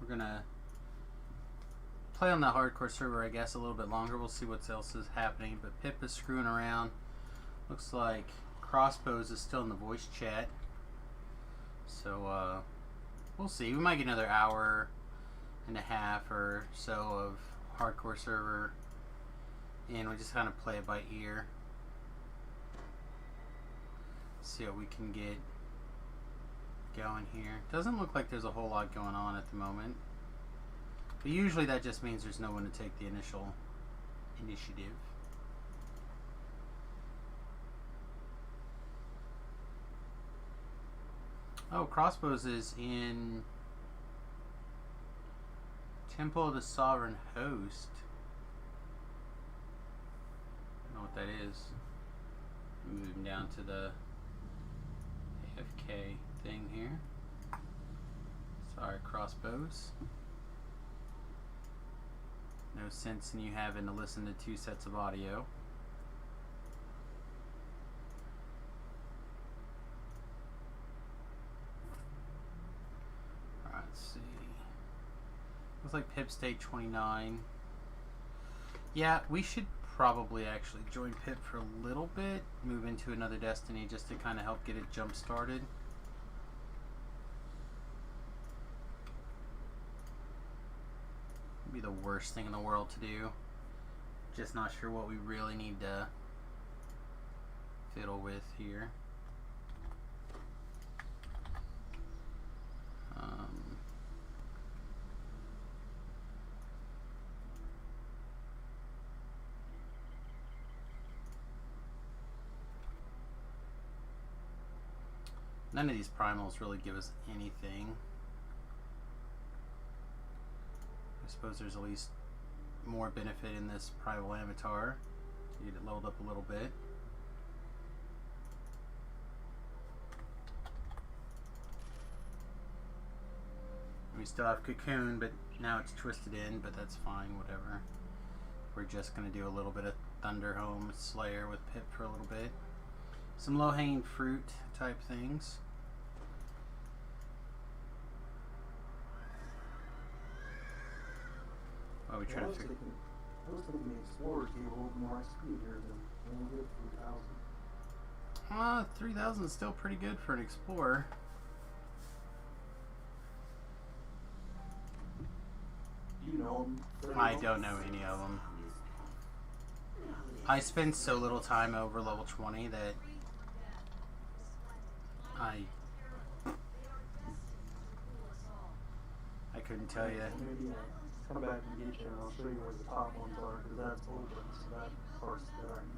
we're gonna play on the hardcore server, I guess, a little bit longer. We'll see what else is happening. But Pip is screwing around. Looks like Crossbows is still in the voice chat. So we'll see. We might get another hour and a half or so of hardcore server, and we just kind of play it by ear. See what we can get going here. Doesn't look like there's a whole lot going on at the moment, but usually that just means there's no one to take the initial initiative. Oh, Crossbows is in Temple of the Sovereign Host. I don't know what that is. Move him down to the AFK thing here. Sorry, Crossbows. No sense in you having to listen to 2 sets of audio. Alright, let's see. Looks like Pip stayed 29. Yeah, we should probably actually join Pip for a little bit, move into another destiny just to kind of help get it jump started. Be the worst thing in the world to do. Just not sure what we really need to fiddle with here. None of these primals really give us anything. I suppose there's at least more benefit in this primal avatar. Get it leveled up a little bit. We still have Cocoon, but now it's twisted in, but that's fine, whatever. We're just going to do a little bit of Thunderhome Slayer with Pip for a little bit. Some low-hanging fruit type things. What are we trying to figure? I was thinking the Explorer gave a little more speed here than only did 3,000. 3,000 is still pretty good for an Explorer. You know them? I don't know any of them. I spend so little time over level 20 that I couldn't tell you. Maybe come back and get you and I'll show you where the top ones are, because that's open, so that part's done.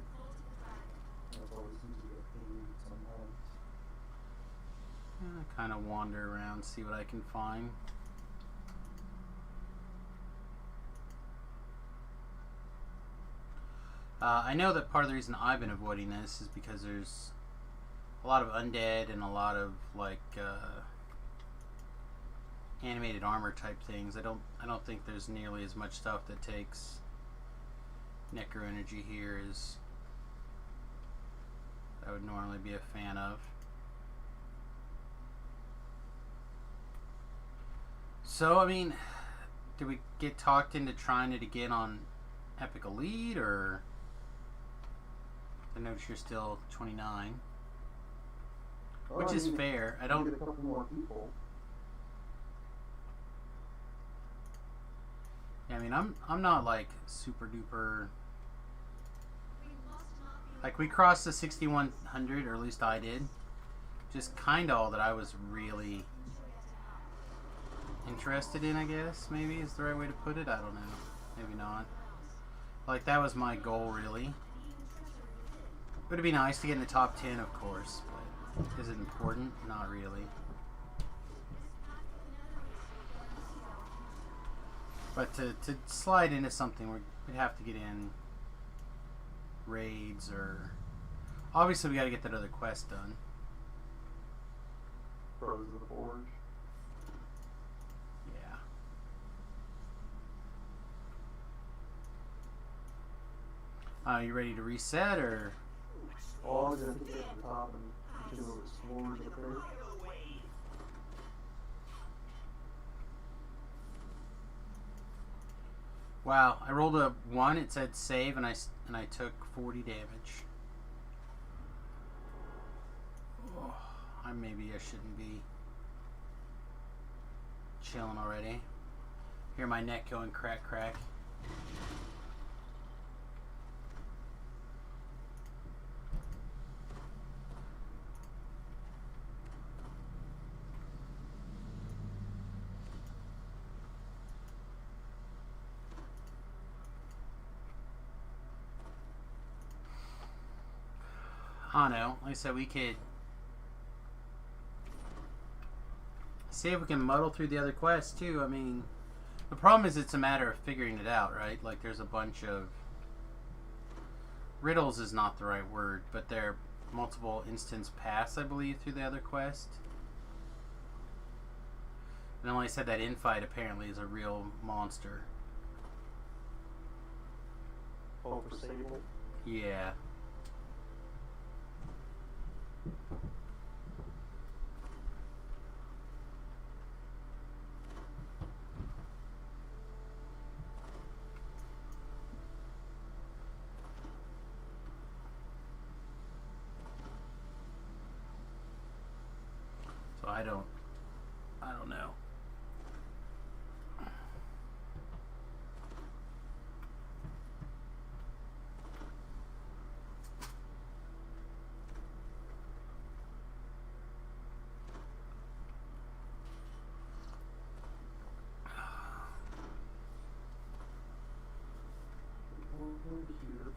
That's always usually a pain sometimes. Kind of wander around, see what I can find. I know that part of the reason I've been avoiding this is because there's a lot of undead and a lot of like animated armor type things. I don't think there's nearly as much stuff that takes necro energy here as I would normally be a fan of. So I mean, do we get talked into trying it again on Epic Elite, or I notice you're still 29, which is fair. I don't. Get a couple more people. Yeah, I mean, I'm not like super duper. Like we crossed the 6,100, or at least I did. Just kind of all that I was really interested in, I guess. Maybe is the right way to put it. I don't know. Maybe not. Like that was my goal, really. Would it be nice to get in the top 10, of course, but is it important? Not really. But to slide into something, we'd have to get in raids, or obviously we got to get that other quest done. Pros of the Forge. Yeah. You ready to reset, or? Oh, I was going to get to the top and do a sword up there. Wow, I rolled a 1, it said save, and I took 40 damage. Oh, maybe I shouldn't be chilling already. Hear my neck going crack, crack. I don't know. Like I said, we could see if we can muddle through the other quests too. I mean, the problem is it's a matter of figuring it out, right? Like there's a bunch of riddles is not the right word, but there are multiple instance paths, I believe, through the other quest. And then like I said, that infight apparently is a real monster. Oh, for Sable? Yeah. So I don't know. Here.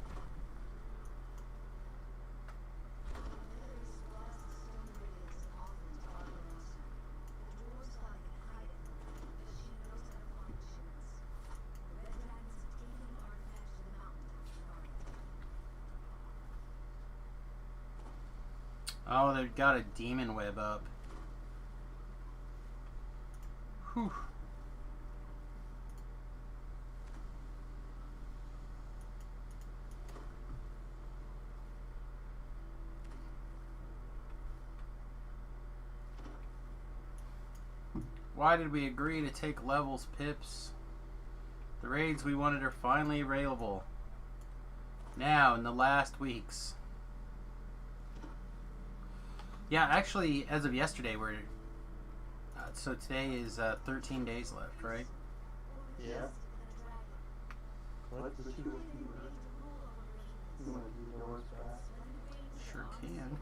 Oh, they've got a demon web up. Whew. Why did we agree to take levels, Pips? The raids we wanted are finally available. Now, in the last weeks. Yeah, actually, as of yesterday, we're... so today is 13 days left, right? Yeah. Let's see what you want to do yours fast. Sure can.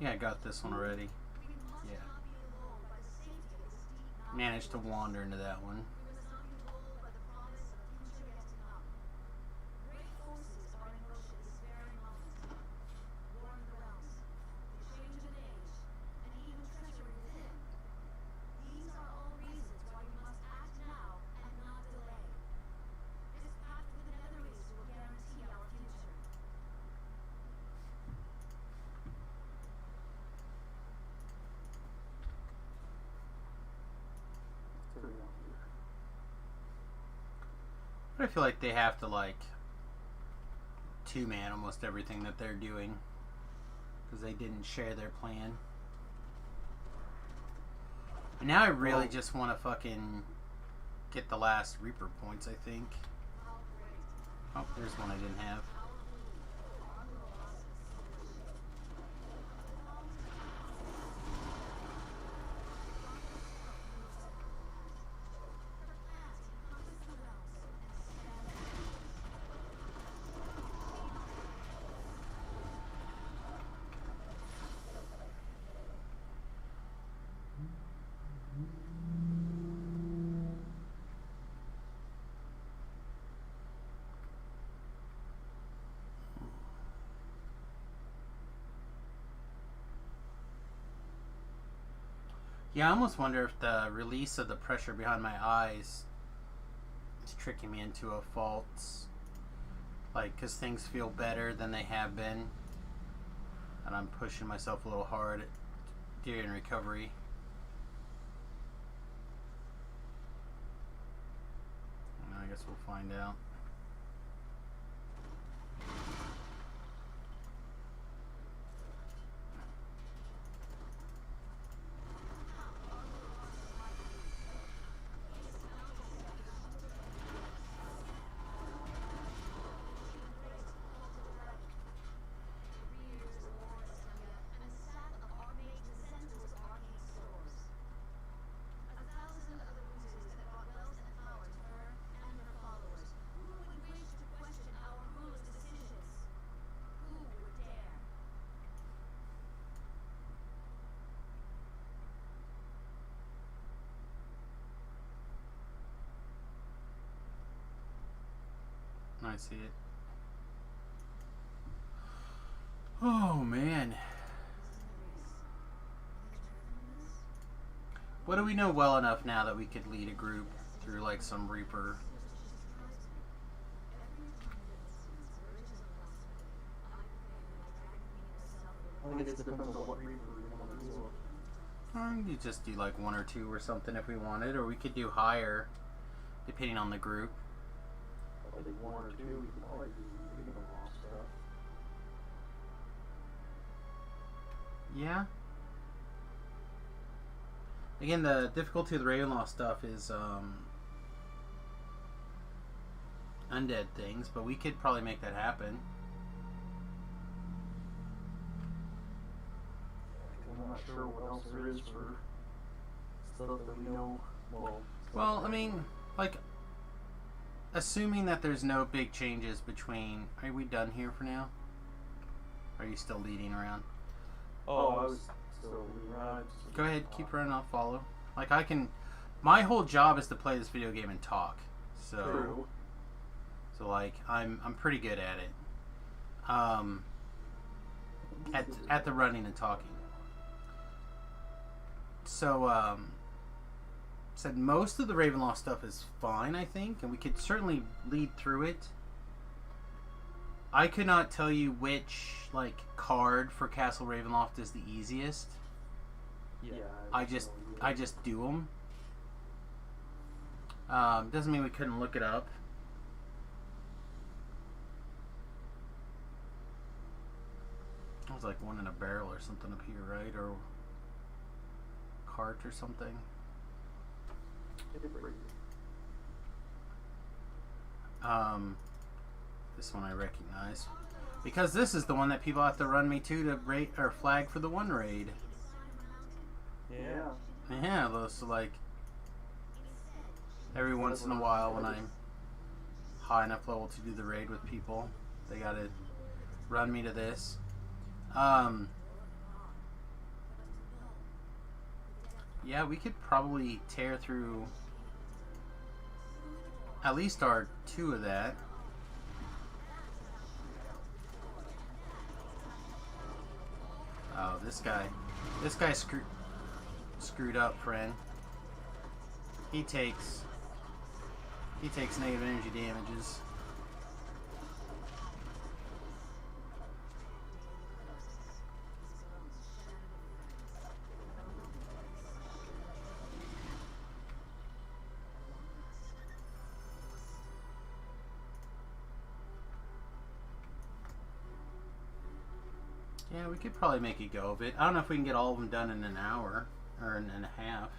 Yeah, I got this one already. Yeah. Managed to wander into that one. But I feel like they have to, like, two-man almost everything that they're doing. Because they didn't share their plan. And now I really just want to fucking get the last Reaper points, I think. Oh, there's one I didn't have. Yeah, I almost wonder if the release of the pressure behind my eyes is tricking me into a false, like, because things feel better than they have been, and I'm pushing myself a little hard during recovery. I guess we'll find out. I see it. Oh man. What do we know well enough now that we could lead a group through like some Reaper? I guess it depends on what Reaper you want to do. You just do like 1 or 2 or something if we wanted, or we could do higher depending on the group. I think 1 or 2 we can probably do Raven Law stuff. Yeah. Again, the difficulty of the Ravenlaw stuff is undead things, but we could probably make that happen. I'm not sure what else there is for stuff that we know. Well, I mean, like, assuming that there's no big changes between... Are we done here for now? Are you still leading around? Oh, I was still right. Go ahead, keep running, I'll follow. Like, I can... My whole job is to play this video game and talk. So... True. So, like, I'm pretty good at it. At the running and talking. So, said most of the Ravenlaw stuff is fine, I think, and we could certainly lead through it. I could not tell you which, like, card for Castle Ravenloft is the easiest. Yeah. I just do them. Doesn't mean we couldn't look it up. It was like one in a barrel or something up here, right? Or cart or something. This one I recognize because this is the one that people have to run me to rate or flag for the one raid. Yeah. Yeah, so like every once in a while when I'm high enough level to do the raid with people, they gotta run me to this. Yeah, we could probably tear through at least our 2 of that. Oh, this guy screwed up, friend. He takes negative energy damages. Yeah, we could probably make a go of it. I don't know if we can get all of them done in an hour or in a half.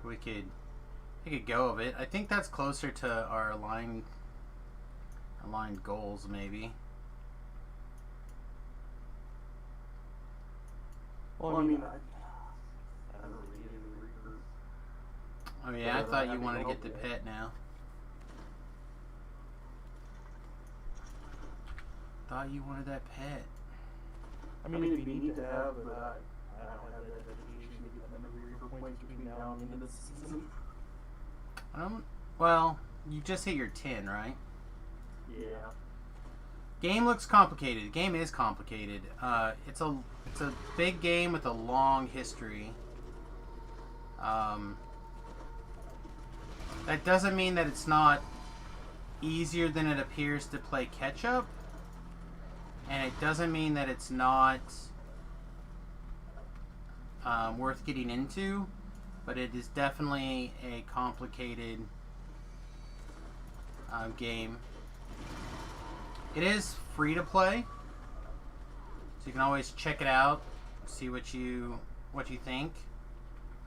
We could make a go of it. I think that's closer to our aligned goals, maybe. Well, I mean, I don't really Reaper. Oh yeah, I thought you wanted to get the pet now. Thought you wanted that pet. I mean, it'd be neat to have, but I don't have that dedication to get that many Reaper points between now and the end of the season. Well, you just hit your 10, right? Yeah. Game looks complicated. The game is complicated. It's a big game with a long history. That doesn't mean that it's not easier than it appears to play catch-up. And it doesn't mean that it's not worth getting into. But it is definitely a complicated game. It is free to play. So you can always check it out. See what you think.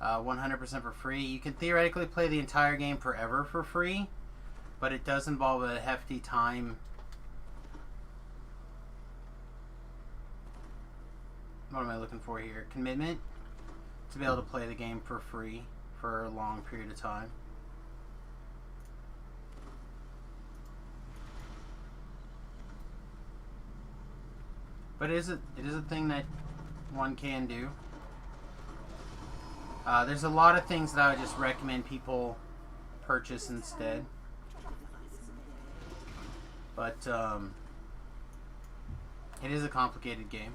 100% for free. You can theoretically play the entire game forever for free, but it does involve a hefty time. What am I looking for here? Commitment to be able to play the game for free for a long period of time. But it is a thing that one can do. There's a lot of things that I would just recommend people purchase instead. But it is a complicated game.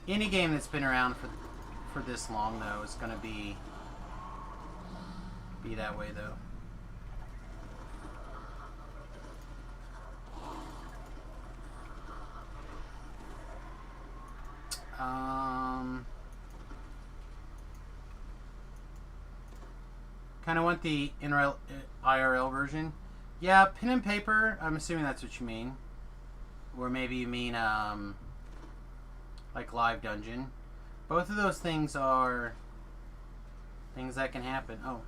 Any game that's been around for this long, though, is going to be that way, though. Kind of want the IRL version. Yeah, pen and paper. I'm assuming that's what you mean. Or maybe you mean like live dungeon. Both of those things are things that can happen. Oh.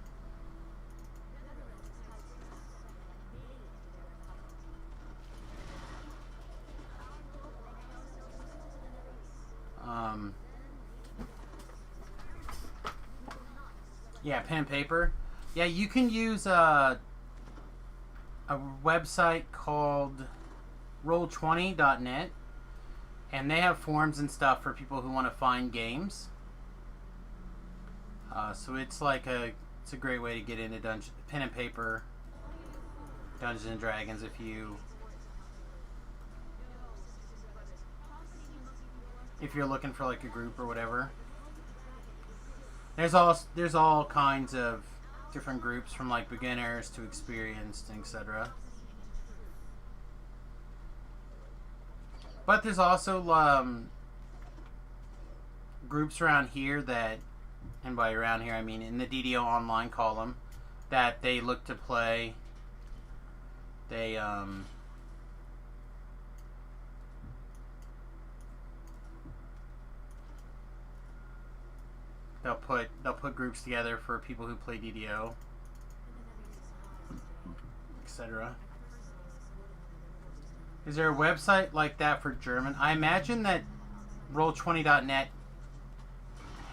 Yeah, pen and paper. Yeah, you can use a website called Roll20.net, and they have forums and stuff for people who want to find games. So it's like it's a great way to get into pen and paper Dungeons and Dragons if you're looking for like a group or whatever. There's all kinds of different groups from like beginners to experienced, etc. But there's also groups around here that, and by around here I mean in the DDO online column, that they look to play. They'll put groups together for people who play DDO, etc. Is there a website like that for German? I imagine that Roll20.net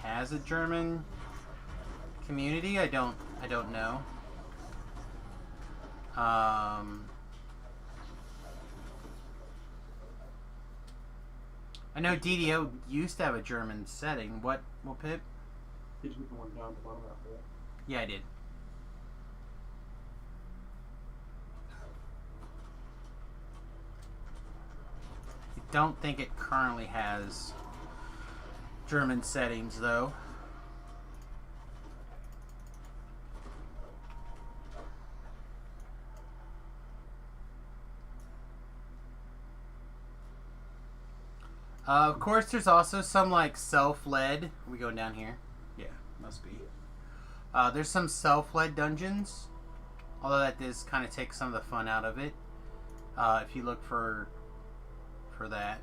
has a German community. I don't know. I know DDO used to have a German setting. What Pip? Did you put the one down the bottom of that hole? Yeah, I did. I don't think it currently has German settings, though. Of course, there's also some like self-led. Are we going down here? Yeah, must be. There's some self-led dungeons, although that does kind of take some of the fun out of it. If you look for that.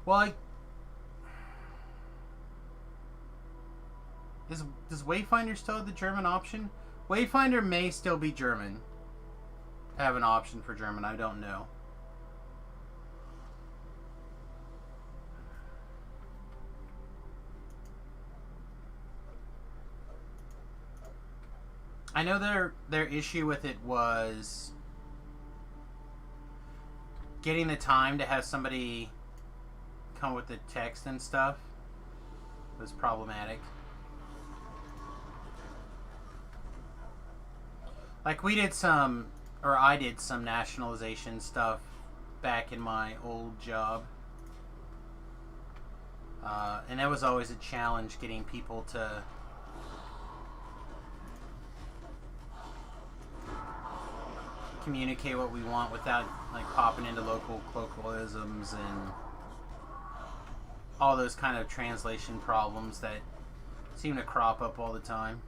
Well, does Wayfinder still have the German option? Wayfinder may still be German. Have an option for German. I don't know. I know their issue with it was getting the time to have somebody come with the text and stuff was problematic. Like we did some or I did some nationalization stuff back in my old job. And that was always a challenge, getting people to communicate what we want without like popping into local colloquialisms and all those kind of translation problems that seem to crop up all the time.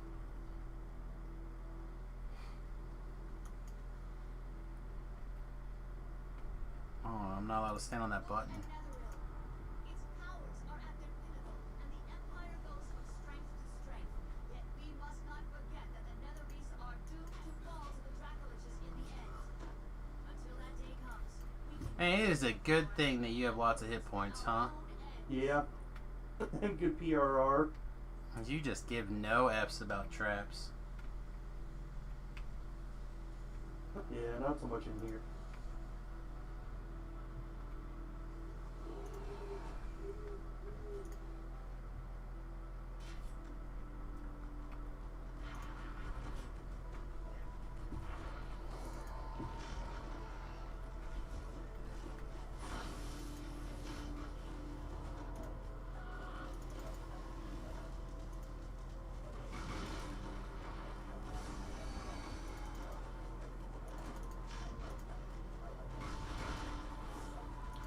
Oh, I'm not allowed to stand on that button. Man, it is a good thing that you have lots of hit points, huh? Yeah. Good PRR. You just give no F's about traps. Yeah, not so much in here.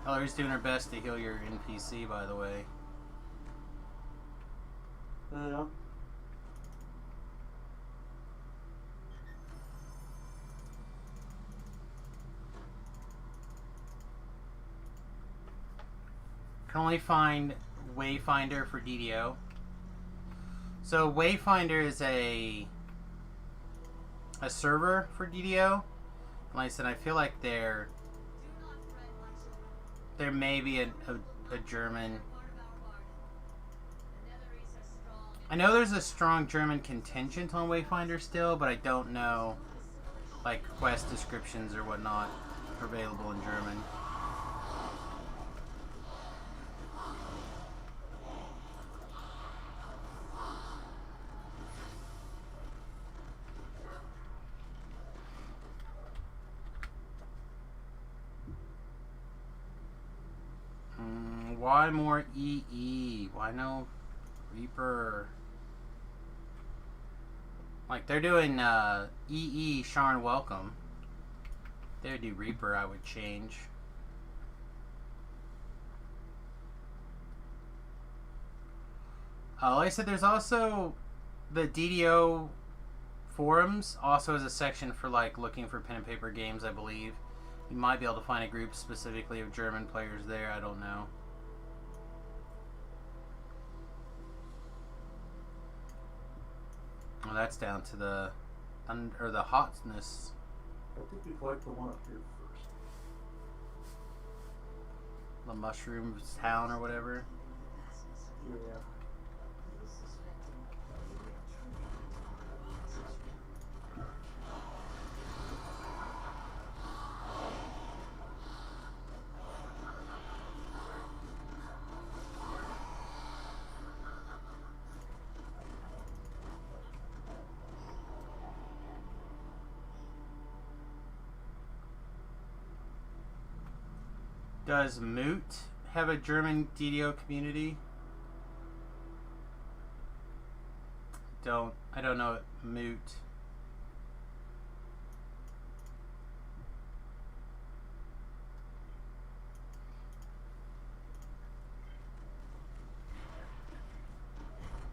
Hillary's doing her best to heal your NPC, by the way. Yeah. Can only find Wayfinder for DDO. So Wayfinder is a server for DDO. Like I said, I feel like there may be a German. I know there's a strong German contingent on Wayfinder still, but I don't know like quest descriptions or whatnot are available in German. Why more EE? Why no Reaper? Like, they're doing EE Sharn Welcome. If they would do Reaper, I would change. Like I said, there's also the DDO forums also has a section for like looking for pen and paper games, I believe. You might be able to find a group specifically of German players there, I don't know. Well, that's down to the hotness. I think we collect the one up here first. The mushroom town or whatever. Yeah. Does Moot have a German DDO community? I don't know Moot.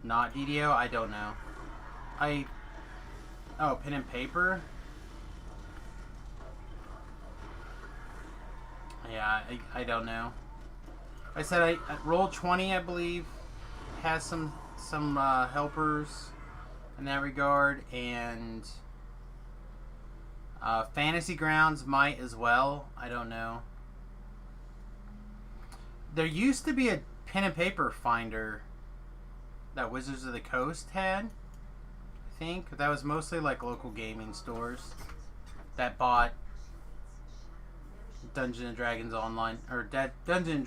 Not DDO? I don't know. Oh, pen and paper? Yeah, I don't know. I said Roll20, I believe, has some helpers in that regard, and Fantasy Grounds might as well. I don't know. There used to be a pen and paper finder that Wizards of the Coast had, I think. That was mostly like local gaming stores that bought Dungeons and Dragons online, or Dungeons and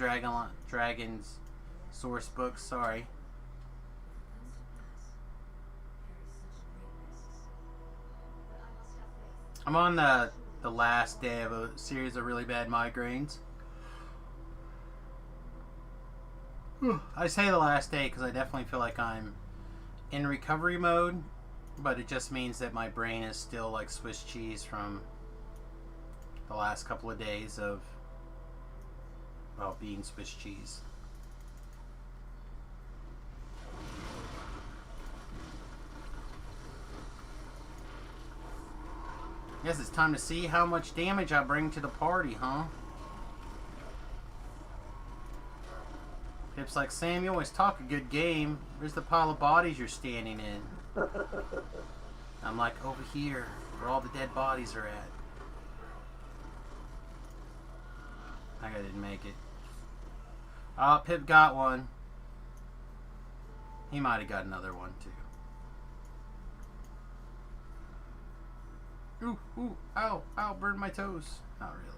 Dragons source books, sorry. I'm on the the last day of a series of really bad migraines. I say the last day because I definitely feel like I'm in recovery mode, but it just means that my brain is still like Swiss cheese from the last couple of days of, well, being Swiss cheese. Guess it's time to see how much damage I bring to the party, huh? Pip's like, Sam, you always talk a good game. Where's the pile of bodies you're standing in? I'm like, over here, where all the dead bodies are at. I didn't make it. Oh, Pip got one. He might have got another one, too. Ooh, ooh, ow, ow, burned my toes. Not really.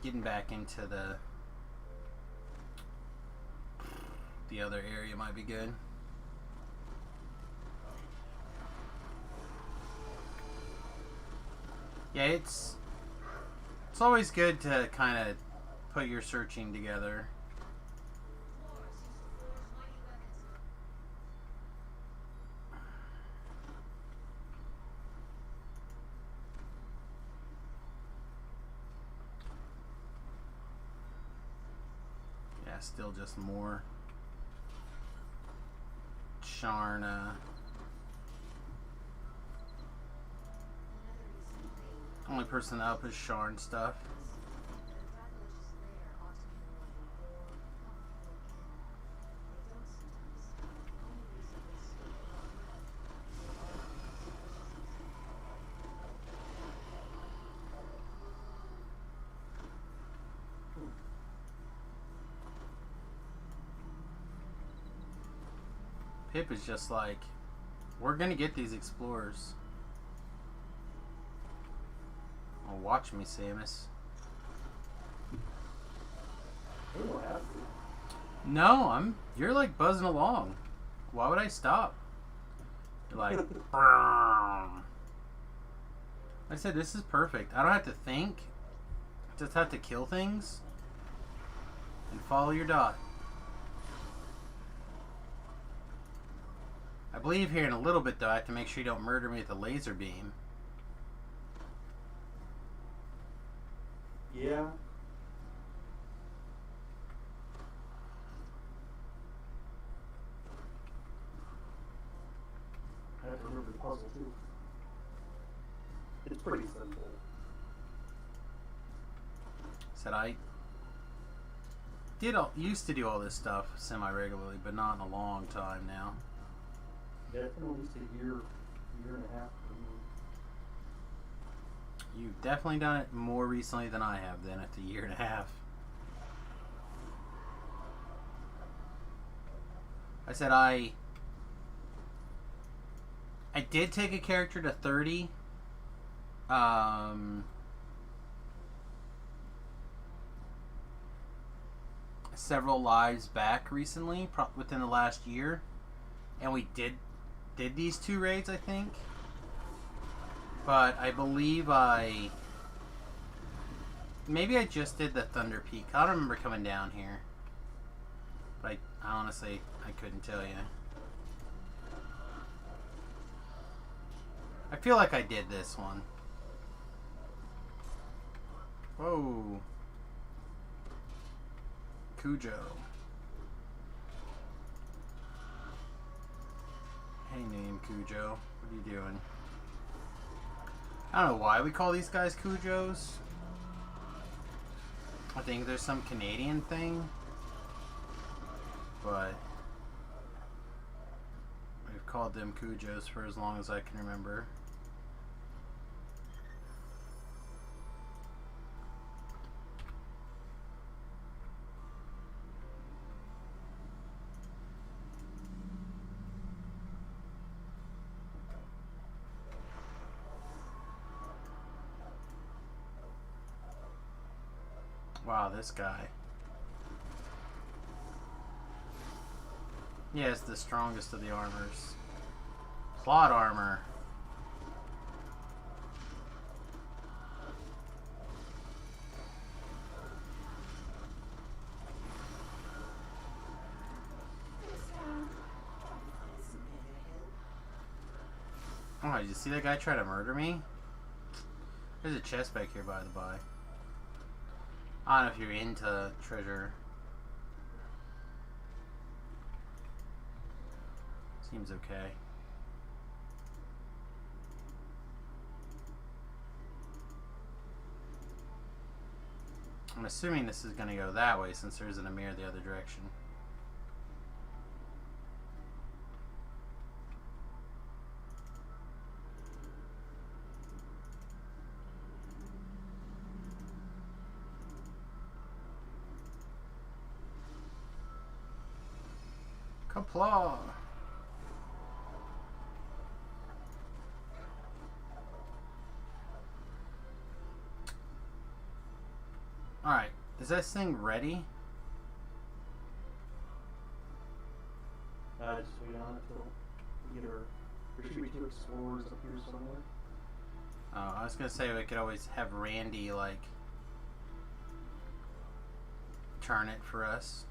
Getting back into the other area might be good. Yeah, it's always good to kind of put your searching together. Yeah, still just more Sarlona. Only person up is Sarlona stuff. Pip is just like, we're gonna get these explorers. Oh, watch me, Samus. No, you're like buzzing along. Why would I stop? You're like, I said this is perfect. I don't have to think. I just have to kill things and follow your dot. I believe here in a little bit, though, I have to make sure you don't murder me with a laser beam. Yeah. I have to remember the puzzle, too. It's pretty simple. Said I used to do all this stuff semi-regularly, but not in a long time now. Definitely at least a year and a half. You've definitely done it more recently than I have, then, after a year and a half. I said I did take a character to 30. Several lives back recently, within the last year. And we did these 2 raids, I think. But I believe maybe I just did the Thunder Peak. I don't remember coming down here. But I honestly, I couldn't tell you. I feel like I did this one. Whoa. Cujo. Hey, name Cujo. What are you doing? I don't know why we call these guys Cujos. I think there's some Canadian thing. But we've called them Cujos for as long as I can remember. Wow, this guy. Yeah, it's the strongest of the armors. Plot armor. Oh, did you see that guy try to murder me? There's a chest back here, by the by. I don't know if you're into treasure. Seems okay. I'm assuming this is going to go that way since there isn't a mirror the other direction. Kapla! Alright, is this thing ready? Just wait on it till we get our. There should be 2 explorers up here somewhere. Oh, I was gonna say we could always have Randy, like, turn it for us.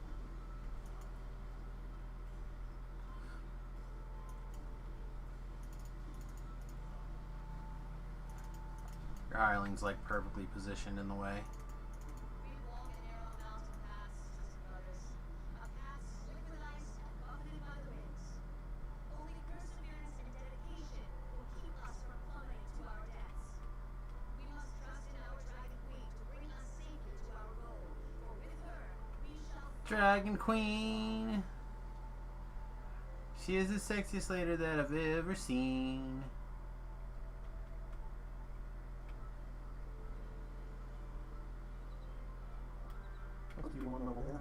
Your hireling's, like, perfectly positioned in the way. Dragon Queen. She is the sexiest lady that I've ever seen. Must be 1 level down.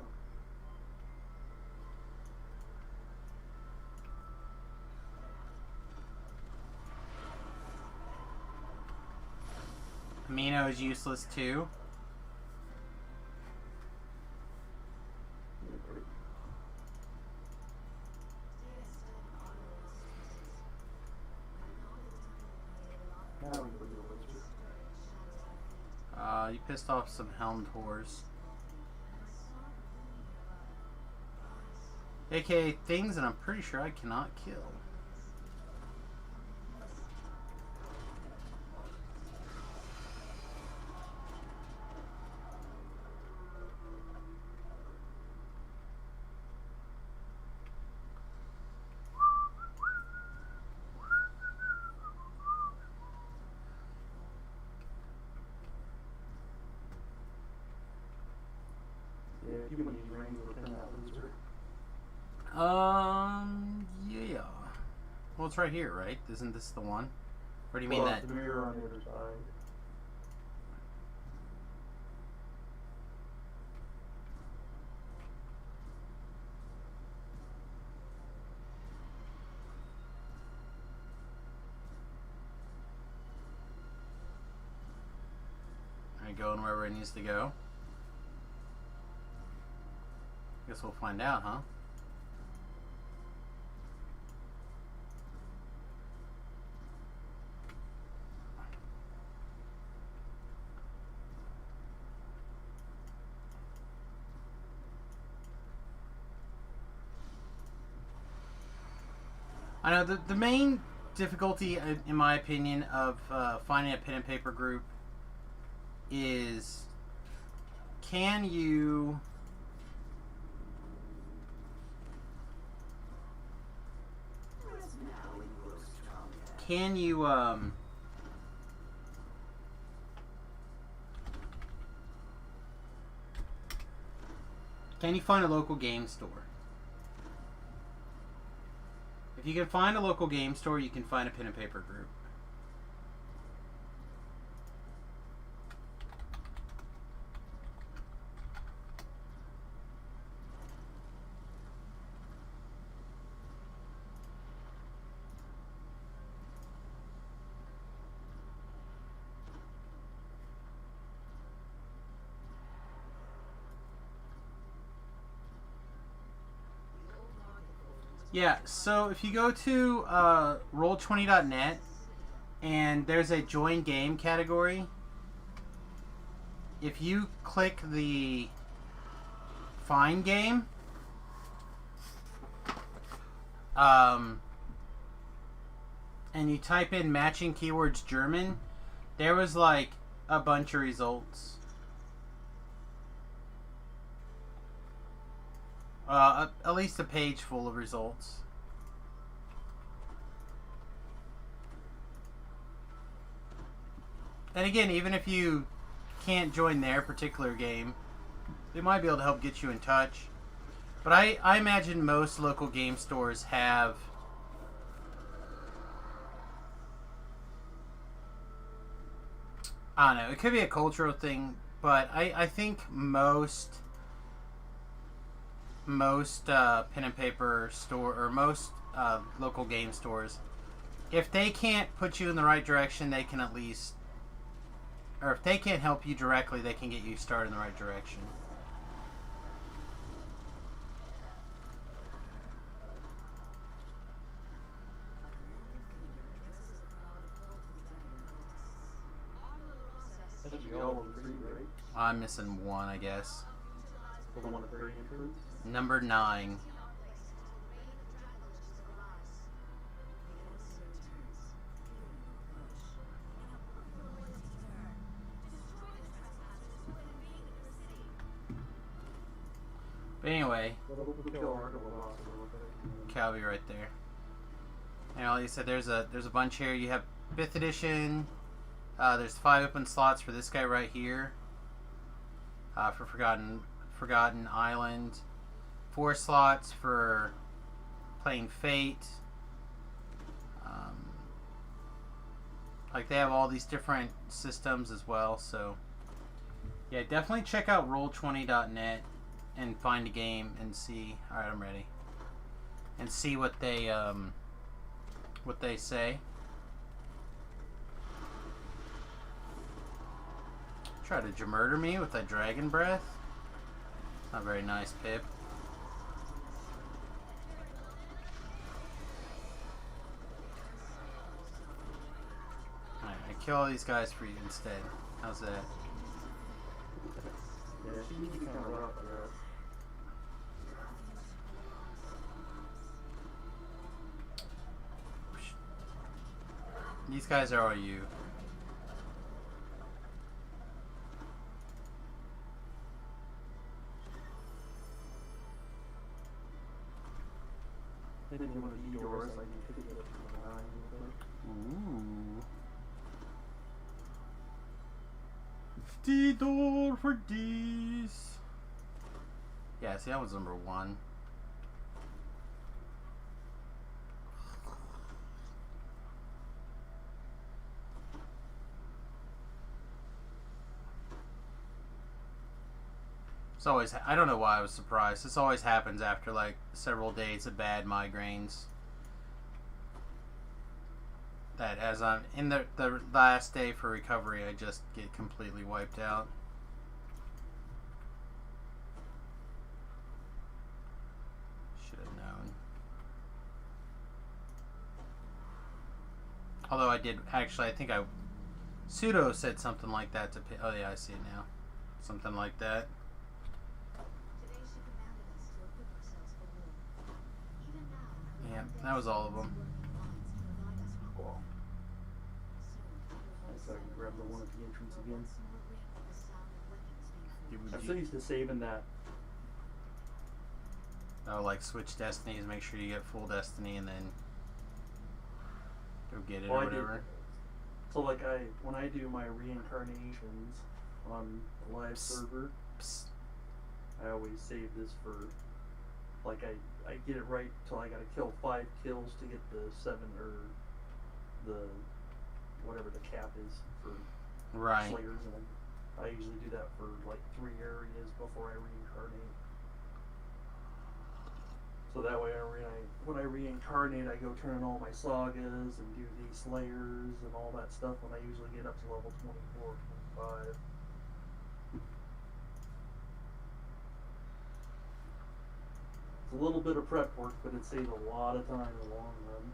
Amino is useless too. Now we go to the wizard. You pissed off some helmed whores. AKA things that I'm pretty sure I cannot kill. Yeah, if you want to use range within that wizard. Yeah. Well, it's right here, right? Isn't this the one? Or do you mean Well, that? the mirror on the other side. Alright, going wherever it needs to go. Guess we'll find out, huh? I know the main difficulty, in my opinion, of finding a pen and paper group is can you can you find a local game store? If you can find a local game store, you can find a pen and paper group. Yeah, so if you go to roll20.net and there's a join game category, if you click the find game, and you type in matching keywords German, there was like a bunch of results. At least a page full of results. And again, even if you can't join their particular game, they might be able to help get you in touch. But I imagine most local game stores have I don't know, it could be a cultural thing, but I think most pen and paper store or most local game stores, if they can't put you in the right direction, they can at least, or if they can't help you directly, they can get you started in the right direction. That should be all of the three, right? I'm missing one, I guess. The one at very entrance. Number 9. But anyway, Calvi right there. And like I said, there's a bunch here. You have 5th edition. There's 5 open slots for this guy right here. For Forgotten Island. 4 slots for playing Fate. Like they have all these different systems as well. So yeah, definitely check out roll20.net and find a game and see. All right, I'm ready. And see what they say. Try to murder me with that dragon breath. Not very nice, Pip. Alright, I kill all these guys for you instead. How's that? Yeah, she's kind of rough, I guess. These guys are all you. They didn't want to be yours, like you could get it from the 9 Ooh. $50 for these. Yeah, see, that was number 1. It's always, I don't know why I was surprised. This always happens after like several days of bad migraines. That as I'm in the last day for recovery, I just get completely wiped out. Should have known. Although I did, actually, I think Pseudo said something like that to, oh yeah, I see it now. Something like that. Yeah, that was all of them. Cool. So I can grab the one at the entrance again. I'm so used to saving that. Oh, like switch destinies, make sure you get full destiny and then go get it or whatever. So like when I do my reincarnations on a live server, I always save this for, like I get it right till I gotta kill 5 kills to get the 7 or the whatever the cap is for Right. Slayers, and I usually do that for like 3 areas before I reincarnate. So that way when I reincarnate, I go turn in all my sagas and do the Slayers and all that stuff when I usually get up to level 24, 25. It's a little bit of prep work, but it saves a lot of time in the long run.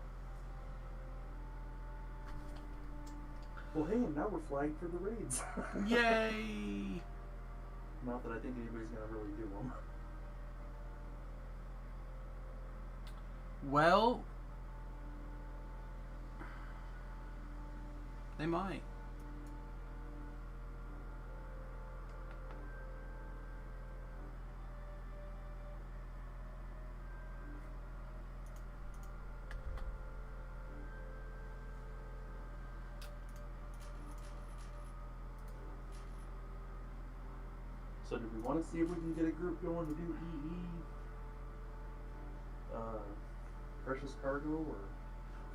Well, hey, and now we're flagged for the raids. Yay! Not that I think anybody's gonna really do them. Well, they might. So, do we want to see if we can get a group going to do EE, precious cargo, or?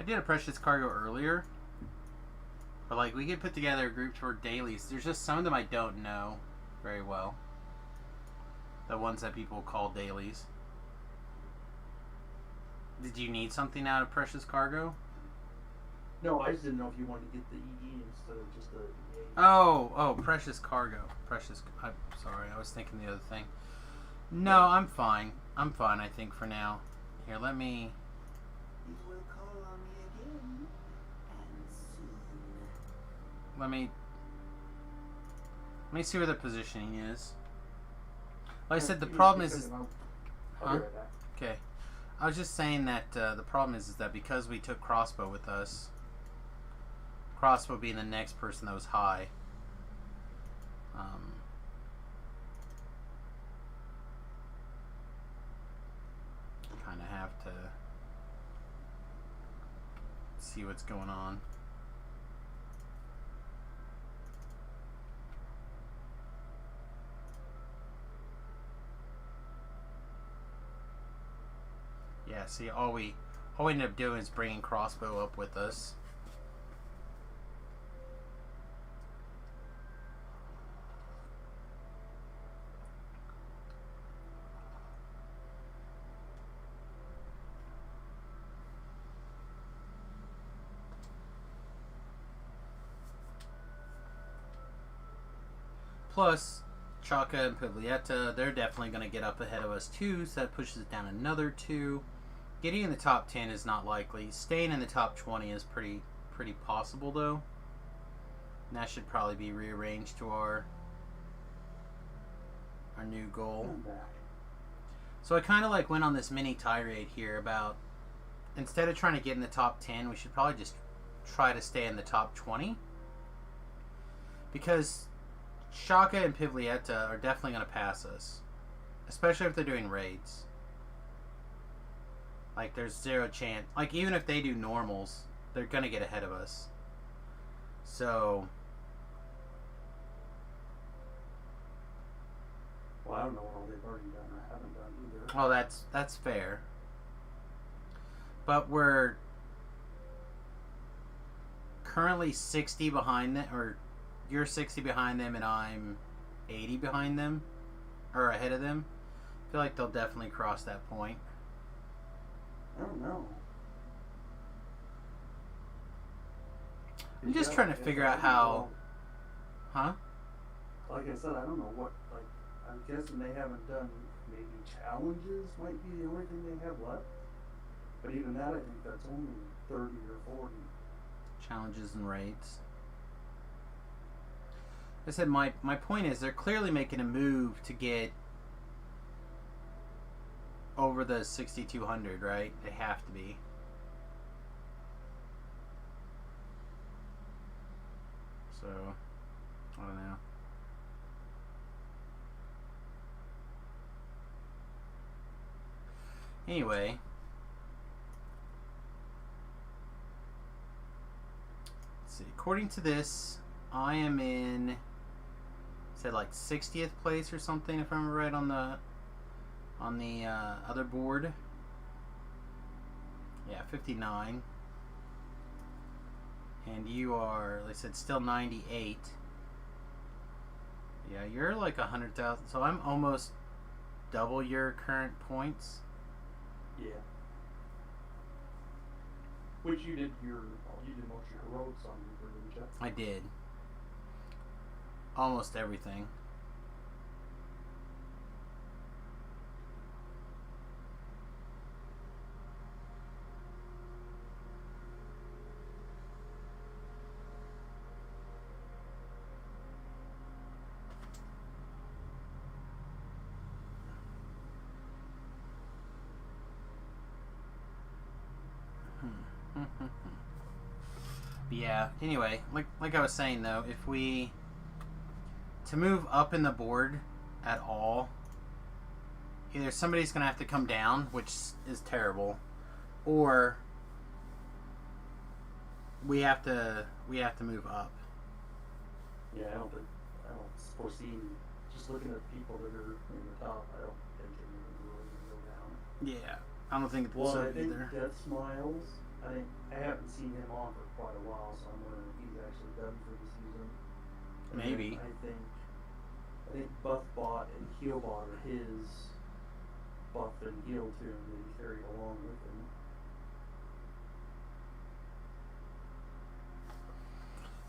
I did a precious cargo earlier, but like we could put together a group for dailies. There's just some of them I don't know very well. The ones that people call dailies. Did you need something out of precious cargo? No, I just didn't know if you wanted to get the EE instead of just the EA. Oh, precious cargo. I'm sorry, I was thinking the other thing. No, I'm fine. I think for now. Here, let me. You will call on me again, and soon. Let me see where the positioning is. Like I said, the problem is I'll be right back. okay. I was just saying that the problem is that because we took crossbow with us, crossbow being the next person that was high, kind of have to see what's going on. Yeah, see, all we ended up doing is bringing crossbow up with us. Plus, Chaka and Piglietta, they're definitely going to get up ahead of us too, so that pushes it down another 2. Getting in the top 10 is not likely. Staying in the top 20 is pretty possible, though. And that should probably be rearranged to our new goal. So I kind of like went on this mini tirade here about, instead of trying to get in the top 10, we should probably just try to stay in the top 20. Because Shaka and Piglietta are definitely going to pass us. Especially if they're doing raids. Like, there's 0 chance. Like, even if they do normals, they're going to get ahead of us. So. Well, I don't know what all they've already done or haven't done either. Well, that's fair. But we're currently 60 behind them, or you're 60 behind them and I'm 80 behind them, or ahead of them. I feel like they'll definitely cross that point. I don't know. I'm just trying to figure out how. Huh? Like I said, I don't know what. Like, I'm guessing they haven't done. Maybe challenges might be the only thing they have left. But even that, I think that's only 30 or 40. Challenges and raids. I said my point is they're clearly making a move to get over the 6,200, right? They have to be. So, I don't know. Anyway. Let's see. According to this, I am in, said like 60th place or something, if I'm right on the other board. Yeah, 59. And you are, like I said, still 98. Yeah, you're like 100,000. So I'm almost double your current points. Yeah. Which you did most of your heroics on, didn't you? I did. Almost everything. Yeah. Anyway, like I was saying though, if we to move up in the board at all, either somebody's gonna have to come down, which is terrible, or we have to move up. Yeah, I don't foresee, just looking at the people that are in the top, I don't think they're really going to go down. Yeah, I don't think it's Well, so I think either. Death Smiles, I haven't seen him on for quite a while, so I'm wondering if he's actually done for the season. And Maybe. then I think Buffbot and Healbot are his buff and heal tune that he carried along with him.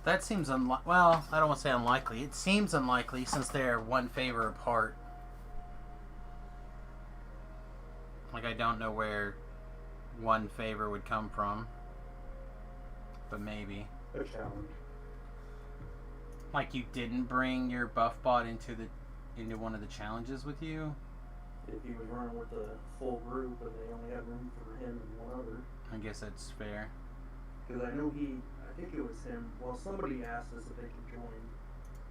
That seems well, I don't want to say unlikely. It seems unlikely since they're one favor apart. Like, I don't know where one favor would come from. But maybe. A challenge. Like, you didn't bring your buff bot into one of the challenges with you? If he was running with a full group and they only had room for him and one other. I guess that's fair. Because I know I think it was him. Well, somebody asked us if they could join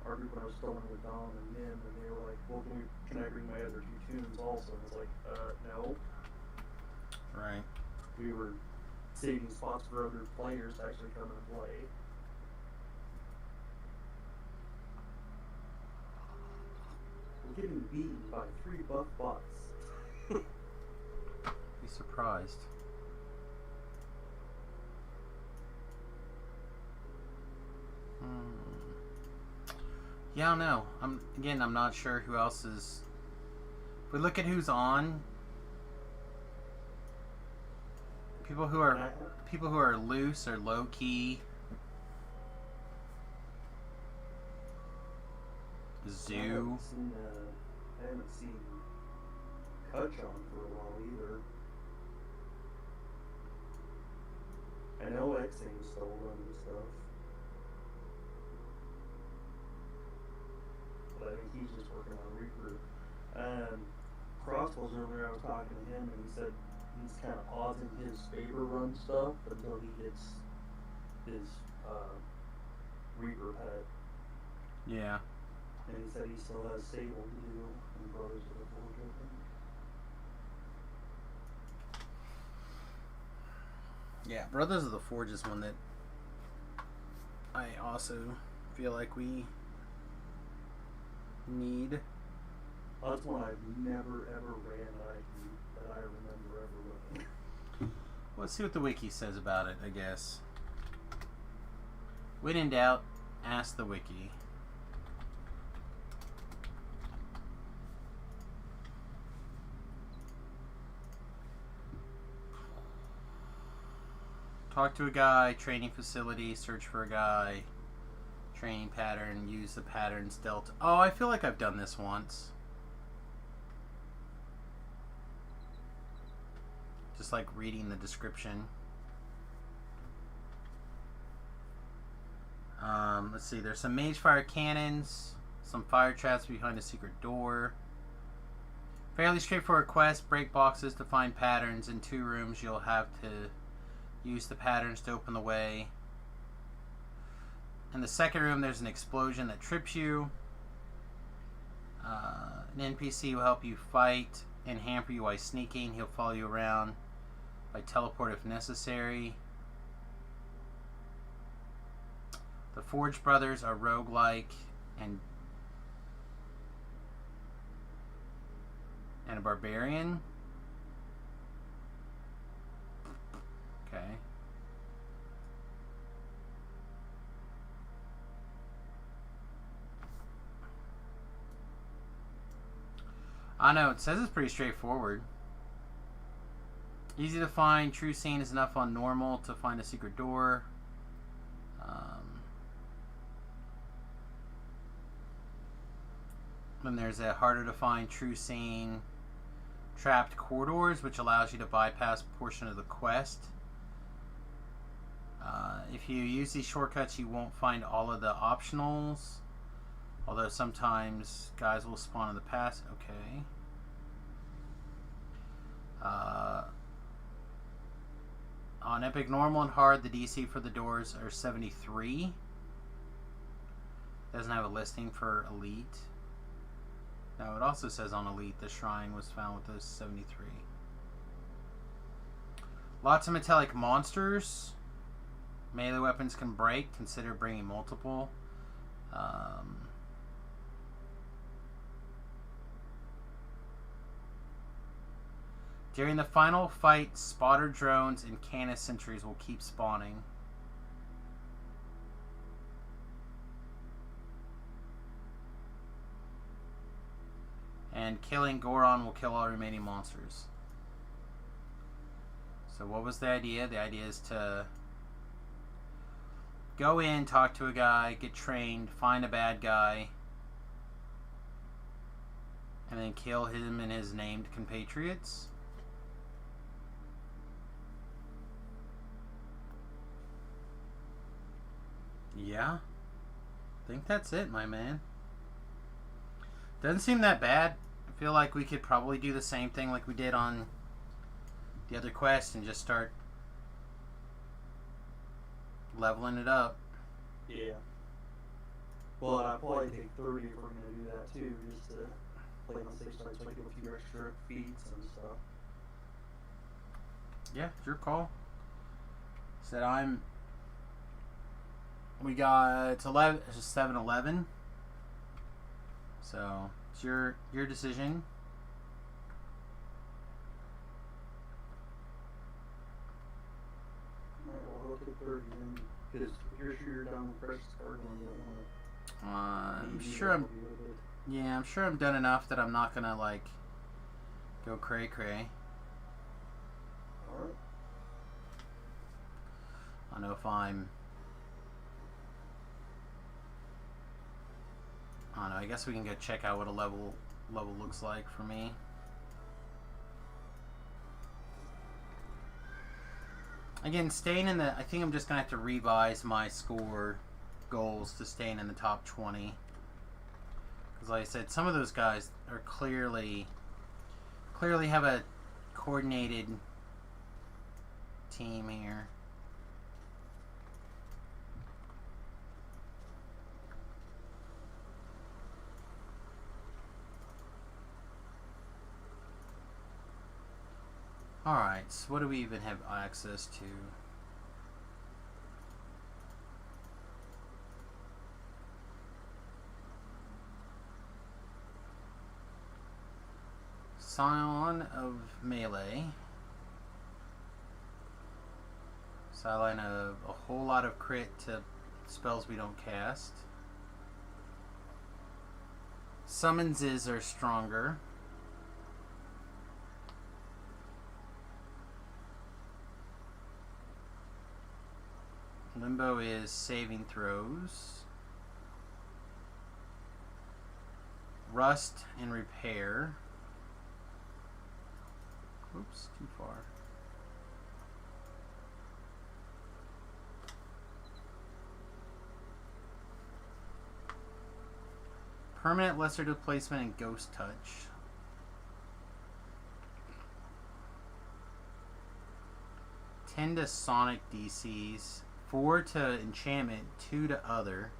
our group when I was filming with Dom and Nim, and they were like, "Well, can I bring my other 2 tunes also?" And I was like, no. Right. We were saving spots for other players to actually come and play. We're getting beaten by 3 buff bots. Be surprised. Yeah, I don't know. I'm not sure who else is. If we look at who's on, people who are loose or low key. Zoo. I haven't seen Kutch on for a while either. I know X-Aim's still running stuff. But I think he's just working on Reaper. Crossbows earlier, I was talking to him and he said he's kind of pausing his favor run stuff until he gets his Reaper pet. Yeah. And he said he still has Sable to do in Brothers of the Forge, I think. Yeah, Brothers of the Forge is one that I also feel like we need. That's one I've never ever ran that I remember ever running. Let's see what the wiki says about it, I guess. When in doubt, ask the wiki. Talk to a guy, training facility, search for a guy, training pattern, use the patterns delta. Oh, I feel like I've done this once. Just like reading the description. Let's see, there's some mage fire cannons, some fire traps behind a secret door. Fairly straightforward quest, break boxes to find patterns. In 2 rooms you'll have to use the patterns to open the way. In the second room there's an explosion that trips you. An NPC will help you fight and hamper you while sneaking. He'll follow you around by teleport if necessary. The Forge Brothers are roguelike and a barbarian. Okay. I know, it says it's pretty straightforward. Easy to find, true scene is enough on normal to find a secret door. Then there's a harder to find true scene, trapped corridors, which allows you to bypass a portion of the quest. If you use these shortcuts, you won't find all of the optionals, although sometimes guys will spawn in the past. Okay. On Epic Normal and Hard, the DC for the doors are 73. Doesn't have a listing for Elite. No, it also says on Elite the shrine was found with those 73. Lots of metallic monsters. Melee weapons can break. Consider bringing multiple. During the final fight, spotter drones and Canis sentries will keep spawning. And killing Goron will kill all remaining monsters. So what was the idea? The idea is to go in, talk to a guy, get trained, find a bad guy, and then kill him and his named compatriots. Yeah. I think that's it, my man. Doesn't seem that bad. I feel like we could probably do the same thing like we did on the other quest and just start leveling it up. Yeah. Well, I'd probably take 30 if we're going to do that too, just to play on the safe side so I get a few extra feats and stuff. Yeah, it's your call. Said we got it's 11. It's just 7-11. So it's your decision. Alright, well, I'll take 30 then, because if you're sure you're done with precious card, then you don't want I'm to. sure I'm sure I'm done enough that I'm not gonna like go cray cray. Alright. I don't know if I don't know. I guess we can go check out what a level looks like for me. Again, staying in the... I think I'm just going to have to revise my score goals to staying in the top 20. Because like I said, some of those guys are clearly have a coordinated team here. Alright, so what do we even have access to? Scion of Melee. Sideline of a whole lot of crit to spells we don't cast. Summonses are stronger. Limbo is saving throws. Rust and repair. Oops, too far. Permanent lesser displacement and ghost touch. Ten to sonic DCs. 4 to enchantment, 2 to other.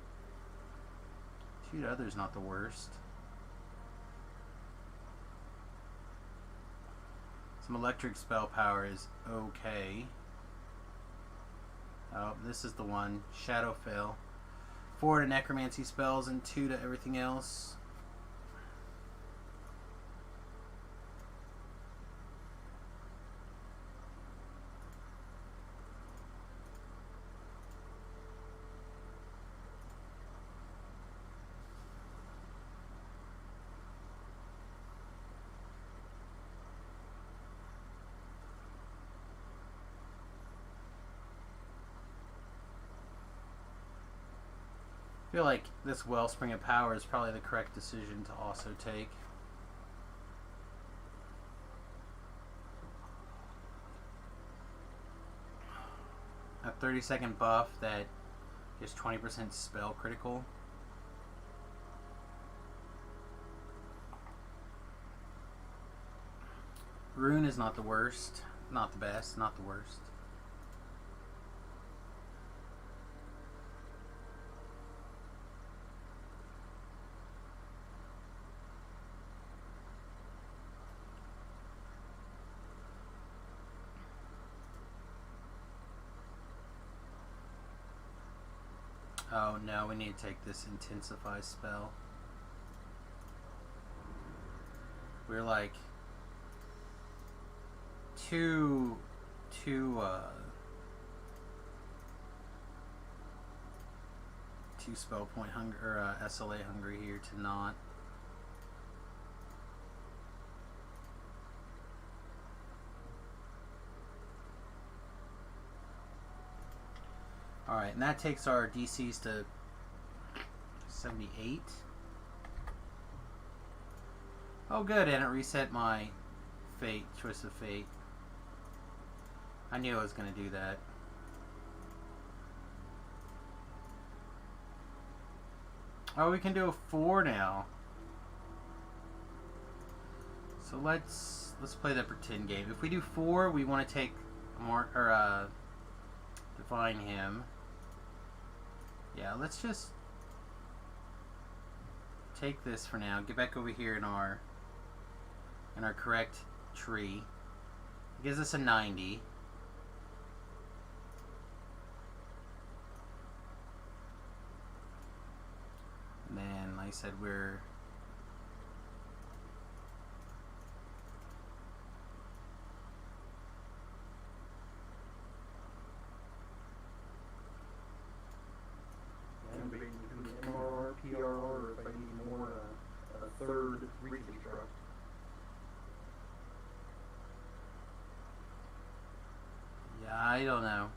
2 to other's not the worst. Some electric spell power is okay. Oh, this is the one. Shadowfell. 4 to necromancy spells and 2 to everything else. I feel like this Wellspring of Power is probably the correct decision to also take. A 30-second buff that gives 20% spell critical. Rune is not the worst. Not the best, not the worst. Oh no, we need to take this intensify spell. We're like two spell point hungry or SLA hungry here to not. All right, and that takes our DCs to 78. Oh, good, and it reset my fate, choice of fate. I knew I was going to do that. Oh, we can do a 4 now. So let's play the pretend game. If we do 4, we want to take define him. Yeah, let's just take this for now. Get back over here in our correct tree. It gives us a 90. And then, like I said, we're MRR, PRR, or if I need more, a third reconstruct. yeah, I don't know.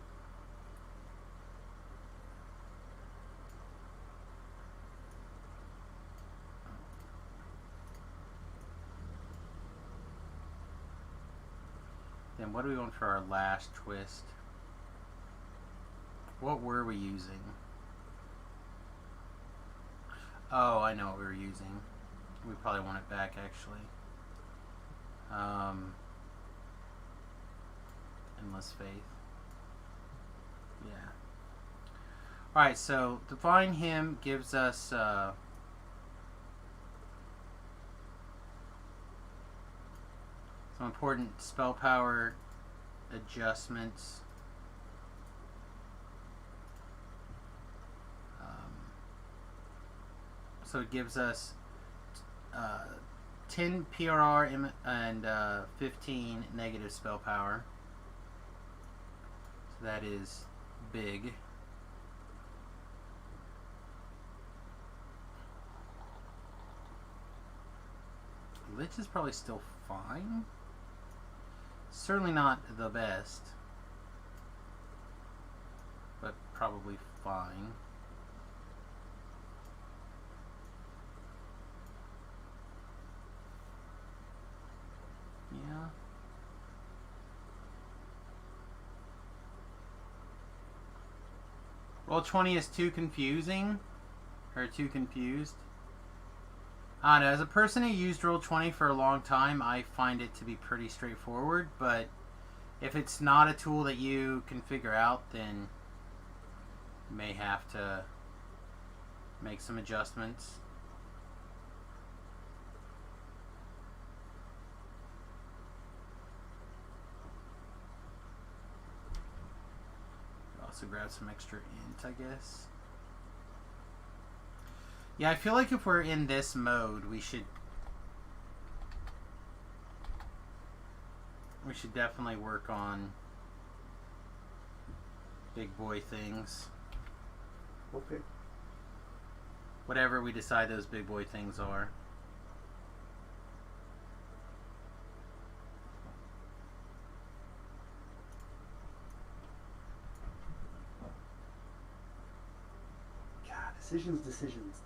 Then what are we going for our last twist? What were we using? Oh, I know what we were using. We probably want it back, actually. Endless Faith. Yeah. Alright, so Divine Hymn gives us some important spell power adjustments. So it gives us 10 PRR and 15 negative spell power. So that is big. Lich is probably still fine. Certainly not the best, but probably fine. Yeah. Roll 20 is too confusing, or too confused. I don't know, as a person who used Roll 20 for a long time, I find it to be pretty straightforward, but if it's not a tool that you can figure out, then you may have to make some adjustments. Also grab some extra int, I guess. Yeah, I feel like if we're in this mode, we should definitely work on big boy things. Okay. Whatever we decide those big boy things are. God, decisions.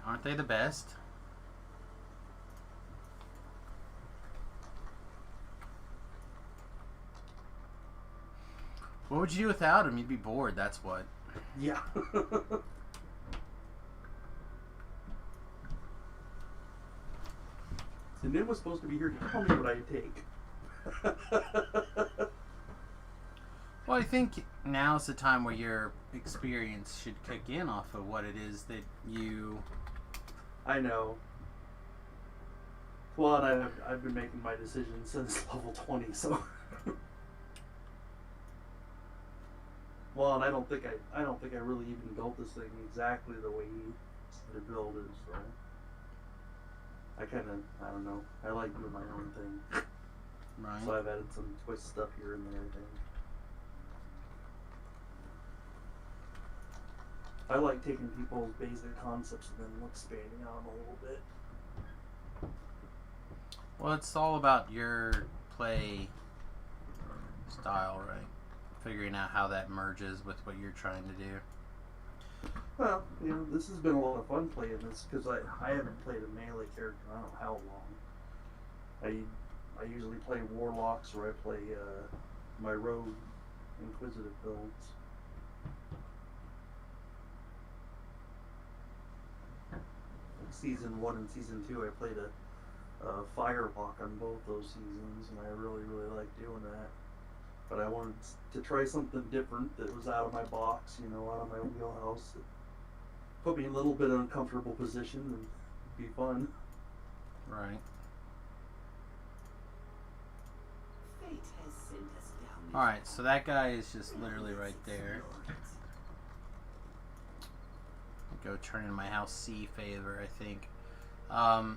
Aren't they the best? What would you do without them? You'd be bored, that's what. Yeah. So Nim was supposed to be here to tell me what I take. Well, I think now's the time where your experience should kick in off of what it is that you... I know. Well, and I've been making my decisions since level 20, so... Well, and I don't think I really even built this thing exactly the way he said to build it. So I don't know. I like doing my own thing. Right. So I've added some twist stuff here and there. I think. I like taking people's basic concepts and then expanding on them a little bit. Well, it's all about your play style, right? Figuring out how that merges with what you're trying to do. Well, this has been a lot of fun playing this because I haven't played a melee character in I don't know how long. I usually play warlocks or I play my rogue inquisitive builds. In season 1 and season 2, I played a firewalk on both those seasons, and I really like doing that. But I wanted to try something different that was out of my box, out of my wheelhouse. That put me in a little bit of an uncomfortable position and be fun. Right. Fate has sent us down. Alright, so that guy is just literally right there. Go turn in my house C favor, I think. I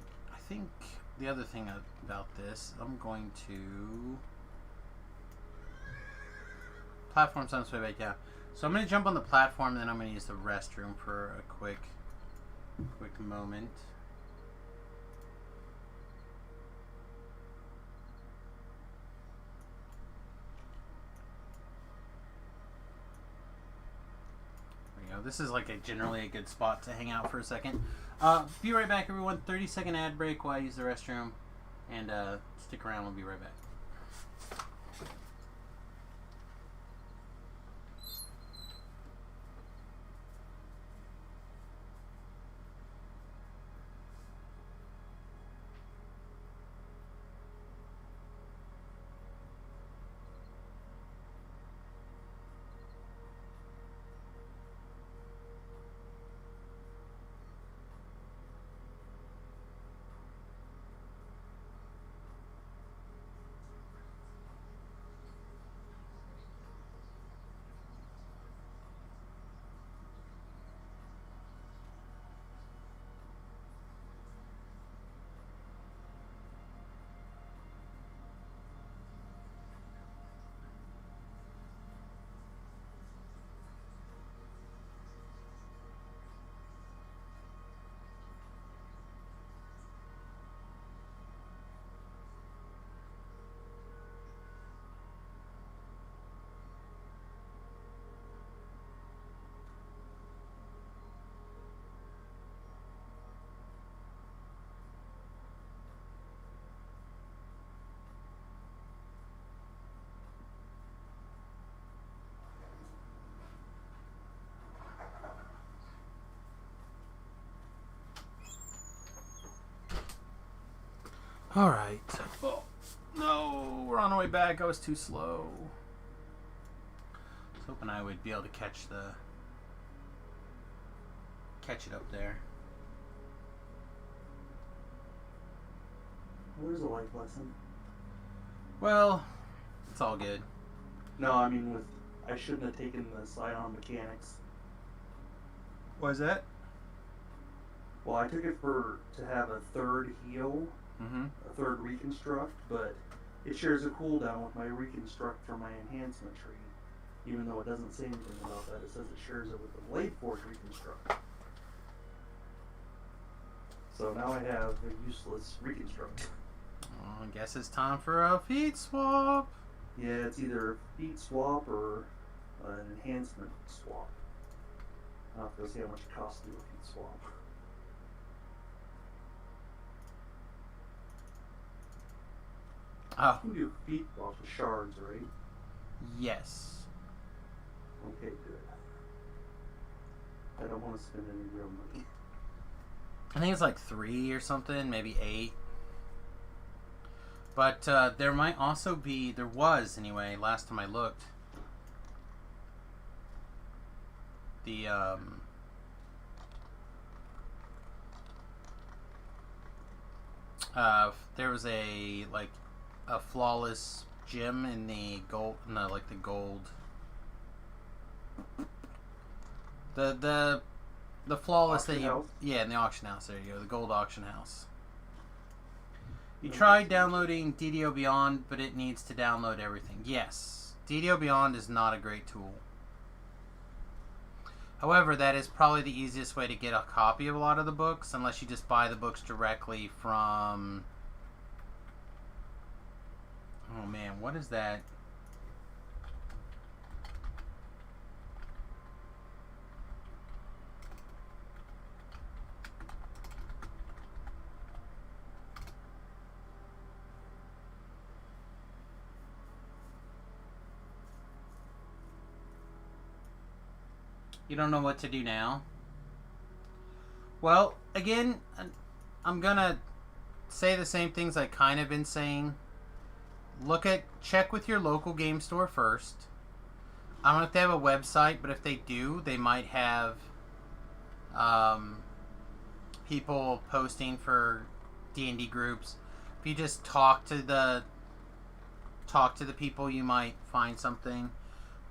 think the other thing about this, I'm going to... Platform's on its way back down. So I'm going to jump on the platform, then I'm going to use the restroom for a quick moment. There we go. This is like generally a good spot to hang out for a second. Be right back, everyone. 30-second ad break while I use the restroom. And stick around, we'll be right back. Alright. Oh, no, we're on our way back. I was too slow. I was hoping I would be able to catch it up there. There's a life lesson. Well, it's all good. No, I mean, I shouldn't have taken the Scion mechanics. What is that? Well, I took it to have a third heal, Mm-hmm. a third reconstruct, but it shares a cooldown with my reconstruct for my enhancement tree. Even though it doesn't say anything about that, it says it shares it with the Blade Forge reconstruct. So now I have a useless reconstruct. Well, I guess it's time for a feet swap. Yeah, it's either a feat swap or an enhancement swap. I'll have to go see how much it costs to do a feat swap. Oh, You can do feat swap with shards, right? yes. Okay, good. I don't want to spend any real money. I think it's like 3 or something, maybe 8. But there might also be, there was anyway, last time I looked, the there was a flawless gem in the gold, no, like the gold The flawless Auction that you house? yeah, in the auction house. There you go, the gold auction house. You No, tried that's downloading DDO Beyond, but it needs to download everything. Yes, DDO Beyond is not a great tool. However, that is probably the easiest way to get a copy of a lot of the books, unless you just buy the books directly from... Oh man, what is that? You don't know what to do now? Well, again, I'm gonna say the same things I kind of been saying. Check with your local game store first. I don't know if they have a website, but if they do, they might have people posting for D&D groups. If you just talk to the people, you might find something.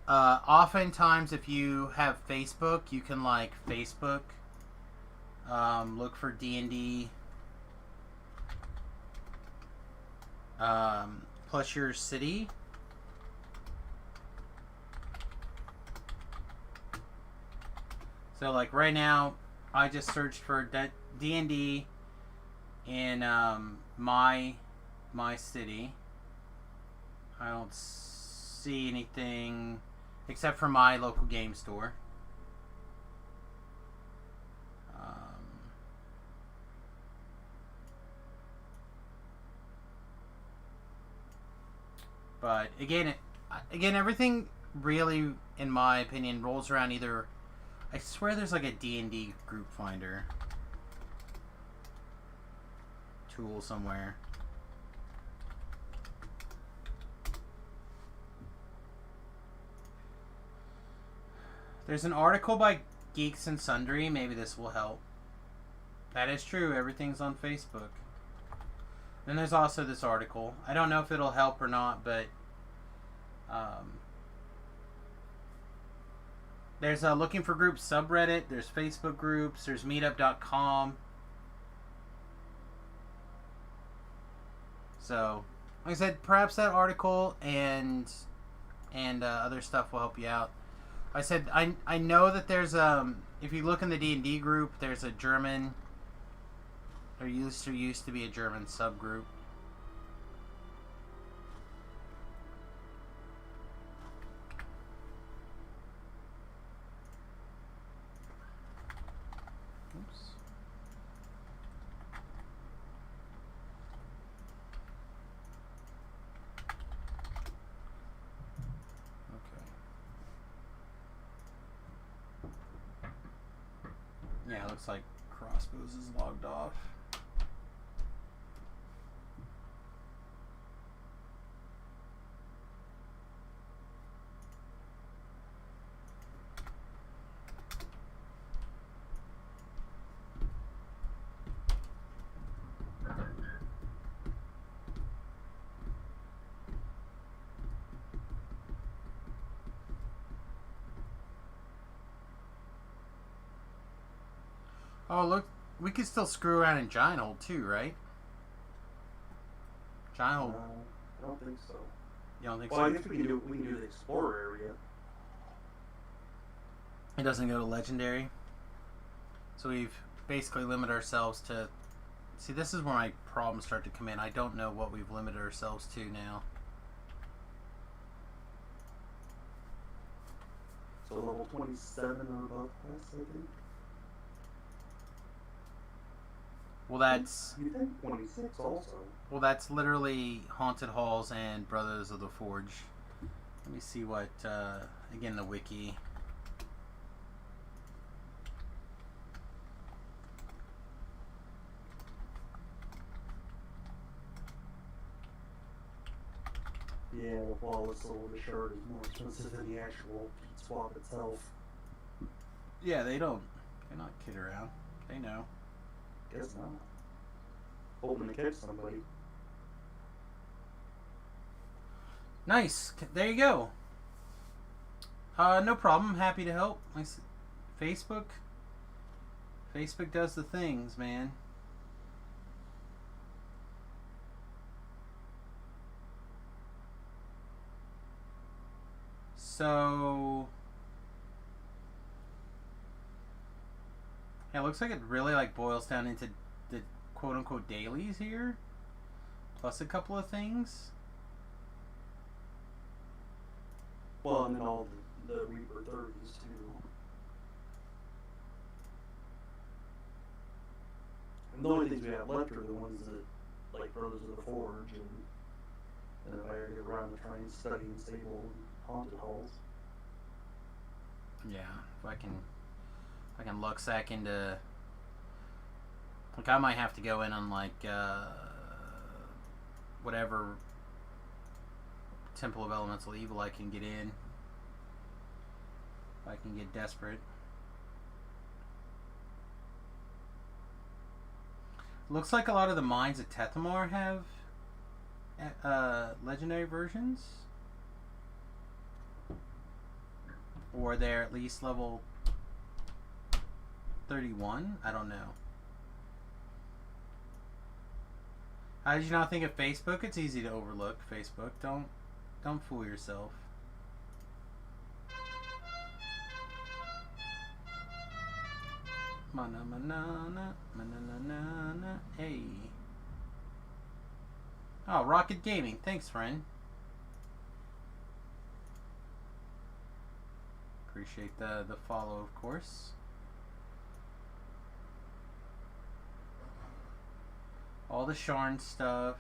Oftentimes, if you have Facebook, you can Facebook. Look for D&D plus your city. So right now, I just searched for D&D in my city. I don't see anything except for my local game store. But again, everything really, in my opinion, rolls around either. I swear there's a D&D group finder tool somewhere. There's an article by Geeks and Sundry. Maybe this will help. That is true. Everything's on Facebook. Then there's also this article. I don't know if it'll help or not, but there's a looking for groups subreddit. There's Facebook groups. There's meetup.com. So, like I said, perhaps that article and other stuff will help you out. I said I know that there's if you look in the D&D group, there's a German. There used to be a German subgroup. Oops. Okay. Yeah, it looks like Crossbows is logged off. Oh, look, we could still screw around in Giant Hold too, right? Giant Hold. I don't think so. You don't think Well, so? I guess we can do the Explorer area. It doesn't go to Legendary. So we've basically limited ourselves to... See, this is where my problems start to come in. I don't know what we've limited ourselves to now. So level 27 or above class, I think. Well, that's... You think 26 also? Well, that's literally Haunted Halls and Brothers of the Forge. Let me see what... again, the wiki... Yeah, the flawless soul of the shirt is more expensive than the actual Pete swap itself. Yeah, they're not kid around. They know. Guess not. Hoping to catch somebody. Nice. There you go. No problem. Happy to help. Facebook. Facebook does the things, man. So yeah, it looks like it really like boils down into the quote unquote dailies here, plus a couple of things. Well, and then all the Reaper 30s too. And the only things we have left are the ones that, like Brothers of the Forge, and if I ever get around to trying studying Sable and Haunted Halls. Yeah, if I can luck sack into, like, I might have to go in on like whatever Temple of Elemental Evil I can get in. If I can get desperate. Looks like a lot of the mines at Tethamar have legendary versions. Or they're at least level 31? I don't know. How did you not think of Facebook? It's easy to overlook Facebook. Don't fool yourself. Mana manana, manana, hey. Oh, Rocket Gaming. Thanks, friend. Appreciate the follow, of course. All the Sharn stuff.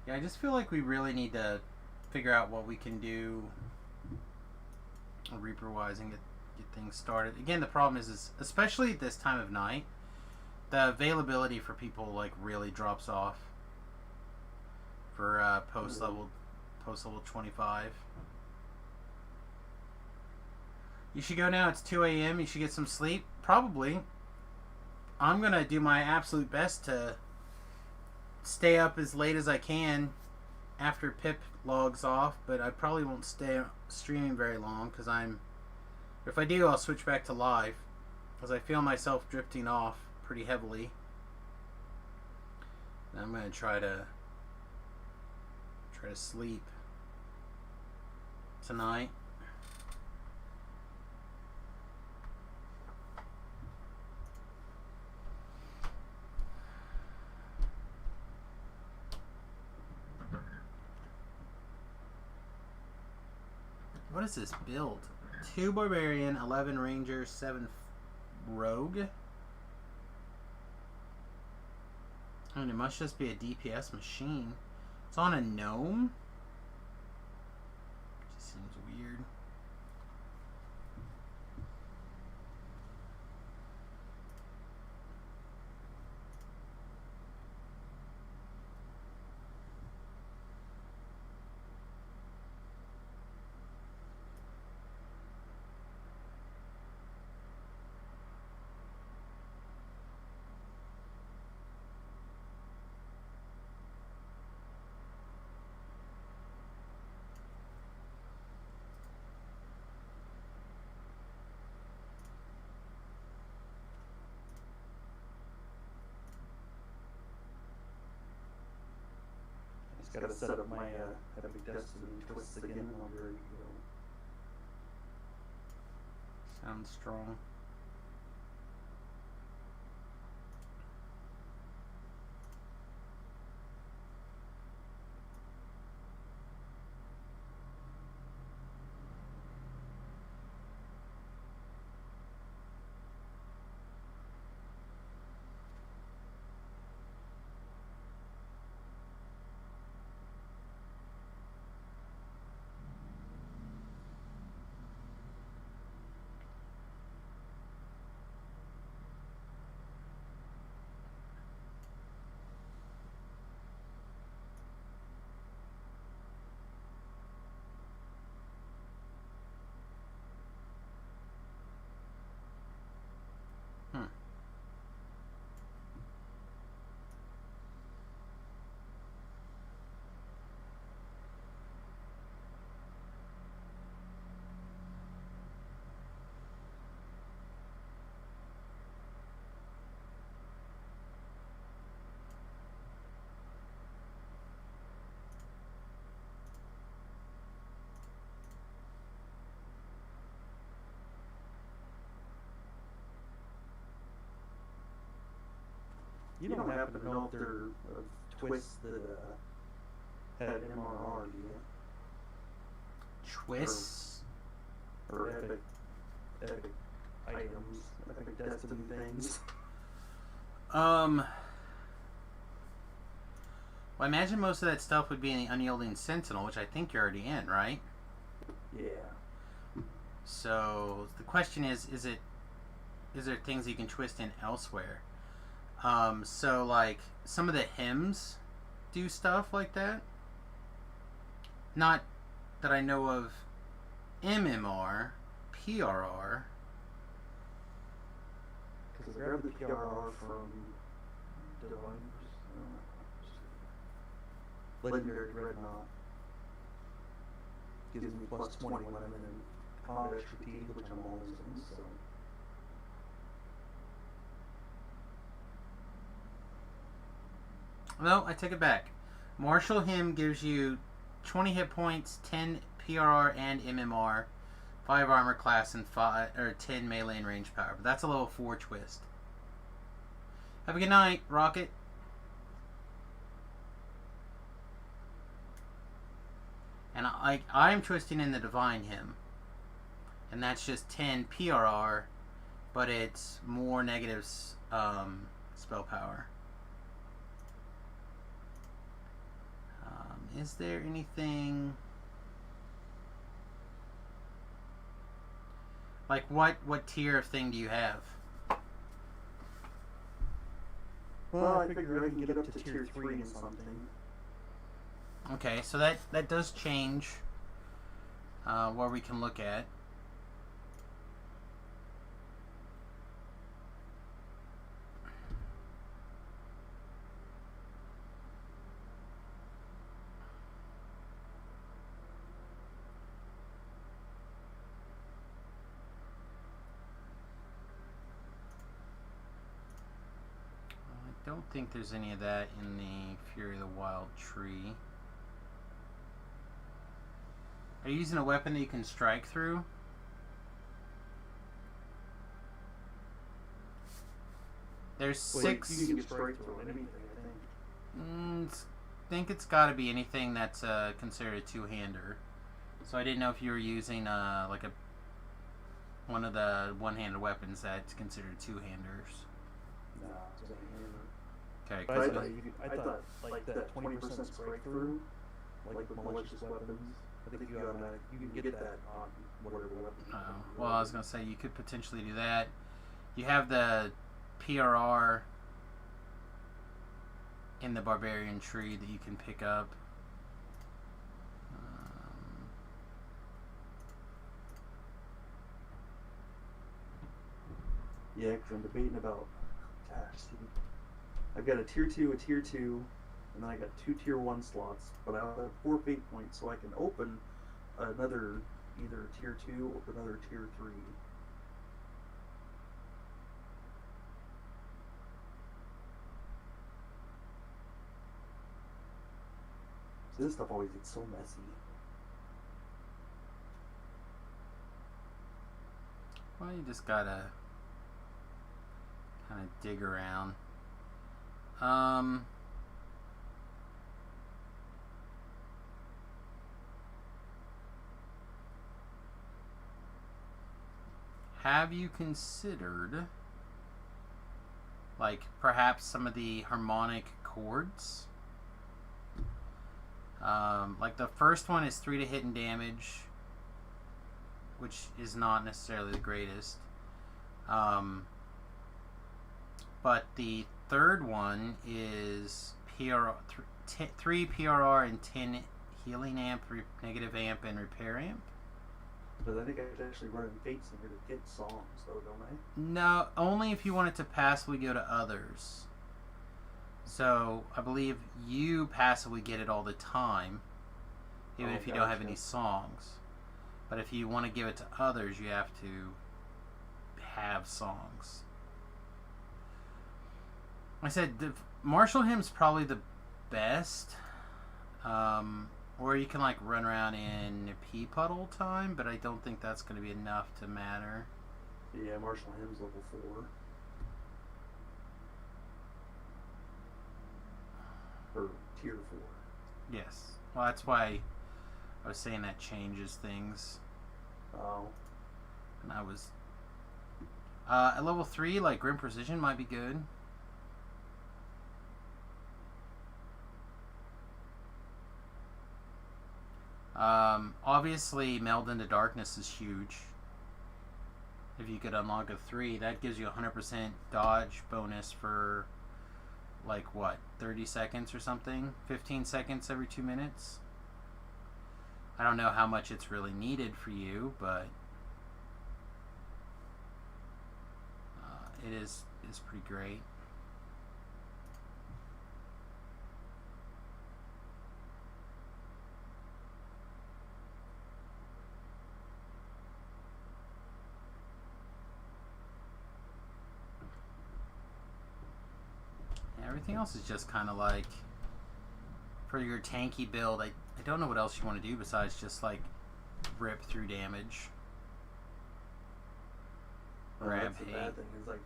Yeah, I just feel like we really need to figure out what we can do Reaper-wise and get things started. Again, the problem is especially at this time of night, the availability for people like really drops off for post level 25. You should go now. It's 2 a.m. You should get some sleep. Probably. I'm gonna do my absolute best to stay up as late as I can after Pip logs off, but I probably won't stay streaming very long because if I do, I'll switch back to live because I feel myself drifting off pretty heavily. And I'm gonna try to sleep tonight. What is this build? 2 Barbarian, 11 Ranger, 7 Rogue. I mean, it must just be a DPS machine. It's on a gnome? Just seems weird. Just gotta set up my Epic Destiny twists again and I'll be ready to go. Sounds strong. You don't happen to know if they're twists that had MRR, do you? Twists. Or epic items, epic destiny things. Well, I imagine most of that stuff would be in the Unyielding Sentinel, which I think you're already in, right? Yeah. So the question is there things you can twist in elsewhere? So like some of the hymns do stuff like that. Not that I know of. MMR, PRR. Because I grabbed the PRR from Divine. Legendary Dreadnought. Gives me plus 20 when I'm in combat fatigue, which I'm always in, so. No, I take it back. Martial Hymn gives you 20 hit points, 10 PRR and MMR, 5 armor class, and 10 melee and range power. But that's a level 4 twist. Have a good night, Rocket. And I'm twisting in the Divine Hymn. And that's just 10 PRR, but it's more negative spell power. Is there anything... Like, what tier of thing do you have? Well, I figure I can get up to tier 3 and something. Okay, so that does change what we can look at. I don't think there's any of that in the Fury of the Wild tree. Are you using a weapon that you can strike through? There's Well, 6. You can get straight through anything, I think. I think it's got to be anything that's considered a two-hander. So I didn't know if you were using like one of the one-handed weapons that's considered two-handers. No, it's a hammer. Okay. But I thought like that 20% strike through, like with malicious weapons, I think you can get that on whatever weapon. Well, I was gonna say you could potentially do that. You have the PRR in the Barbarian tree that you can pick up. Yeah, because I'm debating about. Gosh, see, I've got a tier 2, and then I got 2 tier 1 slots, but I have 4 fate points, so I can open another either tier 2 or another tier 3. So this stuff always gets so messy. Well, you just gotta kind of dig around. Have you considered, like, perhaps some of the harmonic chords? Like the first one is 3 to hit and damage, which is not necessarily the greatest. But the third one is 3 PRR and 10 healing amp, negative amp, and repair amp. But I think I could actually run in Fate Singer to get songs, though, don't I? No, only if you want it to passively go to others. So I believe you passively get it all the time, even if you don't have any songs. But if you want to give it to others, you have to have songs. I said the Martial Hymn's probably the best. Or you can like run around in pea puddle time, but I don't think that's going to be enough to matter. Yeah, Martial Hymn's level 4. tier 4. Yes. Well, that's why I was saying that changes things. Oh. And I was... at level 3, like, Grim Precision might be good. Obviously, Meld into Darkness is huge. If you could unlock a 3, that gives you 100% dodge bonus for, like, what, 30 seconds or something? 15 seconds every 2 minutes? I don't know how much it's really needed for you, but it is pretty great. Everything else is just kind of like, for your tanky build, I don't know what else you want to do besides just like rip through damage. Grab That's the hate. bad thing is like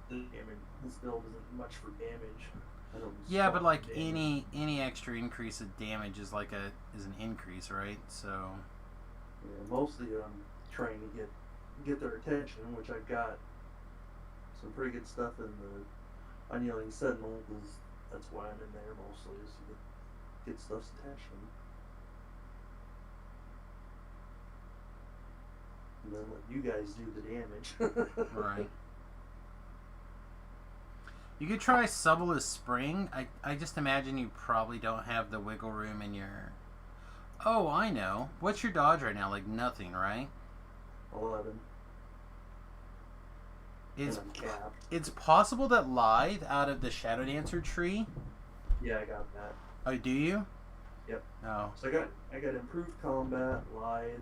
this build isn't much for damage. I don't Yeah, but swap like damage. any extra increase of damage is like is an increase, right? So Yeah, mostly I'm trying to get their attention, which I've got some pretty good stuff in the Unyielding Sentinel, because that's why I'm in there mostly, is to get stuff's attention. And then let you guys do the damage. right. You could try Subtlest Spring. I just imagine you probably don't have the wiggle room in your... Oh, I know. What's your dodge right now? Like nothing, right? 11. It's, And I'm capped. it's possible that Lithe out of the Shadow Dancer tree... Yeah, I got that. Oh, do you? Yep. Oh. So I got improved combat, Lithe,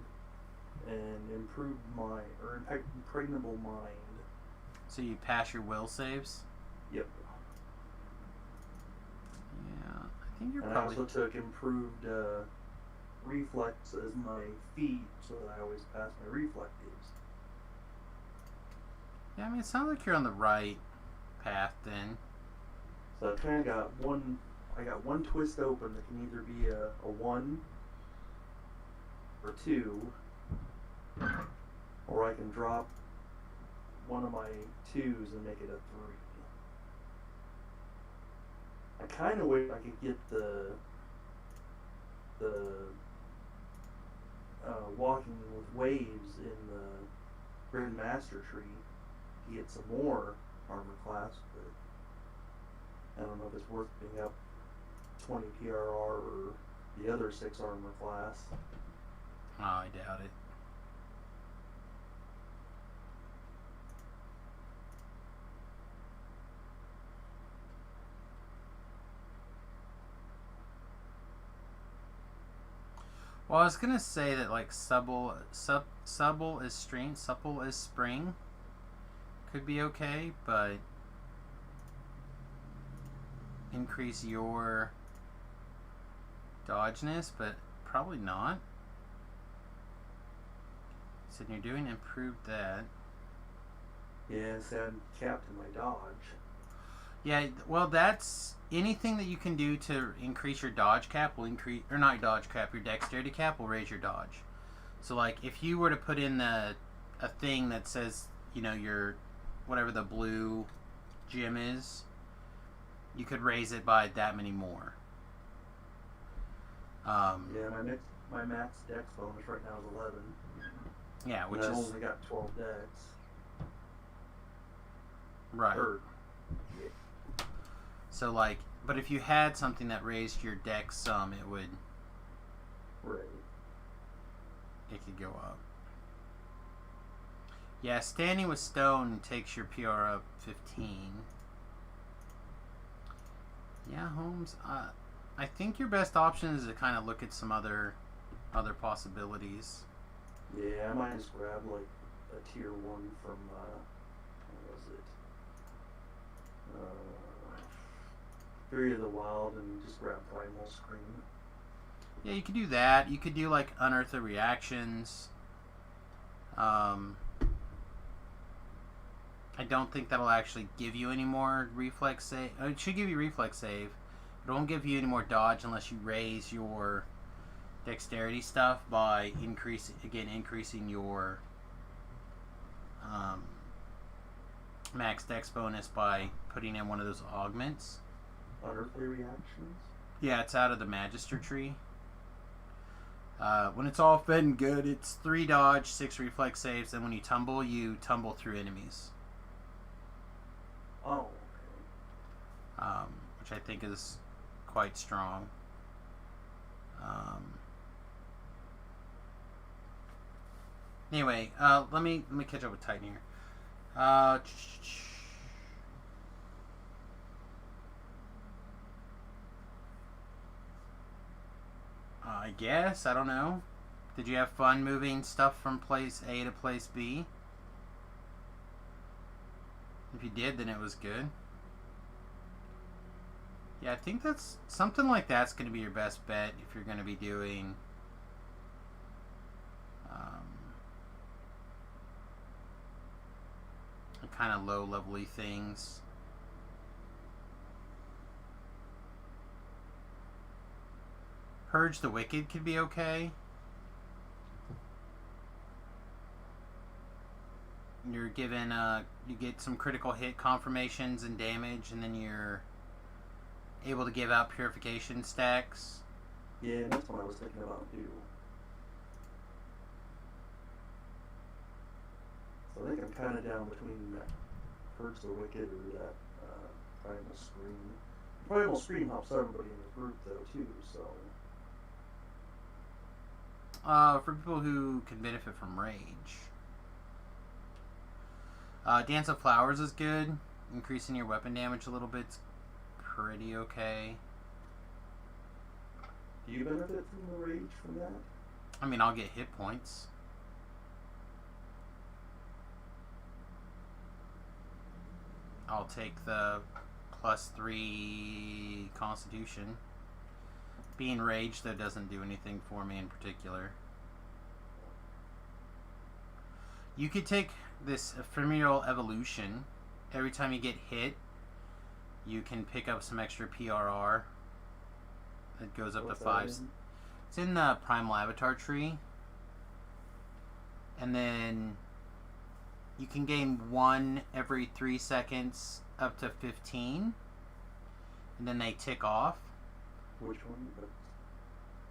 and improved mind, or impregnable mind. So you pass your will saves? Yep. Yeah, I think you're And probably... I also took improved reflex as my feat, so that I always pass my reflectives. Yeah, I mean, it sounds like you're on the right path then. So I kind of got one. I got one twist open that can either be a 1 or 2, or I can drop one of my 2s and make it a 3. I kind of wish I could get the walking with waves in the Grid Master tree to get some more armor class, but I don't know if it's worth being up 20 PRR or the other 6 armor class. Oh, I doubt it. Well, I was gonna say that like supple is spring could be okay, but increase your dodgeness, but probably not. So you're doing improved that. Yeah, so I'm capped in my dodge. Yeah, well, that's anything that you can do to increase your dodge cap will increase, or not your dodge cap, your dexterity cap will raise your dodge. So, like, if you were to put in a thing that says, you know, your whatever the blue gem is, you could raise it by that many more. Yeah, my max dex bonus right now is 11. Yeah, which and I is only got 12 dex. right. Or, So, like, but if you had something that raised your dex some, it would, right. it could go up. Yeah, standing with stone takes your PR up 15. Yeah, Holmes, I think your best option is to kind of look at some other possibilities. Yeah, I might just grab like a tier 1 from, what was it? Fury of the Wild, and just grab Primal Scream. Yeah, you could do that. You could do like Unearth the Reactions. I don't think that'll actually give you any more reflex save. It should give you reflex save, It won't give you any more dodge unless you raise your dexterity stuff by increasing your max dex bonus by putting in one of those augments. Unearthly reactions? Yeah, it's out of the Magister tree. When it's all fed and good, it's 3 dodge, 6 reflex saves, and when you tumble through enemies. Oh, okay. Which I think is quite strong. Anyway, let me catch up with Titan here. I guess, I don't know. Did you have fun moving stuff from place A to place B? If you did, then it was good. Yeah, I think that's something like that's going to be your best bet if you're going to be doing kind of low level-y things. Purge the Wicked could be okay. You're given you get some critical hit confirmations and damage, and then you're able to give out purification stacks. Yeah, that's what I was thinking about too. So I think I'm kind of down between that Purge the Wicked or that Primal Scream. Primal Scream helps everybody in the group though too, so. For people who can benefit from rage. Dance of Flowers is good. Increasing your weapon damage a little bit's pretty okay. Do you benefit from the rage from that? I mean, I'll get hit points. I'll take the +3 Constitution. Being raged, though, doesn't do anything for me in particular. You could take this Ephemeral Evolution. Every time you get hit, you can pick up some extra PRR. It goes up to 5. It's in the Primal Avatar tree. And then you can gain 1 every 3 seconds up to 15. And then they tick off. Which one?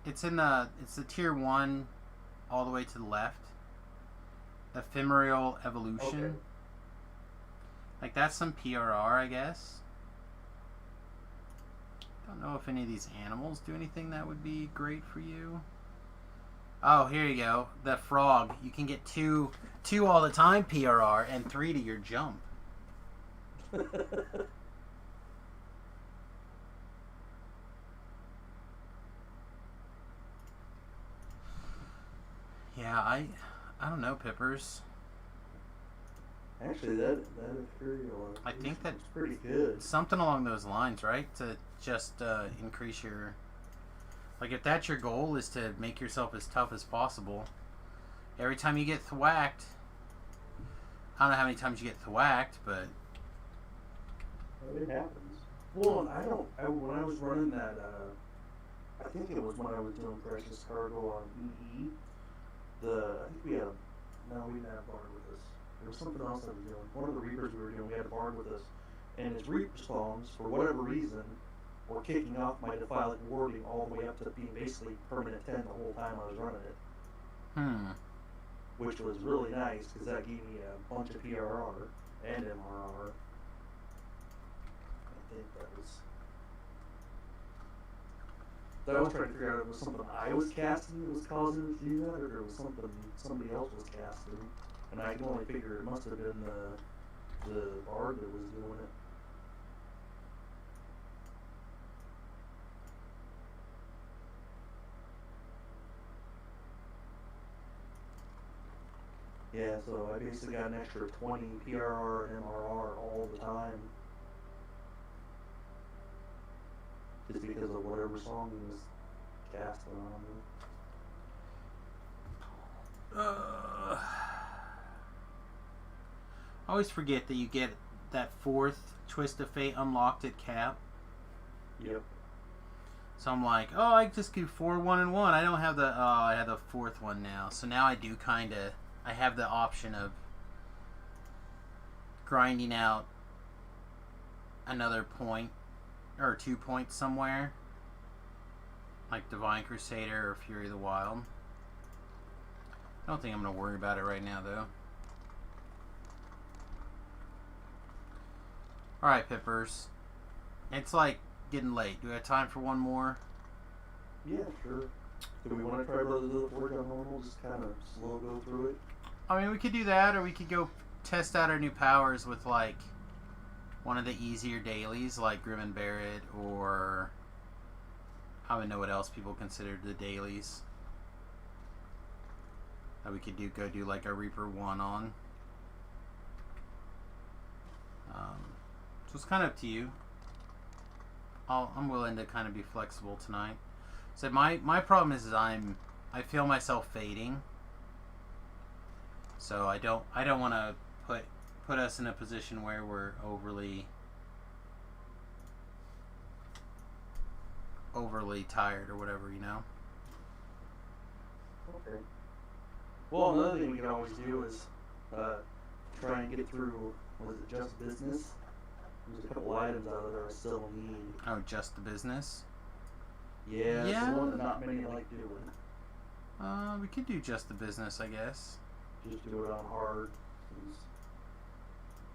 It's the tier 1 all the way to the left. Ephemeral Evolution. Okay. Like, that's some PRR, I guess. Don't know if any of these animals do anything that would be great for you. Oh, here you go. The frog. You can get 2 all the time PRR and 3 to your jump. Yeah, I don't know, Pippers. Actually, that Imperial I think that's pretty good. something along those lines, right? To just increase your... Like, if that's your goal, is to make yourself as tough as possible. Every time you get thwacked... I don't know how many times you get thwacked, but... It happens. Well, when I was running that, I think it was when I was doing Precious Cargo on EE, I think we didn't have Bard with us. There was something else I was doing. One of the Reapers we were doing, we had a Bard with us. And his Reaper spawns, for whatever reason, were kicking off my Defilant Warding all the way up to being basically permanent 10 the whole time I was running it. Which was really nice, because that gave me a bunch of PRR and MRR. I think that was... So I was trying to figure out if it was something I was casting that was causing it to do that, or if it was something somebody else was casting. And I can only figure it must have been the Bard that was doing it. Yeah, so I basically got an extra 20 PRR and MRR all the time. Just because of whatever song he was casting on me. I always forget that you get that 4th Twist of Fate unlocked at cap. Yep. So I'm like, oh, I just do 4, 1, and 1. I don't have the. Oh, I have the 4th one now. So now I do kind of. I have the option of grinding out another point or 2 points somewhere, like Divine Crusader or Fury of the Wild. I don't think I'm gonna worry about it right now, though. All right, Pippers. It's like getting late. Do we have time for one more? Yeah, sure. Do we want to try Brothers of the Forge on normal? Just kind of slow go through it? I mean, we could do that, or we could go test out our new powers with, like, one of the easier dailies, like Grim and Barrett, or I don't know what else people consider the dailies that we could go do like a Reaper 1 on. So it's kind of up to you. I'm willing to kind of be flexible tonight. So my problem is I feel myself fading. So I don't want to put us in a position where we're overly tired or whatever, you know. Okay. Well, another thing we can always do is try and get through, was it Just Business? There's a couple items out of there I still need. Oh, Just the Business? Yeah, it's Yeah. the one that not many like doing. We could do Just the Business, I guess. Just do it on hard. 'Cause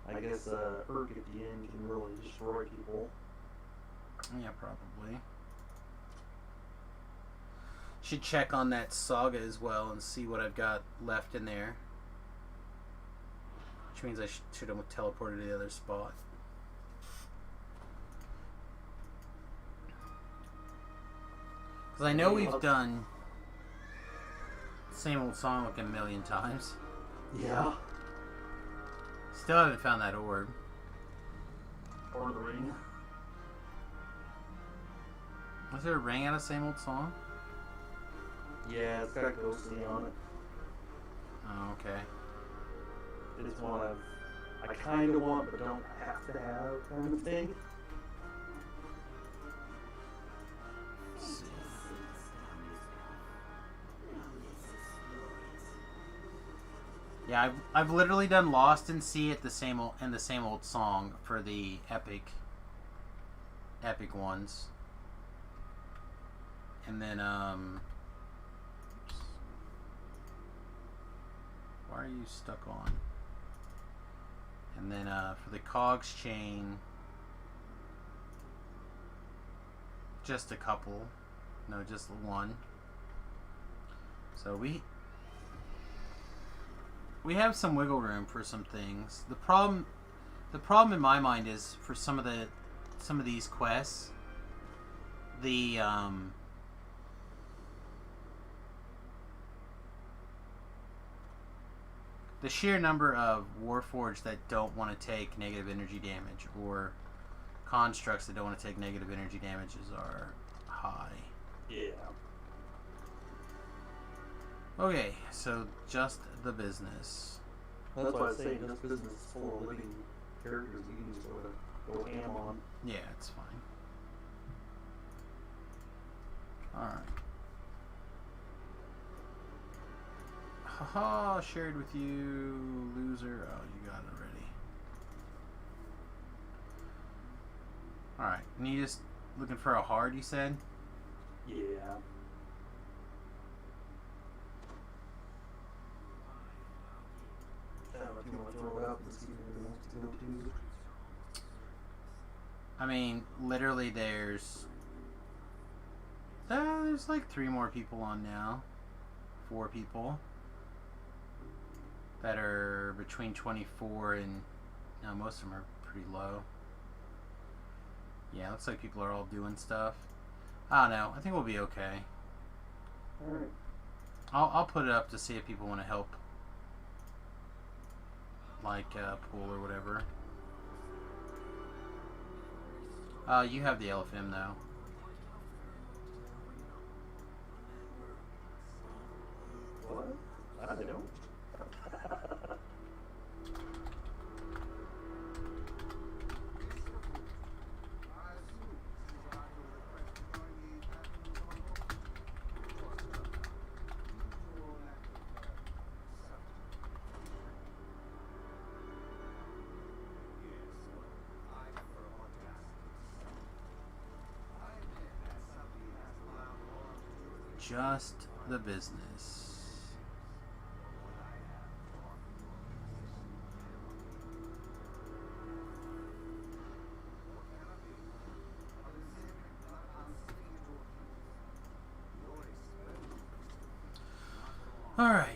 I guess Urk at the end can really destroy people. Yeah, probably. Should check on that saga as well and see what I've got left in there. Which means I should have teleported to the other spot. Because I know we've done the same old song like a million times. Yeah. Still haven't found that orb. Or the ring. Was there a ring out of same old song? Yeah, it's got ghostly on it. Oh, okay. It's one I kind of want but don't have to have kind of thing. Let's see. Yeah, I've literally done Lost in Sea at the same old song for the epic ones. And then why are you stuck on? And then for the Cogs chain, just a couple. No, just one. So we have some wiggle room for some things. The problem in my mind is for some of these quests, the sheer number of Warforged that don't want to take negative energy damage, or constructs that don't want to take negative energy damages, are high. Yeah. Okay, so Just the Business. That's why I say Just Business is full of living characters you can just go ham on. Yeah, it's fine. Alright. Haha, shared with you, loser. Oh, you got it already. Alright, and you just looking for a hard, you said? Yeah. I don't know if you want to throw it up and see if anybody wants to go too. I mean, literally there's like 3 more people on now. 4 people. That are between 24 and... No, most of them are pretty low. Yeah, looks like people are all doing stuff. I don't know. I think we'll be okay. Alright. I'll put it up to see if people want to help. Like, pool or whatever. You have the LFM though. What? I don't. just the business. All right.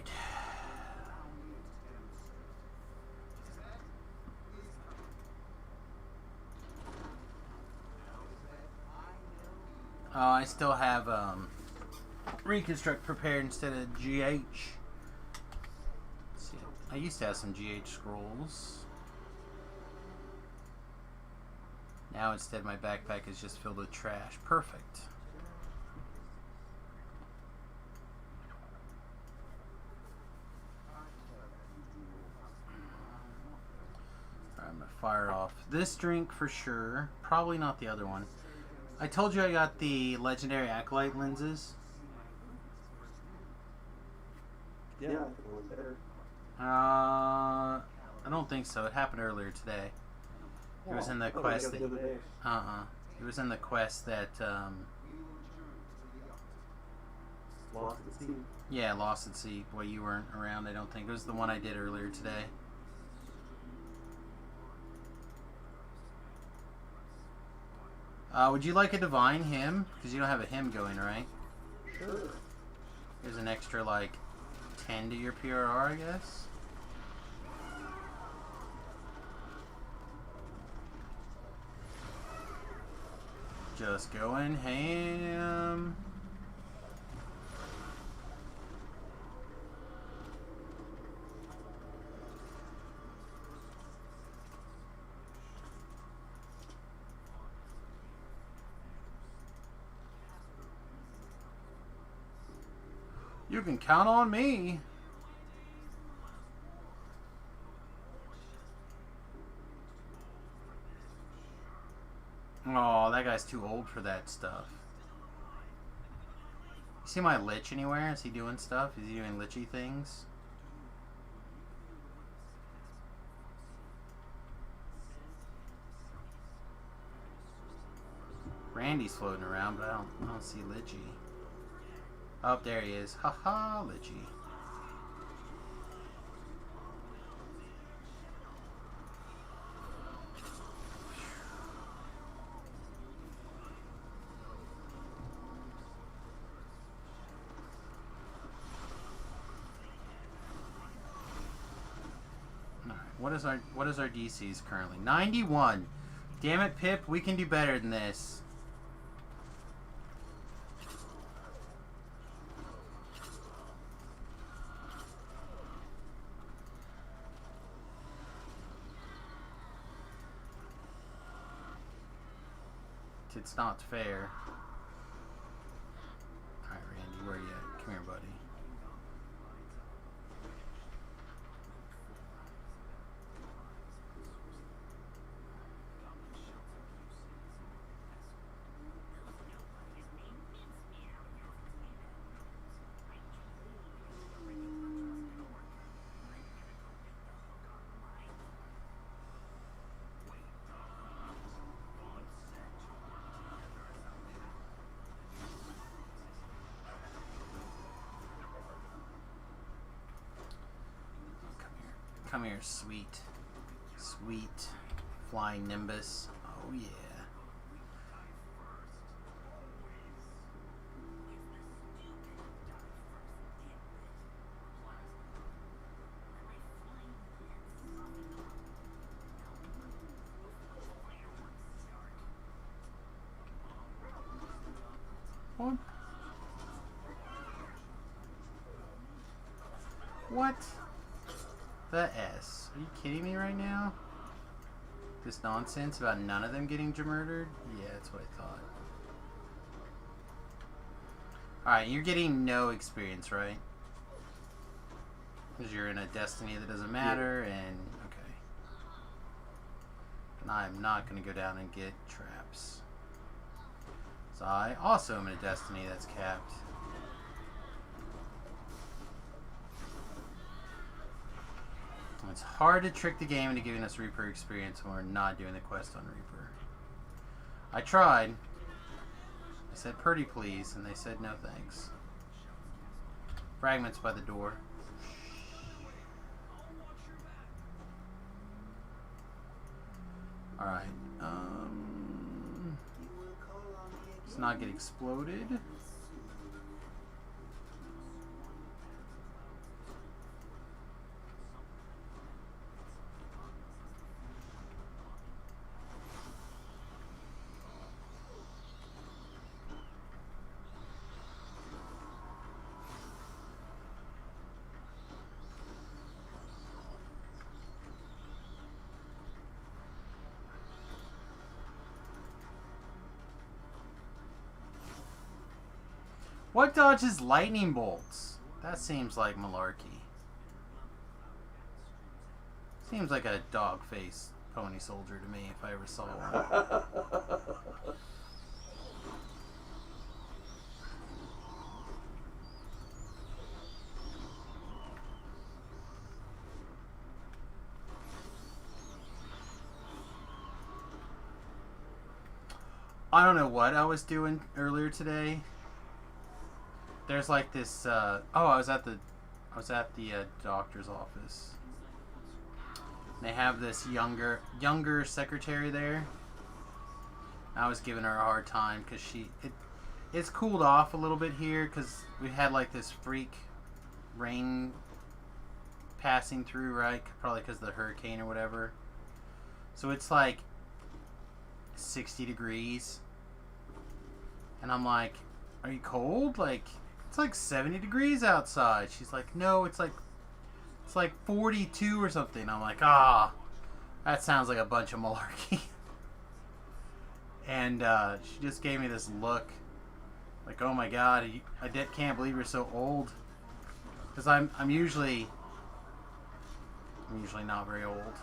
I still have Reconstruct prepared instead of GH. Let's see, I used to have some GH scrolls. Now instead my backpack is just filled with trash. Perfect. Alright, I'm gonna fire off this drink for sure. Probably not the other one. I told you I got the Legendary Acolyte lenses. Yeah, I think it was better. I don't think so. It happened earlier today. It was in the I thought quest we got that... the other day. It was in the quest that, Lost at sea. yeah, Lost at Sea. Well, you weren't around, I don't think. It was the one I did earlier today. Would you like a divine hymn? Because you don't have a hymn going, right? Sure. There's an extra, like, 10 to your PRR, I guess? Just going ham. You can count on me. Oh, that guy's too old for that stuff. You see my Lich anywhere? Is he doing stuff? Is he doing Lichy things? Randy's floating around, but I don't see Lichy. Oh, there he is. Haha, Lichy. Alright, what is our DCs currently? 91. Damn it, Pip, we can do better than this. It's not fair. Alright, Randy, where you at? Come here, buddy. Come here, sweet, sweet flying Nimbus. Oh yeah. What? The S. Are you kidding me right now? This nonsense about none of them getting murdered? Yeah, that's what I thought. Alright, you're getting no experience, right? Because you're in a destiny that doesn't matter, and... okay. And I'm not going to go down and get traps. So I also am in a destiny that's capped. It's hard to trick the game into giving us Reaper experience when we're not doing the quest on Reaper. I tried. I said, pretty please, and they said no thanks. Fragments by the door. Alright. Let's not get exploded. What dodges lightning bolts? That seems like malarkey. Seems like a dog-faced pony soldier to me if I ever saw one. I don't know what I was doing earlier today. There's like this. I was at the doctor's office. They have this younger secretary there. I was giving her a hard time because it's cooled off a little bit here because we had like this freak rain passing through, right? Probably because of the hurricane or whatever. So it's like 60 degrees, and I'm like, "Are you cold? Like, it's like 70 degrees outside." She's like, "No, it's like 42 or something." I'm like, that sounds like a bunch of malarkey. And she just gave me this look, like, "Oh my God, I can't believe you're so old." Because I'm usually not very old,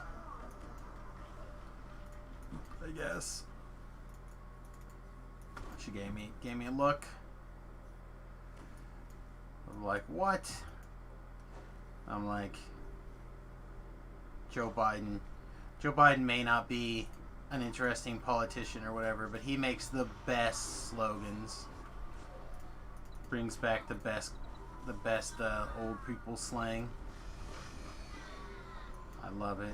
I guess. She gave me a look. I'm like, "What?" I'm like, Joe Biden may not be an interesting politician or whatever, but he makes the best slogans. Brings back the best old people slang. I love it.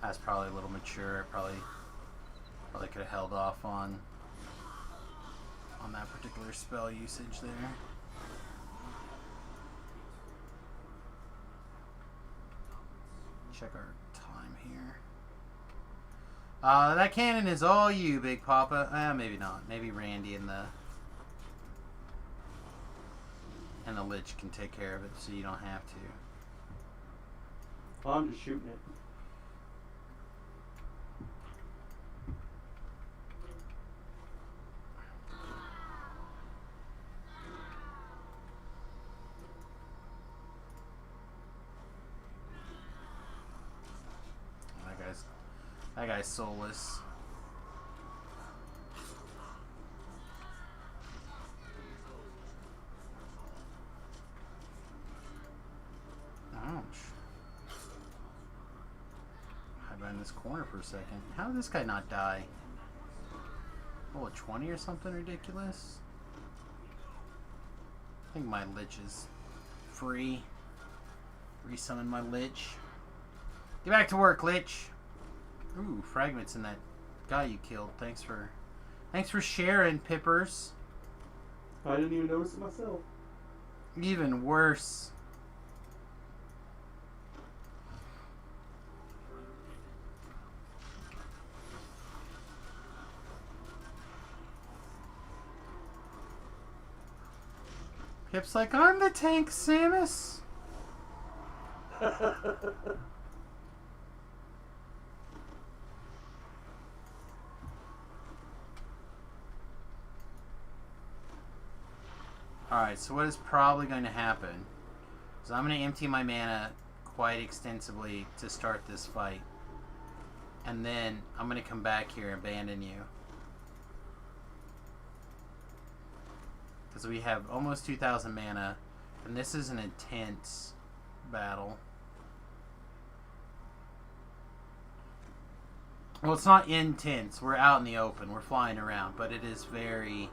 That's probably a little mature. Probably could have held off on that particular spell usage there. Check our time here. That cannon is all you, Big Papa. Maybe not. Maybe Randy and the Lich can take care of it, so you don't have to. I'm just shooting it. That guy's soulless. Ouch. Hide behind this corner for a second. How did this guy not die? Oh, a 20 or something ridiculous? I think my Lich is free. Resummon my Lich. Get back to work, Lich. Ooh, fragments in that guy you killed. Thanks for sharing, Pippers. I didn't even notice it myself. Even worse. Pip's like, "I'm the tank, Samus." Alright, so what is probably going to happen is I'm going to empty my mana quite extensively to start this fight. And then I'm going to come back here and abandon you. Because we have almost 2,000 mana, and this is an intense battle. Well, it's not intense. We're out in the open. We're flying around, but it is very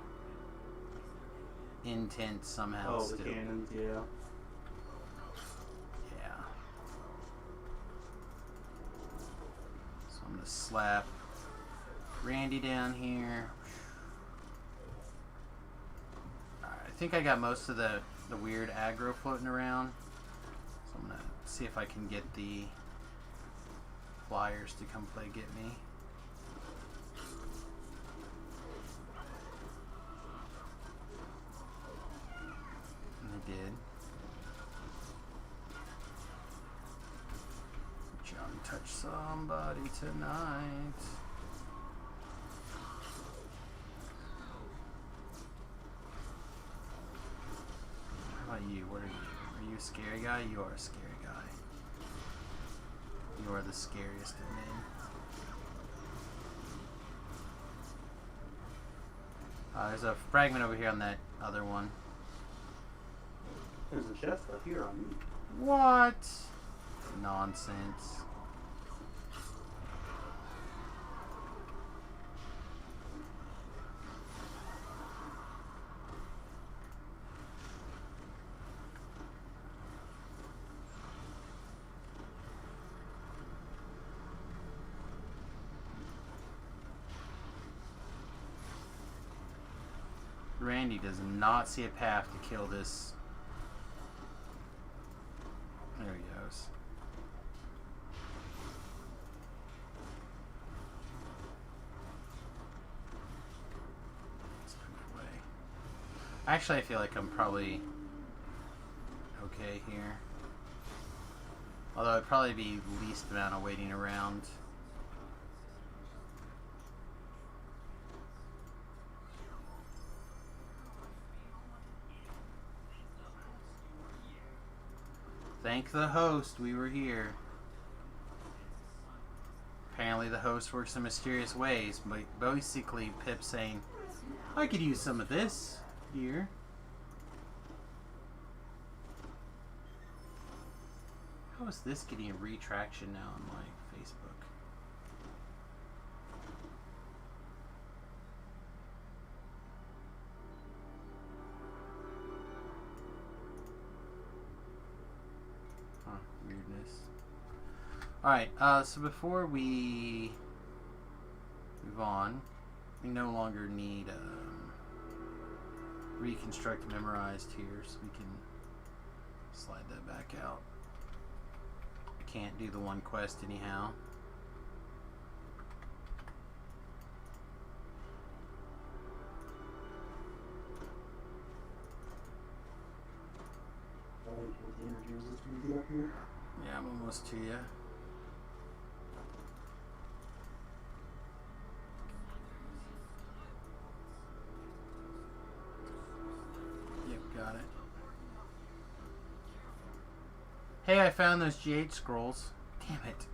intense somehow. Oh, still. the cannons, yeah. Yeah. So I'm gonna slap Randy down here. Alright, I think I got most of the weird aggro floating around. So I'm gonna see if I can get the Flyers to come play get me. And they did. John touch somebody tonight. How about you? What are you? Are you a scary guy? You are a scary guy. You are the scariest of men. There's a fragment over here on that other one. There's a chest up here on me. What? Nonsense. Randy does not see a path to kill this. There he goes. Let's move away. Actually, I feel like I'm probably okay here. Although it'd probably be least amount of waiting around. Thank the host, we were here. Apparently the host works in mysterious ways, but basically Pip saying, I could use some of this here. How is this getting a retraction now on my Facebook? Weirdness. Alright, so before we move on, we no longer need reconstruct memorized here, so we can slide that back out. I can't do the one quest anyhow. The energy resist when you get up here. Yeah, I'm almost to you. Yep, got it. Hey, I found those G8 scrolls. Damn it.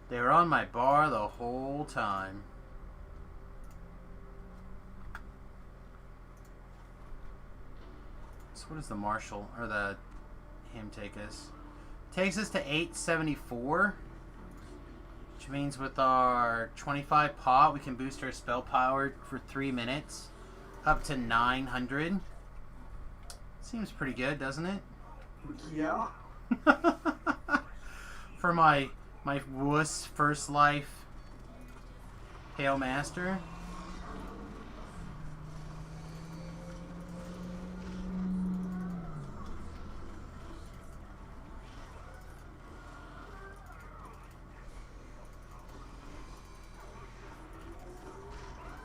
They were on my bar the whole time. So what does the marshal or the him take us? Takes us to 874, which means with our 25 pot we can boost our spell power for 3 minutes up to 900. Seems pretty good, doesn't it? Yeah. For my wuss first life Hail Master.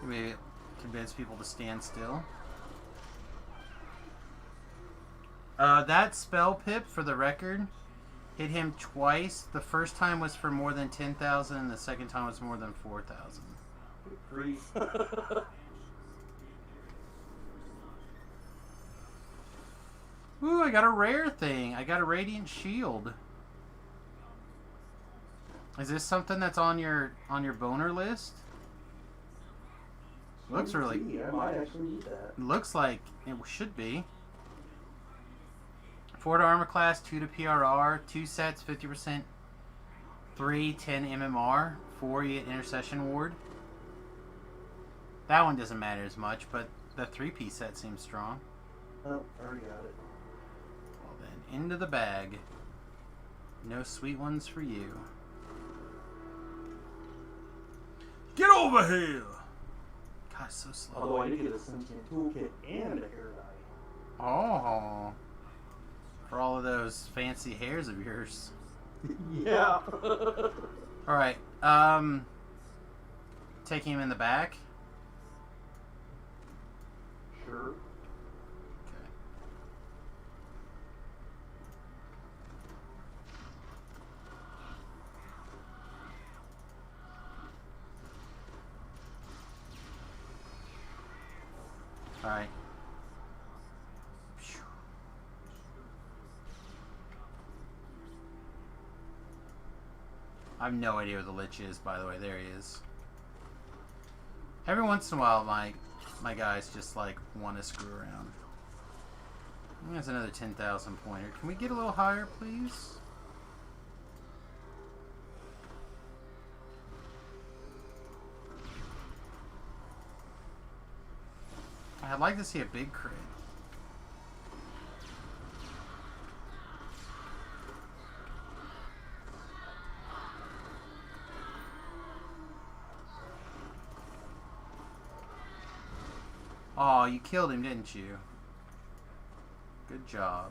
Maybe convince people to stand still. That spell Pip, for the record, hit him twice. The first time was for more than 10,000, and the second time was more than 4,000. Great. Ooh, I got a rare thing. I got a Radiant Shield. Is this something that's on your boner list? Looks really. I might actually need that. Looks like it should be. 4 to armor class, 2 to PRR, 2 sets, 50% 3, 10 MMR, 4 you get Intercession Ward. That one doesn't matter as much, but the 3-piece set seems strong. Oh, already got it. Well then, into the bag. No sweet ones for you. Get over here! God, so slow. Although I did get a sentient toolkit and a hair dye. Oh. For all of those fancy hairs of yours. Yeah. Alright, taking him in the back. Sure. Okay. Alright. I have no idea where the Lich is, by the way. There he is. Every once in a while, my guys just, like, want to screw around. There's another 10,000 pointer. Can we get a little higher, please? I'd like to see a big crit. Oh, you killed him, didn't you? Good job.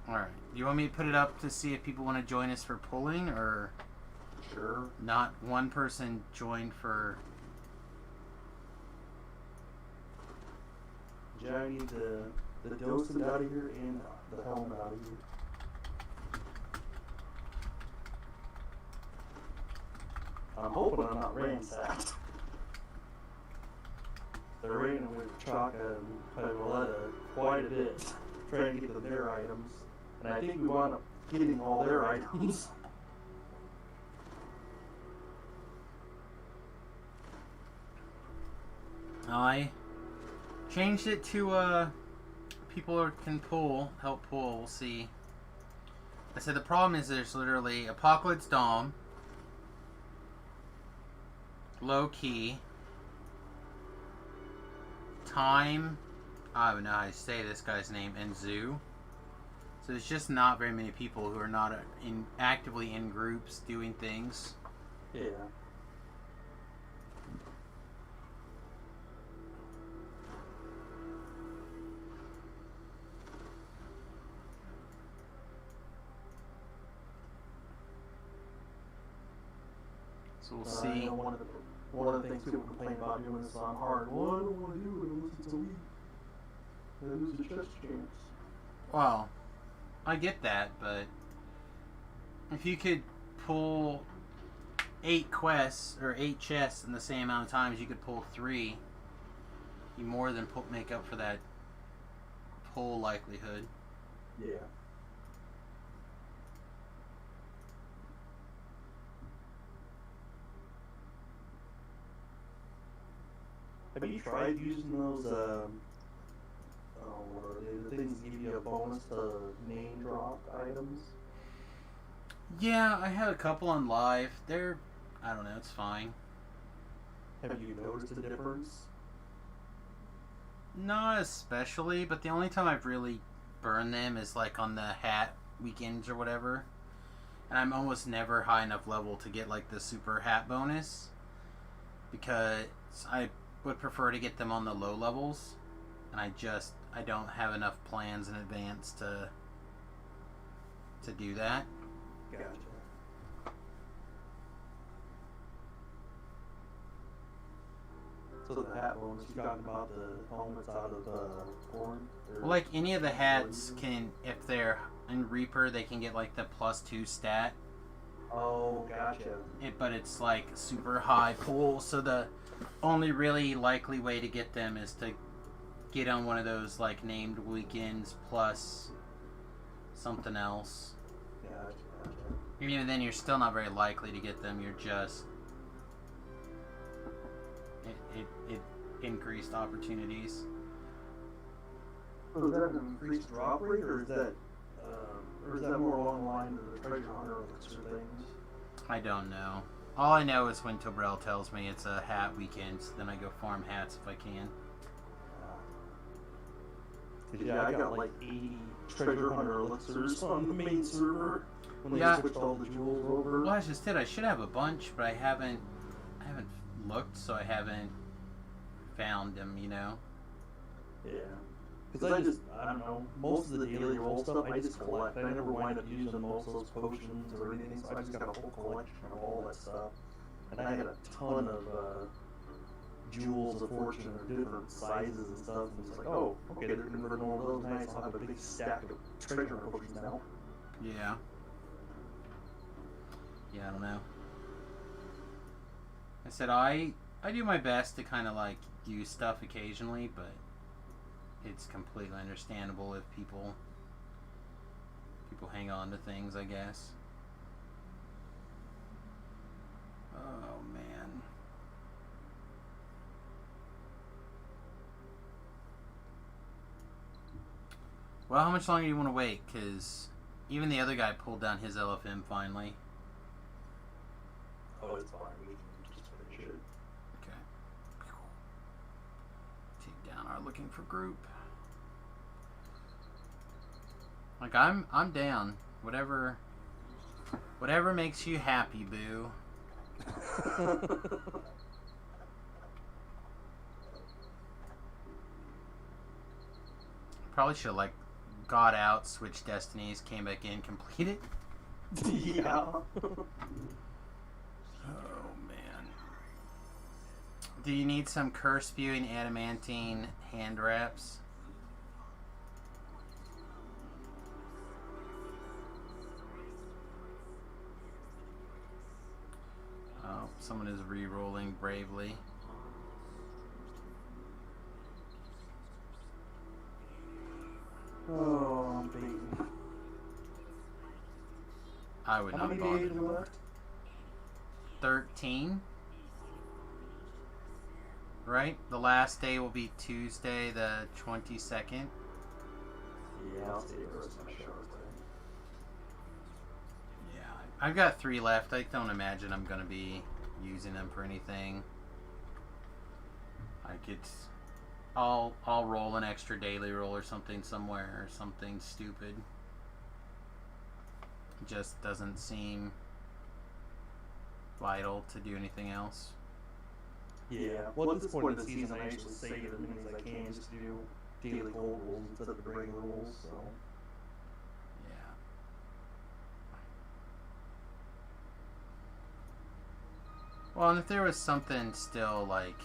Alright. You want me to put it up to see if people want to join us for pulling, or Sure. not one person joined for... Yeah, I need the docent out of here and the helmet out of here. I'm hoping I'm not ransacked. They're raining with Chaka and Paoletta quite a bit, trying to get to their items. And I think we wound up getting all their items. I changed it to, people can pull, help pull, we'll see. I said the problem is there's literally Apocalypse Dom, Low Key, Time, I don't know how to say this guy's name, and Zoo. So there's just not very many people who are not actively in groups doing things. Yeah. So we'll I see. know one of the things people complain about doing this on hard. Well, I don't want to do it unless it's elite. I lose the chest chance. Well, I get that, but if you could pull 8 quests or 8 chests in the same amount of time as you could pull 3, you more than make up for that pull likelihood. Yeah. Have you tried using those, what are they? The things that give you a bonus to name drop items? Yeah, I had a couple on live. They're, I don't know, it's fine. Have you noticed a difference? Not especially, but the only time I've really burned them is like on the hat weekends or whatever. And I'm almost never high enough level to get like the super hat bonus, because I would prefer to get them on the low levels, and I don't have enough plans in advance to do that. Gotcha. So the hat bonus, you're talking about the helmets out of corn? Well, like any of the hats can, if they're in Reaper, they can get like the +2 stat. Oh, gotcha. But it's like super high pull, so the only really likely way to get them is to get on one of those like named weekends plus something else. Gotcha. And even then, you're still not very likely to get them. You're just it increased opportunities. So is that an increased drop rate, or is that more along the line of the treasure hunter elixir things? I don't know. All I know is when Tobrell tells me it's a hat weekend, so then I go farm hats if I can. Yeah, I got like 80 treasure hunter elixirs on the main server when they Yeah. switched all the jewels over. Well, I just did. I should have a bunch, but I haven't looked, so I haven't found them. You know. Yeah. Because I don't know, most of the daily roll stuff I just collect. I never wind up using most of those potions or anything, so I just got a whole collection of all that stuff. And I had a ton of jewels of fortune of different sizes and stuff, and it's like, oh, okay, they're converting all those nice. I'll have a big stack of treasure potions now. Yeah. Yeah, I don't know. I said I do my best to kind of like use stuff occasionally, but it's completely understandable if people hang on to things, I guess. Oh man. Well, how much longer do you want to wait? Because even the other guy pulled down his LFM finally. Oh, it's fine. We can just finish it. Okay. Take down our looking for group. Like I'm down. Whatever makes you happy, boo. Probably should have like got out, switched destinies, came back in, completed. Yeah. Oh man. Do you need some curse spewing adamantine hand wraps? Oh, someone is re-rolling bravely. Oh, I'm beaten. I would How not many bother. days are left? 13. Right? The last day will be Tuesday the 22nd. Yeah, I'll save the rest of my short thing. Yeah, I've got 3 left. I don't imagine I'm going to be using them for anything. Like I'll roll an extra daily roll or something somewhere or something stupid. It just doesn't seem vital to do anything else. Yeah, well, at this point in the season, I actually save as many as I can just to do daily gold rolls instead of the regular rolls, so. Yeah. Well, and if there was something still like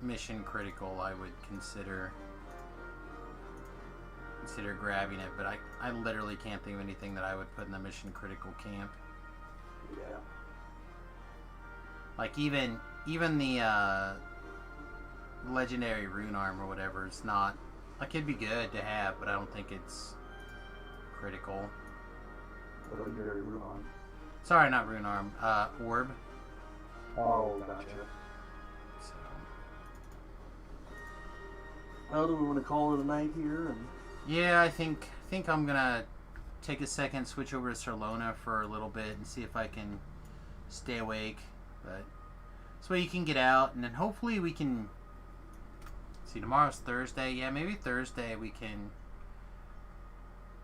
mission critical, I would consider grabbing it, but I literally can't think of anything that I would put in the mission critical camp. Yeah. Like even the legendary rune arm or whatever is not like it'd be good to have, but I don't think it's critical. The legendary rune arm. Sorry, not rune arm. Orb. Oh, gotcha. So Well, do we want to call it a night here? And yeah, I think I'm gonna take a second, switch over to Sarlona for a little bit, and see if I can stay awake. But this way you can get out, and then hopefully we can see. Tomorrow's Thursday. Yeah, maybe Thursday we can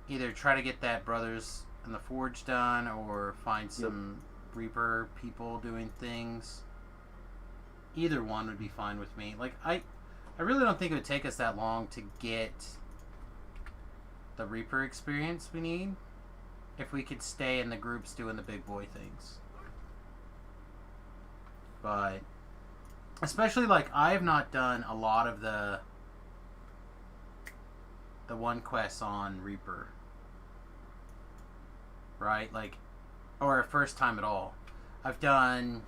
either try to get that Brothers in the Forge done, or find some Reaper people doing things. Either one would be fine with me. Like I really don't think it would take us that long to get the Reaper experience we need if we could stay in the groups doing the big boy things. But especially like I have not done a lot of the one quests on Reaper. Right? Like, or first time at all. I've done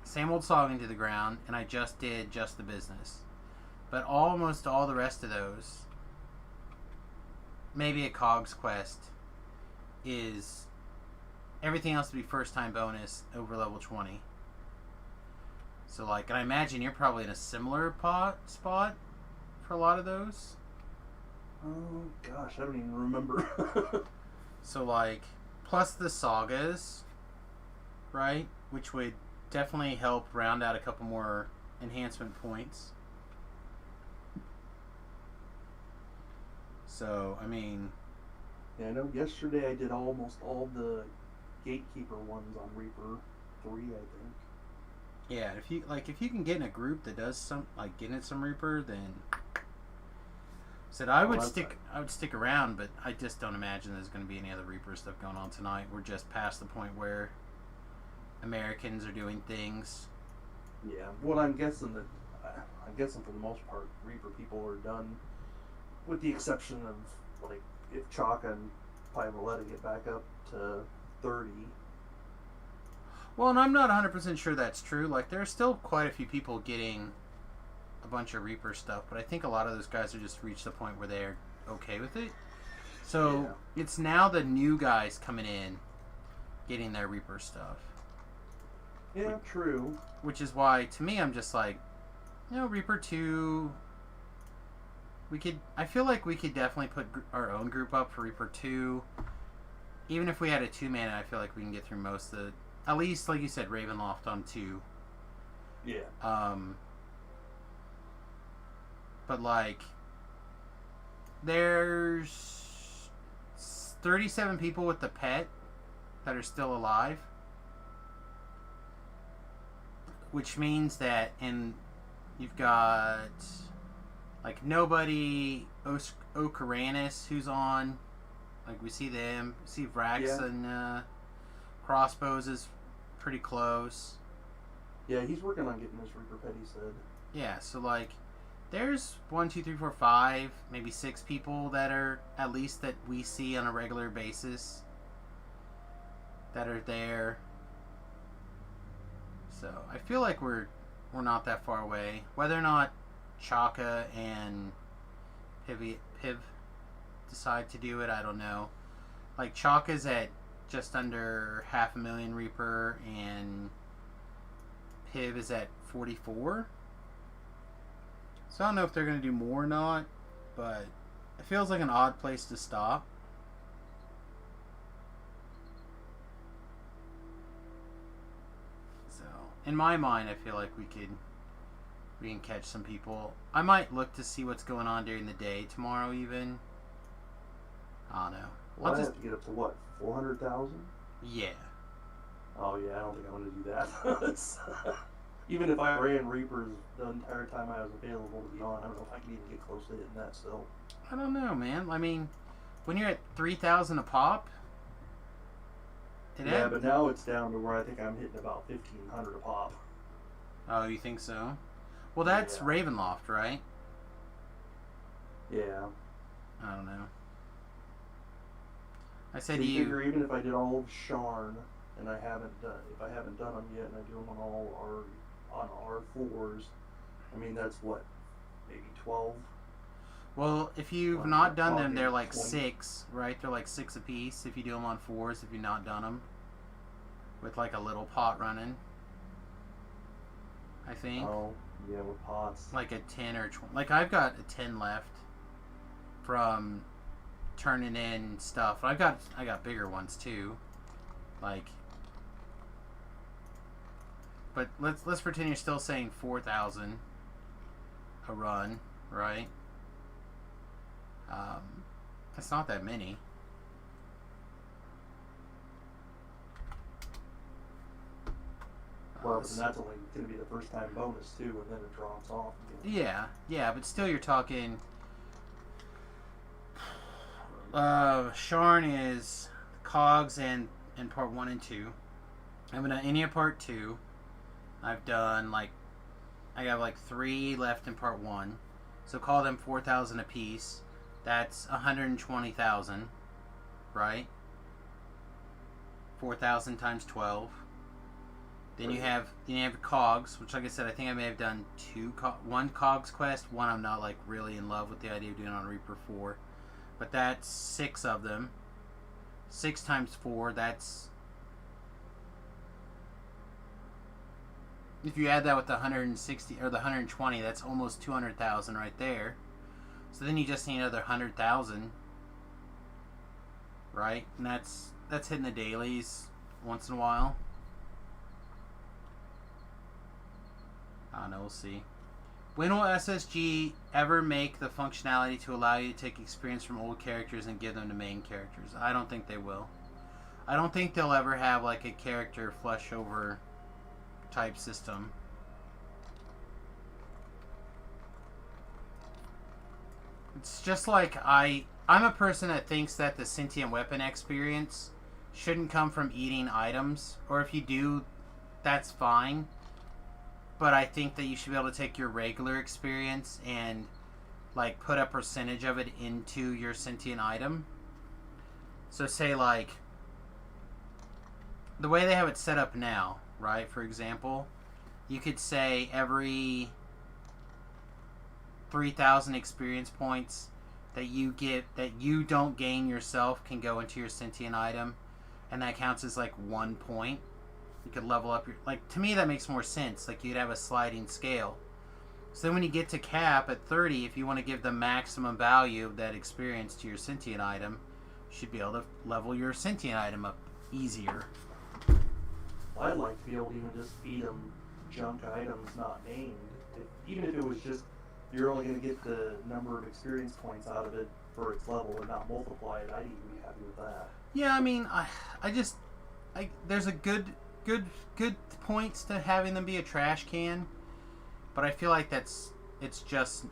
same old song into the ground, and I just did just the business. But almost all the rest of those, maybe a Cogs quest, is everything else to be first time bonus over level 20. So like, and I imagine you're probably in a similar spot for a lot of those. Oh gosh, I don't even remember. So like, plus the sagas, right? Which would definitely help round out a couple more enhancement points. So, I mean, Yeah, I know yesterday I did almost all the Gatekeeper ones on Reaper 3, I think. yeah, if you can get in a group that does some like getting some Reaper, then said I would stick around, but I just don't imagine there's going to be any other Reaper stuff going on tonight. We're just past the point where Americans are doing things. Yeah, well, I'm guessing for the most part, Reaper people are done, with the exception of like if Chaka and Pivoletta get back up to 30. Well, and I'm not 100% sure that's true. Like, there's still quite a few people getting a bunch of Reaper stuff, but I think a lot of those guys have just reached the point where they're okay with it. So, it's now the new guys coming in getting their Reaper stuff. Yeah, true. Which is why, to me, I'm just like, Reaper 2... I feel like we could definitely put our own group up for Reaper 2. Even if we had a 2-mana, I feel like we can get through most of the... At least, like you said, Ravenloft on 2. Yeah. But, like, there's 37 people with the pet that are still alive. Which means that, and you've got, like, nobody, Ocaranus, who's on. Like, we see them. See Vrax and Crossbows is pretty close. Yeah, he's working on getting his Reaper pet, he said. Yeah, so, like, there's 1, 2, 3, 4, 5, maybe 6 people that are, at least that we see on a regular basis, that are there. So, I feel like we're not that far away. Whether or not Chaka and Piv decide to do it, I don't know. Like, Chaka's at just under 500,000 Reaper, and Piv is at 44. So I don't know if they're going to do more or not, but it feels like an odd place to stop. So, in my mind, I feel like we can catch some people. I might look to see what's going on during the day tomorrow even. I don't know. Well, I have to get up to what, 400,000? Yeah. Oh yeah, I don't think I'm going to do that. Even if I ran Reapers the entire time I was available to be on, I don't know if I can even get close to hitting that still. I don't know, man. I mean, when you're at 3,000 a pop... Yeah, but now it's down to where I think I'm hitting about 1,500 a pop. Oh, you think so? Well, that's Ravenloft, right? Yeah. I don't know. I said so you figure even if I did all of Sharn and I haven't done them yet, and I do them on R4s, I mean that's what, maybe 12. Well, if you've not done them, they're like 6, right? They're like 6 apiece if you do them on 4s. If you've not done them, with like a little pot running, I think. Oh, yeah, with pots. Like a 10 or 20. Like I've got a 10 left from turning in stuff. I got bigger ones too. Like, but let's pretend you're still saying 4,000 a run, right? That's not that many. Well, and that's only going to be the first time bonus too, and then it drops off again. Yeah, but still you're talking... Sharn is cogs and part 1 and 2. I haven't done any of part 2. I've done I got 3 left in part 1. So call them 4,000 apiece. That's 120,000, right? 4,000 times 12. Then you have cogs, which, like I said, I think I may have done 1 cogs quest. 1 I'm not really in love with the idea of doing on Reaper 4, but that's 6 of them. 6 times 4, that's, if you add that with the 160 or the 120, that's almost 200,000 right there. So then you just need another 100,000, right? And that's hitting the dailies once in a while. I don't know, we'll see. When will SSG ever make the functionality to allow you to take experience from old characters and give them to main characters? I don't think they will. I don't think they'll ever have like a character flush over type system. It's just like I'm a person that thinks that the sentient weapon experience shouldn't come from eating items, or if you do, that's fine. But I think that you should be able to take your regular experience and like put a percentage of it into your sentient item. So say like the way they have it set up now, right? For example, you could say every 3,000 experience points that you get that you don't gain yourself can go into your sentient item, and that counts as like 1 point. You could level up your, like, to me that makes more sense. Like you'd have a sliding scale. So then when you get to cap at 30, if you want to give the maximum value of that experience to your sentient item, you should be able to level your sentient item up easier. I'd like to be able to even just feed them junk items not named. Even if it was just, you're only going to get the number of experience points out of it for its level and not multiply it, I'd even be happy with that. Yeah, I mean, there's a good points to having them be a trash can, but I feel like it's just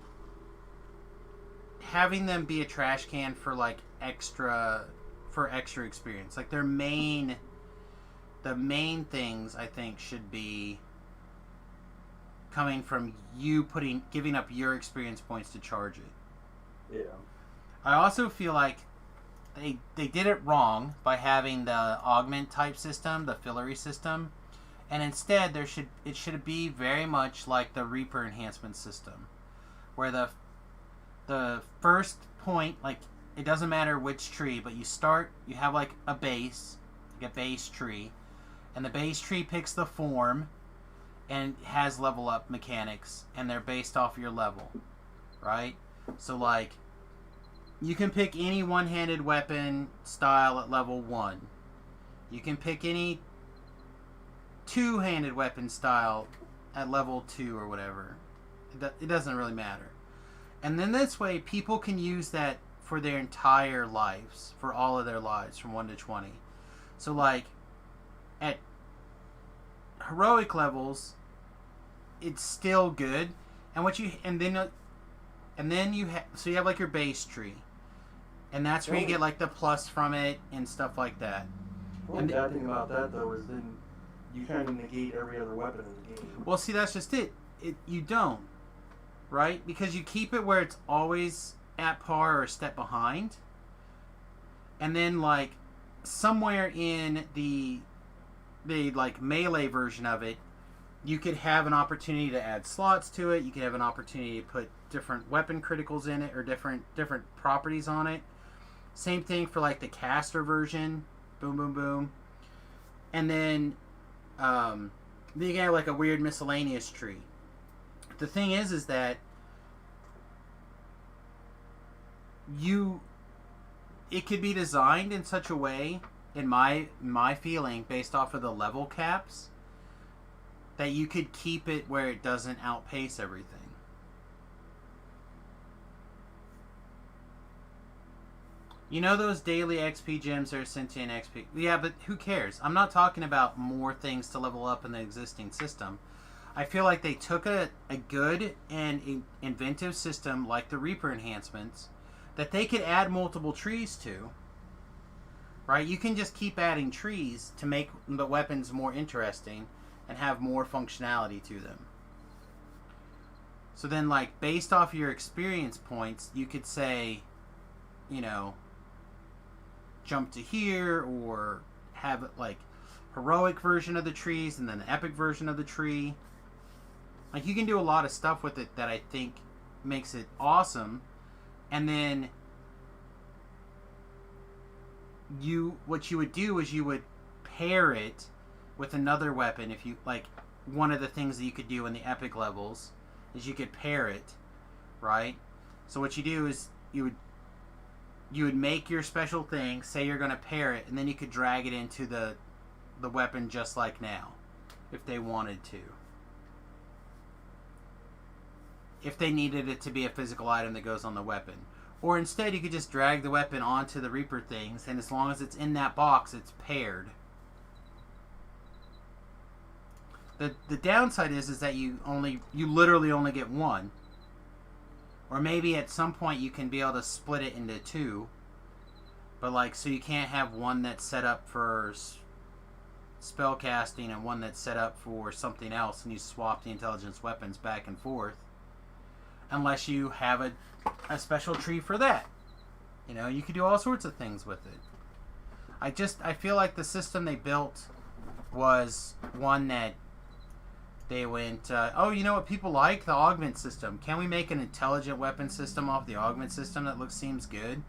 having them be a trash can for like extra experience. Like the main things I think should be coming from you giving up your experience points to charge it. Yeah. I also feel like they did it wrong by having the augment type system, the fillery system, and instead it should be very much like the Reaper enhancement system, where the first point, like it doesn't matter which tree, but you have like a base tree, and the base tree picks the form and has level up mechanics, and they're based off your level, right? So like you can pick any one-handed weapon style at level 1. You can pick any two-handed weapon style at level 2 or whatever. It doesn't really matter. And then this way, people can use that for their entire lives, for all of their lives, from 1 to 20. So like, at heroic levels, it's still good. And then you have like your base tree. And that's where you get like the plus from it and stuff like that. The bad thing about that though is then you kind of negate every other weapon in the game. Well, see, that's just it. You don't, right? Because you keep it where it's always at par or a step behind. And then like somewhere in the like melee version of it, you could have an opportunity to add slots to it. You could have an opportunity to put different weapon criticals in it or different properties on it. Same thing for like the caster version. Boom, boom, boom. And then you have like a weird miscellaneous tree. The thing is that it could be designed in such a way, in my feeling, based off of the level caps, that you could keep it where it doesn't outpace everything. You know those daily XP gems are sentient XP? Yeah, but who cares? I'm not talking about more things to level up in the existing system. I feel like they took a good and inventive system like the Reaper enhancements that they could add multiple trees to. Right? You can just keep adding trees to make the weapons more interesting and have more functionality to them. So then, like, based off your experience points, you could say, you know, jump to here, or have like heroic version of the trees and then the epic version of the tree. Like, you can do a lot of stuff with it that I think makes it awesome. And then what you would do is you would pair it with another weapon. If you like, one of the things that you could do in the epic levels is you could pair it, right? So what you do is you would make your special thing, say you're going to pair it, and then you could drag it into the weapon just like now, if they wanted to. If they needed it to be a physical item that goes on the weapon. Or instead, you could just drag the weapon onto the Reaper things, and as long as it's in that box, it's paired. The downside is that you literally only get one. Or maybe at some point you can be able to split it into two. But like, so you can't have one that's set up for spell casting and one that's set up for something else, and you swap the intelligence weapons back and forth. Unless you have a special tree for that. You know, you could do all sorts of things with it. I feel like the system they built was one that they went, oh, you know what people like? The augment system. Can we make an intelligent weapon system off the augment system that seems good?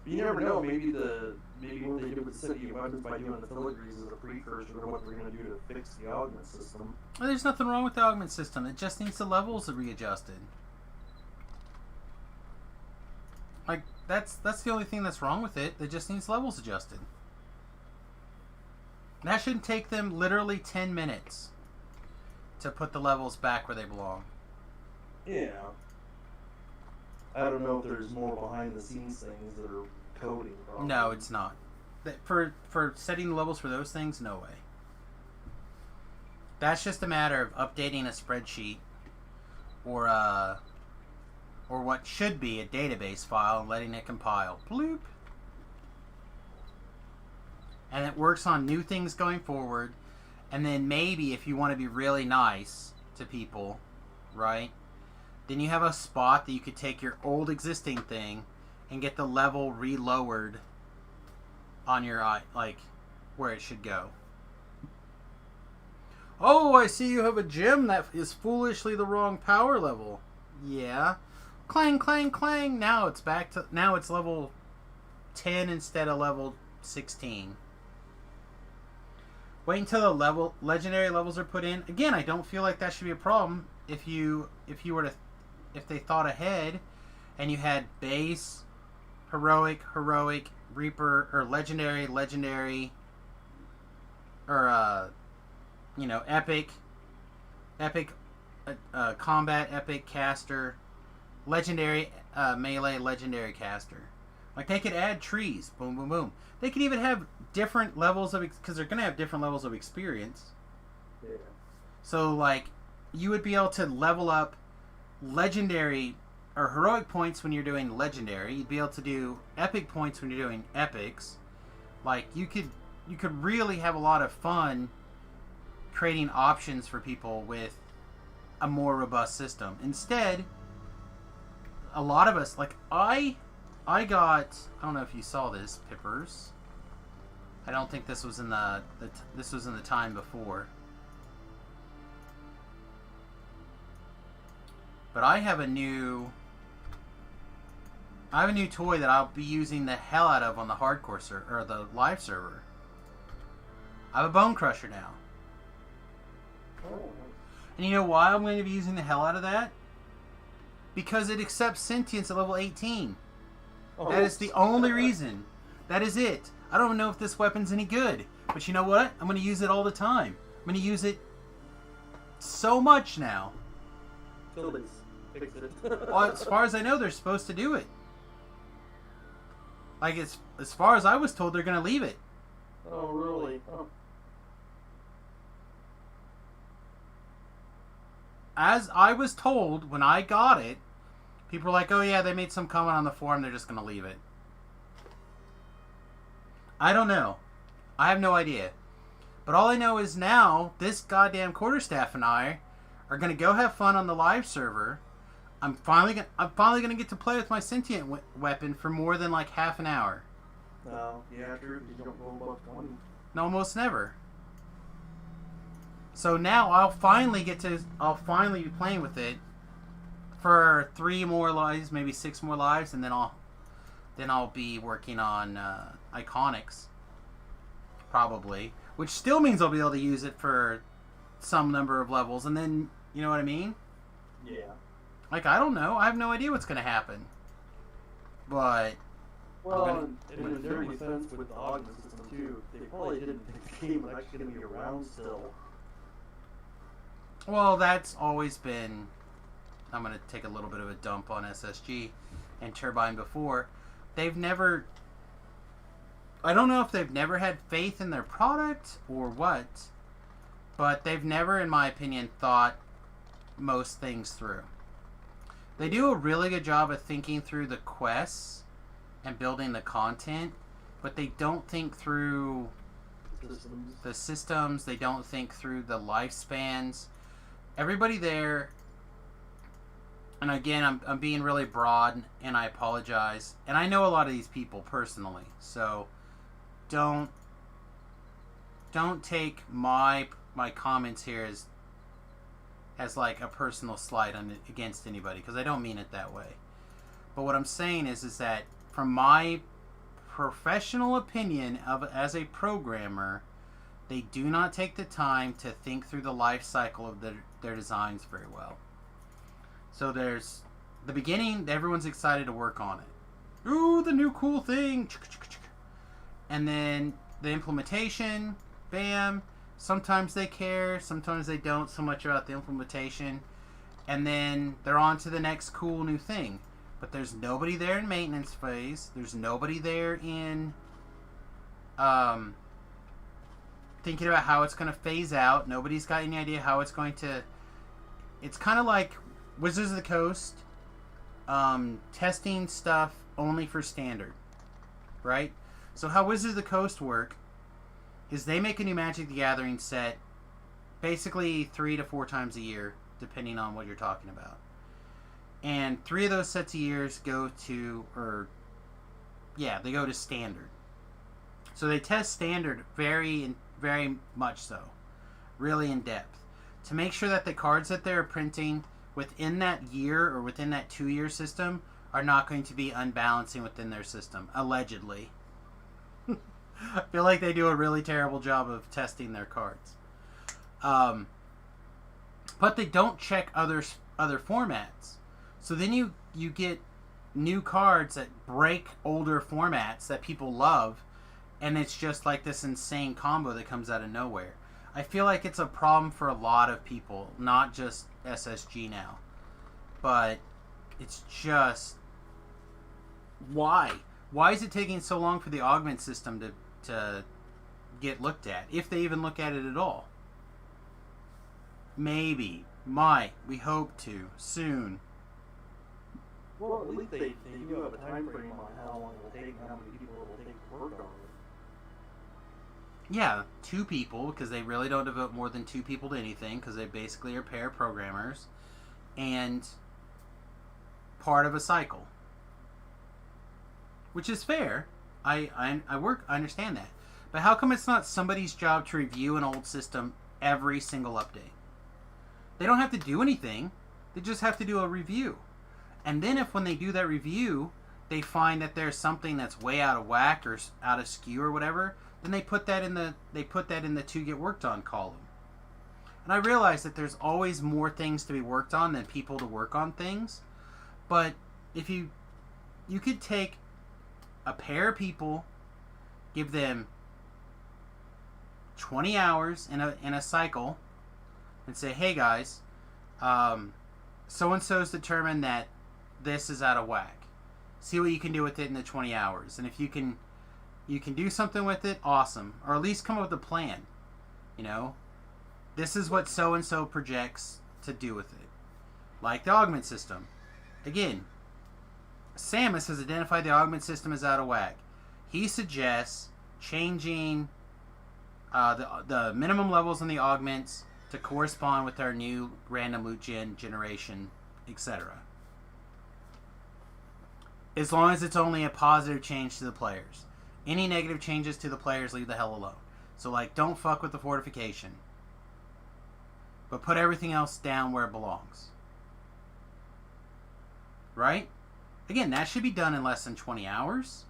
You never know. Maybe what they did with the city of weapons by doing the filigrees is a precursor to what they're going to do to fix the augment system. Well, there's nothing wrong with the augment system. It just needs the levels readjusted. Like, that's the only thing that's wrong with it. It just needs levels adjusted. That shouldn't take them literally 10 minutes to put the levels back where they belong. Yeah. I don't know if there's more behind the scenes things that are coding. Probably. No, it's not. For setting the levels for those things, no way. That's just a matter of updating a spreadsheet or what should be a database file and letting it compile. Bloop. And it works on new things going forward. And then maybe if you want to be really nice to people, right? Then you have a spot that you could take your old existing thing and get the level re-lowered on your eye, like where it should go. Oh, I see you have a gem that is foolishly the wrong power level. Yeah. Clang, clang, clang. Now it's level 10 instead of level 16. Wait until the legendary levels are put in. Again, I don't feel like that should be a problem if they thought ahead and you had base, heroic, Reaper, or legendary, or epic, combat, epic, caster, legendary, melee, legendary, caster. Like, they could add trees. Boom, boom, boom. They could even have different levels of... Because they're going to have different levels of experience. Yeah. So, like, you would be able to level up legendary or heroic points when you're doing legendary. You'd be able to do epic points when you're doing epics. Like, you could really have a lot of fun creating options for people with a more robust system. Instead, a lot of us... Like, I don't know if you saw this, Pippers. I don't think this was in this was in the time before. But I have a new toy that I'll be using the hell out of on the hardcore server or the live server. I have a bone crusher now. And you know why I'm going to be using the hell out of that? Because it accepts sentience at level 18. That is the only reason. That is it. I don't know if this weapon's any good. But you know what? I'm going to use it all the time. I'm going to use it so much now. Till they fix it. Well, as far as I know, they're supposed to do it. Like, as far as I was told, they're going to leave it. Oh, really? Oh. As I was told when I got it, people were like, oh yeah, they made some comment on the forum, they're just going to leave it. I don't know. I have no idea. But all I know is now, this goddamn quarterstaff and I are going to go have fun on the live server. I'm finally going to get to play with my sentient weapon for more than like half an hour. No, yeah, true. You don't go above 20. No, almost never. So now I'll finally be playing with it for 3 more lives, maybe 6 more lives, and then I'll be working on Iconics, probably, which still means I'll be able to use it for some number of levels, and then, you know what I mean? Yeah. Like, I don't know. I have no idea what's going to happen. But, Well, gonna- and in their defense with the augment system too, they probably didn't think the game was actually going to be around still. well, that's always been... I'm going to take a little bit of a dump on SSG and Turbine before. They've never... I don't know if they've never had faith in their product or what, but they've never, in my opinion, thought most things through. They do a really good job of thinking through the quests and building the content, but they don't think through Systems. the systems. They don't think through the lifespans. Everybody there, and again, I'm being really broad, and I apologize. And I know a lot of these people personally, so don't take my comments here as like a personal slight against anybody, because I don't mean it that way. But what I'm saying is that from my professional opinion as a programmer, they do not take the time to think through the life cycle of their designs very well. So there's the beginning, everyone's excited to work on it. Ooh, the new cool thing. And then the implementation, bam. Sometimes they care, sometimes they don't so much about the implementation. And then they're on to the next cool new thing. But there's nobody there in maintenance phase. There's nobody there in thinking about how it's going to phase out. Nobody's got any idea how it's going to... It's kind of like Wizards of the Coast testing stuff only for standard. Right? So how Wizards of the Coast work is they make a new Magic the Gathering set basically 3 to 4 times a year, depending on what you're talking about. And 3 of those sets of years go to, they go to standard. So they test standard very, very much so. Really in depth. To make sure that the cards that they're printing within that year or within that 2-year system are not going to be unbalancing within their system, allegedly. I feel like they do a really terrible job of testing their cards. But they don't check other formats. So then you get new cards that break older formats that people love, and it's just like this insane combo that comes out of nowhere. I feel like it's a problem for a lot of people, not just SSG now. But it's just... Why? Why is it taking so long for the augment system to get looked at, if they even look at it at all? Maybe. We hope to. Soon. Well, at least they do have a time frame on how long it will take and how many people it will take to work on it. Yeah, 2 people, because they really don't devote more than 2 people to anything, because they basically are pair programmers, and part of a cycle. Which is fair. I understand that. But how come it's not somebody's job to review an old system every single update? They don't have to do anything. They just have to do a review. And then when they do that review, they find that there's something that's way out of whack or out of skew or whatever, then they put that in the to get worked on column. And I realize that there's always more things to be worked on than people to work on things. But if you could take a pair of people, give them 20 hours in a cycle, and say, hey guys, so-and-so's determined that this is out of whack. See what you can do with it in the 20 hours. And if you can do something with it, awesome. Or at least come up with a plan. You know? This is what so-and-so projects to do with it. Like the augment system. Again, Samus has identified the augment system as out of whack. He suggests changing the minimum levels on the augments to correspond with our new random loot generation, etc. As long as it's only a positive change to the players. Any negative changes to the players, leave the hell alone. So, like, don't fuck with the fortification. But put everything else down where it belongs. Right? Again, that should be done in less than 20 hours.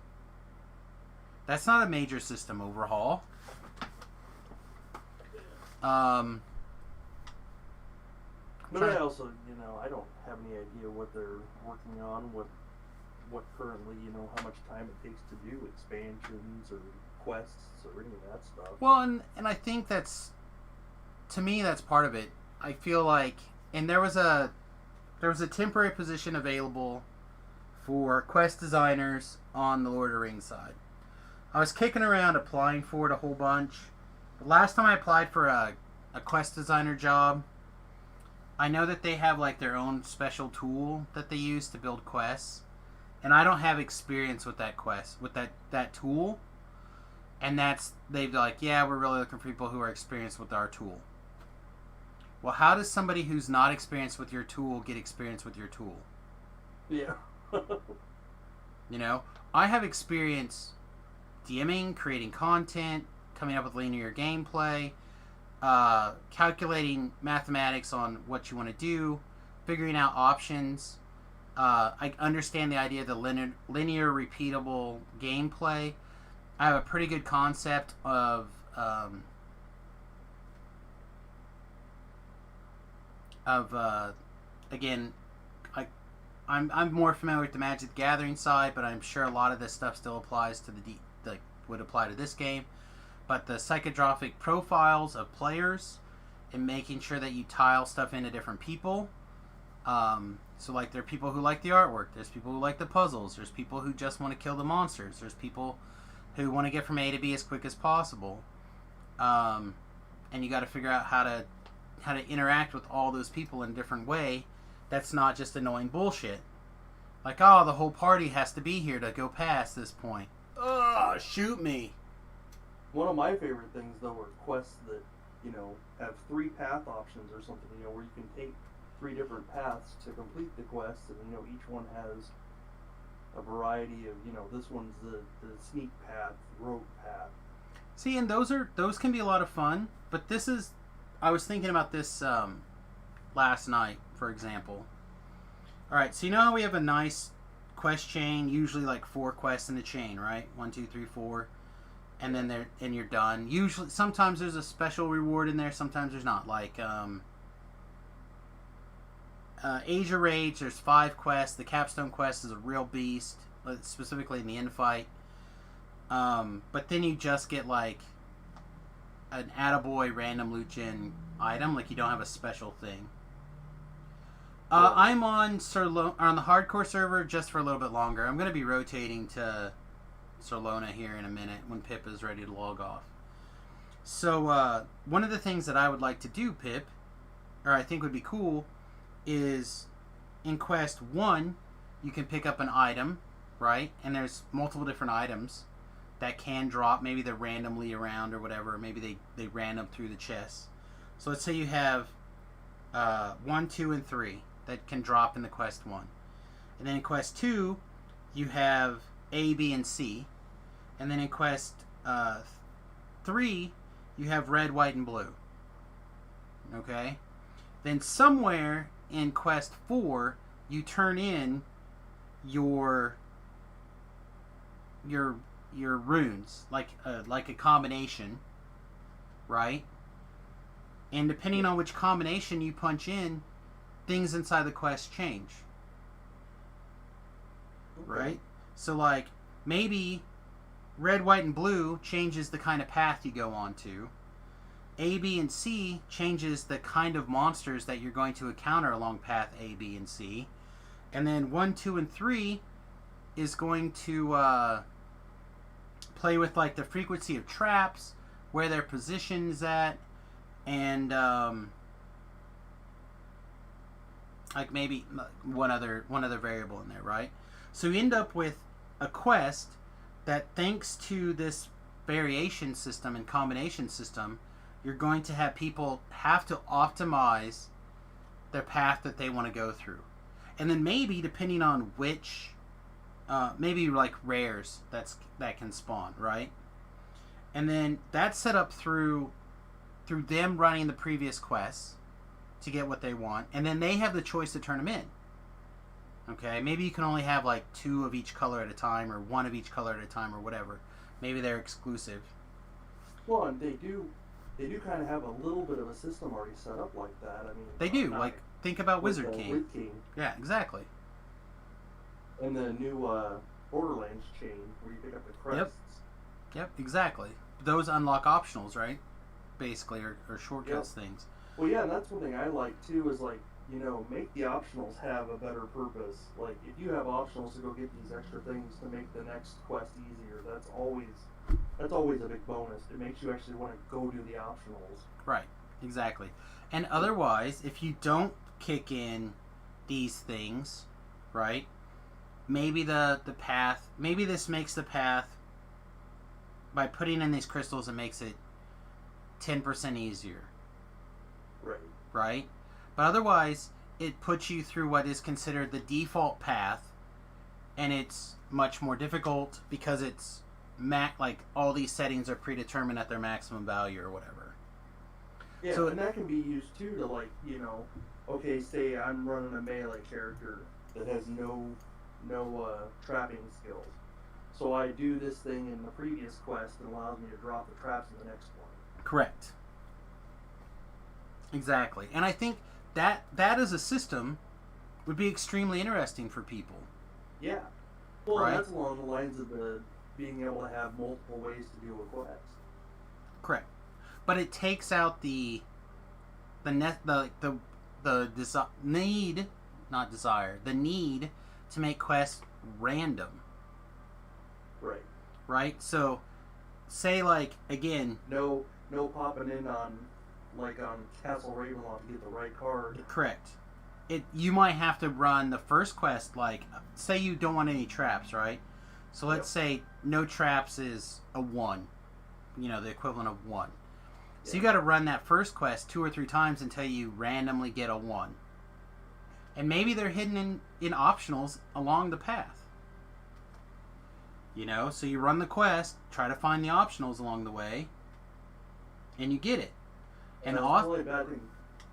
That's not a major system overhaul. But I also, I don't have any idea what they're working on, what currently, how much time it takes to do expansions or quests or any of that stuff. Well, and I think to me, that's part of it. I feel like, and there was a temporary position available for quest designers on the Lord of the Rings side. I was kicking around applying for it a whole bunch. The last time I applied for a quest designer job, I know that they have like their own special tool that they use to build quests, and I don't have experience with that that tool. And they've like, yeah, we're really looking for people who are experienced with our tool. Well, how does somebody who's not experienced with your tool get experience with your tool? Yeah. I have experience DMing, creating content, coming up with linear gameplay, calculating mathematics on what you want to do, figuring out options. I understand the idea of the linear repeatable gameplay. I have a pretty good concept of again, I'm more familiar with the Magic the Gathering side, but I'm sure a lot of this stuff still applies to would apply to this game. But the psychographic profiles of players and making sure that you tile stuff into different people. So like there are people who like the artwork, there's people who like the puzzles, there's people who just want to kill the monsters, there's people who want to get from A to B as quick as possible. And you got to figure out how to interact with all those people in a different way that's not just annoying bullshit. Like, oh, the whole party has to be here to go past this point. Ugh, shoot me. One of my favorite things, though, are quests that, have 3 path options or something, where you can take 3 different paths to complete the quest, and, each one has a variety of, this one's the sneak path, rogue path. See, and those can be a lot of fun, but I was thinking about this last night, for example. Alright, so you know how we have a nice quest chain, usually like 4 quests in a chain, right? 1, 2, 3, 4. And then you're done. Usually, sometimes there's a special reward in there, sometimes there's not. Like, Asia Rage, there's 5 quests. The capstone quest is a real beast, specifically in the infight. But then you just get, like, an attaboy random loot gen item. Like, you don't have a special thing. I'm on on the hardcore server just for a little bit longer. I'm going to be rotating to Sarlona here in a minute when Pip is ready to log off. So, one of the things that I would like to do, Pip, or I think would be cool, is in Quest 1, you can pick up an item, right? And there's multiple different items that can drop. Maybe they're randomly around or whatever. Maybe they random through the chests. So let's say you have 1, 2, and 3 that can drop in the Quest 1. And then in Quest 2, you have A, B, and C. And then in Quest 3, you have red, white, and blue. Okay? Then somewhere in Quest 4, you turn in your runes, like a combination, right? And depending on which combination you punch in, things inside the quest change. Okay. Right? So, like, maybe red, white, and blue changes the kind of path you go on to. A, B, and C changes the kind of monsters that you're going to encounter along path A, B, and C. And then 1, 2, and 3 is going to play with, like, the frequency of traps, where their position is at, and like maybe one other variable in there, right? So you end up with a quest that, thanks to this variation system and combination system, you're going to have people have to optimize their path that they want to go through. And then maybe, depending on which, maybe like rares that can spawn, right? And then that's set up through them running the previous quests to get what they want, and then they have the choice to turn them in. Okay, maybe you can only have like 2 of each color at a time, or 1 of each color at a time, or whatever. Maybe they're exclusive. Well, and they do kind of have a little bit of a system already set up like that. I mean, they do. Like think about with, Wizard King. Wizard King. Yeah, exactly. And the new Borderlands chain where you pick up the crests. Yep, exactly. Those unlock optionals, right? Basically, or shortcuts things. Well, yeah, and that's one thing I like too is like, you know, make the optionals have a better purpose. Like, if you have optionals to go get these extra things to make the next quest easier, that's always a big bonus. It makes you actually want to go do the optionals. Right, exactly. And otherwise, if you don't kick in these things, right, maybe the path, maybe this makes the path, by putting in these crystals, it makes it 10% easier. Right. Right? But otherwise, it puts you through what is considered the default path, and it's much more difficult because it's like all these settings are predetermined at their maximum value or whatever. Yeah, so, and that can be used too to, like, you know, okay, say I'm running a melee character that has no trapping skills. So I do this thing in the previous quest that allows me to drop the traps in the next one. Correct. Exactly. And I think that as a system would be extremely interesting for people. Yeah. Well, right? That's along the lines of being able to have multiple ways to do a quest. Correct. But it takes out the need to make quests random. Right. Right? So, say, like, again... No popping in on Castle Ravenloft to get the right card. Correct. You might have to run the first quest, like, say you don't want any traps, right? So let's say no traps is a 1. You know, the equivalent of 1. So you got to run that first quest 2 or 3 times until you randomly get a 1. And maybe they're hidden in optionals along the path. You know, so you run the quest, try to find the optionals along the way, and you get it. And that's probably a bad thing.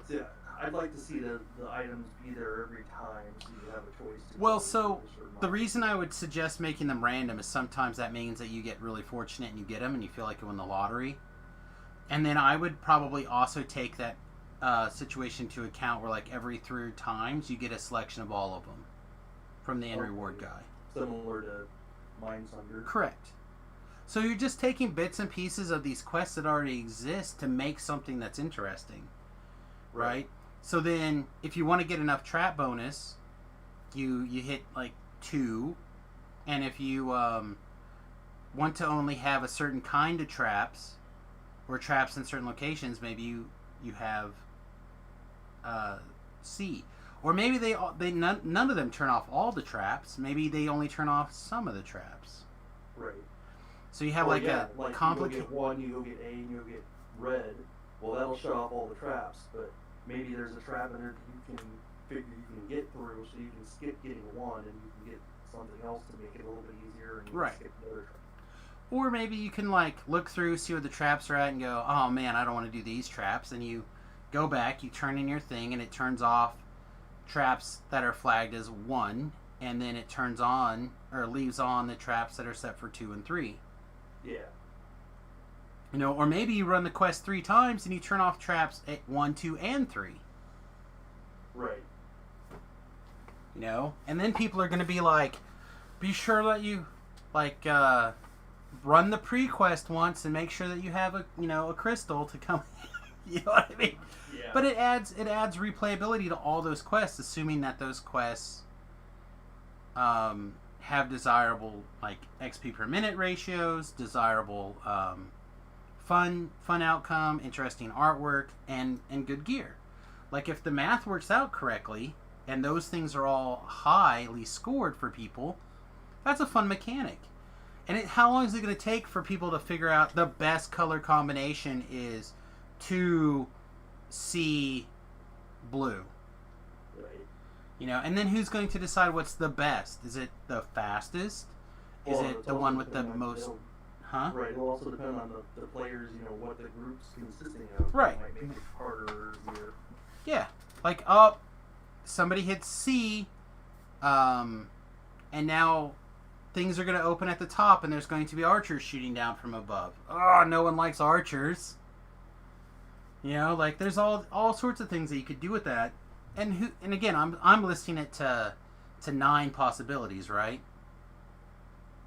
See, I'd like to see the items be there every time so you have a choice. Well, so the reason I would suggest making them random is sometimes that means that you get really fortunate and you get them and you feel like you won the lottery. And then I would probably also take that situation to account where, like, every 3 times you get a selection of all of them from the end reward guy. Similar to Mindsunder. Correct. So you're just taking bits and pieces of these quests that already exist to make something that's interesting. Right? So then, if you want to get enough trap bonus, you hit, like, 2. And if you want to only have a certain kind of traps, or traps in certain locations, maybe you have C. Or maybe none of them turn off all the traps. Maybe they only turn off some of the traps. Right. So you have a complicated... You go get 1, you go get A, and you go get red. Well, that'll shut off all the traps, but maybe there's a trap in there that you can figure you can get through, so you can skip getting 1 and you can get something else to make it a little bit easier, and you can skip the other trap. Or maybe you can, like, look through, see where the traps are at, and go, oh man, I don't want to do these traps. And you go back, you turn in your thing, and it turns off traps that are flagged as 1, and then it turns on, or leaves on, the traps that are set for 2 and 3. Yeah. You know, or maybe you run the quest 3 times, and you turn off traps at 1, 2, and 3. Right. You know? And then people are going to be like, be sure that you, like, run the pre-quest once and make sure that you have a crystal to come. You know what I mean? Yeah. But it adds replayability to all those quests, assuming that those quests have desirable, like, XP per minute ratios, desirable fun outcome, interesting artwork, and good gear. Like, if the math works out correctly and those things are all highly scored for people, that's a fun mechanic. And how long is it going to take for people to figure out the best color combination is 2 C blue? Right. You know, and then who's going to decide what's the best? Is it the fastest? Is it the one with the most... Huh? Right. It'll also depend on the players, you know, what the group's consisting of. Right. It might make it harder or easier. Yeah. Like, somebody hits C, and now things are going to open at the top, and there's going to be archers shooting down from above. Oh, no one likes archers. You know, like, there's all sorts of things that you could do with that. and again, I'm listing it to 9 possibilities, right?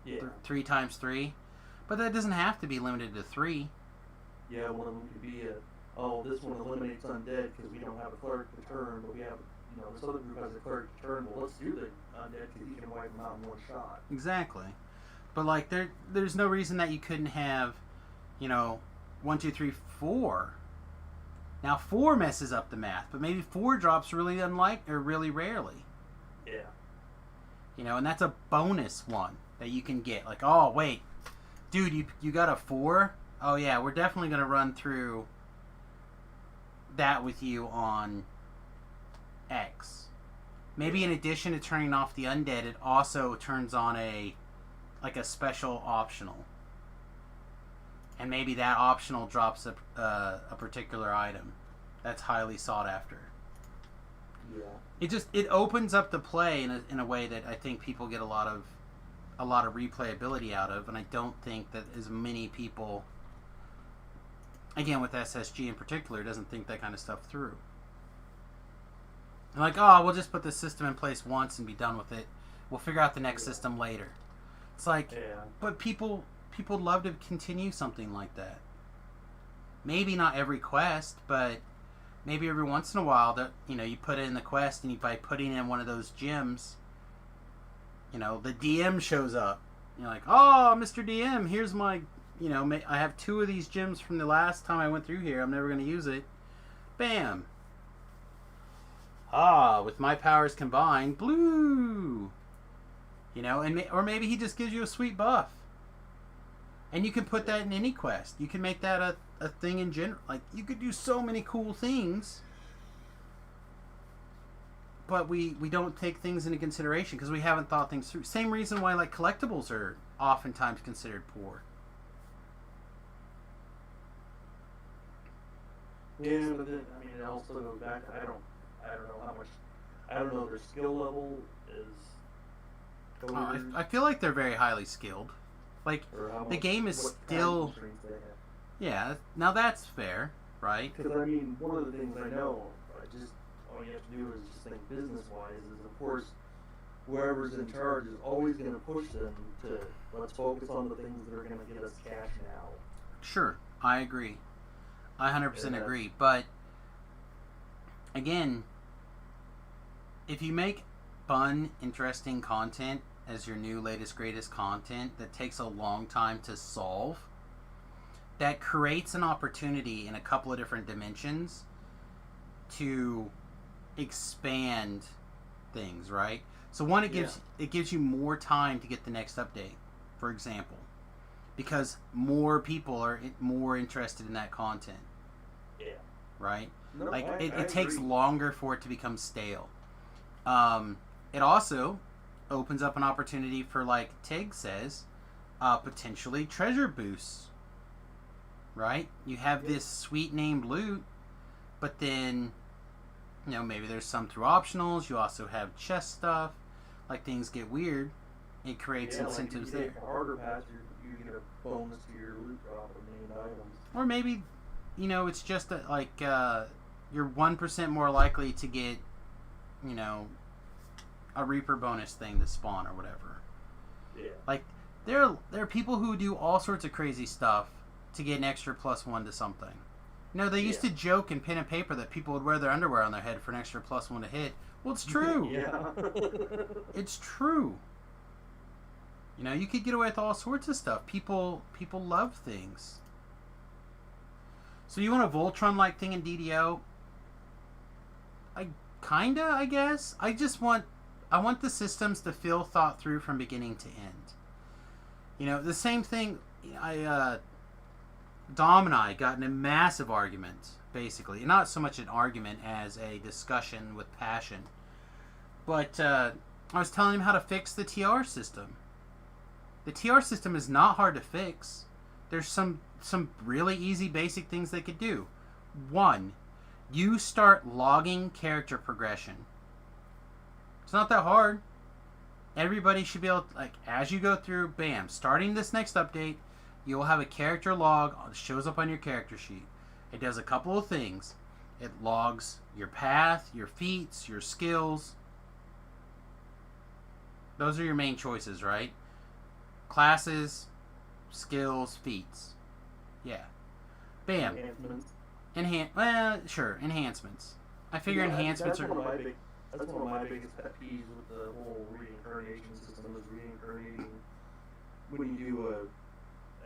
Yeah. 3 times 3, but that doesn't have to be limited to 3. Yeah, one of them could be this one eliminates undead because we don't have a cleric to turn, but we have, this other group has a cleric to turn. Well, let's do the undead because you can wipe them out in one shot. Exactly. But like there's no reason that you couldn't have, 1, 2, 3, 4. Now 4 messes up the math, but maybe 4 drops really really rarely. Yeah. And that's a bonus one that you can get. Like, oh wait, dude, you got a 4? Oh yeah, we're definitely gonna run through that with you on X. Maybe in addition to turning off the undead, it also turns on a special optional. And maybe that optional drops a particular item that's highly sought after. Yeah. It opens up the play in a way that I think people get a lot of replayability out of, and I don't think that as many people, again with SSG in particular, doesn't think that kind of stuff through. Like, oh, we'll just put this system in place once and be done with it. We'll figure out the next system later. It's like, but people love to continue something like that. Maybe not every quest, but maybe every once in a while that you put it in the quest, and by putting in one of those gems, the DM shows up. You're like, oh, Mr. DM, here's my, I have 2 of these gems from the last time I went through here. I'm never going to use it. Bam. With my powers combined, blue. Or maybe he just gives you a sweet buff. And you can put that in any quest. You can make that a thing in general. Like, you could do so many cool things. But we don't take things into consideration because we haven't thought things through. Same reason why, like, collectibles are oftentimes considered poor. Yeah, but then, it also goes back to, I don't know how much, I don't know their skill level is. I feel like they're very highly skilled. Like, the game is still... Yeah, now that's fair, right? Because, one of the things I know, all you have to do is just think business-wise, is, of course, whoever's in charge is always going to push them to, let's focus on the things that are going to get us cash now. Sure, I agree. I 100% agree. But, again, if you make fun, interesting content as your new latest greatest content that takes a long time to solve, that creates an opportunity in a couple of different dimensions to expand things, right? So one, it gives you more time to get the next update, for example, because more people are more interested in that content. Yeah. Right? No, like I it takes agree. longer for it to become stale. It also opens up an opportunity for, like Tig says, potentially treasure boosts. Right? You have this sweet named loot, but then, maybe there's some through optionals. You also have chest stuff. Like, things get weird. It creates incentives like if you there. take a harder pass, you get a bonus to your loot drop of named items. Or maybe, it's just you're 1% more likely to get, a Reaper bonus thing to spawn or whatever. Yeah. Like, there are people who do all sorts of crazy stuff to get an extra +1 to something. They used to joke in pen and paper that people would wear their underwear on their head for an extra +1 to hit. Well, it's true. Yeah. It's true. You could get away with all sorts of stuff. People love things. So you want a Voltron-like thing in DDO? I guess. I want the systems to feel thought through from beginning to end. The same thing. Dom and I got in a massive argument, basically. Not so much an argument as a discussion with passion. But I was telling him how to fix the TR system. The TR system is not hard to fix. There's some really easy basic things they could do. 1, you start logging character progression. It's not that hard. Everybody should be able to, as you go through, bam, starting this next update, you'll have a character log that shows up on your character sheet. It does a couple of things. It logs your path, your feats, your skills. Those are your main choices, right? Classes, skills, feats. Yeah. Bam. Enhancements. Sure, enhancements. I figure enhancements are... That's one of my biggest pet peeves with the whole reincarnation system is reincarnating. When you do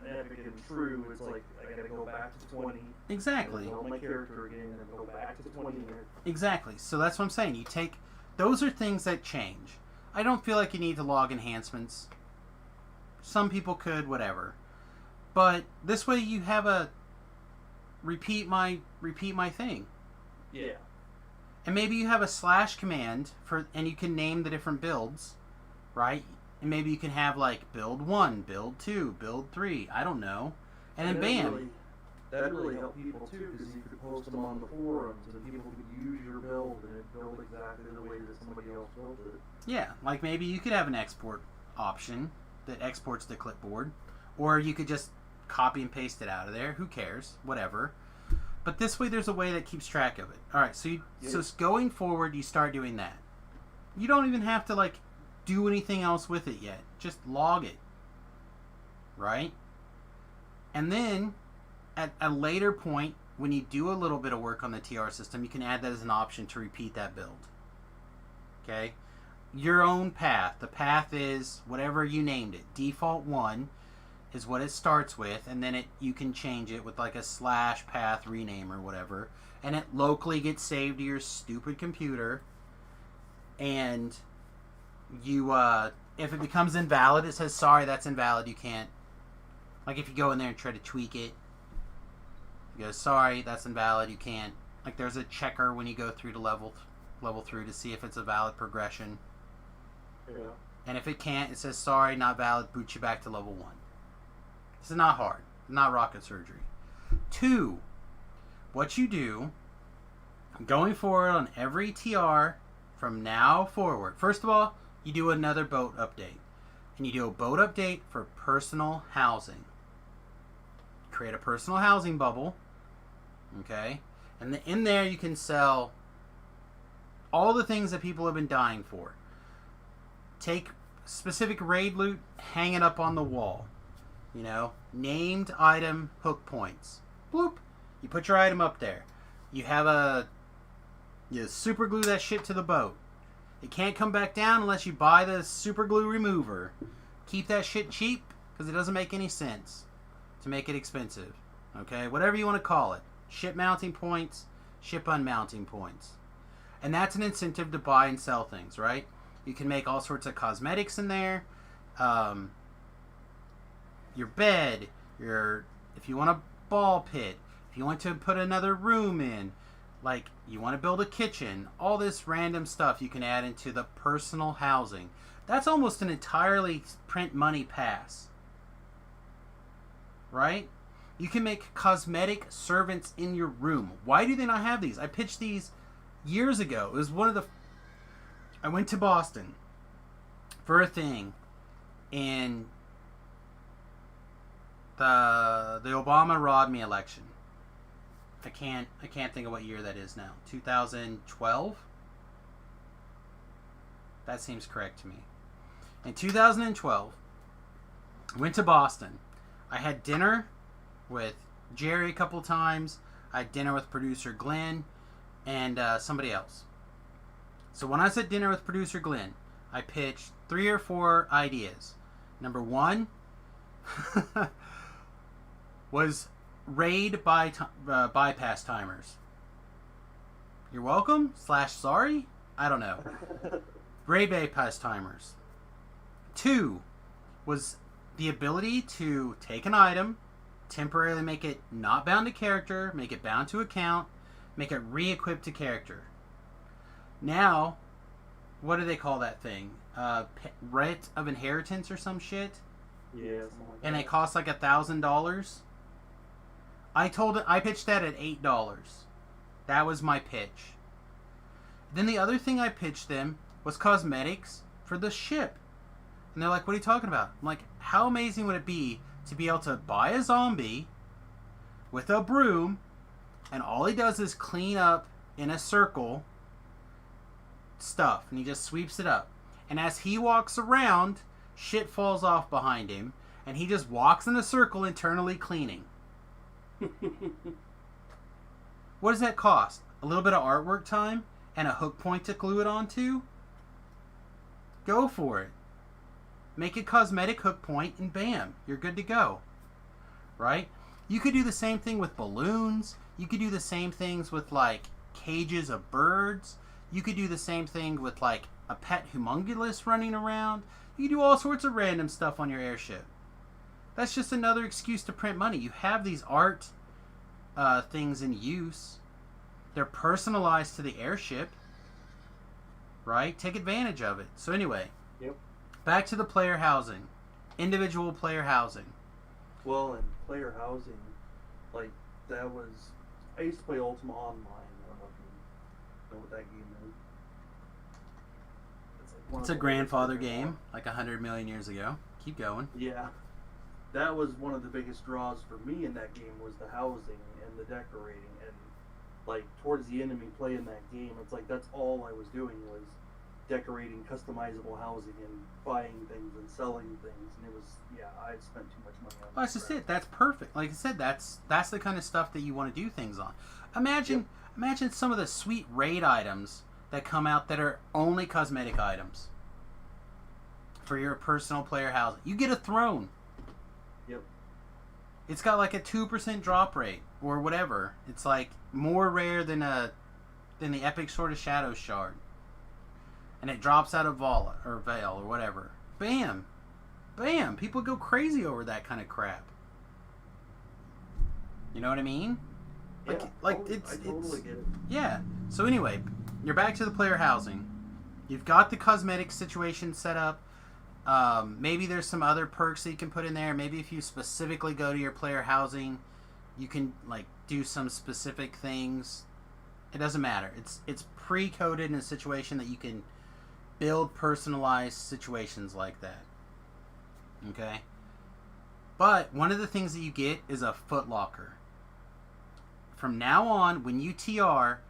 an epic and true, it's like, I gotta go back to 20. Exactly. Build my character again, and then go back to 20. Exactly. So that's what I'm saying. You take... Those are things that change. I don't feel like you need to log enhancements. Some people could, whatever. But this way you have a... Repeat my thing. Yeah. And maybe you have a slash command for, and you can name the different builds, right? And maybe you can have like build 1, build 2, build 3. I don't know. And then bam. That'd really help people too, because you could post them on the forums and people could use your build and it build exactly the way that somebody else built it. Yeah, like maybe you could have an export option that exports the clipboard, or you could just copy and paste it out of there. Who cares? Whatever. But this way, there's a way that keeps track of it. All right, so so going forward, you start doing that. You don't even have to like do anything else with it yet. Just log it, right? And then at a later point, when you do a little bit of work on the TR system, you can add that as an option to repeat that build. Okay, your own path. The path is whatever you named it. Default 1 is what it starts with, and then you can change it with like a slash path rename or whatever, and it locally gets saved to your stupid computer. And you if it becomes invalid, it says sorry, that's invalid, you can't, like if you go in there and try to tweak it, it goes sorry, that's invalid, you can't, like there's a checker when you go through to level through to see if it's a valid progression. Yeah. And if it can't, it says sorry, not valid, boot you back to level 1. This is not hard. Not rocket surgery. 2, what you do going forward on every TR from now forward. First of all, you do another boat update. And you do a boat update for personal housing. Create a personal housing bubble. Okay? And in there you can sell all the things that people have been dying for. Take specific raid loot, hang it up on the wall. You know, named item hook points. Bloop. You put your item up there. You have you super glue that shit to the boat. It can't come back down unless you buy the super glue remover. Keep that shit cheap because it doesn't make any sense to make it expensive. Okay, whatever you want to call it. Ship mounting points, ship unmounting points. And that's an incentive to buy and sell things, right? You can make all sorts of cosmetics in there. Your bed, if you want a ball pit, if you want to put another room in, like you want to build a kitchen, all this random stuff you can add into the personal housing. That's almost an entirely print money pass. Right? You can make cosmetic servants in your room. Why do they not have these? I pitched these years ago. It was I went to Boston for a thing, and the Obama Rodney election. I can't think of what year that is now. 2012? That seems correct to me. In 2012, I went to Boston. I had dinner with Jerry a couple times. I had dinner with producer Glenn and somebody else. So when I was at dinner with producer Glenn, I pitched 3 or 4 ideas. Number 1 was raid bypass timers. You're welcome? / sorry? I don't know. Raid bypass timers. 2 was the ability to take an item, temporarily make it not bound to character, make it bound to account, make it re-equip to character. Now, what do they call that thing? Right of inheritance or some shit? Yeah. And it costs like $1,000. I pitched that at $8. That was my pitch. Then the other thing I pitched them was cosmetics for the ship. And they're like, what are you talking about? I'm like, how amazing would it be to be able to buy a zombie with a broom, and all he does is clean up in a circle stuff, and he just sweeps it up. And as he walks around, shit falls off behind him, and he just walks in a circle internally cleaning. What does that cost? A little bit of artwork time and a hook point to glue it onto? Go for it. Make a cosmetic hook point and bam, you're good to go. Right? You could do the same thing with balloons. You could do the same things with like cages of birds. You could do the same thing with like a pet homunculus running around. You could do all sorts of random stuff on your airship. That's just another excuse to print money. You have these art things in use. They're personalized to the airship. Right? Take advantage of it. So anyway, Yep. back to the player housing. Individual player housing. Well, and player housing, like, that was... I used to play Ultima Online. I don't know if you know what that game is. Like one It's of a the grandfather biggest things game, like 100 million years ago. Keep going. Yeah. That was one of the biggest draws for me in that game was the housing and the decorating. And, like, towards the end of me playing that game, it's like that's all I was doing was decorating customizable housing and buying things and selling things. And it was, yeah, I'd spent too much money on that. Well, that's just crap. it. That's perfect. Like I said, that's the kind of stuff that you want to do things on. Imagine some of the sweet raid items that come out that are only cosmetic items for your personal player housing. You get a throne. Yep. It's got like a 2% drop rate or whatever. It's like more rare than the epic Sword of Shadows shard. And it drops out of Vala or Veil or whatever. Bam. Bam. People go crazy over that kind of crap. You know what I mean? Yeah, Like totally, it's I totally get it. yeah. So anyway, you're back to the player housing. You've got the cosmetic situation set up. Maybe there's some other perks that you can put in there. Maybe if you specifically go to your player housing, you can like do some specific things. It doesn't matter. It's pre-coded in a situation that you can build personalized situations like that. Okay? But one of the things that you get is a footlocker. From now on, when you TR,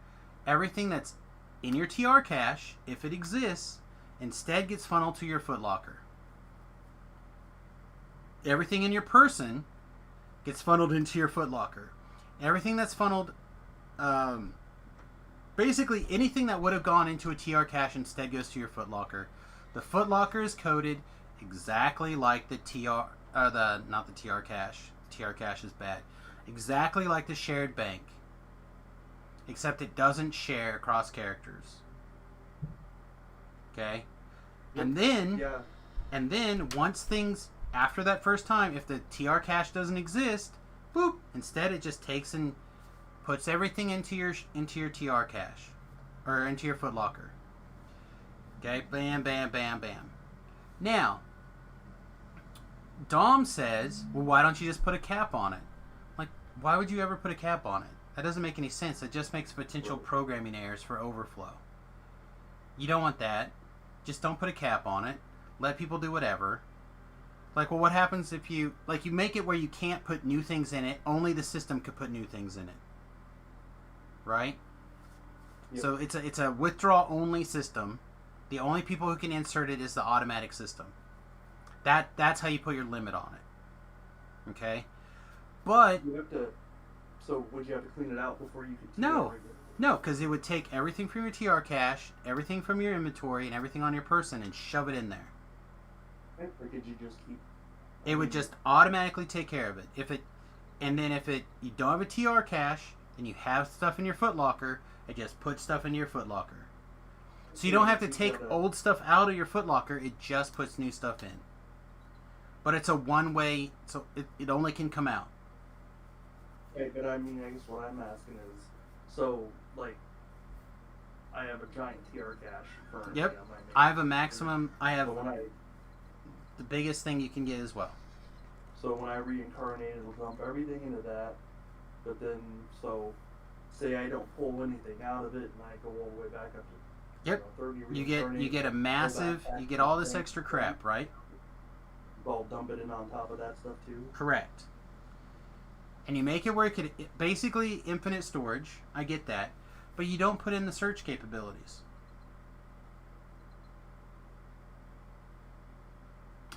everything that's in your TR cache, if it exists, instead gets funneled to your footlocker. Everything in your person gets funneled into your footlocker. Everything that's funneled, basically anything that would have gone into a TR cache instead goes to your footlocker. The footlocker is coded exactly like the TR, not the TR cache. TR cache is bad. Exactly like the shared bank, except it doesn't share across characters. Okay, Yep. and then once things after that first time, if the TR cache doesn't exist, boop. Instead, it just takes and puts everything into your TR cache or into your footlocker. Okay, bam, bam, bam, bam. Now, Dom says, "Well, why don't you just put a cap on it?" Like, why would you ever put a cap on it? That doesn't make any sense. It just makes potential programming errors for overflow. You don't want that. Just don't put a cap on it. Let people do whatever. Like, well, what happens if you make it where you can't put new things in it? Only the system could put new things in it. Right? Yep. So it's a withdraw only system. The only people who can insert it is the automatic system. That's how you put your limit on it. Okay? But You have to. So would you have to clean it out before you could? No. TR again? no, because it would take everything from your TR cache, everything from your inventory, and everything on your person and shove it in there. Or could you just keep? It would just automatically take care of it. If you don't have a TR cache and you have stuff in your footlocker, it just puts stuff into your footlocker. So you don't have to take old stuff out of your footlocker. It just puts new stuff in. But it's a one-way, so it only can come out. Okay, but I mean, I guess what I'm asking is, so like, I have a giant TR cache currently Yep. on my main I have a computer. maximum. I have So when I the biggest thing you can get as well. So when I reincarnate, it'll dump everything into that. But then, so say I don't pull anything out of it, and I go all the way back up to Yep. 30 You reincarnate, get a massive. You get all this extra crap, right? I'll dump it in on top of that stuff too. Correct. and you make it where it could basically infinite storage. I get that, but you don't put in the search capabilities.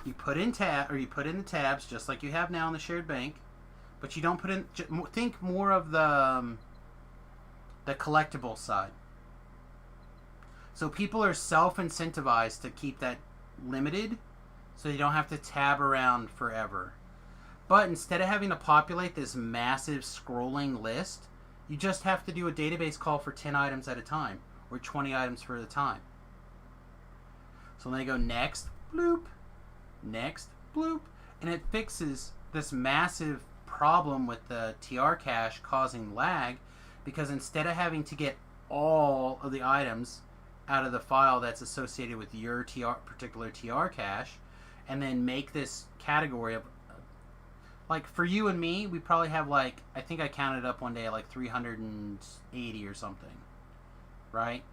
You put in the tabs just like you have now in the shared bank, but you don't put in. Think more of the collectible side. So people are self-incentivized to keep that limited, so you don't have to tab around forever. But instead of having to populate this massive scrolling list, you just have to do a database call for 10 items at a time, or 20 items for a time. So then they go next, bloop, next, bloop, and it fixes this massive problem with the TR cache causing lag, because instead of having to get all of the items out of the file that's associated with your particular TR cache, and then make this category of, like, for you and me, we probably have, like, I think I counted up one day at like 380 or something, right?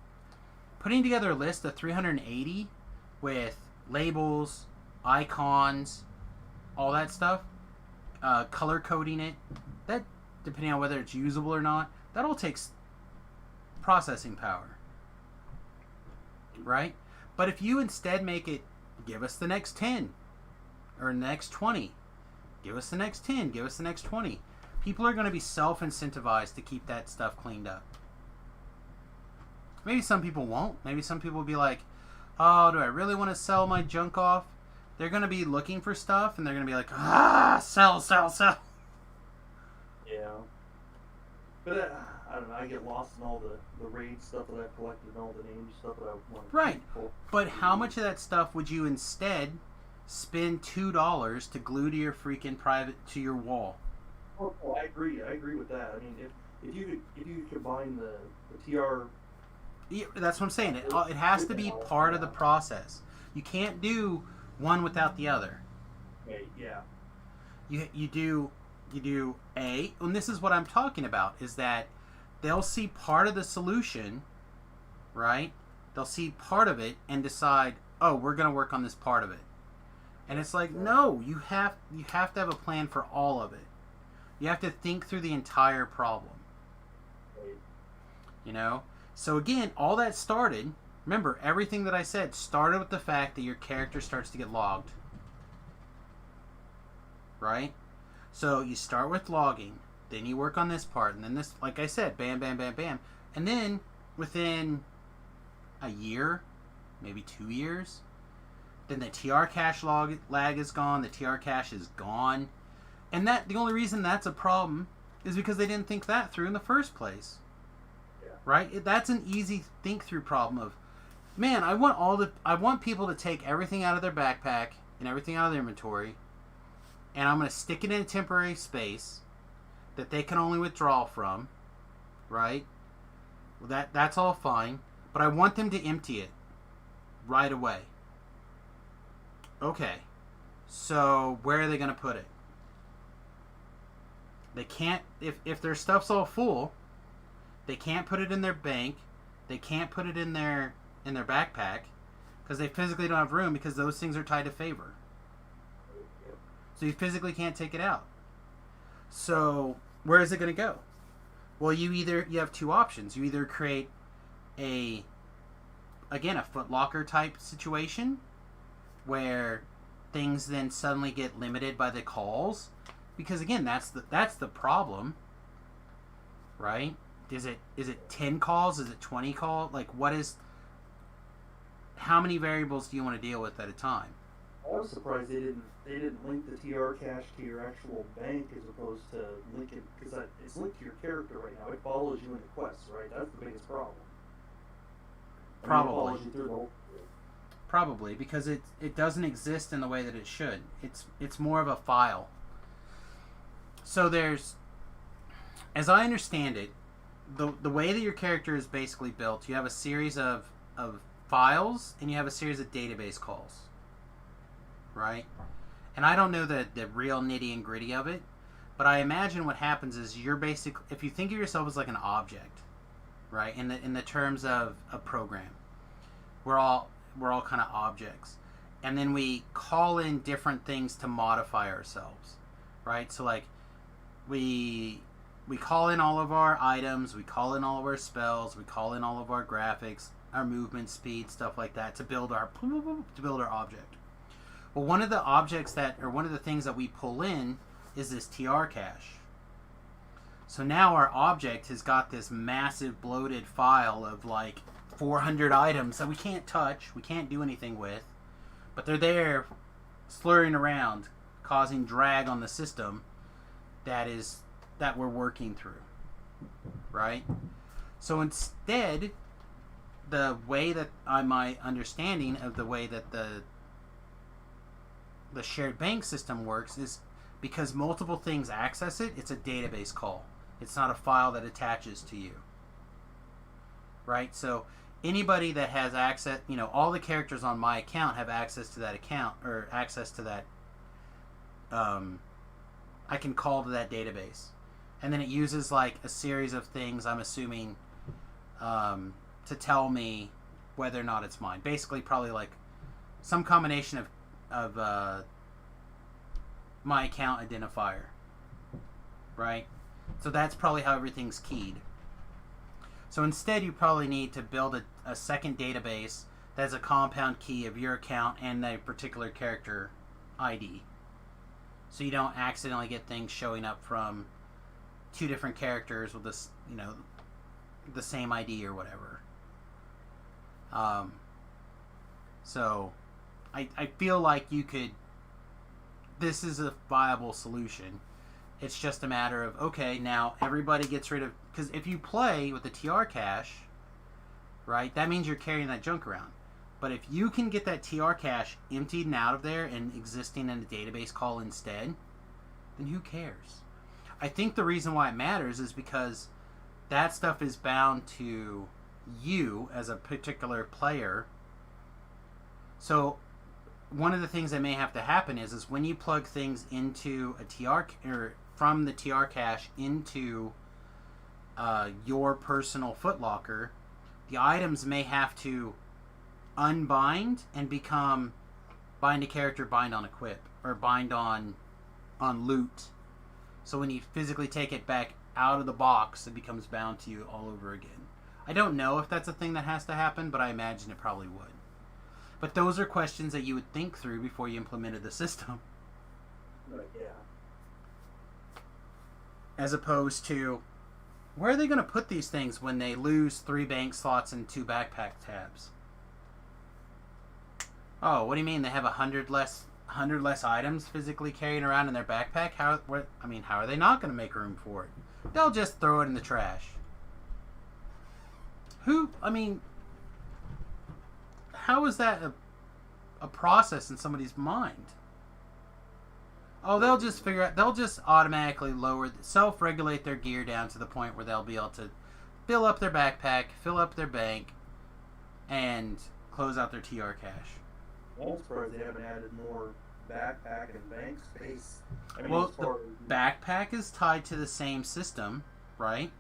Putting together a list of 380 with labels, icons, all that stuff, color coding it, that, depending on whether it's usable or not, that all takes processing power, right? But if you instead make it, give us the next 10 or next 20, give us the next 10, give us the next 20, people are going to be self-incentivized to keep that stuff cleaned up. Maybe some people won't. Maybe some people will be like, oh, do I really want to sell my junk off? They're going to be looking for stuff, and they're going to be like, sell, sell, sell. Yeah. But I don't know, I get lost in all the raid stuff that I've collected and all the named stuff that I want to Right. keep. But how much of that stuff would you instead spend $2 to glue to your freaking to your wall? Oh, I agree with that. I mean, if you could combine the TR... Yeah, that's what I'm saying. It has to be part of the process. You can't do one without the other. Yeah. You do A, and this is what I'm talking about, is that they'll see part of the solution, right? They'll see part of it and decide, oh, we're going to work on this part of it. And it's like, no, you have to have a plan for all of it. You have to think through the entire problem. You know? So again, all that started, remember, everything that I said started with the fact that your character starts to get logged. Right? So you start with logging, then you work on this part, and then this, like I said, bam, bam, bam, bam. And then within a year, maybe 2 years, then the TR cache lag is gone, the TR cache is gone. And that the only reason that's a problem is because they didn't think that through in the first place. Yeah. Right? That's an easy think through problem of, man, I want people to take everything out of their backpack and everything out of their inventory, and I'm going to stick it in a temporary space that they can only withdraw from, right? Well, that's all fine, but I want them to empty it right away. Okay, so where are they going to put it? They can't, if their stuff's all full, they can't put it in their bank, they can't put it in their backpack, because they physically don't have room, because those things are tied to favor. So you physically can't take it out. So where is it going to go? Well, you have two options. You either create a Foot Locker type situation where things then suddenly get limited by the calls, because again, that's the problem, right? Is it 10 calls? Is it 20 calls? Like, how many variables do you want to deal with at a time? I was surprised they didn't link the TR cache to your actual bank as opposed to link it, because it's linked to your character right now. It follows you in the quests, right? That's the biggest problem. Probably. It follows you through the whole... Probably, because it doesn't exist in the way that it should. It's more of a file. So there's, as I understand it, the way that your character is basically built, you have a series of files and you have a series of database calls. Right? And I don't know the real nitty and gritty of it, but I imagine what happens is if you think of yourself as like an object, right? In the terms of a program, we're all kind of objects, and then we call in different things to modify ourselves, right? So like we call in all of our items, we call in all of our spells, we call in all of our graphics, our movement speed, stuff like that to build our object. Well, one of the things that we pull in is this TR cache. So now our object has got this massive bloated file of like 400 items that we can't touch, we can't do anything with, but they're there slurring around, causing drag on the system that we're working through, right? So instead, the way that my understanding of the way that the shared bank system works is because multiple things access it, it's a database call. It's not a file that attaches to you, right? So anybody that has access, all the characters on my account have access to that account, or access to that, I can call to that database. And then it uses like a series of things, I'm assuming, to tell me whether or not it's mine. Basically, probably like some combination of my account identifier, right? So that's probably how everything's keyed. So instead, you probably need to build a second database that has a compound key of your account and a particular character ID. So you don't accidentally get things showing up from two different characters with this, the same ID or whatever. So I feel like this is a viable solution. It's just a matter of, okay, now everybody gets rid of, because if you play with the TR cache, right, that means you're carrying that junk around. But if you can get that TR cache emptied and out of there and existing in a database call instead, then who cares? I think the reason why it matters is because that stuff is bound to you as a particular player. So one of the things that may have to happen is when you plug things into a TR, or from the TR cache into your personal footlocker, the items may have to unbind and become bind a character, bind on equip, or bind on loot. So when you physically take it back out of the box, it becomes bound to you all over again. I don't know if that's a thing that has to happen, but I imagine it probably would. But those are questions that you would think through before you implemented the system. Yeah. As opposed to, where are they going to put these things when they lose 3 bank slots and 2 backpack tabs? Oh, what do you mean? They have 100 less items physically carrying around in their backpack? How are they not going to make room for it? They'll just throw it in the trash. How is that a process in somebody's mind? Oh, they'll just automatically self-regulate their gear down to the point where they'll be able to fill up their backpack, fill up their bank, and close out their TR cache. I'm surprised they haven't added more backpack and bank space. The backpack is tied to the same system, right?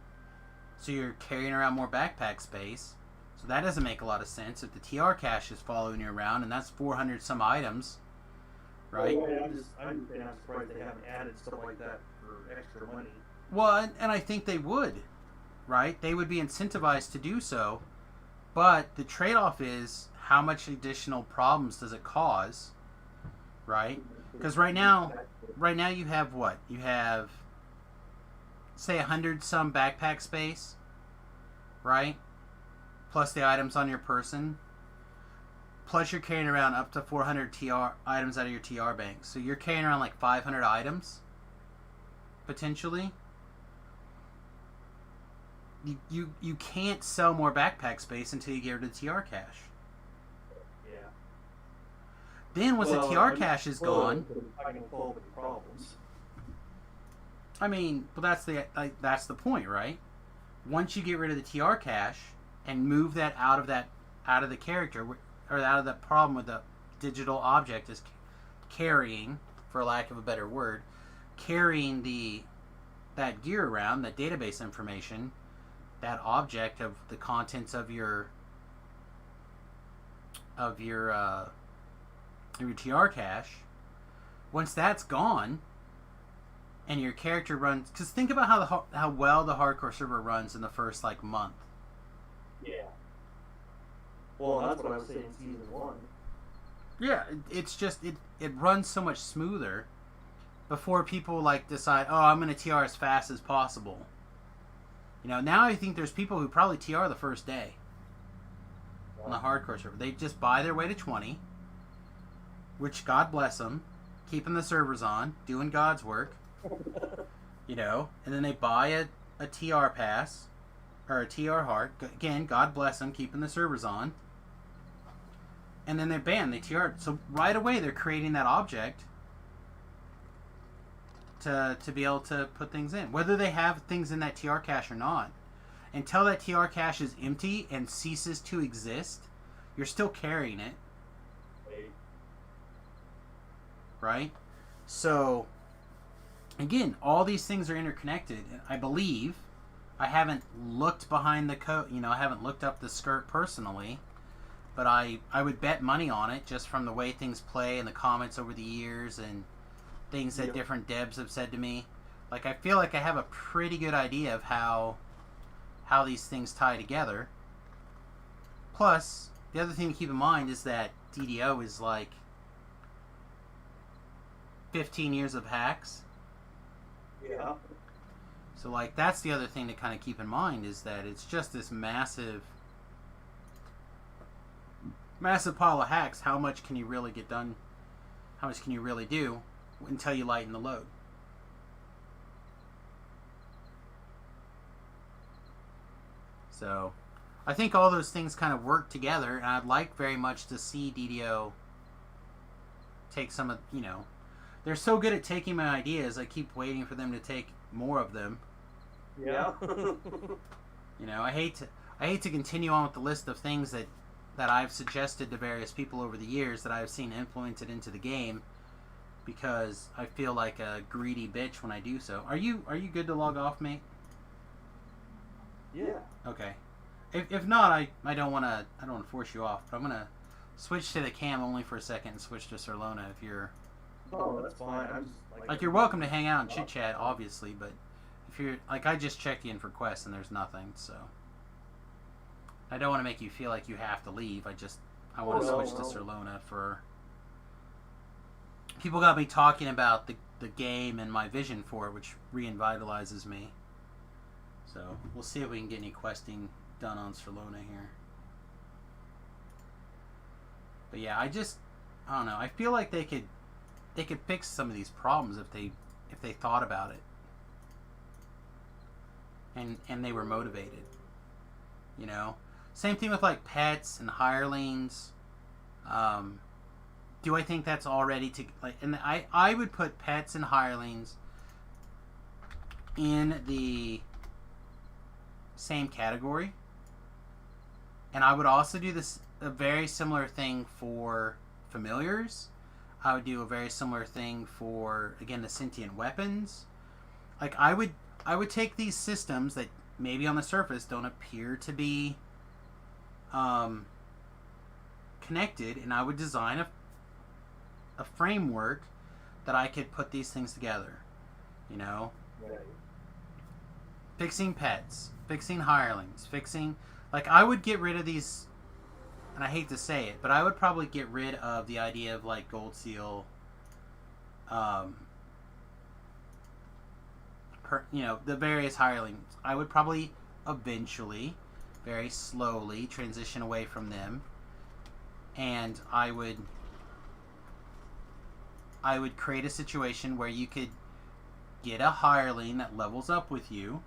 So you're carrying around more backpack space. So that doesn't make a lot of sense if the TR cache is following you around, and that's 400 some items, right? I'm surprised they haven't added stuff like that for extra money. Well, and I think they would, right? They would be incentivized to do so, but the trade-off is how much additional problems does it cause, right? Because right now you have what? You have, say, 100 some backpack space, right? Plus the items on your person. Plus you're carrying around up to 400 TR items out of your TR bank. So you're carrying around like 500 items, potentially. You can't sell more backpack space until you get rid of the TR cache. Yeah. Then once the TR cache is gone, I can solve any problems. that's the point, right? Once you get rid of the TR cache and move that out of the character, or out of the problem with the digital object is carrying, for lack of a better word, carrying that gear around, that database information, that object of the contents of your TR cache. Once that's gone, and your character runs. Because think about how well the hardcore server runs in the first like month. Yeah. Well, that's what I was saying in season 1. Yeah, it's just it runs so much smoother before people like decide, oh, I'm going to TR as fast as possible. You know, now I think there's people who probably TR the first day on the hardcore server. They just buy their way to 20, which God bless them, keeping the servers on, doing God's work. You know, and then they buy a TR pass or a TR heart. Again, God bless them, keeping the servers on. And then they TR. So right away they're creating that object to be able to put things in. Whether they have things in that TR cache or not. Until that TR cache is empty and ceases to exist, you're still carrying it. Right? So, again, all these things are interconnected. I believe, I haven't looked behind the coat, you know, I haven't looked up the skirt personally, but I would bet money on it just from the way things play and the comments over the years and things that different devs have said to me. Like, I feel like I have a pretty good idea of how these things tie together. Plus, the other thing to keep in mind is that DDO is like 15 years of hacks. Yeah. So, like, that's the other thing to kind of keep in mind is that it's just this massive pile of hacks. How much can you really get done? How much can you really do until you lighten the load? So, I think all those things kind of work together, and I'd like very much to see DDO take some of, you know, they're so good at taking my ideas, I keep waiting for them to take more of them. Yeah. You know, I hate to continue on with the list of things that I've suggested to various people over the years that I've seen implemented into the game, because I feel like a greedy bitch when I do so. Are you good to log off, mate? Yeah. Okay. If not, I don't want to force you off, but I'm gonna switch to the cam only for a second and switch to Sarlona if you're. Oh, that's fine. I'm just Like, you're welcome to hang out and chit chat, obviously, but if you're like, I just checked in for quests and there's nothing, so I don't want to make you feel like you have to leave. I want to switch to Sarlona for. People got me talking about the game and my vision for it, which revitalizes me. So we'll see if we can get any questing done on Sarlona here. But yeah, I don't know. I feel like they could fix some of these problems if they thought about it. And they were motivated. You know? Same thing with like pets and hirelings. Do I think that's already to like, and I would put pets and hirelings in the same category. And I would also do a very similar thing for familiars. I would do a very similar thing for, again, the sentient weapons. Like, I would take these systems that maybe on the surface don't appear to be connected, and I would design a framework that I could put these things together. You know? Right. Fixing pets, fixing hirelings, like, I would get rid of these, and I hate to say it, but I would probably get rid of the idea of, like, Gold Seal, you know, the various hirelings. I would probably eventually, very slowly, transition away from them, and I would create a situation where you could get a hireling that levels up with you,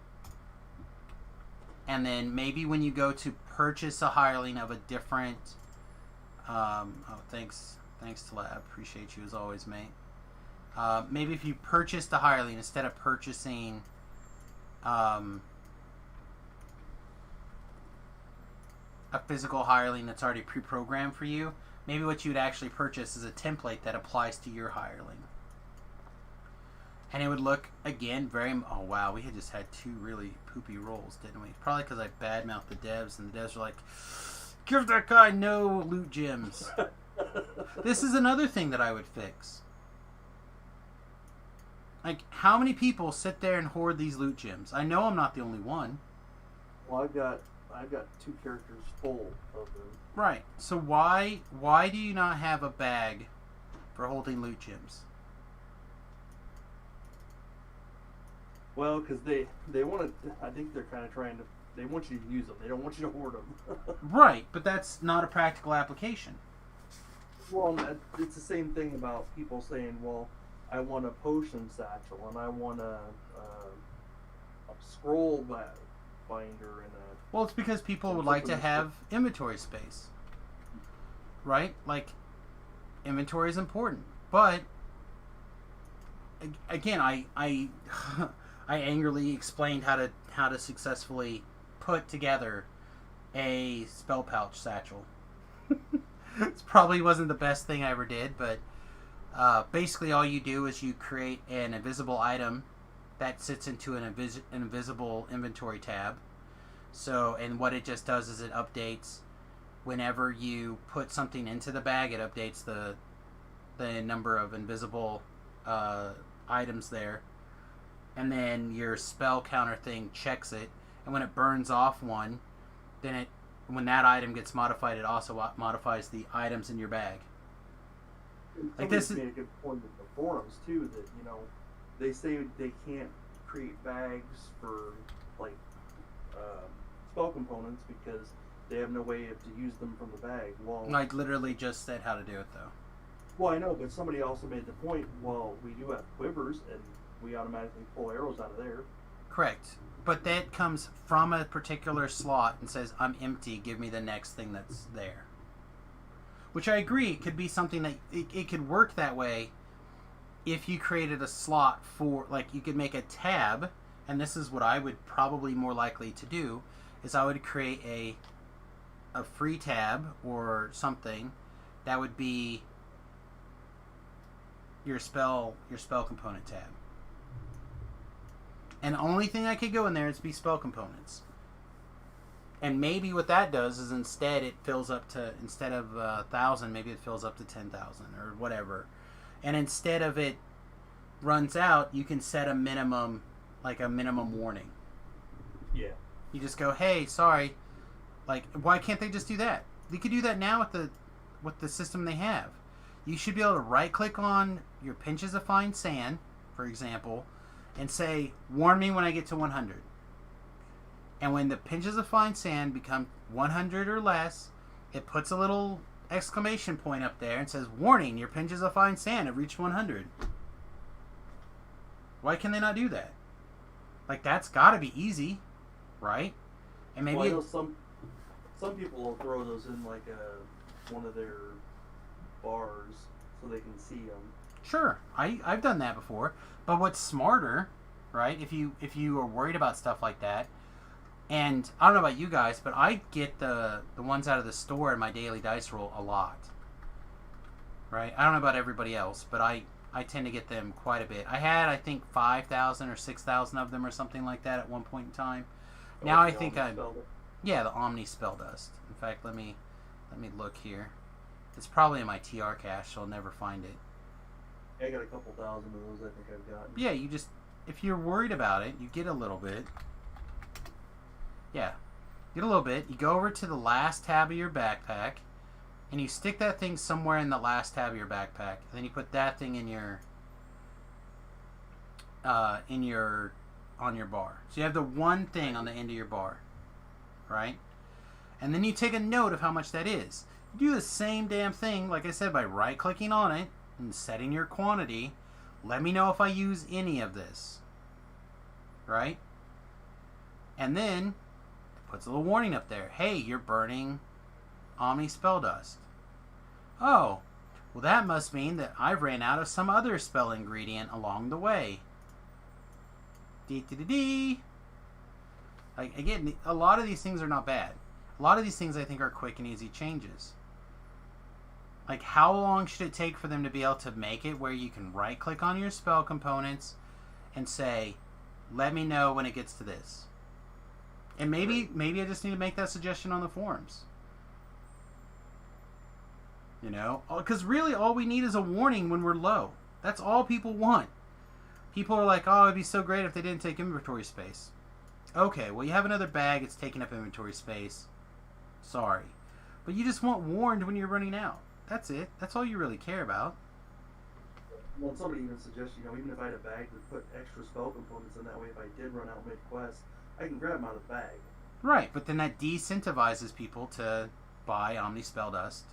and then maybe when you go to purchase a hireling of a different thanks to Lab, appreciate you as always, mate. Maybe if you purchased a hireling instead of purchasing a physical hireling that's already pre-programmed for you, maybe what you would actually purchase is a template that applies to your hireling. And it would look, again, very... Oh, wow, we had just had 2 really poopy rolls, didn't we? Probably because I badmouthed the devs, and the devs were like, give that guy no loot gems. This is another thing that I would fix. Like, how many people sit there and hoard these loot gems? I know I'm not the only one. Well, I've got 2 characters full of them. Right. So why do you not have a bag for holding loot gems? Well, because they want to. I think they're kind of trying to. They want you to use them. They don't want you to hoard them. Right, but that's not a practical application. Well, it's the same thing about people saying, "Well, I want a potion satchel and I want a scroll binder and a." Well, it's because people would like to have inventory space, right? Like, inventory is important, but again, I I angrily explained how to successfully put together a spell pouch satchel. It probably wasn't the best thing I ever did, but basically all you do is you create an invisible item that sits into an invisible inventory tab. So, and what it just does is it updates whenever you put something into the bag. It updates the number of invisible items there, and then your spell counter thing checks it, and when it burns off one, then when that item gets modified, it also modifies the items in your bag. Like this made a good point with the forums too, that they say they can't create bags for like spell components because they have no way to use them from the bag. Well, I literally just said how to do it though. Well, I know, but somebody also made the point. Well, we do have quivers, and we automatically pull arrows out of there. Correct. But that comes from a particular slot and says, I'm empty, give me the next thing that's there. Which I agree, it could be something that, it could work that way if you created a slot for, like, you could make a tab, and this is what I would probably more likely to do, is I would create a free tab or something that would be your spell component tab. And the only thing that could go in there is be spell components. And maybe what that does is instead it fills up to, instead of 1,000, maybe it fills up to 10,000 or whatever. And instead of it runs out, you can set a minimum, like a minimum warning. Yeah. You just go, hey, sorry. Like, why can't they just do that? They could do that now with the system they have. You should be able to right click on your pinches of fine sand, for example, and say, warn me when I get to 100. And when the pinches of fine sand become 100 or less, it puts a little exclamation point up there and says, warning, your pinches of fine sand have reached 100. Why can they not do that? Like, that's got to be easy, right? And maybe well, I know some people will throw those in like one of their bars so they can see them. Sure, I've done that before. But what's smarter, right? If you are worried about stuff like that, and I don't know about you guys, but I get the ones out of the store in my daily dice roll a lot. Right? I don't know about everybody else, but I tend to get them quite a bit. I had, I think, 5,000 or 6,000 of them or something like that at one point in time. Now I think yeah, the Omni Spell Dust. In fact, let me look here. It's probably in my TR cache, so I'll never find it. I got a couple thousand of those. I think I've got. Yeah, you just, if you're worried about it, you get a little bit. Yeah, get a little bit. You go over to the last tab of your backpack, and you stick that thing somewhere in the last tab of your backpack. And then you put that thing in your on your bar. So you have the one thing on the end of your bar, right? And then you take a note of how much that is. You do the same damn thing, like I said, by right-clicking on it and setting your quantity. Let me know if I use any of this, right? And then it puts a little warning up there. Hey, you're burning Omni Spell Dust. Oh, well that must mean that I've ran out of some other spell ingredient along the way. Dee-dee-dee-dee. Like, again, a lot of these things are not bad. A lot of these things I think are quick and easy changes. Like, how long should it take for them to be able to make it where you can right click on your spell components and say, let me know when it gets to this? And maybe I just need to make that suggestion on the forums. You know? Because really all we need is a warning when we're low. That's all people want. People are like, oh, it'd be so great if they didn't take inventory space. Okay, well, you have another bag. It's taking up inventory space. Sorry. But you just want warned when you're running out. That's it. That's all you really care about. Well, somebody even suggests, even if I had a bag to put extra spell components in, that way if I did run out mid-quest, I can grab them out of the bag. Right, but then that decentivizes people to buy Omni Spell Dust.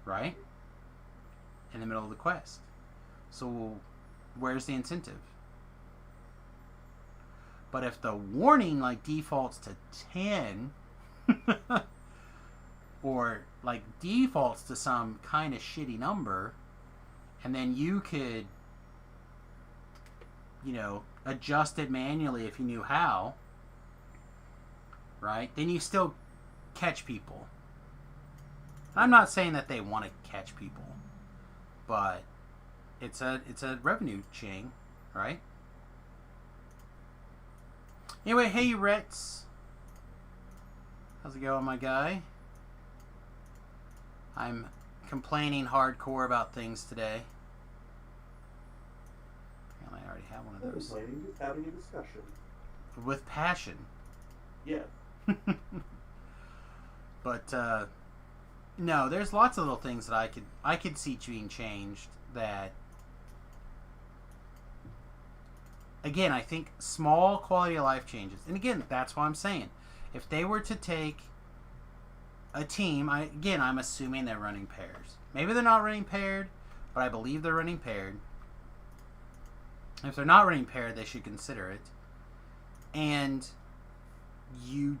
Right? In the middle of the quest. So, where's the incentive? But if the warning, defaults to 10... or, defaults to some kind of shitty number... And then you could, adjust it manually if you knew how. Right? Then you still catch people. I'm not saying that they want to catch people. But it's a revenue chain, right? Anyway, hey Retz. How's it going, my guy? I'm complaining hardcore about things today. Apparently I already have one of those. Complaining, just having a discussion. With passion. Yeah. But no, there's lots of little things that I could see being changed that, again, I think small quality of life changes. And again, that's why I'm saying, if they were to take a team, I'm assuming they're running pairs. Maybe they're not running paired, but I believe they're running paired. If they're not running paired, they should consider it. And you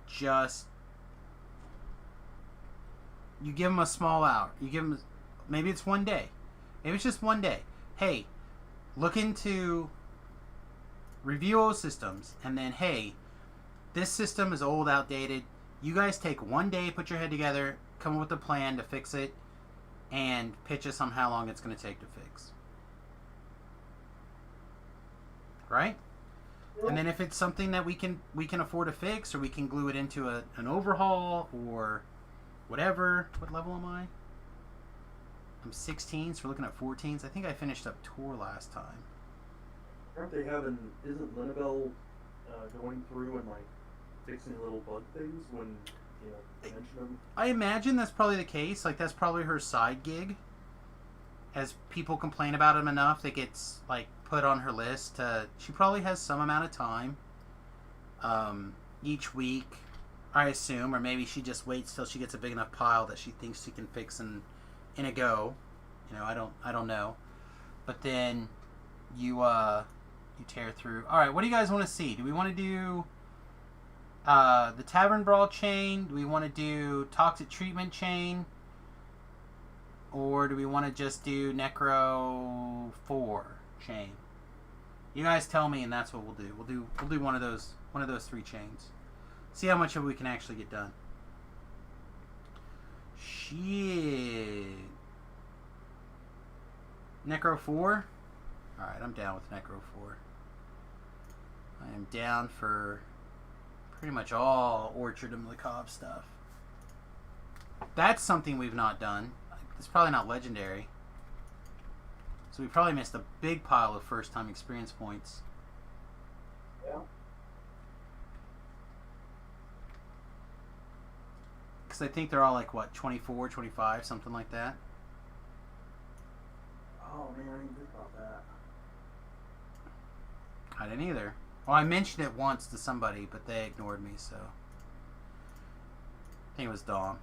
give them a small hour. You give them, maybe it's one day. Maybe it's just one day. Hey, look into review old systems, and then, hey, this system is old, outdated. You guys take one day, put your head together, come up with a plan to fix it, and pitch us on how long it's going to take to fix. Right? And then if it's something that we can afford to fix, or we can glue it into an overhaul, or whatever. What level am I? I'm 16, so we're looking at 14s. I think I finished up Tor last time. Aren't they isn't Linabelle going through and fixing little bug things when you mention them? I imagine that's probably the case. That's probably her side gig. As people complain about him enough, that gets put on her list. She probably has some amount of time each week, I assume, or maybe she just waits till she gets a big enough pile that she thinks she can fix in a go. I don't know. But then you tear through. All right, what do you guys want to see? Do we want to do the Tavern Brawl chain? Do we want to do Toxic Treatment chain? Or do we want to just do Necro 4 chain? You guys tell me, and that's what we'll do. We'll do one of those 3 chains. See how much of it we can actually get done. Shit. Necro 4? Alright, I'm down with Necro 4. I am down for pretty much all Orchard and Macabre stuff. That's something we've not done. It's probably not legendary. So we probably missed a big pile of first time experience points. Yeah. Because I think they're all 24, 25, something like that. Oh man, I didn't think about that. I didn't either. Well, I mentioned it once to somebody, but they ignored me, so. I think it was Dom.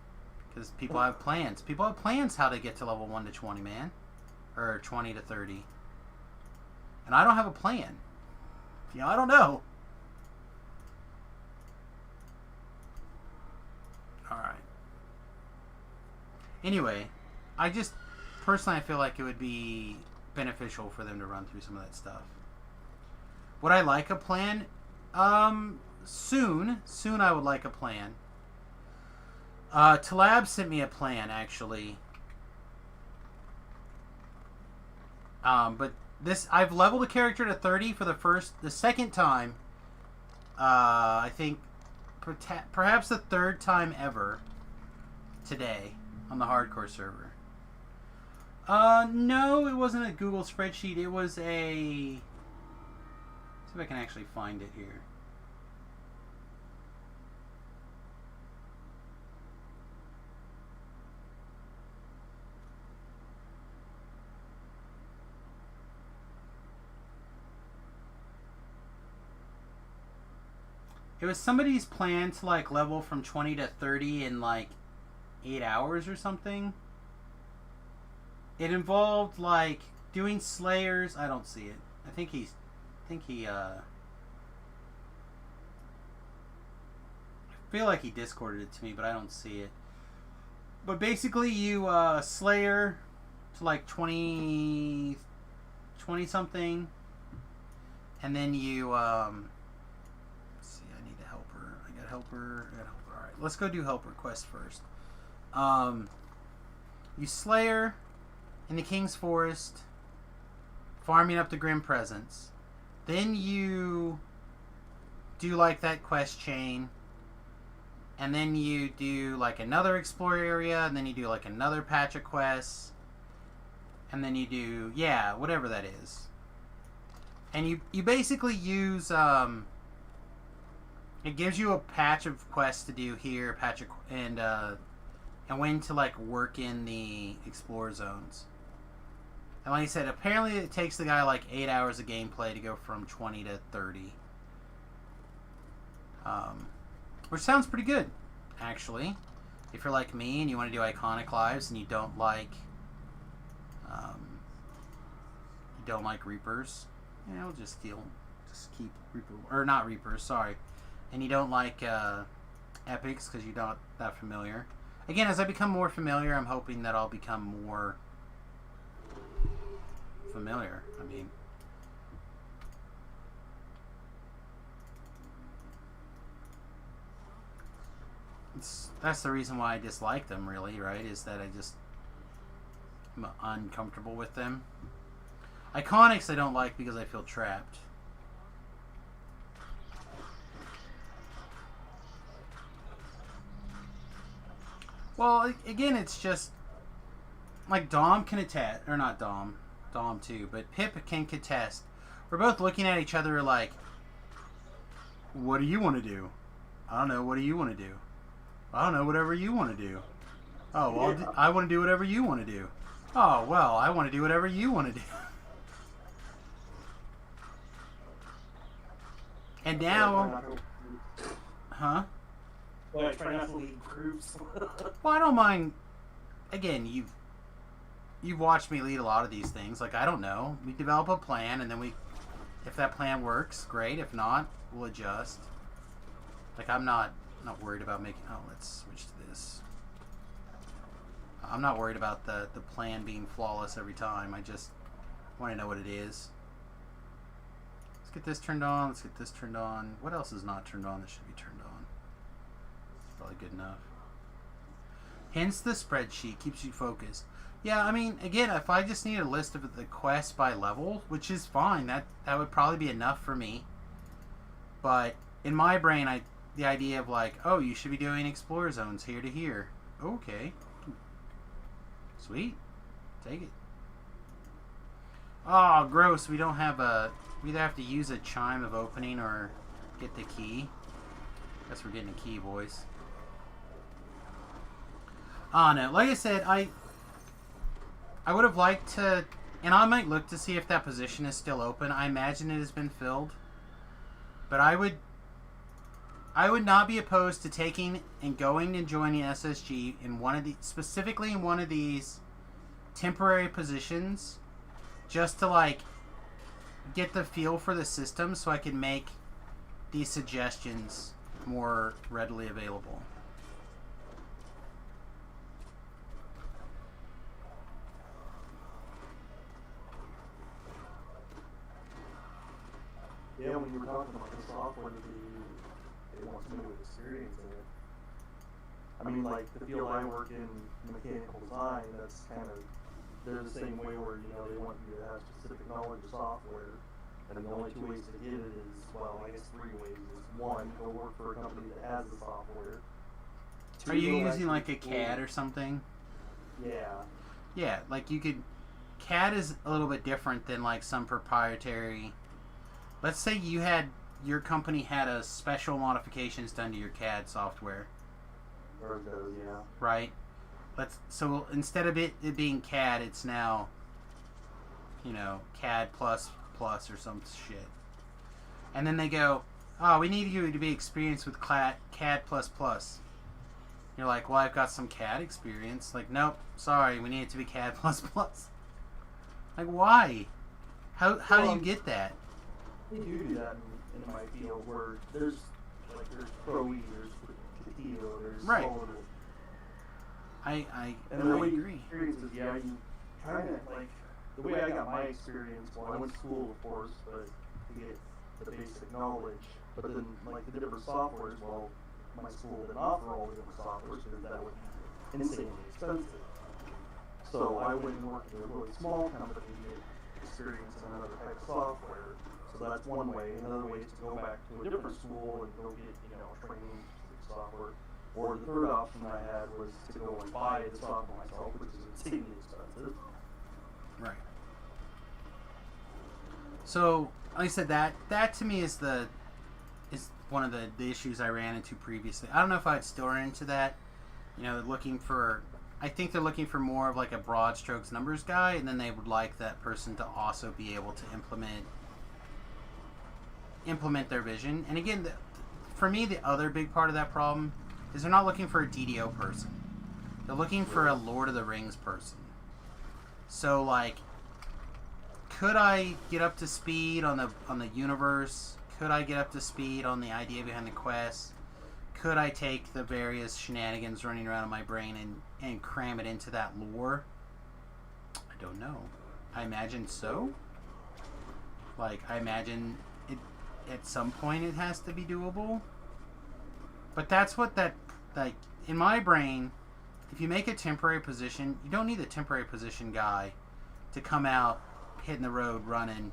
Because people have plans. People have plans how to get to level 1 to 20, man. Or 20 to 30. And I don't have a plan. I don't know. Alright. Anyway, personally I feel like it would be beneficial for them to run through some of that stuff. Would I like a plan? Soon. Soon I would like a plan. Talab sent me a plan, actually. But I've leveled a character to 30 for the second time. I think perhaps the third time ever today on the hardcore server. No, it wasn't a Google spreadsheet. It was a if I can actually find it here. It was somebody's plan to like level from 20 to 30 in like 8 hours or something. It involved like doing slayers. I don't see it. I think he I feel like he discorded it to me, but I don't see it. But basically you slayer to like 20 something, and then you helper. Alright, let's go do helper quest first. You slayer in the King's Forest, farming up the Grim Presence. Then you do like that quest chain, and then you do like another explore area, and then you do like another patch of quests, and then you do, yeah, whatever that is. And you basically use it gives you a patch of quests to do here, and when to like work in the explore zones. And like I said, apparently it takes the guy like 8 hours of gameplay to go from 20 to 30. Which sounds pretty good, actually. If you're like me and you want to do iconic lives and you don't like Reapers, we'll just keep Reaper, or not Reapers, sorry. And you don't like epics because you're not that familiar. Again, as I become more familiar, I'm hoping that I'll become more familiar. I mean, that's the reason why I dislike them, really, right? Is that I'm uncomfortable with them. Iconics I don't like because I feel trapped. Well, again, it's just like Dom can attest, or not Dom too, but Pip can contest. We're both looking at each other like, what do you want to do? I don't know. What do you want to do? I don't know. Whatever you want to do. Oh, well, I want to do whatever you want to do. Oh, well, I want to do whatever you want to do. And now, huh? Well, I try not to lead groups. Well, I don't mind. Again, you've watched me lead a lot of these things. Like, I don't know. We develop a plan, and then if that plan works, great. If not, we'll adjust. Like, I'm not worried about making. Oh, let's switch to this. I'm not worried about the plan being flawless every time. I just want to know what it is. Let's get this turned on. Let's get this turned on. What else is not turned on that should be turned on? Probably good enough. Hence the spreadsheet keeps you focused. Yeah, I mean, again, if I just need a list of the quests by level, which is fine, that would probably be enough for me. But in my brain, the idea of like, oh, you should be doing explore zones here to here. Okay. Sweet. Take it. Oh, gross. We don't have we either have to use a chime of opening or get the key. Guess we're getting a key, boys. Oh, no. Like I said, I would have liked to, and I might look to see if that position is still open. I imagine it has been filled. But I would not be opposed to taking and going and joining SSG in specifically in one of these temporary positions, just to like get the feel for the system so I can make these suggestions more readily available. Yeah, when you were talking about the software, it wants new experience in it. I mean, like the field I work in, mechanical design, that's kind of, they're the same way where, they want you to have specific knowledge of software. And the only two ways to get it is, well, I guess three ways. Is one, go work for a company that has the software. Two, are you using like a CAD or something? Yeah. Yeah, like you could. CAD is a little bit different than like some proprietary let's say your company had a special modifications done to your CAD software, Or those, yeah. right? So instead of it being CAD, it's now, CAD plus plus or some shit. And then they go, oh, we need you to be experienced with CAD plus plus. You're like, well, I've got some CAD experience. Like, nope, sorry, we need it to be CAD plus plus. Like, why? How do you get that? They do that in my field where there's Pro E, there's Castillo, there's Right. Sarlona. I And the way you experience is, yeah, you kind of like the way I got my experience. Well, I went to school, of course, but to get the basic knowledge. But then, like the different softwares, well, my school didn't offer all the different softwares because that would be insanely expensive. So I went and worked at a really small company to get experience in another type of software. So that's one way. Another way is to go back to a different school and go get training in specific software. Or the third option I had was to go and buy the software myself, which is insanely expensive. Right. So, like I said, that to me is one of the issues I ran into previously. I don't know if I'd still run into that. I think they're looking for more of like a broad strokes numbers guy, and then they would like that person to also be able to implement their vision. And again, for me, the other big part of that problem is they're not looking for a DDO person. They're looking for a Lord of the Rings person. So, like, could I get up to speed on the universe? Could I get up to speed on the idea behind the quest? Could I take the various shenanigans running around in my brain and cram it into that lore? I don't know. I imagine so. Like, I imagine it at some point it has to be doable. But that's what in my brain, if you make a temporary position, you don't need the temporary position guy to come out hitting the road running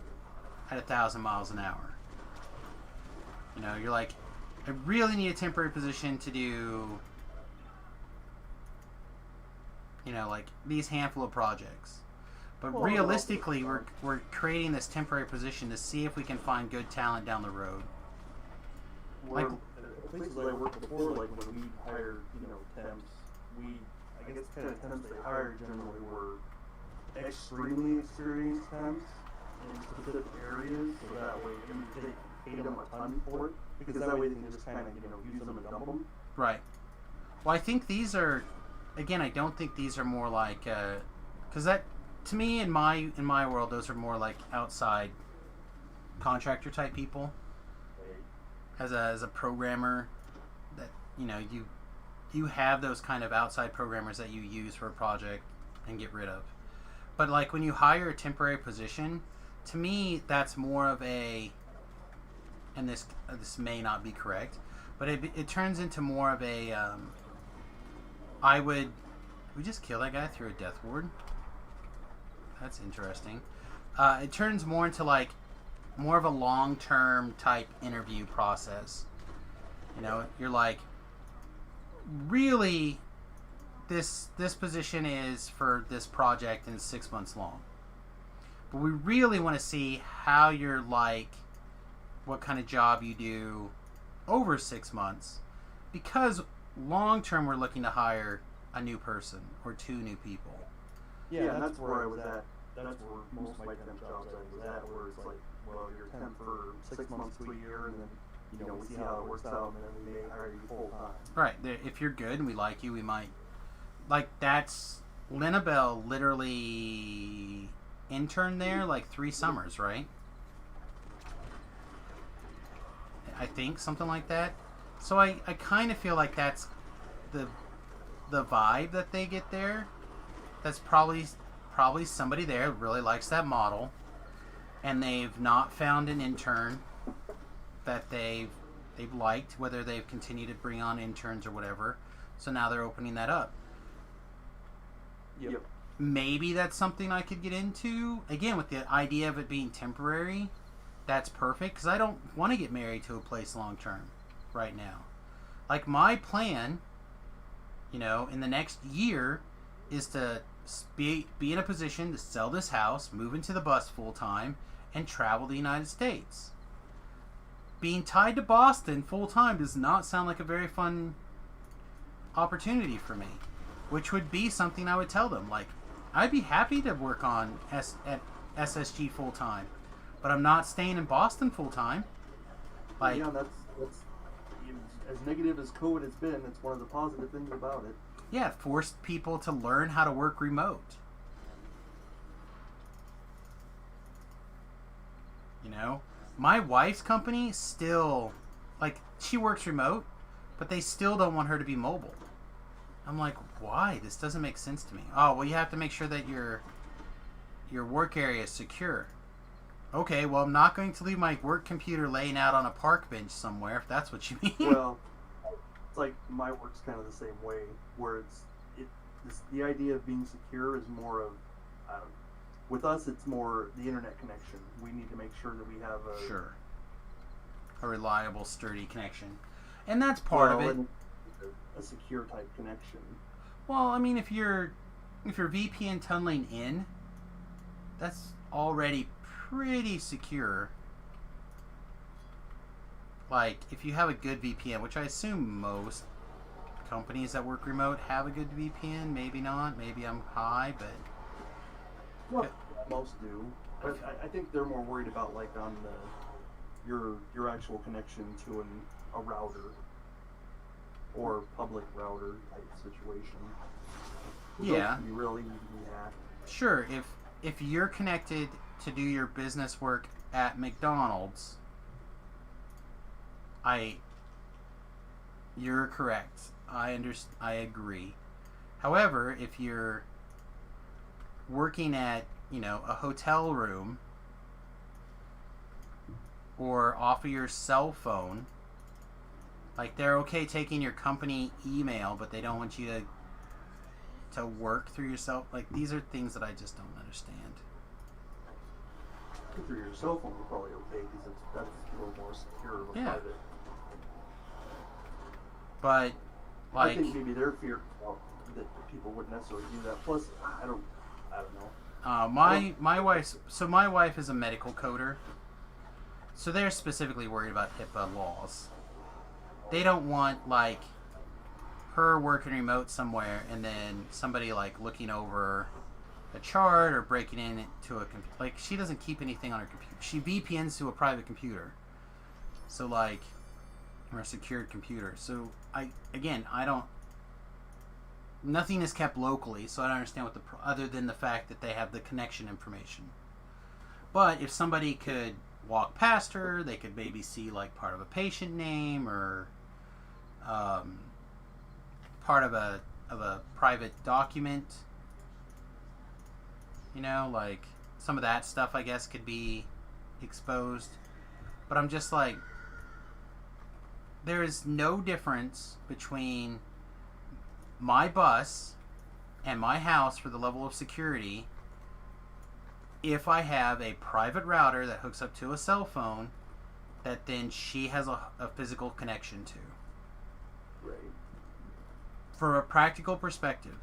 at 1,000 miles an hour. You're like, I really need a temporary position to do, like these handful of projects. But realistically, we're creating this temporary position to see if we can find good talent down the road. Like, places I worked before, like when we hired, temps, I guess kind of temps they hired generally were extremely experienced temps in specific areas, so that way they paid them a ton for it, because that way they can just kind of, use them and dump them. Right. Well, I think these are, again, I don't think these are more like, because that, to me, in my world, those are more like outside contractor type people. As a programmer, that you have those kind of outside programmers that you use for a project and get rid of. But like when you hire a temporary position, to me that's more of a, and this may not be correct, but it turns into more of a we just kill that guy through a death ward. That's interesting. It turns more into like more of a long-term type interview process. You're like, really, this position is for this project and it's 6 months long. But we really want to see how you're like, what kind of job you do over 6 months, because long-term we're looking to hire a new person or 2 new people. Yeah, and that's where I was at. That's where most of my temp jobs I was at, where it's like, well, you're temp for 6 months to a year, and then we see how it works out, and then we may hire you full time. Right. If you're good and we like you, we might. Like, that's Linabelle literally interned there like 3 summers, right? I think something like that. So I kind of feel like that's the vibe that they get there. That's probably somebody there really likes that model, and they've not found an intern that they've liked, whether they've continued to bring on interns or whatever. So now they're opening that up. Yep. Maybe that's something I could get into. Again, with the idea of it being temporary, that's perfect, because I don't want to get married to a place long term right now. Like, my plan, in the next year is to be in a position to sell this house, move into the bus full time, and travel the United States. being tied to Boston full time does not sound like a very fun opportunity for me. Which would be something I would tell them. Like, I'd be happy to work on at SSG full time, but I'm not staying in Boston full time. Like, yeah, that's as negative as COVID has been. It's one of the positive things about it. yeah, it forced people to learn how to work remote. You know, my wife's company still, like, she works remote, but they still don't want her to be mobile. I'm like, why? This doesn't make sense to me. Oh, well, you have to make sure that your work area is secure. Okay, well, I'm not going to leave my work computer laying out on a park bench somewhere, if that's what you mean. Well, it's like my work's kind of the same way, where the idea of being secure is more of, with us, it's more the internet connection. We need to make sure that we have a reliable, sturdy connection, and that's part of it. A secure type connection. Well, I mean, if you're VPN tunneling in, that's already pretty secure. Like, if you have a good VPN, which I assume most companies that work remote have a good VPN, maybe not, maybe I'm high, but well, most do. But I think they're more worried about, like, on your actual connection to a router or public router type situation. Yeah. You really need to be hacked. Sure, if you're connected to do your business work at McDonald's, you're correct. I agree. However, if you're working at, a hotel room or off of your cell phone, like, they're okay taking your company email, but they don't want you to work through yourself. Like, these are things that I just don't understand. Through your cell phone, you're probably okay because that's a little more secure or private. But, like, I think maybe their fear that people wouldn't necessarily do that. Plus, I don't know. My wife is a medical coder, so they're specifically worried about HIPAA laws. They don't want, like, her working remote somewhere and then somebody, like, looking over a chart or breaking into a computer. Like, she doesn't keep anything on her computer. She VPNs to a private computer. So, like, or a secured computer. So, nothing is kept locally, so I don't understand other than the fact that they have the connection information. But if somebody could walk past her, they could maybe see, like, part of a patient name or part of a private document, like, some of that stuff, I guess, could be exposed. But I'm just like, there is no difference between my bus and my house for the level of security if I have a private router that hooks up to a cell phone that then she has a physical connection to. Right. For a practical perspective,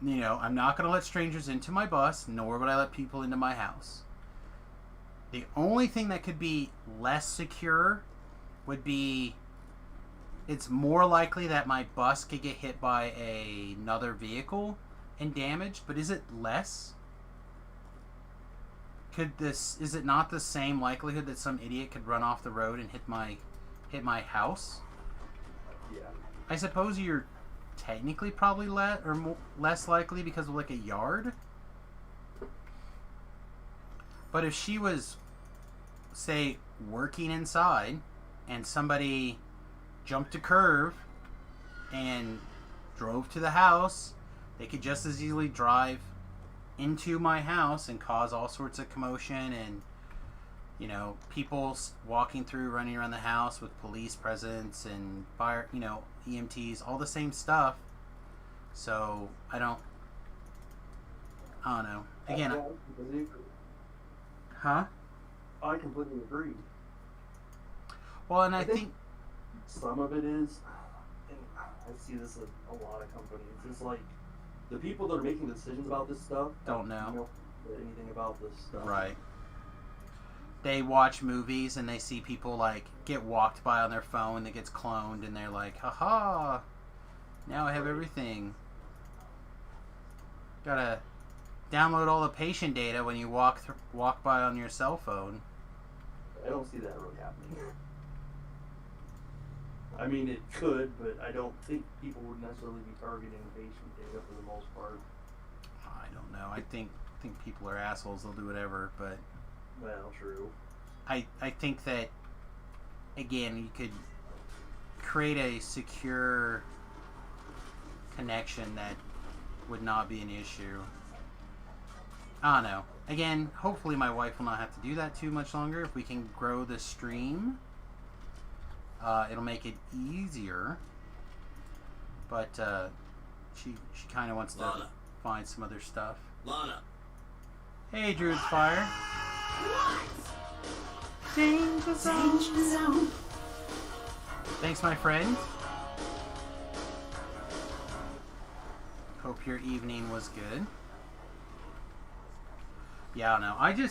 I'm not going to let strangers into my bus, nor would I let people into my house. The only thing that could be less secure would be, it's more likely that my bus could get hit by another vehicle and damaged, but is it less? Is it not the same likelihood that some idiot could run off the road and hit my house? Yeah. I suppose you're technically probably less likely because of, like, a yard. But if she was, say, working inside and somebody jumped a curve and drove to the house, they could just as easily drive into my house and cause all sorts of commotion and, people walking through, running around the house with police presence and fire, EMTs, all the same stuff. So I don't know. Again, I completely agree. Huh? I completely agree. Well, and I think some of it is, and I see this at a lot of companies, it's like the people that are making decisions about this stuff don't know anything about this stuff. Right. they watch movies and they see people like get walked by on their phone that gets cloned, and they're like, haha, now I have everything. Gotta download all the patient data when you walk by on your cell phone. I don't see that really happening. I mean, it could, but I don't think people would necessarily be targeting patient data for the most part. I don't know. I think people are assholes. They'll do whatever, but Well, true. I think that, again, you could create a secure connection that would not be an issue. I don't know. Again, hopefully my wife will not have to do that too much longer. If we can grow the stream, it'll make it easier. But she kind of wants to Lana. find some other stuff. Lana. Hey, Druid's Fire. Danger zone. Danger zone. Thanks, my friend. Hope your evening was good. Yeah, I don't know.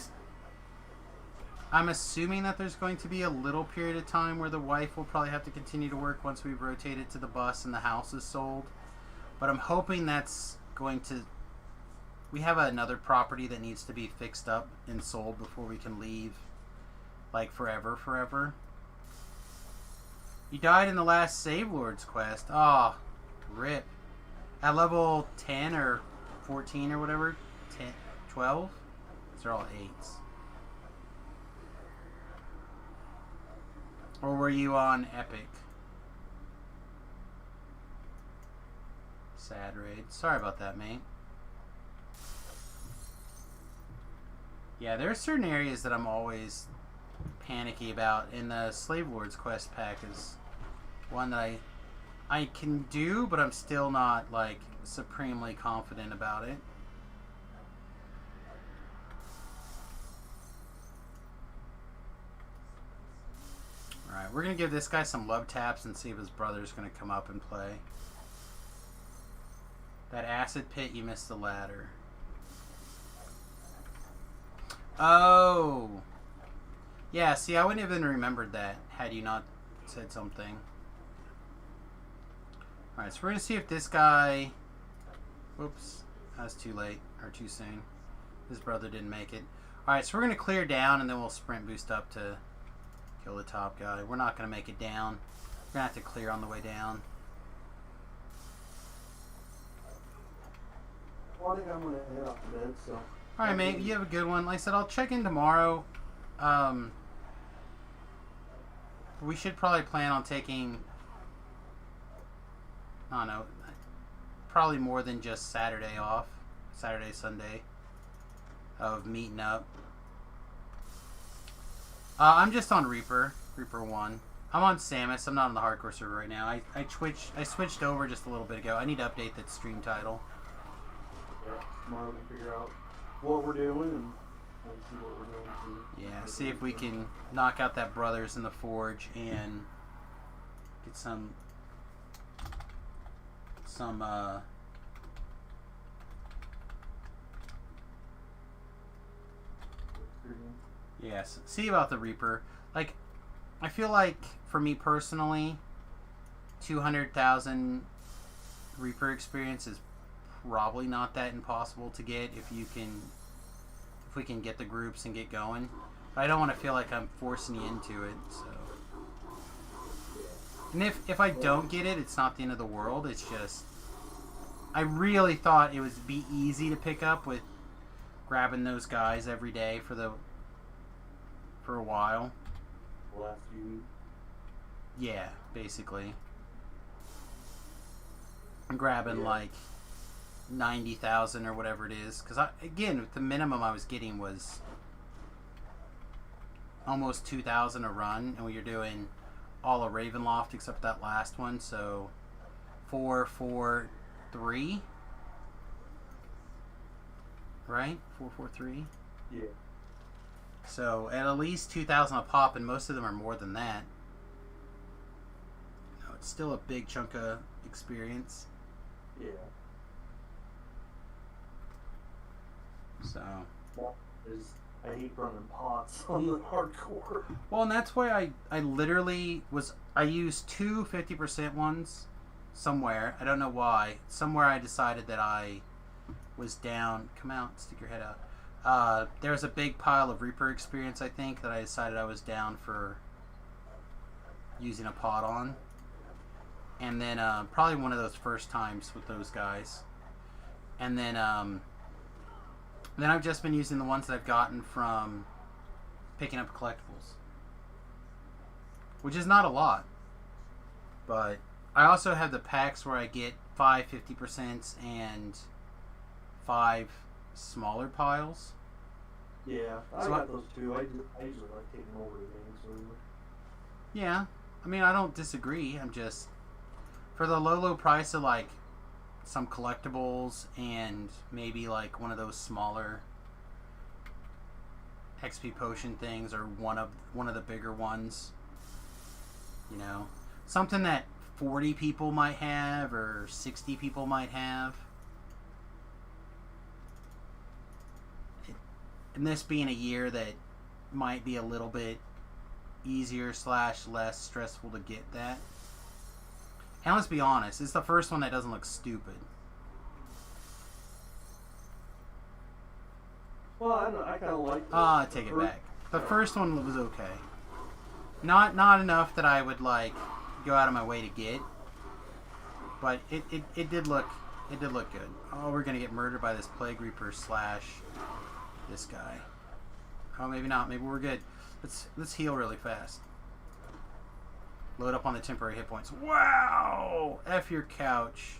I'm assuming that there's going to be a little period of time where the wife will probably have to continue to work once we've rotated to the bus and the house is sold. But I'm hoping that's going to... We have another property that needs to be fixed up and sold before we can leave, like, forever. You died in the last Save Lords quest. Oh, rip. At level 10 or 14 or whatever, 10, 12? These are all 8s. Or were you on Epic? Sad raid. Sorry about that, mate. Yeah, there are certain areas that I'm always panicky about, and the Slave Lords quest pack is one that I can do, but I'm still not, like, supremely confident about it. Alright, we're going to give this guy some love taps and see if his brother's going to come up and play. That acid pit, you missed the ladder. Oh! Yeah, see, I wouldn't have even remembered that had you not said something. Alright, so we're going to see if this guy... Whoops, that's too late, or too soon. His brother didn't make it. Alright, so we're going to clear down, and then we'll sprint boost up to kill the top guy. We're not going to make it down. We're going to have to clear on the way down. Well, I think I'm going to head off to bed, so... Alright, mate, you have a good one. Like I said, I'll check in tomorrow. We should probably plan on taking... I don't know. Probably more than just Saturday off. Saturday, Sunday. Of meeting up. I'm just on Reaper. Reaper 1. I'm on Samus. I'm not on the hardcore server right now. I switched over just a little bit ago. I need to update that stream title. Yeah, tomorrow we can figure out what we're doing and see what we're doing. Yeah, see if we can knock out that Brothers in the Forge and get some yes, see about the Reaper. Like, I feel like for me personally, 200,000 Reaper experience is probably not that impossible to get if we can get the groups and get going. But I don't want to feel like I'm forcing you into it, so. And if I don't get it, it's not the end of the world. It's just, I really thought it would be easy to pick up with grabbing those guys every day for a while. Last few weeks. Yeah, basically. I'm grabbing like 90,000 or whatever it is, because again, the minimum I was getting was almost 2,000 a run, and we were doing all of Ravenloft except that last one, so 4, 4, 3, right? 4, 4, 3. Yeah. So at least 2,000 a pop, and most of them are more than that. No, it's still a big chunk of experience. Yeah. So Well, is I hate running pots on the hardcore. Well, and that's why I literally I used two 50% ones somewhere. I don't know why. Somewhere I decided that I was down. Come out, stick your head out. There was a big pile of Reaper experience, I think, that I decided I was down for using a pot on. And then probably one of those first times with those guys. And then I've just been using the ones that I've gotten from picking up collectibles, which is not a lot. But I also have the packs where I get 5 50% and 5 smaller piles. Yeah, I got those too. I usually like taking over the game, so... Yeah, I mean, I don't disagree. I'm just... For the low price of, like, some collectibles and maybe, like, one of those smaller XP potion things or one of the bigger ones, you know, something that 40 people might have or 60 people might have. And this being a year that might be a little bit easier / less stressful to get that. And let's be honest, it's the first one that doesn't look stupid. Well, I kind of like the... I take it back. The first one was okay. Not enough that I would, like, go out of my way to get. But it did look good. Oh, we're gonna get murdered by this Plague Reaper / this guy. Oh, maybe not. Maybe we're good. Let's heal really fast. Load up on the temporary hit points. Wow! F your couch.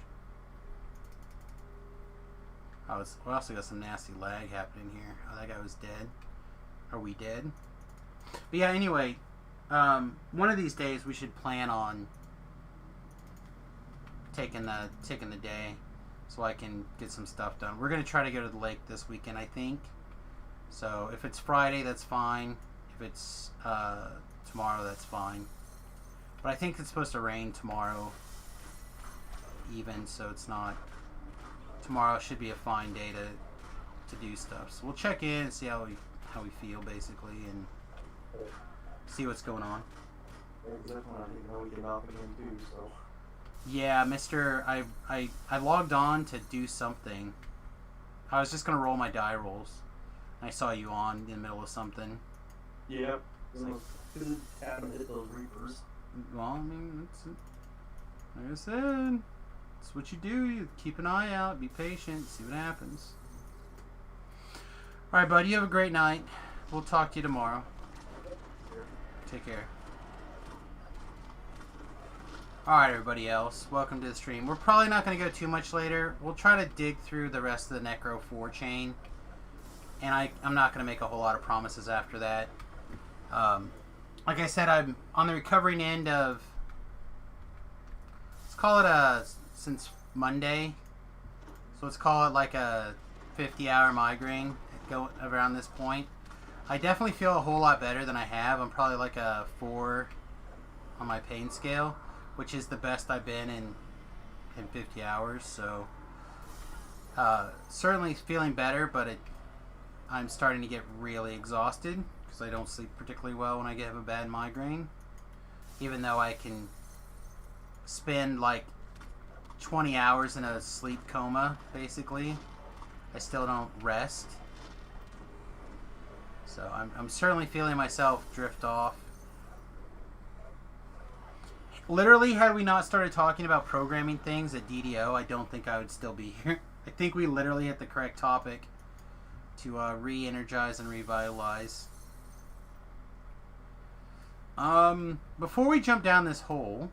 Oh, we also got some nasty lag happening here. Oh, that guy was dead. Are we dead? But yeah, anyway, one of these days we should plan on taking the day so I can get some stuff done. We're gonna try to go to the lake this weekend, I think. So if it's Friday, that's fine. If it's tomorrow, that's fine. But I think it's supposed to rain tomorrow, even, so it's not. Tomorrow should be a fine day to do stuff. So we'll check in and see how we feel, basically, and see what's going on. Yeah, Mister, I logged on to do something. I was just gonna roll my die rolls. I saw you on in the middle of something. Yep. Like, Haven't hit those Reapers. well, I mean, like I said, it's what you do. You keep an eye out, be patient, see what happens. All right, bud. You have a great night. We'll talk to you tomorrow. Take care. All right, everybody else. Welcome to the stream. We're probably not going to go too much later. We'll try to dig through the rest of the Necro 4 chain. And I'm not going to make a whole lot of promises after that. Like I said, I'm on the recovering end of, let's call it since Monday. So let's call it like a 50-hour migraine around this point. I definitely feel a whole lot better than I have. I'm probably like a 4 on my pain scale, which is the best I've been in 50 hours. So certainly feeling better, but I'm starting to get really exhausted because I don't sleep particularly well when I have a bad migraine. Even though I can spend like 20 hours in a sleep coma, basically, I still don't rest. So I'm certainly feeling myself drift off. Literally, had we not started talking about programming things at DDO, I don't think I would still be here. I think we literally hit the correct topic to re-energize and revitalize. Before we jump down this hole,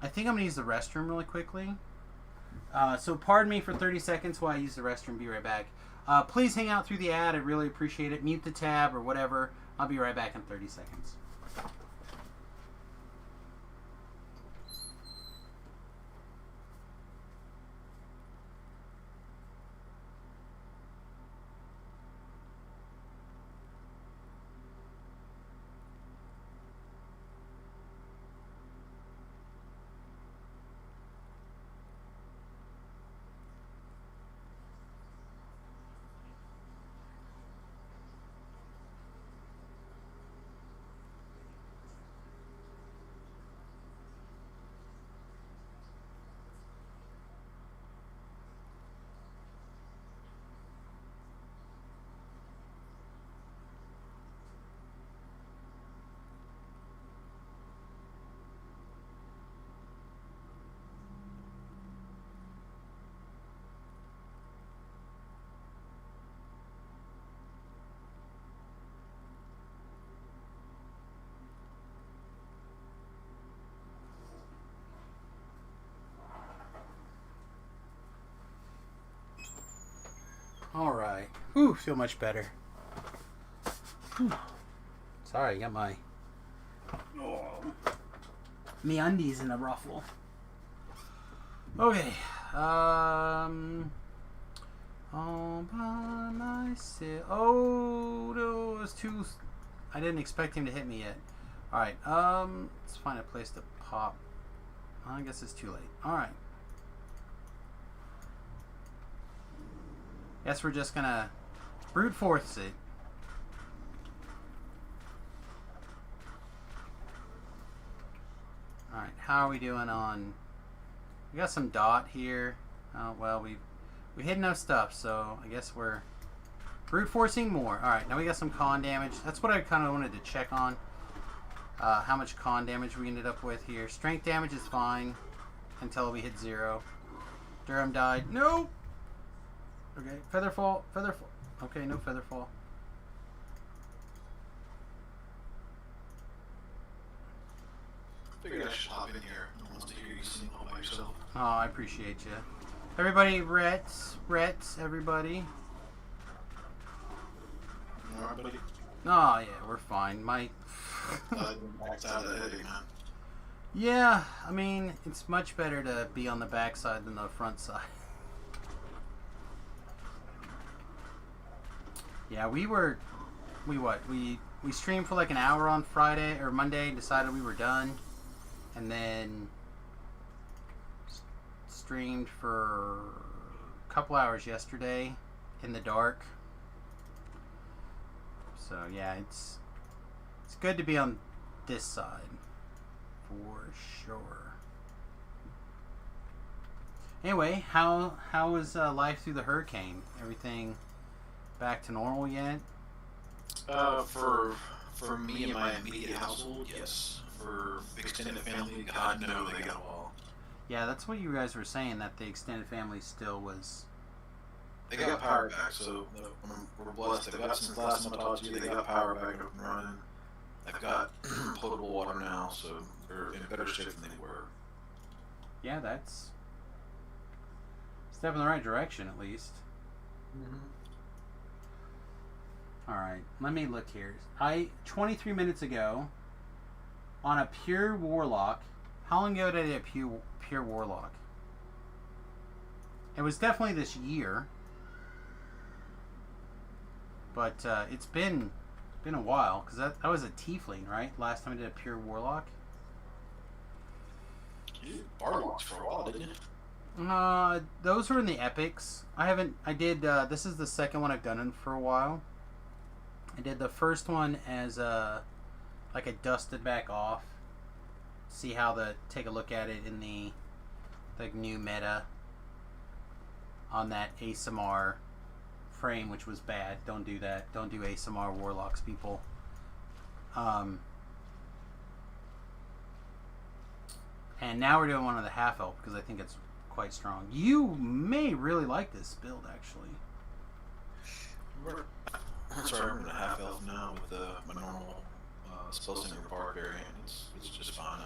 I think I'm going to use the restroom really quickly. So pardon me for 30 seconds while I use the restroom. Be right back. Please hang out through the ad. I'd really appreciate it. Mute the tab or whatever. I'll be right back in 30 seconds. Alright. Ooh, feel much better. Whew. Sorry, I got my me undies in a ruffle. Okay. All by myself. Oh no, it was too. I didn't expect him to hit me yet. Alright, let's find a place to pop. I guess it's too late. Alright. Guess we're just gonna brute force it. Alright, how are we doing on... We got some dot here. Oh, well, we hit enough stuff, so I guess we're brute forcing more. Alright, now we got some con damage. That's what I kind of wanted to check on. How much con damage we ended up with here. Strength damage is fine until we hit 0. Durham died. Nope! Okay, Featherfall. Featherfall. Okay, no Featherfall. Figured I should hop in here. No one wants to hear you sing all by yourself. Oh, I appreciate you. Everybody, Rets, everybody. Alright, buddy. Oh, yeah, we're fine. My... Backside of the headache, man. Yeah, I mean, it's much better to be on the back side than the front side. Yeah, we streamed for like an hour on Friday or Monday, decided we were done, and then streamed for a couple hours yesterday in the dark. So yeah, it's good to be on this side for sure. Anyway, how was life through the hurricane? Everything back to normal yet? For me and my immediate household, yes. For extended family, God no, they got a wall. Yeah, that's what you guys were saying, that the extended family still was... They got power back, so we're blessed. They've got since last time I talked to you, they got power back up and running. They've got potable water now, so they're in better shape than they were. Yeah, that's a step in the right direction, at least. Mm-hmm. Alright, let me look here. 23 minutes ago, on a pure warlock, how long ago did I do a pure warlock? It was definitely this year. But it's been a while, because that was a tiefling, right? Last time I did a pure warlock. You did warlocks for a while, didn't you? Those were in the epics. This is the second one I've done in for a while. I did the first one as like a dusted back off. See how take a look at it in the new meta on that ASMR frame, which was bad. Don't do that. Don't do ASMR warlocks, people. And now we're doing one of the half elf because I think it's quite strong. You may really like this build, actually. Sorry, I'm in a half elf now with my normal spell singer barbarian. It's just fine.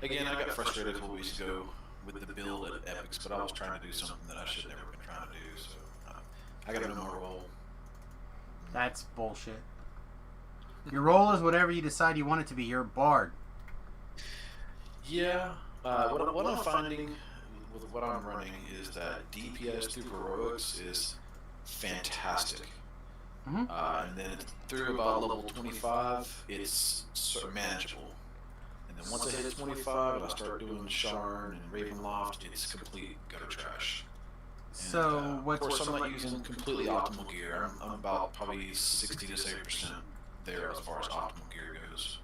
Again, I got frustrated a couple weeks ago with the build at epics, but I was trying to do something that I should have never been trying to do. So I got a no more role. That's bullshit. Your role is whatever you decide you want it to be. You're a bard. Yeah. What I'm finding with what I'm running is that DPS through heroics is fantastic. Mm-hmm. And then through about level 25, it's sort of manageable. And then once I hit 25 and I start doing Sharn and Ravenloft, it's complete gutter trash. And, So of course, I'm not using completely optimal gear. I'm about probably 60 to 70% there as far as optimal gear goes.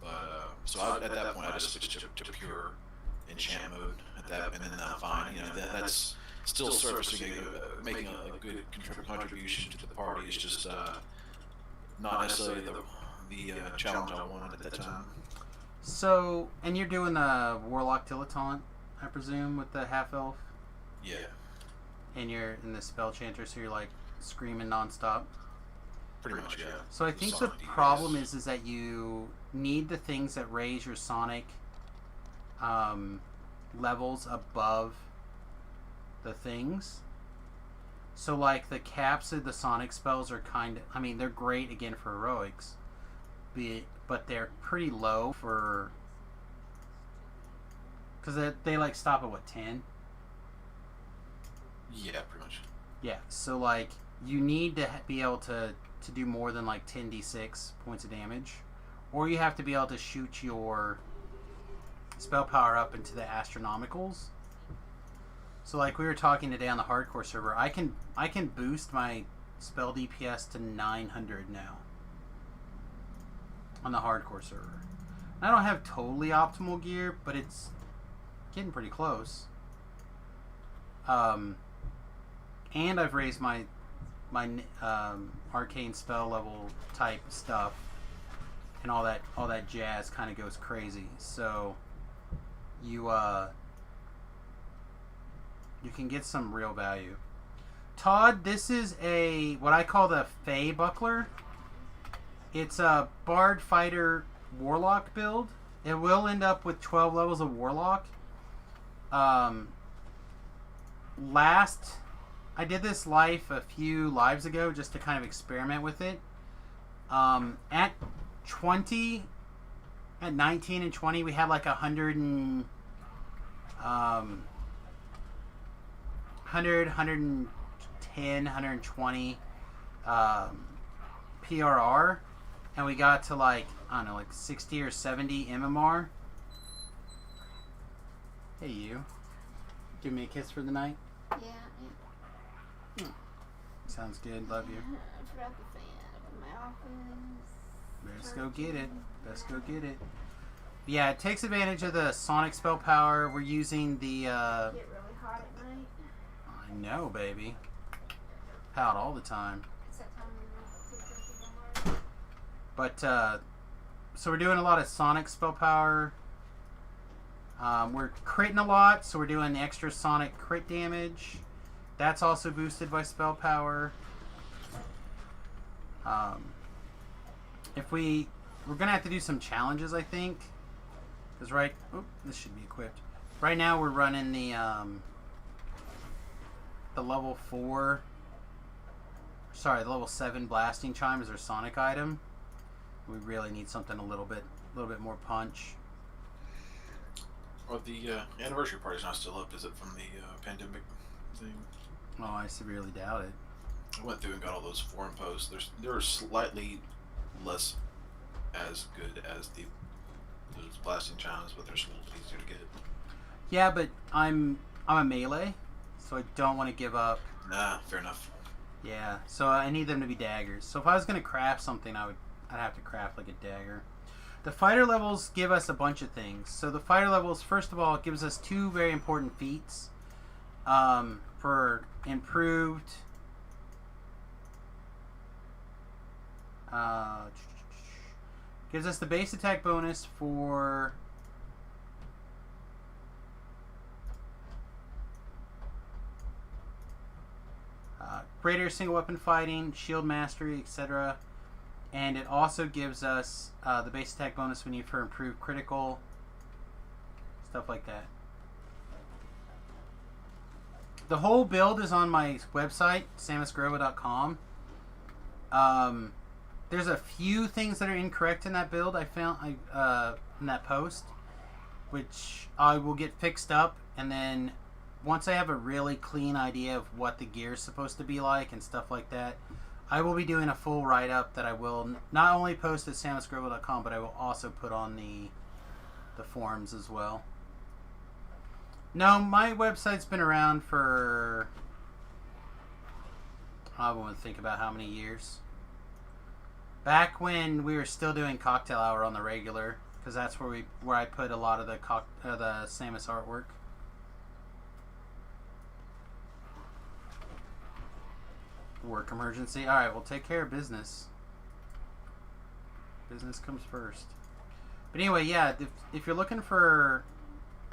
But at that point, I just switched to pure enchant mode at that, and then I'm fine. You know, that's still servicing, making a good contribution to the party. It's just not necessarily the challenge I wanted at that time. So, and you're doing the warlock dilettante, I presume, with the half elf. Yeah. And you're in the spell chanter, so you're like screaming nonstop. Pretty much, yeah. So I think the problem is that you need the things that raise your sonic levels above the things. So, like, the caps of the Sonic spells are kind of... I mean, they're great, again, for heroics. But they're pretty low for... Because they, like, stop at, what, 10? Yeah, pretty much. Yeah, so, like, you need to be able to do more than, like, 10d6 points of damage. Or you have to be able to shoot your spell power up into the astronomicals. So, like we were talking today on the hardcore server, I can boost my spell DPS to 900 now on the hardcore server. I don't have totally optimal gear, but it's getting pretty close. And I've raised my arcane spell level type stuff, and all that jazz kind of goes crazy. So you can get some real value. Todd, this is what I call the Fey Buckler. It's a Bard Fighter Warlock build. It will end up with 12 levels of Warlock. I did this life a few lives ago just to kind of experiment with it. At 19 and 20, we had like 110, 120 PRR, and we got to like, I don't know, like 60 or 70 MMR. Hey, you. Give me a kiss for the night? Yeah. Sounds good. Love you. I forgot the fan in my office. Let's go get it. Let's go get it. Yeah, it takes advantage of the Sonic spell power. We're using the... Get really hot at night. I know, baby. Out all the time. It's that time when the But, so we're doing a lot of Sonic spell power. We're critting a lot, so we're doing extra Sonic crit damage. That's also boosted by spell power. We're gonna have to do some challenges, I think. Because this should be equipped. Right now we're running the level 4. Sorry, the level 7 blasting chime is our Sonic item. We really need something a little bit more punch. Well, the anniversary party's not still up, is it, from the pandemic thing? Oh, I severely doubt it. I went through and got all those forum posts. They're slightly less as good as those blasting chimes, but they're a little easier to get. Yeah, but I'm a melee, so I don't want to give up. Nah, fair enough. Yeah, so I need them to be daggers. So if I was going to craft something, I'd have to craft like a dagger. The fighter levels give us a bunch of things. So the fighter levels, first of all, it gives us 2 very important feats. For improved... gives us the base attack bonus for... greater single weapon fighting, shield mastery, etc. And it also gives us the base attack bonus we need for improved critical, stuff like that. The whole build is on my website, samusgrova.com. There's a few things that are incorrect in that build I found in that post, which I will get fixed up, and then once I have a really clean idea of what the gear is supposed to be like and stuff like that, I will be doing a full write-up that I will not only post at samusgrova.com, but I will also put on the forums as well. No, my website's been around for... I won't think about how many years. Back when we were still doing Cocktail Hour on the regular, because that's where I put a lot of the Samus artwork. Work emergency. Alright, we'll take care of business. Business comes first. But anyway, yeah, if you're looking for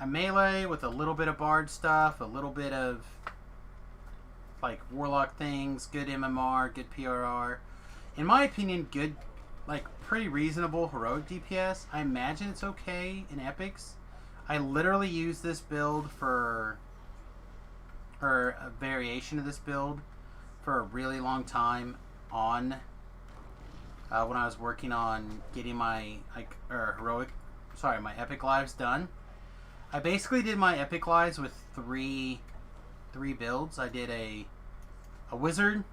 a melee with a little bit of bard stuff, a little bit of like warlock things, good MMR, good PRR, in my opinion, good, like pretty reasonable heroic DPS. I imagine it's okay in epics. I literally use this build or a variation of this build for a really long time on when I was working on getting my my epic lives done. I basically did my epic lives with three builds. I did a wizard.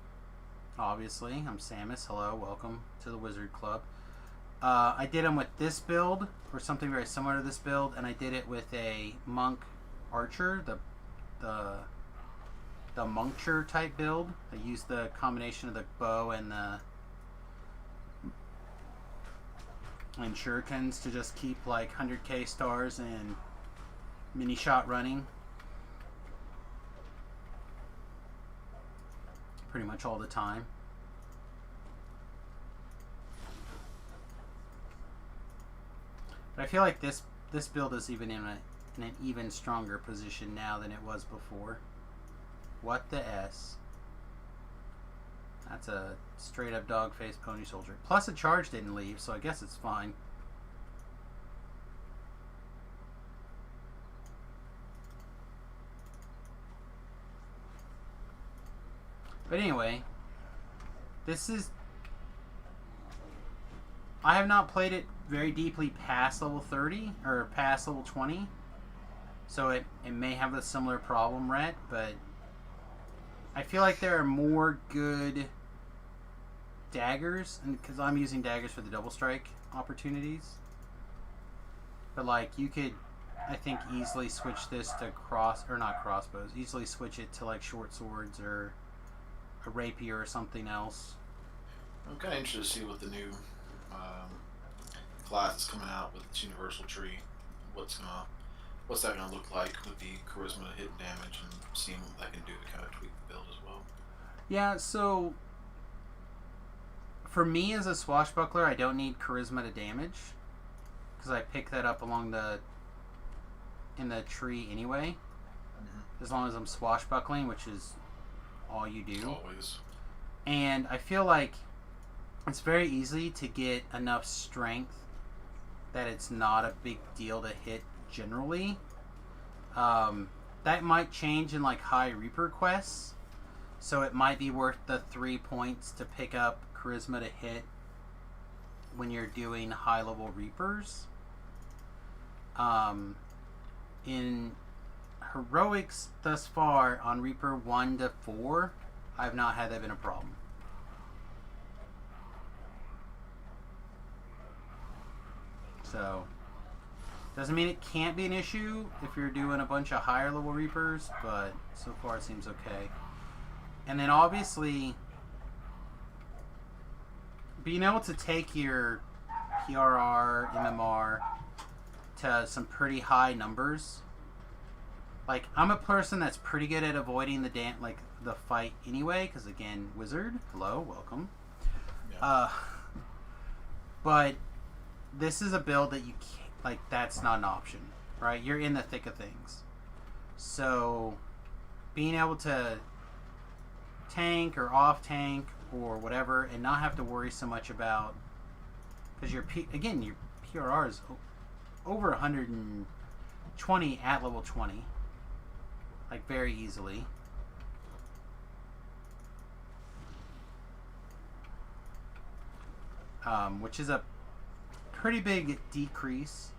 Obviously, I'm Samus. Hello, welcome to the Wizard Club. I did them with this build, or something very similar to this build, and I did it with a monk archer, the moncture type build. I used the combination of the bow and shurikens to just keep like 100k stars and mini shot running pretty much all the time. But I feel like this build is even in an even stronger position now than it was before. What the S? That's a straight up dog face pony soldier. Plus a charge didn't leave, so I guess it's fine. But anyway, I have not played it very deeply past level 30 or past level 20, so it may have a similar problem, Rhett, but I feel like there are more good daggers, and because I'm using daggers for the double strike opportunities, but like you could, I think, easily switch this to crossbows, easily switch it to like short swords or a rapier or something else. I'm kind of interested to see what the new class is coming out with its universal tree. What's that gonna look like with the charisma to hit damage, and seeing what I can do to kind of tweak the build as well. Yeah, so for me as a swashbuckler, I don't need charisma to damage because I pick that up in the tree anyway. Mm-hmm. As long as I'm swashbuckling, which is all you do. Always. And I feel like it's very easy to get enough strength that it's not a big deal to hit generally. That might change in like high Reaper quests, so it might be worth the 3 points to pick up charisma to hit when you're doing high level Reapers. In heroics thus far on Reaper 1 to 4, I've not had that been a problem. So doesn't mean it can't be an issue if you're doing a bunch of higher level Reapers, but so far it seems okay. And then obviously being able to take your PRR, MMR to some pretty high numbers. Like, I'm a person that's pretty good at avoiding the fight anyway, because again, wizard, hello, welcome. Yeah. But this is a build that you can't, that's not an option, right? You're in the thick of things. So, being able to tank or off tank or whatever, and not have to worry so much about, because your PRR is over 120 at level 20. Like, very easily. Which is a pretty big decrease.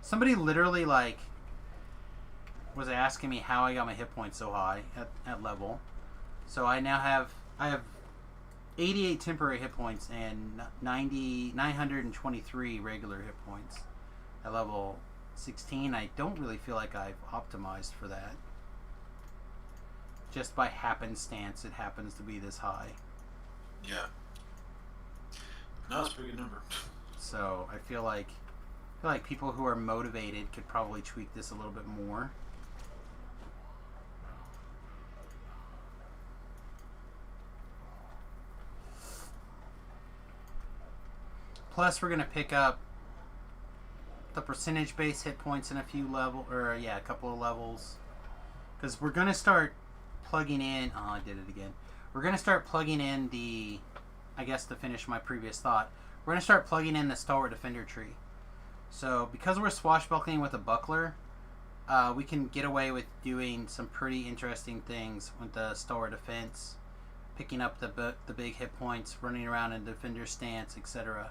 Somebody literally, was asking me how I got my hit points so high at level. So I have 88 temporary hit points and 923 regular hit points at level 16. I don't really feel like I've optimized for that. Just by happenstance, it happens to be this high. Yeah. No, it's a pretty good number. So I feel like people who are motivated could probably tweak this a little bit more. Plus, we're gonna pick up the percentage base hit points in a couple of levels, because we're gonna start plugging in. Oh, I did it again. We're gonna start plugging in to finish my previous thought, we're gonna start plugging in the Stalwart Defender tree. So because we're swashbuckling with a buckler, we can get away with doing some pretty interesting things with the Stalwart Defense, picking up the big hit points, running around in defender stance, etc.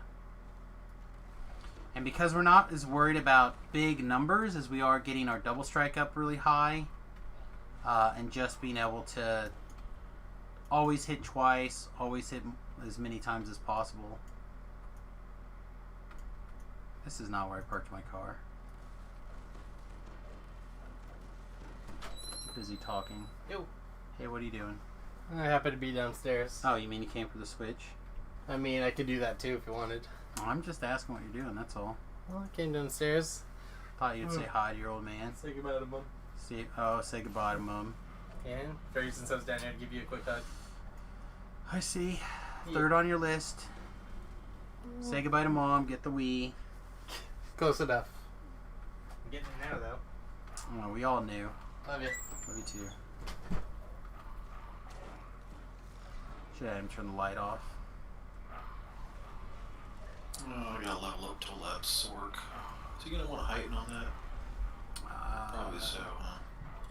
And because we're not as worried about big numbers as we are getting our double strike up really high, and just being able to always hit twice, always hit as many times as possible. This is not where I parked my car. Busy talking. Yo. Hey, what are you doing? I happen to be downstairs. Oh, you mean you came for the Switch? I mean, I could do that too if you wanted. Oh, I'm just asking what you're doing, that's all. Well, I came downstairs. Thought you'd say hi to your old man. Say goodbye to Mom. Say goodbye to Mom. And figured since I was down here, I'd give you a quick hug. I see. Yeah. Third on your list. Say goodbye to Mom, get the Wii. Close enough. I'm getting it now, though. Oh, we all knew. Love you. Love you too. Should I have him turn the light off? Oh, I gotta level up till that's work. Is he gonna want to heighten on that? Probably so, huh?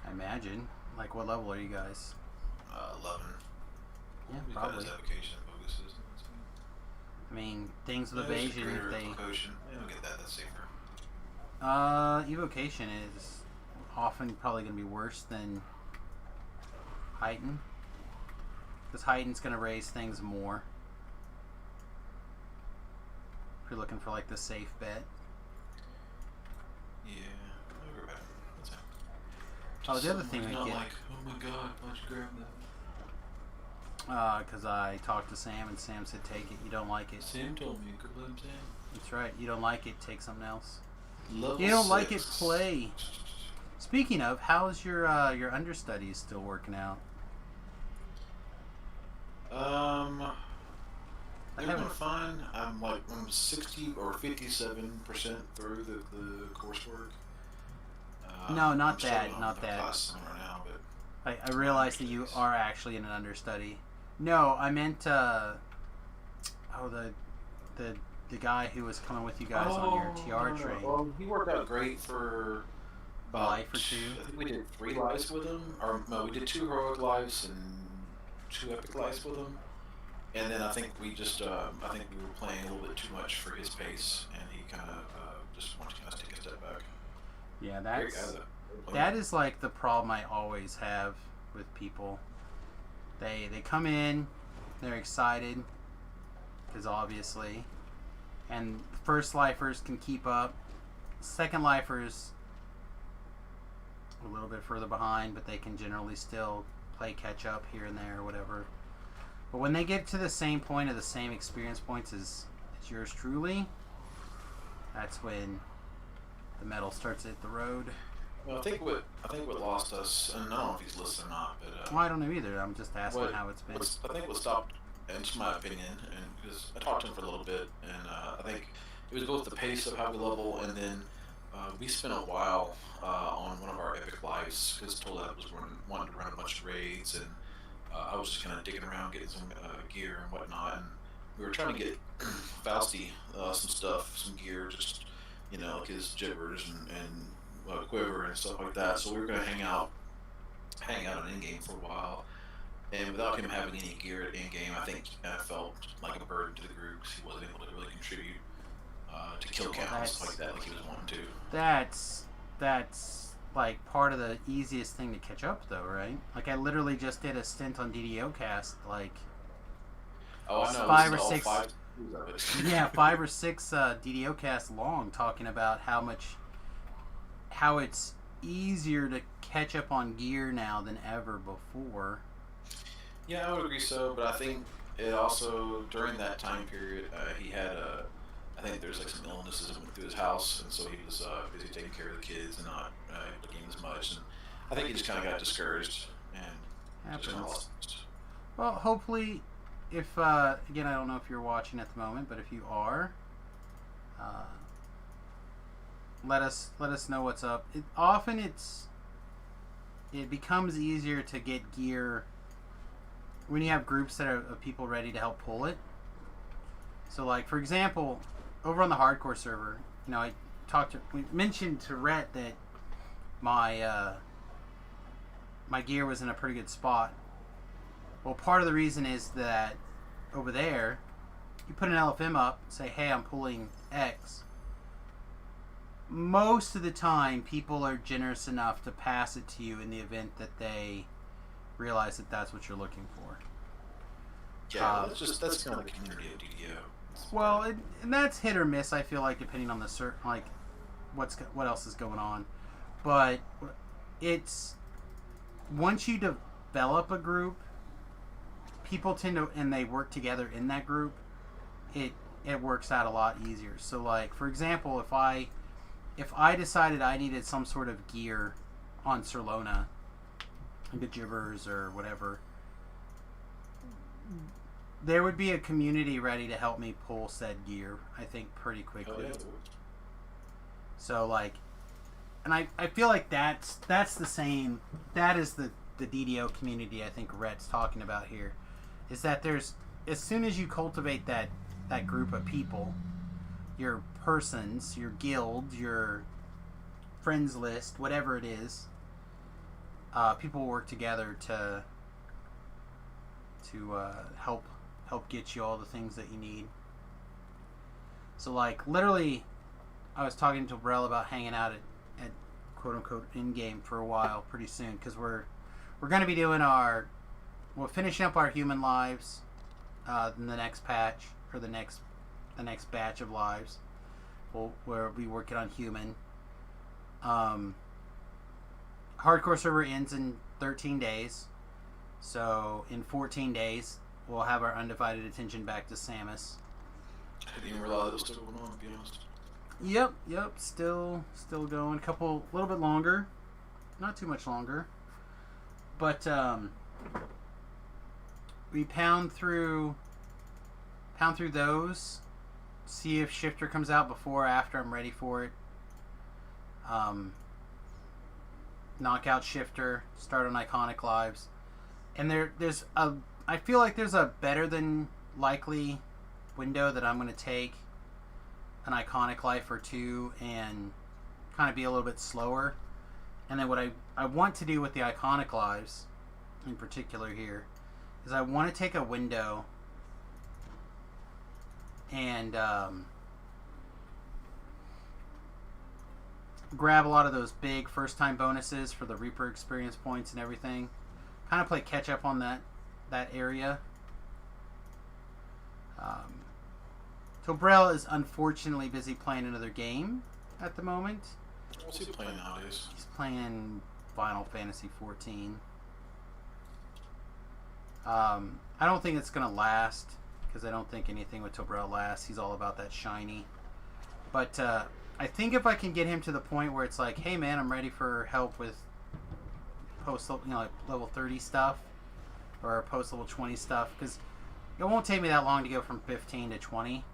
I imagine. Like, what level are you guys? 11. Yeah, He's got probably. his evocation focuses. I mean, things with There's evasion, greater if they... evocation. Yeah, we'll get that. That's safer. Evocation is often probably going to be worse than heighten. Because heighten's going to raise things more. If you're looking for, like, the safe bet. Yeah. I'll go back. That's fine. Oh, the other thing we Not get... like, oh my god, why'd you grab that? Because I talked to Sam, and Sam said, take it. You don't like it. Sam told me, go blame Sam. That's right. You don't like it, take something else. Level You don't like it, 6. play. Speaking of, how's your understudies still working out? They're doing fine. I'm 60 or 57% through the coursework. No, not I'm struggling that, on not the that. class right now, but I realized that you are actually in an understudy. No, I meant the guy who was coming with you guys on your TR train. Well, he worked out great for about Life or two? I think we did 3 lives with him, or no, we did 2 heroic lives and 2 epic lives with him. And then I think we just, I think we were playing a little bit too much for his pace, and he kind of just wanted to kind of take a step back. Yeah, Great that's guy, though. that is like the problem I always have with people. They come in, they're excited, because obviously, and first lifers can keep up. Second lifers a little bit further behind, but they can generally still play catch up here and there or whatever. But when they get to the same point of the same experience points as yours truly, that's when the metal starts to hit the road. Well, I think what lost us, and I don't know if he's listening or not, but Well, I don't know either. I'm just asking what- how it's been. I think what stopped, and it's my opinion, and because I talked to him for a little bit, and I think it was both the pace of how we level, and then we spent a while on one of our epic lives because Tollette was wanting to run a bunch of raids, and I was just kind of digging around, getting some gear and whatnot, and we were trying to get Fausty some stuff, some gear, just like his jibbers and quiver and stuff like that. So we were gonna hang out in in-game for a while, and without him having any gear at in-game, I think I felt like a burden to the group because he wasn't able to really contribute to kill counts like that, like he was wanting to. That's like part of the easiest thing to catch up, though, right? Like I literally just did a stint on DDO cast, like Oh, I know. 5 or this is all 6 5 of it. yeah, 5 or 6 DDO casts long, talking about how it's easier to catch up on gear now than ever before. Yeah, I would agree so, but I think it also, during that time period, he had I think there's like some illnesses that went through his house, and so he was busy taking care of the kids and not looking as much, and I think he just kind of got discouraged and just kind of Happens. lost. Well, hopefully, if again, I don't know if you're watching at the moment, but if you are, let us know what's up. It becomes easier to get gear when you have groups that are of people ready to help pull it. So, like for example, over on the hardcore server, we mentioned to Rhett that my gear was in a pretty good spot. Well, part of the reason is that over there, you put an LFM up, say, hey, I'm pulling X. Most of the time, people are generous enough to pass it to you in the event that they realize that that's what you're looking for. Yeah, that's kind of the community of DDO. Well, and that's hit or miss, I feel like, depending on the like what else is going on. But it's once you develop a group, people tend to, and they work together in that group, it works out a lot easier. So, like, for example, if I decided I needed some sort of gear on Sarlona, like a Gibbers or whatever, there would be a community ready to help me pull said gear, I think, pretty quickly. Oh, yeah. So, like, and I feel like that's the same, that is the DDO community I think Rhett's talking about here, is that there's, as soon as you cultivate that group of people, your persons, your guild, your friends list, whatever it is, people work together to help get you all the things that you need. So, like, literally, I was talking to Brell about hanging out at quote unquote in game for a while pretty soon, because we're going to be doing we're finishing up our human lives in the next patch, or the next batch of lives. We'll be working on human. Hardcore server ends in 13 days, so in 14 days we'll have our undivided attention back to Samus. I didn't even realize it was still going on, to be honest. Yep, still going. A little bit longer, not too much longer, but we pound through those, see if Shifter comes out before or after I'm ready for it. Knock out Shifter, start on Iconic Lives, and I feel like there's a better than likely window that I'm going to take an Iconic Life or two and kind of be a little bit slower. And then what I want to do with the Iconic Lives in particular here is I want to take a window and grab a lot of those big first time bonuses for the Reaper experience points and everything. Kind of play catch up on that area. Tobrell is unfortunately busy playing another game at the moment. What's he playing nowadays? He's playing Final Fantasy 14. I don't think it's going to last, because I don't think anything with Tobrell lasts. He's all about that shiny. But I think if I can get him to the point where it's like, hey man, I'm ready for help with post, like level 30 stuff or post level 20 stuff, because it won't take me that long to go from 15 to 20,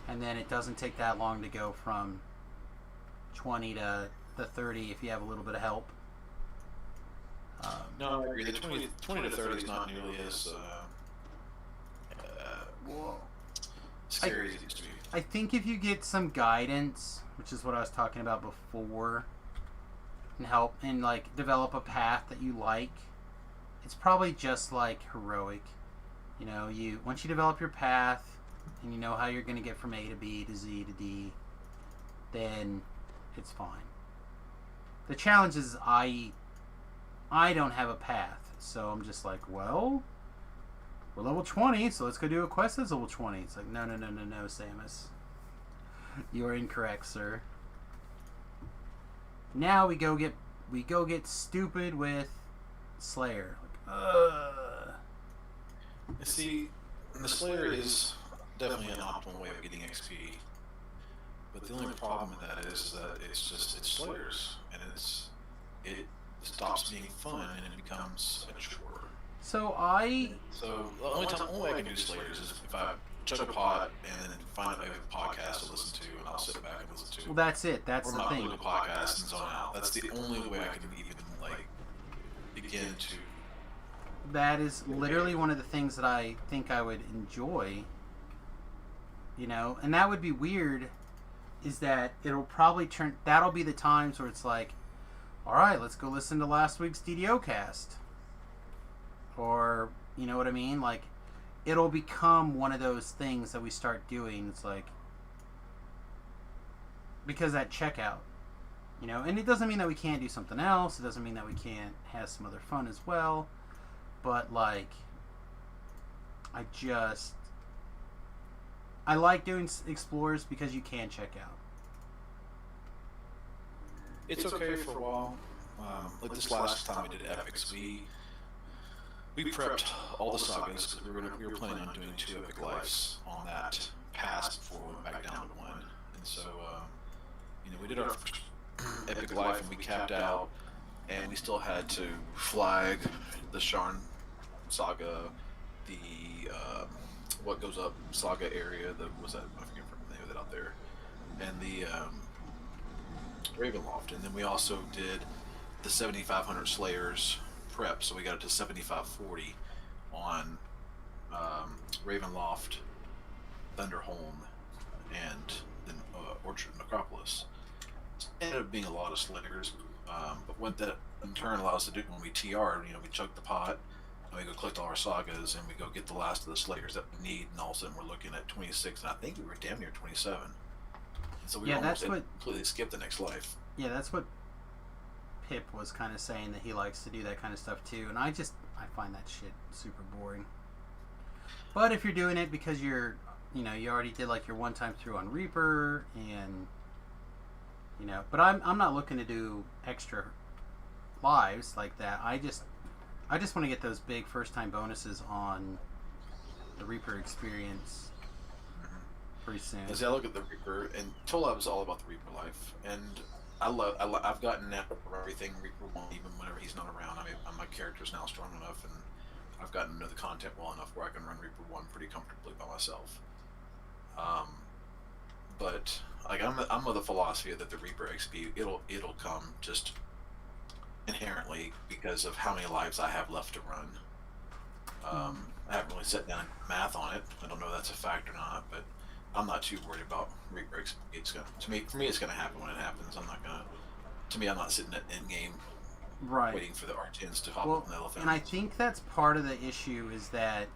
and then it doesn't take that long to go from 20 to 30 if you have a little bit of help. No, I agree. The 20 to 30 is not nearly as scary as it used to be. I think if you get some guidance, which is what I was talking about before, and help and like develop a path that you like, it's probably just like heroic. You know, once you develop your path and you know how you're going to get from A to B to Z to D, then it's fine. The challenge is I don't have a path, so I'm just like, well, we're level 20, so let's go do a quest that's level 20. It's like, no, Samus. You're incorrect, sir. Now we go get stupid with Slayer. See, the Slayer is definitely an optimal way of getting XP, but the only problem with that is that it's Slayers, and it stops being fun and it becomes a chore. So the only way I can do Slayers is if I chug a pot and then find a podcast to listen to, and I'll sit back and listen to. Well, that's it. That's the thing. Or not a podcast and zone out. That's the only way I can even begin to. That is literally one of the things that I think I would enjoy. You know, and that would be weird. Is that it'll probably that'll be the times where it's like, all right, let's go listen to last week's DDO cast, or You know what I mean? Like, it'll become one of those things that we start doing. It's like, because that checkout, you know, and it doesn't mean that we can't do something else. It doesn't mean that we can't have some other fun as well. But, like, I like doing explores because you can check out. It's okay for a while. Like this last time we did epics, we prepped all the sagas because we were planning on doing 2 epic lives on that pass before we went back down to 1. And so, you know, we did our first epic life and we capped out, and we still had to flag the Sharn saga, the what goes up saga area. I forget the name of it out there, and the Ravenloft, and then we also did the 7,500 Slayers prep, so we got it to 7,540 on Ravenloft, Thunderholm, and then Orchard Necropolis. It ended up being a lot of Slayers, but what that in turn allows us to do when we TR, you know, we chug the pot, and we go collect all our sagas, and we go get the last of the Slayers that we need, and all of a sudden we're looking at 26, and I think we were damn near 27. So we almost completely skipped the next life. Yeah, that's what Pip was kind of saying, that he likes to do that kind of stuff too, and I find that shit super boring. But if you're doing it because you already did like your one time through on Reaper, and you know, but I'm not looking to do extra lives like that. I just want to get those big first time bonuses on the Reaper experience pretty soon. As I look at the Reaper, and Tolab is all about the Reaper life, and I've gotten that for everything Reaper 1, even whenever he's not around. I mean, my character's now strong enough, and I've gotten to know the content well enough where I can run Reaper 1 pretty comfortably by myself. But like I'm of the philosophy that the Reaper XP it'll come just inherently because of how many lives I have left to run. I haven't really set down math on it. I don't know if that's a fact or not, but I'm not too worried about Reaper XP. For me, it's gonna happen when it happens. I'm not sitting at end game, right, waiting for the R10s to hop on the elephant. And I think that's part of the issue, is that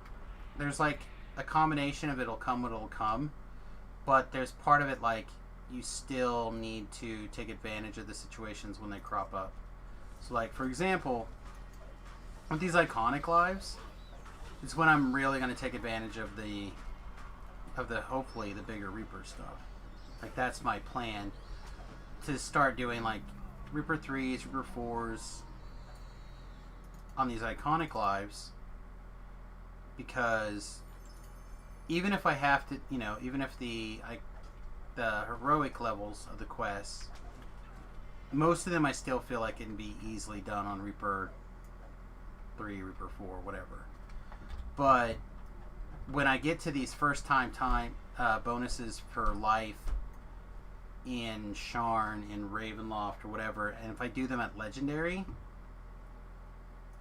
there's like a combination of it'll come when it'll come, but there's part of it like you still need to take advantage of the situations when they crop up. So like, for example, with these iconic lives, it's when I'm really going to take advantage of the hopefully the bigger Reaper stuff. Like, that's my plan, to start doing like Reaper 3s, Reaper 4s on these iconic lives, because even if I have to, you know, even if the heroic levels of the quests, most of them I still feel like it can be easily done on Reaper 3, Reaper 4, whatever. But when I get to these first time bonuses for life in Sharn, in Ravenloft, or whatever, and if I do them at Legendary,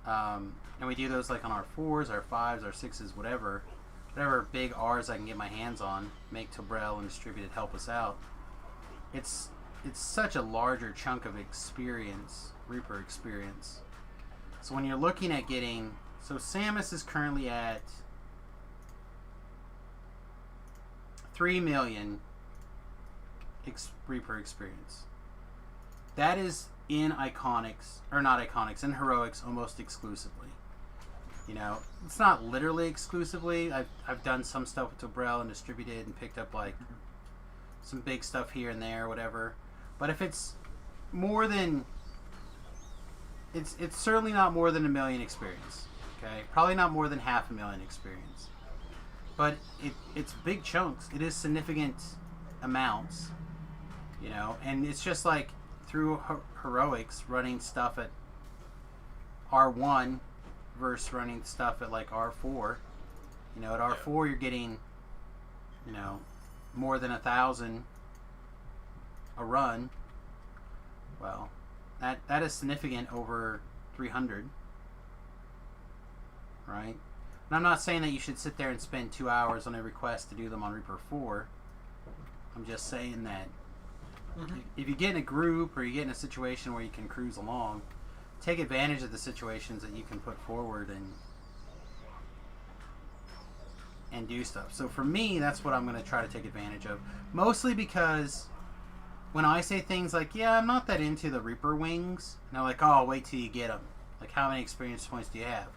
and we do those like on our 4s, our 5s, our 6s, whatever big R's I can get my hands on, make Tobrel and Distributed help us out. It's such a larger chunk of experience, Reaper experience. So when you're looking at getting, so Samus is currently at 3 million Reaper experience. That is in Iconics, or not Iconics, in Heroics almost exclusively. You know, it's not literally exclusively. I've done some stuff with Tobrel and Distributed and picked up like some big stuff here and there, whatever. But if it's more than, it's certainly not more than 1 million experience. Okay, probably not more than 500,000 experience. But it's big chunks. It is significant amounts, you know. And it's just like through Heroics, running stuff at R1 versus running stuff at like R4. You know, at R4 you're getting, you know, more than 1,000 a run. Well, that is significant over 300, right? And I'm not saying that you should sit there and spend 2 hours on every quest to do them on Reaper 4. I'm just saying that if you get in a group or you get in a situation where you can cruise along, take advantage of the situations that you can put forward, and and do stuff. So for me, that's what I'm going to try to take advantage of. Mostly because when I say things like, yeah, I'm not that into the Reaper wings, and they're like, oh, wait till you get them. Like, how many experience points do you have?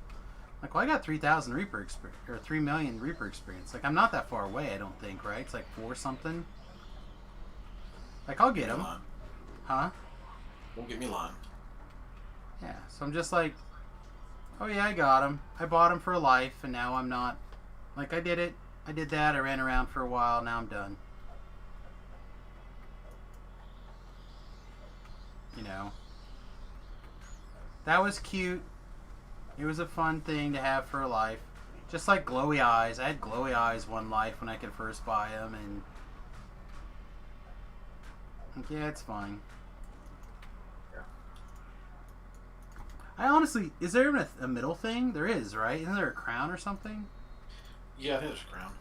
Like, well, I got 3,000 Reaper experience, or 3 million Reaper experience. Like, I'm not that far away, I don't think, right? It's like 4 something. Like, I'll get them. Huh? Don't get me lying. Yeah, so I'm just like, oh yeah, I got them. I bought them for life, and now I'm not. Like, I did it. I did that. I ran around for a while. Now I'm done. You know. That was cute. It was a fun thing to have for a life. Just like glowy eyes. I had glowy eyes one life when I could first buy them, and yeah, it's fine. I honestly, is there even a middle thing? There is, right? Isn't there a crown or something? Yeah, I think there's a crown.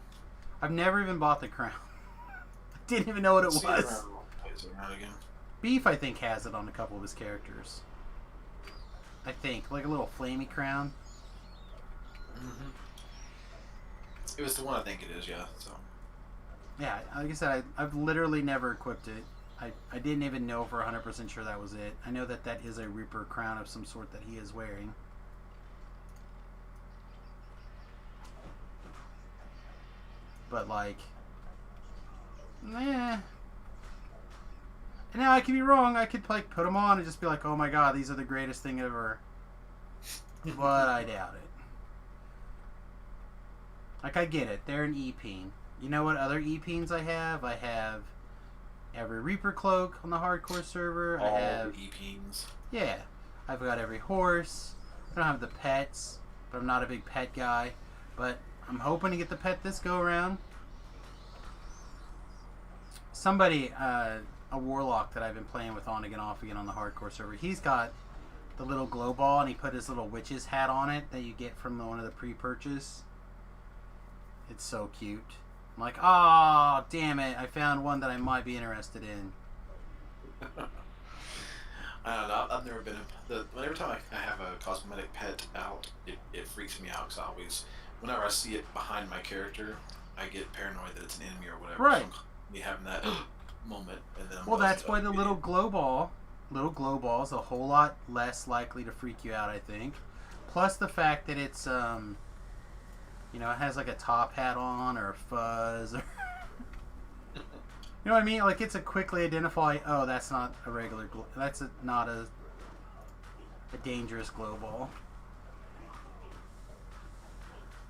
I've never even bought the crown. I didn't even know what it See was. around again. Beef, I think, has it on a couple of his characters. I think. Like a little flamey crown. Mm-hmm. It was the one I think it is, yeah. So. Yeah, like I said, I've literally never equipped it. I didn't even know for 100% sure that was it. I know that that is a Reaper crown of some sort that he is wearing. But, like, eh. And now I could be wrong. I could, like, put them on and just be like, oh my god, these are the greatest thing ever. But I doubt it. Like, I get it. They're an E-Peen. You know what other E-Peens I have? I have every Reaper cloak on the hardcore server. All I have E-Peens. Yeah. I've got every horse. I don't have the pets, but I'm not a big pet guy. But I'm hoping to get the pet this go around. Somebody, a warlock that I've been playing with on again, off again on the hardcore server, he's got the little glow ball, and he put his little witch's hat on it that you get from one of the pre-purchase. It's so cute. I'm like, oh, damn it, I found one that I might be interested in. I don't know. I've never been. Every time I have a cosmetic pet out, it freaks me out because whenever I see it behind my character, I get paranoid that it's an enemy or whatever. Right. So me having that moment, and then Well, that's why the little glow ball is a whole lot less likely to freak you out, I think. Plus the fact that it's you know, it has like a top hat on or a fuzz. Or you know what I mean? Like, it's a quickly identify. Oh, that's not a regular. That's not a dangerous glow ball.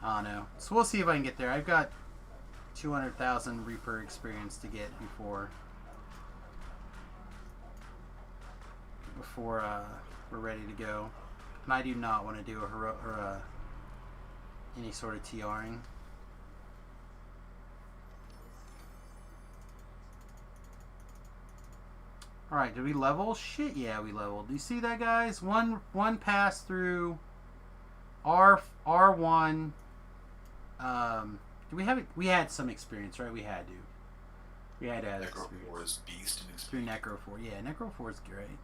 I don't know. So we'll see if I can get there. I've got 200,000 Reaper experience to get before we're ready to go. And I do not want to do any sort of TRing. Alright, did we level? Shit, yeah, we leveled. Do you see that, guys? One pass through R1. Do we have it? We had some experience, right? We had to. We had to have Necro 4 experience. is beast and Through experience. Necro 4. Yeah, Necro 4 is great.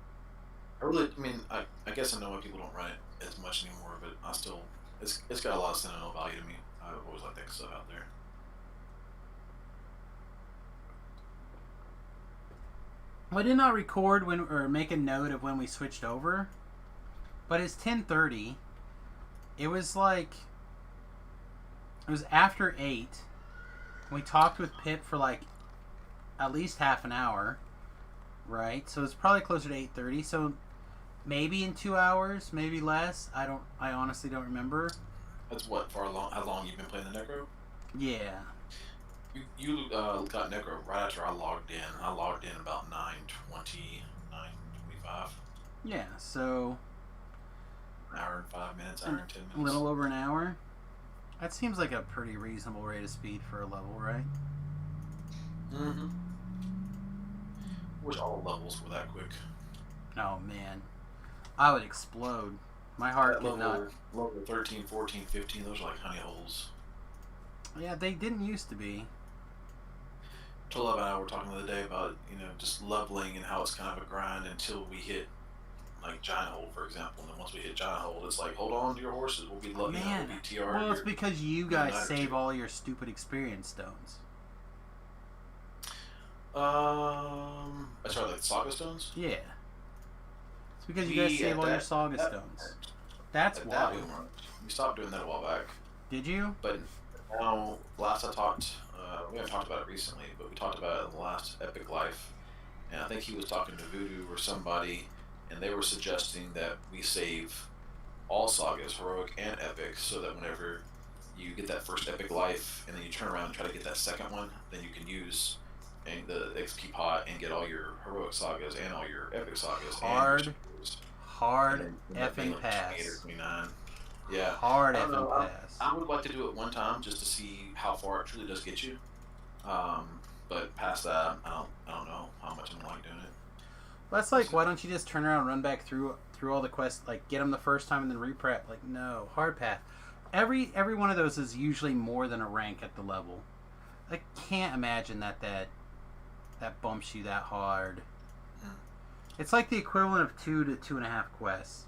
I guess I know why people don't run it as much anymore, but I still, it's got a lot of sentimental value to me. I always like that stuff out there. I did not record or make a note of when we switched over, but it's 10:30. It was after 8. We talked with Pip for like at least half an hour, right? So it's probably closer to 8:30. So maybe in 2 hours, maybe less. I honestly don't remember. That's how long you've been playing the Necro? Yeah. You got Necro right after I logged in. I logged in about 9:20, 9:25. Yeah, so An hour and 5 minutes, hour and 10 minutes. a little over an hour. That seems like a pretty reasonable rate of speed for a level, right? Mm-hmm. Wish all levels were that quick. Oh man, I would explode. My heart could not. Level 13, 14, 15, those are like honey holes. Yeah, they didn't used to be. Love and I were talking the other day about, just leveling and how it's kind of a grind until we hit like Giant Hold, for example. And then once we hit Giant Hold, it's like, hold on to your horses. We'll be we'll Man, be TR. well, it's because you guys night or save two. all your stupid experience stones. That's right, like Saga Stones. Yeah. It's because you guys save all your Saga that- stones. That's At why. that we stopped doing that a while back. Did you? But now, last I talked, we haven't talked about it recently, but we talked about it in the last Epic Life, and I think he was talking to Voodoo or somebody, and they were suggesting that we save all sagas, heroic and epic, so that whenever you get that first Epic Life, and then you turn around and try to get that second one, then you can use the XP pot and get all your heroic sagas and all your epic sagas. Hard and your Hard and that being effing like 28 or pass. 29. Yeah. Hard I don't know, effing pass. I would like to do it one time just to see how far it truly does get you. But past that, I don't know how much I'm like doing it. That's like, why don't you just turn around and run back through all the quests, like get them the first time and then reprep? Like, no, hard path. Every one of those is usually more than a rank at the level. I can't imagine that bumps you that hard. It's like the equivalent of 2 to 2.5 quests.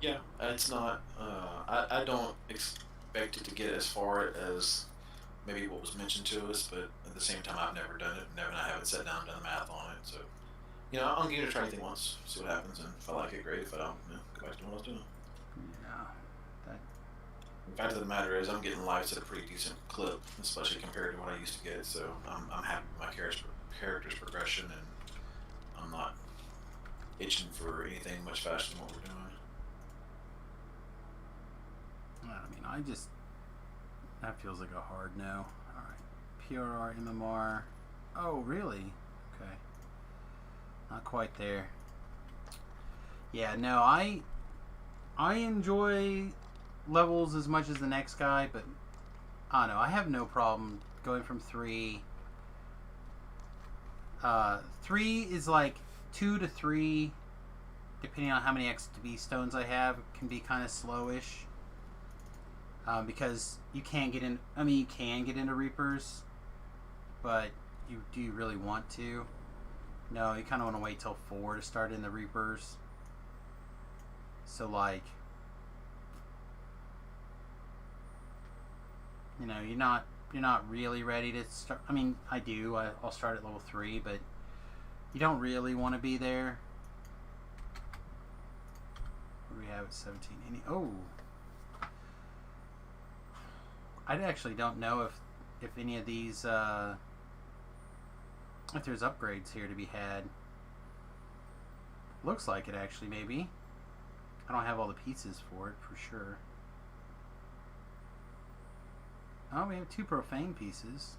Yeah, it's not. I don't expect it to get as far as maybe what was mentioned to us, but at the same time, I've never done it. I haven't sat down and done the math on it. So, I'm going to try anything once, see what happens, and if I like it, great. If I don't, go back to doing what I was doing. Yeah. The fact of the matter is, I'm getting lives at a pretty decent clip, especially compared to what I used to get. So I'm happy with my character's progression, and I'm not itching for anything much faster than what we're doing. That feels like a hard no. Alright. PRR, MMR. Oh, really? Okay. Not quite there. Yeah, no, I enjoy levels as much as the next guy, but I don't know, I have no problem going from 3. 3 is like 2 to 3, depending on how many XP stones I have, can be kind of slowish. Because you can't get in. I mean, you can get into Reapers, but do you really want to? No, you kind of want to wait till 4 to start in the Reapers. So like, you're not really ready to start. I mean, I do. I'll start at level 3, but you don't really want to be there. What do we have at 17? Oh. I actually don't know if any of these, if there's upgrades here to be had. Looks like it, actually, maybe. I don't have all the pieces for it, for sure. Oh, we have 2 profane pieces.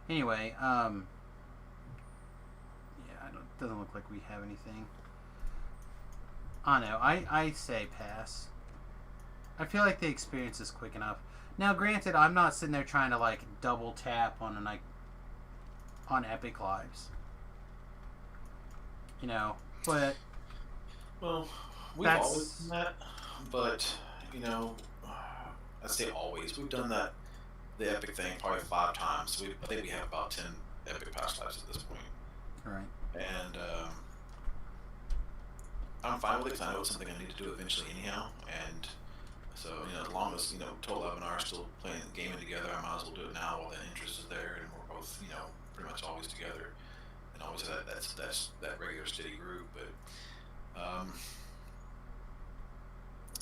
Anyway, yeah, it doesn't look like we have anything. I know, I say pass. I feel like the experience is quick enough. Now, granted, I'm not sitting there trying to like double tap on on Epic Lives. But well, we've always done that, but I say always. We've done that, the Epic thing, probably 5 times. So I think we have about 10 Epic past lives at this point. All right. And I'm fine with it because I know it's something I need to do eventually anyhow. And so, as long as, Total Love and I are still playing the game together, I might as well do it now while the interest is there and we're both, pretty much always together. And always have that regular steady group. But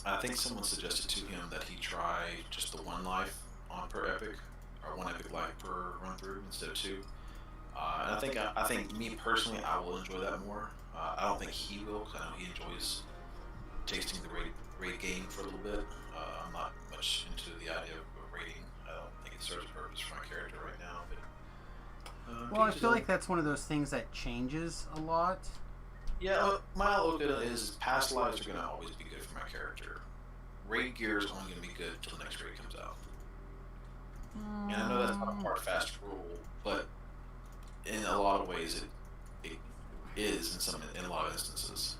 I think someone suggested to him that he try just the 1 life on per epic, or 1 epic life per run through instead of 2. And I think me personally, I will enjoy that more. I don't think he will, because I know he enjoys tasting the raid game for a little bit. I'm not much into the idea of raiding. I don't think it serves a purpose for my character right now. But Well, I feel like that's one of those things that changes a lot. Yeah, my outlook is past lives are going to always be good for my character. Raid gear is only going to be good until the next raid comes out. And I know that's not a hard, fast rule, but in a lot of ways it is in a lot of instances.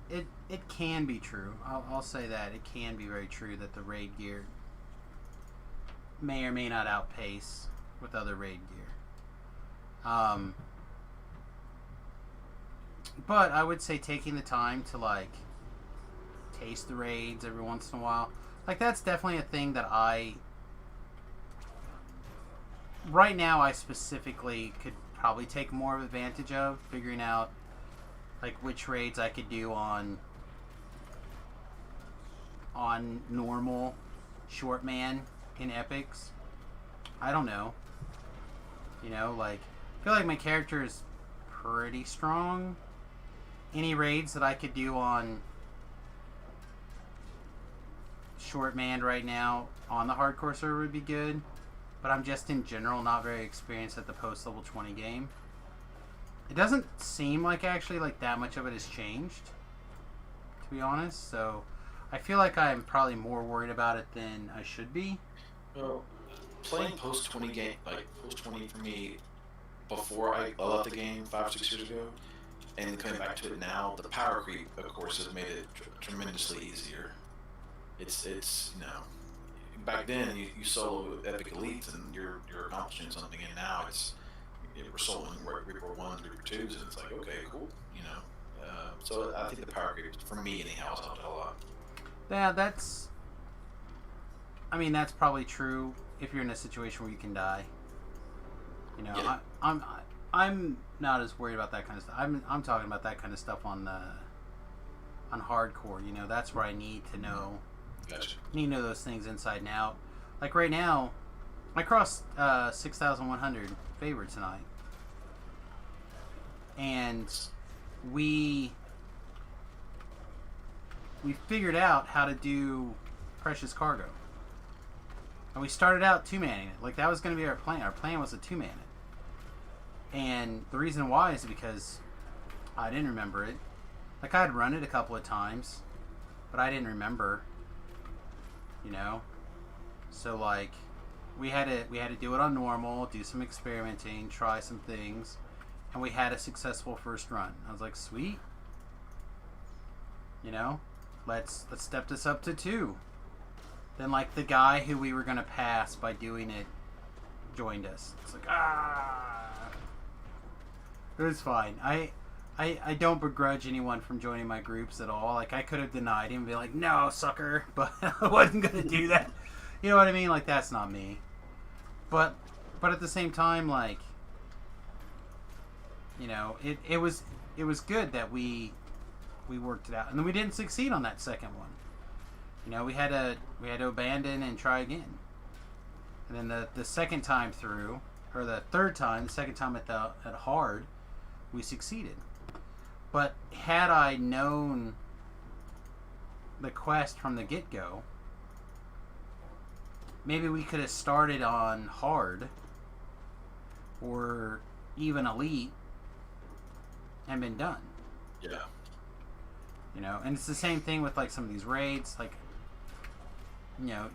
It can be true. I'll say that. It can be very true that the raid gear may or may not outpace with other raid gear. but I would say taking the time to like taste the raids every once in a while, like that's definitely a thing that right now I specifically could probably take more of advantage of, figuring out like which raids I could do on normal short man in epics. I don't know. You know, like I feel like my character is pretty strong. Any raids that I could do on short man right now on the hardcore server would be good. But I'm just in general not very experienced at the post level 20 game. It doesn't seem like actually like that much of it has changed, to be honest. So I feel like I'm probably more worried about it than I should be. Well, playing post 20 game, like post 20 for me, before I left the game 5-6 years ago, and coming back to it now, the power creep, of course, has made it tremendously easier. It's you know, back then you solo epic elites and you're accomplishing something, and now we're soloing Reaper 1s, Reaper 2s, and it's like, okay, cool, you know. So I think the power creep, for me anyhow, has helped a lot. Yeah, that's probably true if you're in a situation where you can die. You know, Yeah. I'm not as worried about that kind of stuff. I'm talking about that kind of stuff on hardcore. You know, that's where I need to know. Gotcha. Need to know those things inside and out. Like right now, I crossed 6,100 favorites tonight, and we figured out how to do precious cargo. And we started out 2-manning it. Like, that was going to be our plan. Our plan was to 2-man it. And the reason why is because I didn't remember it. Like, I had run it a couple of times, but I didn't remember, you know? So, like, we had to do it on normal, do some experimenting, try some things, and we had a successful first run. I was like, sweet. You know? Let's step this up to 2. Then, like, the guy who we were going to pass by doing it joined us. It's like, It was fine. I don't begrudge anyone from joining my groups at all. Like, I could have denied him and be like, no, sucker, but I wasn't going to do that. You know what I mean? Like, that's not me. But at the same time, like, you know, it was good that we worked it out. And then we didn't succeed on that second one. You know, we had to abandon and try again. And then the second time through, or the second time at hard, we succeeded. But had I known the quest from the get-go, maybe we could have started on hard or even elite and been done. Yeah. You know, and it's the same thing with like some of these raids. Like, you know,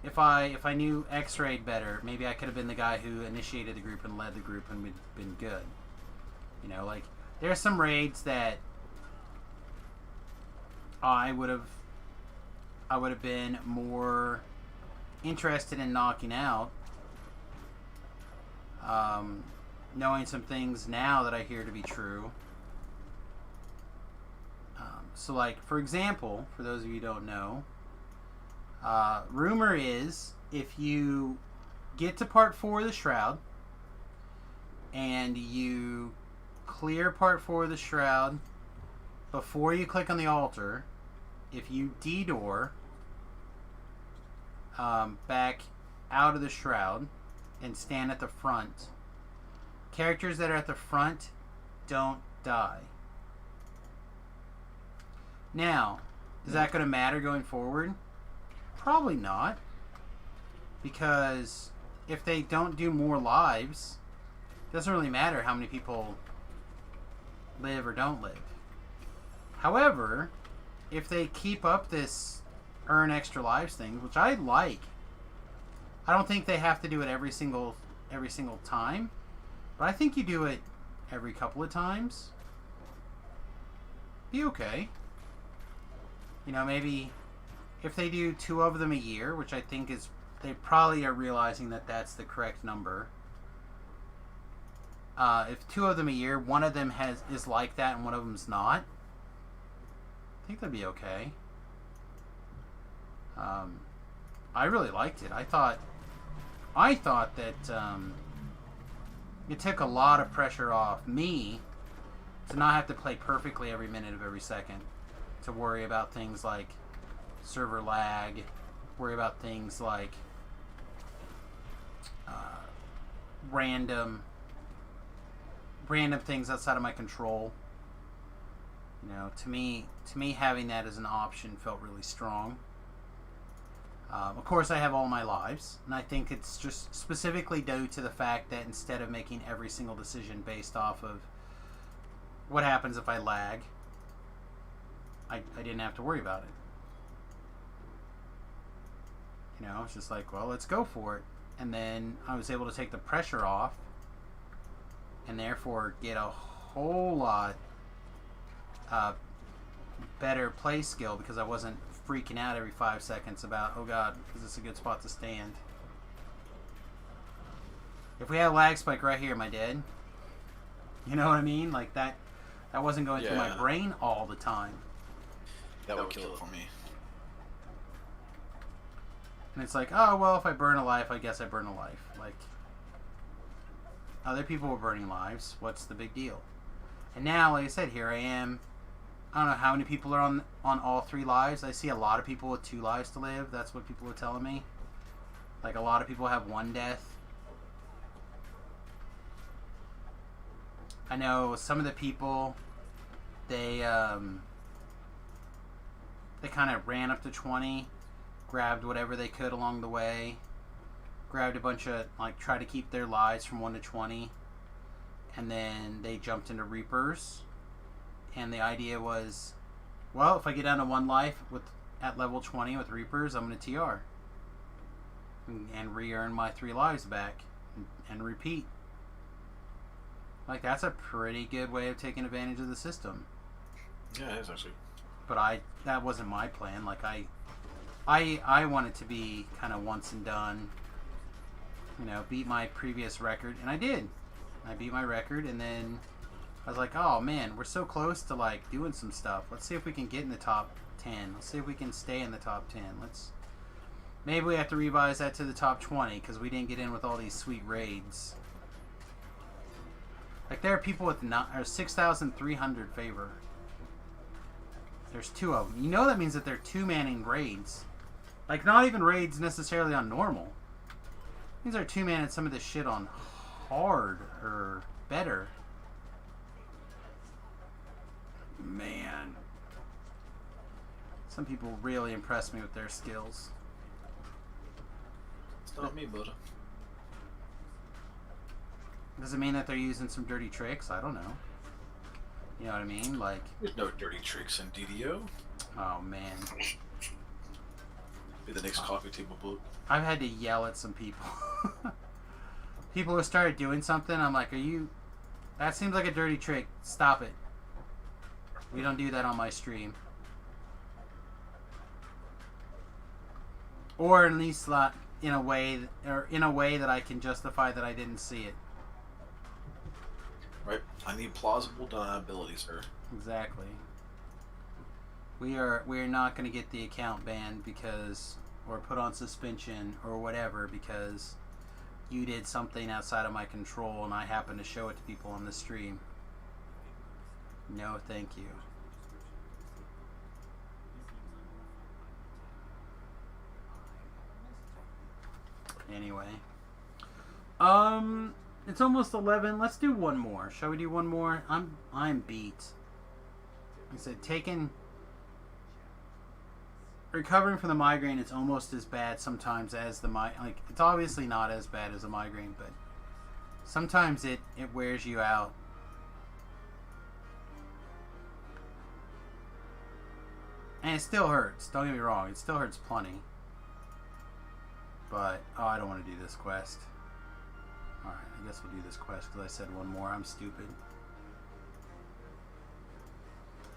if I knew X raid better, maybe I could have been the guy who initiated the group and led the group and we'd been good. You know, like there are some raids that I would have been more interested in knocking out, knowing some things now that I hear to be true. So, like, for example, for those of you who don't know, rumor is if you get to part 4 of the Shroud and you clear part 4 of the Shroud before you click on the altar, if you de-door back out of the Shroud and stand at the front, characters that are at the front don't die. Now, is that going to matter going forward? Probably not. Because if they don't do more lives, it doesn't really matter how many people live or don't live. However, if they keep up this earn extra lives thing, which I like, I don't think they have to do it every single time, but I think you do it every couple of times, be okay. You know, maybe if they do 2 of them a year, which I think is, they probably are realizing that that's the correct number. if 2 of them a year, one of them is like that and one of them's not, I think that'd be okay. I really liked it. I thought that it took a lot of pressure off me to not have to play perfectly every minute of every second, to worry about things like server lag, worry about things like random things outside of my control. You know, to me having that as an option felt really strong. Of course, I have all my lives, and I think it's just specifically due to the fact that instead of making every single decision based off of what happens if I lag, I didn't have to worry about it. You know, it's just like, well, let's go for it. And then I was able to take the pressure off and therefore get a whole lot better play skill, because I wasn't freaking out every 5 seconds about, oh god, is this a good spot to stand? If we had a lag spike right here, am I dead? You know what I mean? Like that wasn't going through my brain all the time. That would kill it for me. And it's like, oh, well, if I burn a life, I guess I burn a life. Like, other people were burning lives. What's the big deal? And now, like I said, here I am. I don't know how many people are on all 3 lives. I see a lot of people with 2 lives to live. That's what people are telling me. Like, a lot of people have 1 death. I know some of the people, they kind of ran up to 20, grabbed whatever they could along the way, grabbed a bunch of, like, try to keep their lives from 1 to 20, and then they jumped into Reapers. And the idea was, well, if I get down to 1 life at level 20 with Reapers, I'm going to TR. And re-earn my 3 lives back. And repeat. Like, that's a pretty good way of taking advantage of the system. Yeah, it is actually. But that wasn't my plan. Like, I wanted to be kind of once and done. You know, beat my previous record. And I did. I beat my record, and then I was like, oh man, we're so close to like doing some stuff. Let's see if we can get in the top 10. Let's see if we can stay in the top 10. Maybe we have to revise that to the top 20 because we didn't get in with all these sweet raids. Like, there are people with 6,300 favor. There's 2 of them. You know that means that they're 2-manning raids. Like, not even raids necessarily on normal. These are 2-manning some of this shit on hard or better. Man. Some people really impress me with their skills. It's not me, buddy. Does it mean that they're using some dirty tricks? I don't know. You know what I mean? Like, There's no dirty tricks in DDO. oh man. Be the next coffee table book. I've had to yell at some people. People who started doing something, I'm like, that seems like a dirty trick. Stop it. We don't do that on my stream. Or at least not in a way that I can justify that I didn't see it. Right. I need plausible deniability, sir. Exactly. We are not going to get the account banned or put on suspension or whatever because you did something outside of my control and I happen to show it to people on the stream. No, thank you. Anyway. It's almost 11. Let's do one more. Shall we do one more? I'm beat. Like I said, recovering from the migraine, it's almost as bad sometimes as it's obviously not as bad as a migraine, but sometimes it wears you out. And it still hurts. Don't get me wrong. It still hurts plenty. But, I don't want to do this quest. Alright, I guess we'll do this quest because I said one more. I'm stupid.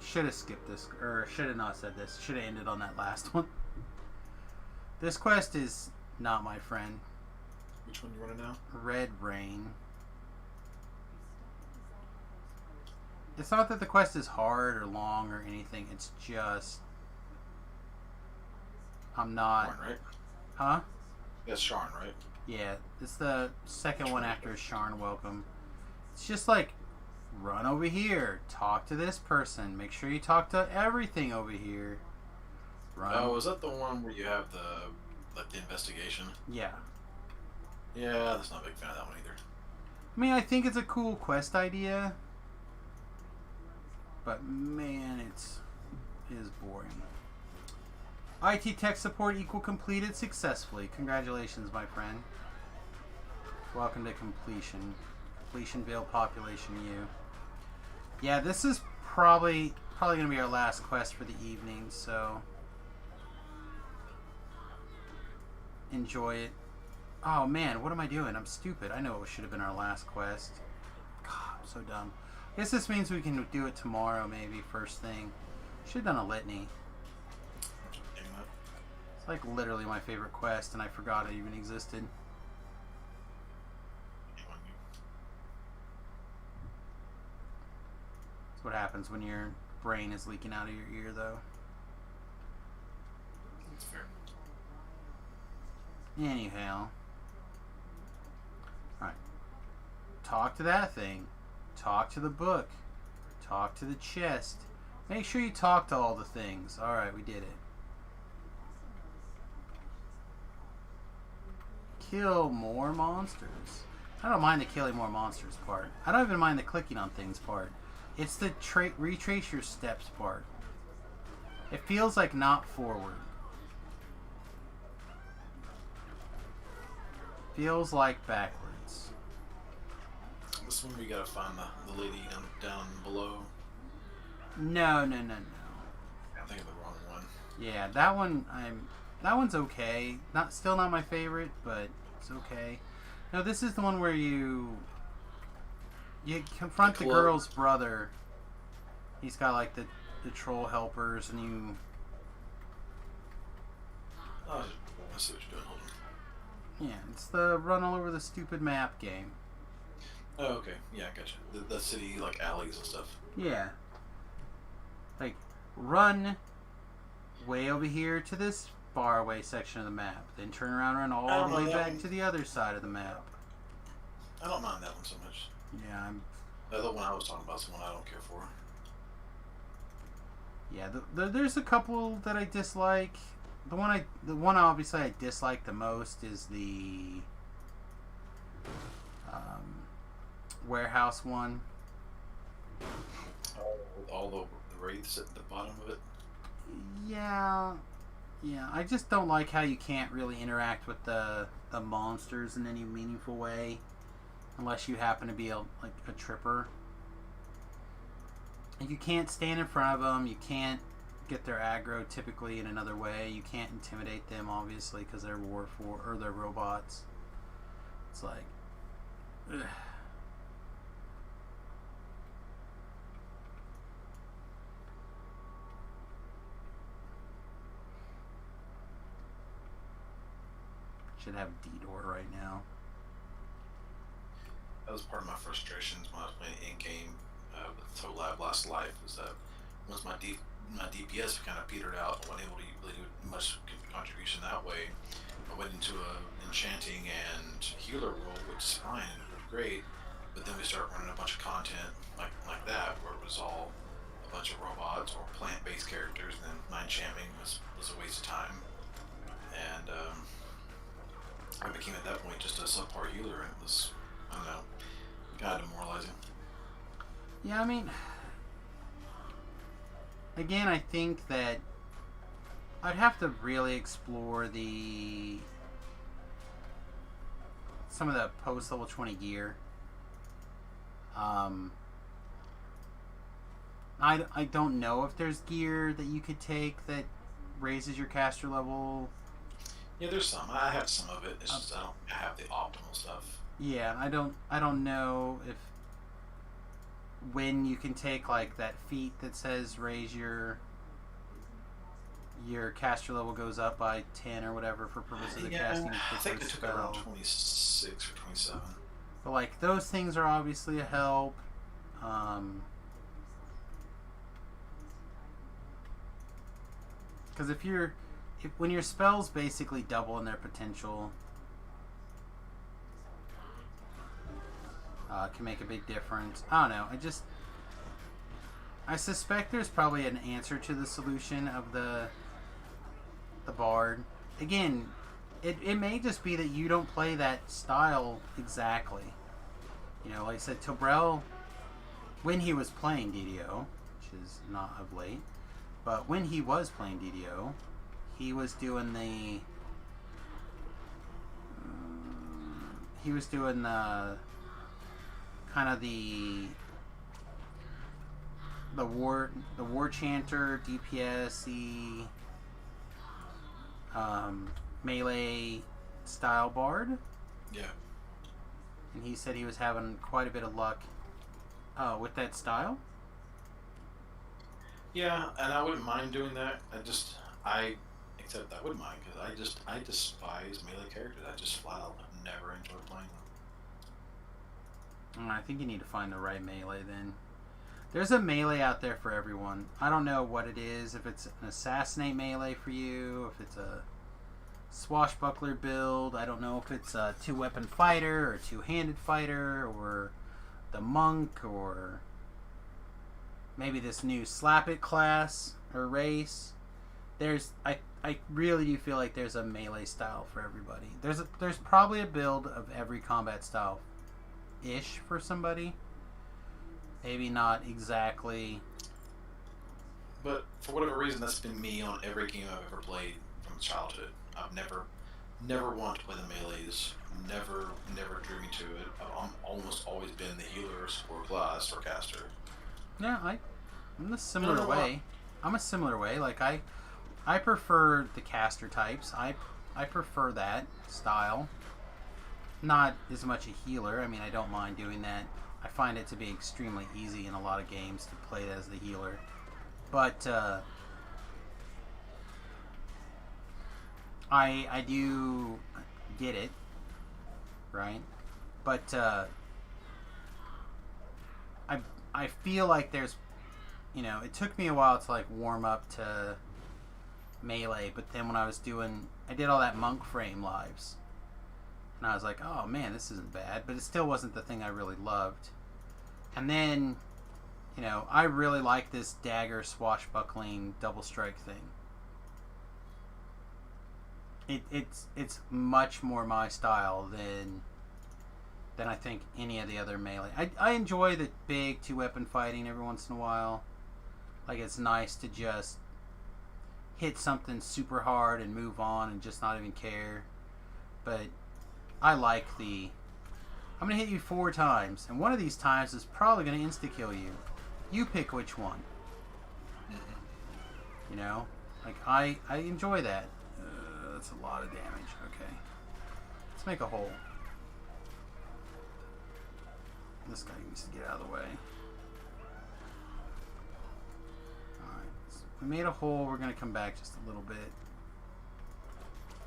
Should have skipped this, or should have not said this. Should have ended on that last one. This quest is not my friend. Which one you running now? Red Rain. It's not that the quest is hard or long or anything. It's just I'm not. Sharn, right? Huh? That's Sharn, right? Yeah, it's the second one after Sharn Welcome. It's just like run over here, talk to this person, make sure you talk to everything over here. Run. Oh, is that the one where you have the investigation? Yeah. Yeah, that's not a big fan of that one either. I mean, I think it's a cool quest idea, but man, it is boring. IT tech support equal completed successfully. Congratulations, my friend. Welcome to completion. Completionville population U. Yeah, this is probably gonna be our last quest for the evening, so enjoy it. Oh man, what am I doing? I'm stupid. I know it should have been our last quest. God, I'm so dumb. I guess this means we can do it tomorrow, maybe, first thing. Should have done a litany. It's like literally my favorite quest, and I forgot it even existed. That's what happens when your brain is leaking out of your ear, though. That's fair. Anyhow. Alright. Talk to that thing. Talk to the book. Talk to the chest. Make sure you talk to all the things. Alright, we did it. Kill more monsters. I don't mind the killing more monsters part. I don't even mind the clicking on things part. It's the retrace your steps part. It feels like not forward. Feels like backwards. This one we gotta find the lady down below. No. I think of the wrong one. Yeah, that one's okay. Still not my favorite, but it's okay. No, this is the one where you confront the girl's brother. He's got like the troll helpers, and you. Oh, I see what you're doing. Hold on. Yeah, it's the run all over the stupid map game. Oh, okay. Yeah, I gotcha. The city, like, alleys and stuff. Yeah. Like, run way over here to this faraway section of the map. Then turn around and run all the way back to the other side of the map. I don't mind that one so much. Yeah, The other one I was talking about is the one I don't care for. yeah. There's a couple that I dislike. The one obviously I dislike the most is the warehouse one. All the wraiths at the bottom of it. Yeah, I just don't like how you can't really interact with the monsters in any meaningful way, unless you happen to be a tripper. And you can't stand in front of them. You can't get their aggro typically in another way. You can't intimidate them, obviously, because they're they're robots. It's like, ugh. Should have D-Door right now. That was part of my frustrations when I was playing in-game with Total Lab Last Life, is that once my DPS kind of petered out, I wasn't able to really do much contribution that way. I went into a enchanting and healer role, which is fine and great, but then we started running a bunch of content like that, where it was all a bunch of robots or plant-based characters, and then my enchanting was a waste of time. And I became at that point just a subpar healer, and it was, I don't know, kind of demoralizing. Yeah, I mean, again, I think that I'd have to really explore some of the post level 20 gear. I don't know if there's gear that you could take that raises your caster level. Yeah, there's some. I have some of it. It's just I don't have the optimal stuff. Yeah, I don't know if when you can take like that feat that says raise your caster level goes up by 10 or whatever for purposes of casting a I think particular they took it around spell. 26 or 27. But like those things are obviously a help. Because when your spells basically double in their potential, can make a big difference. I don't know. I suspect there's probably an answer to the solution of the bard. Again, it may just be that you don't play that style exactly. You know, like I said, Tobrel, when he was playing DDO, which is not of late, but when he was playing DDO, he was doing the kind of the war chanter, DPS-y, melee style bard. Yeah. And he said he was having quite a bit of luck with that style. Yeah, and I wouldn't mind doing that. Except I wouldn't mind because I despise melee characters. I just flat out never enjoy playing them. I think you need to find the right melee then. There's a melee out there for everyone. I don't know what it is. If it's an assassinate melee for you, if it's a swashbuckler build. I don't know if it's a two-weapon fighter or two-handed fighter or the monk or maybe this new slap it class or race. I really do feel like there's a melee style for everybody. There's probably a build of every combat style ish for somebody. Maybe not exactly. But for whatever reason, that's been me on every game I've ever played from childhood. I've never wanted to play the melees. Never drew me to it. I've almost always been the healer or class or caster. Yeah, I'm a similar way. I'm a similar way. Like I prefer the caster types. I prefer that style. Not as much a healer. I mean, I don't mind doing that. I find it to be extremely easy in a lot of games to play as the healer. But I do get it, right? But I feel like there's, it took me a while to like warm up to melee, but then when I did all that monk frame lives, and I was like, oh man, this isn't bad, but it still wasn't the thing I really loved. And then, I really like this dagger swashbuckling double strike thing. It's much more my style than I think any of the other melee. I enjoy the big two-weapon fighting every once in a while. Like, it's nice to just hit something super hard and move on and just not even care. But I like I'm going to hit you 4 times, and one of these times is probably going to insta-kill you. You pick which one. Like, I enjoy that. That's a lot of damage. Okay. Let's make a hole. This guy needs to get out of the way. Alright. So we made a hole. We're going to come back just a little bit.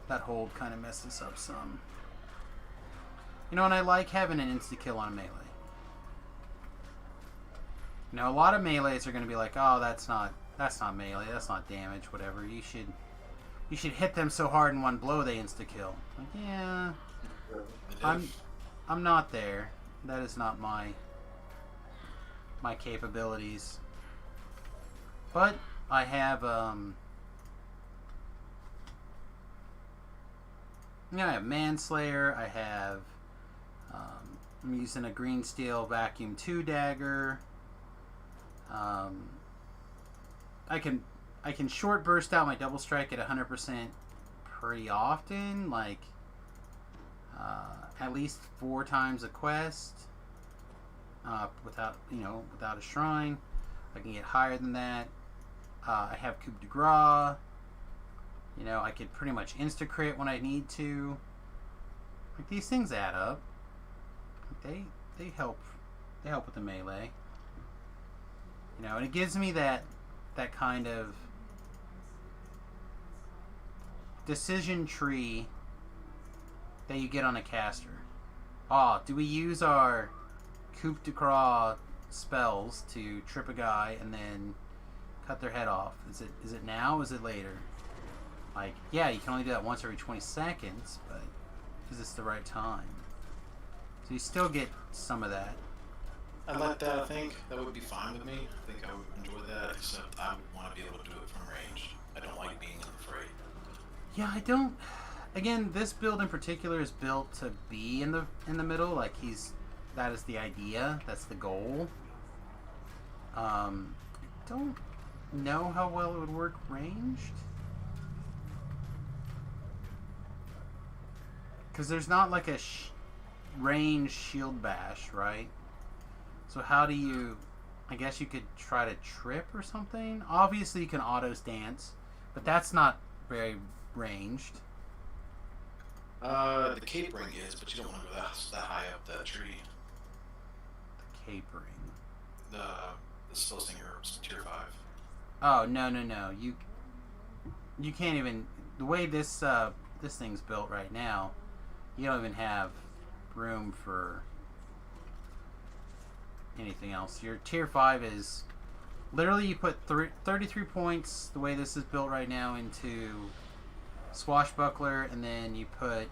That hold kind of messed us up some. And I like having an insta-kill on a melee. A lot of melees are going to be like, oh, that's not melee, that's not damage, whatever. You should hit them so hard in one blow they insta-kill. Like, yeah, I'm not there. That is not my capabilities. But I have I have Manslayer. I have I'm using a green steel vacuum 2 dagger. I can short burst out my double strike at 100% pretty often, like at least 4 times a quest. Without a shrine, I can get higher than that. I have coup de grace. I could pretty much insta crit when I need to. Like, these things add up. They help. They help with the melee. And it gives me that kind of decision tree that you get on a caster. Oh, do we use our coup de grace spells to trip a guy and then cut their head off? Is it now? Or is it later? Like, yeah, you can only do that once every 20 seconds, but is this the right time? So you still get some of that. I like that. I think that would be fine with me. I think I would enjoy that, except I would want to be able to do it from range. I don't like being in the fray. Yeah, I don't. Again, this build in particular is built to be in the middle. Like that is the idea. That's the goal. I don't know how well it would work ranged. Because there's not like a range shield bash, right? So how do you... I guess you could try to trip or something? Obviously you can auto stance, but that's not very ranged. The capering is, but you don't want to go that high up that tree. The capering. The slow stinger tier 5. Oh, no. You can't even... The way this thing's built right now, you don't even have room for anything else. Your tier 5 is... Literally, you put 33 points, the way this is built right now, into Swashbuckler, and then you put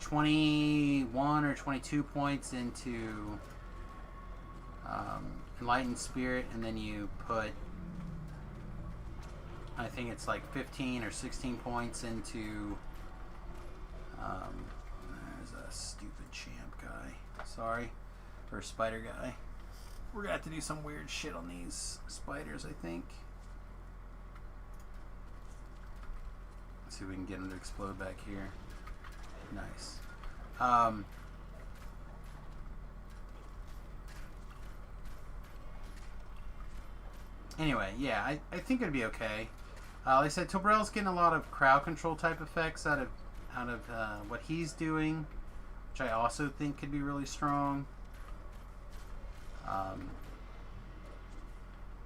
21 or 22 points into Enlightened Spirit, and then you put, I think it's like 15 or 16 points into there's a stupid champ guy, sorry, or spider guy. We're gonna have to do some weird shit on these spiders, I think. Let's see if we can get them to explode back here. Nice. Anyway, yeah, I think it'd be okay. Like I said, Tobrel's getting a lot of crowd control type effects out of what he's doing, which I also think could be really strong.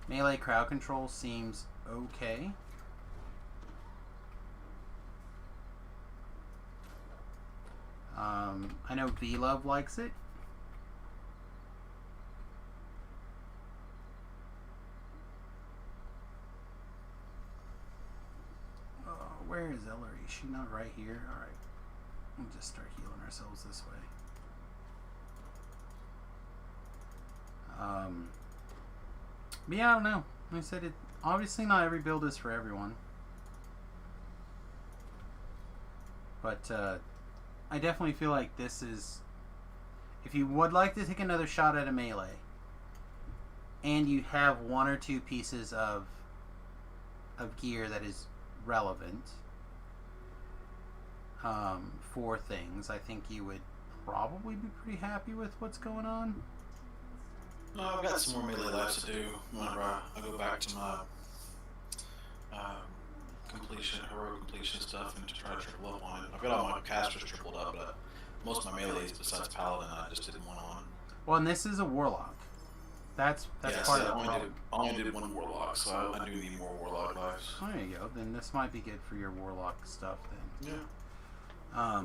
Melee crowd control seems okay. I know V-Love likes it. Where is Ellery? Is she not right here? Alright. We'll just start healing ourselves this way. But yeah, I don't know. Like I said, obviously not every build is for everyone. But I definitely feel like this is... If you would like to take another shot at a melee, and you have one or two pieces of gear that is relevant for things, I think you would probably be pretty happy with what's going on. No, I've got some more melee lives to do whenever I go back to my heroic completion stuff and to try to triple up on it. I've got all my casters tripled up, but most of my melees besides Paladin I just did one on. Well, and this is a Warlock. That's yeah, part so of the problem. I only did one Warlock, so I do need more Warlock lives. Oh, there you go. Then this might be good for your Warlock stuff then. Yeah.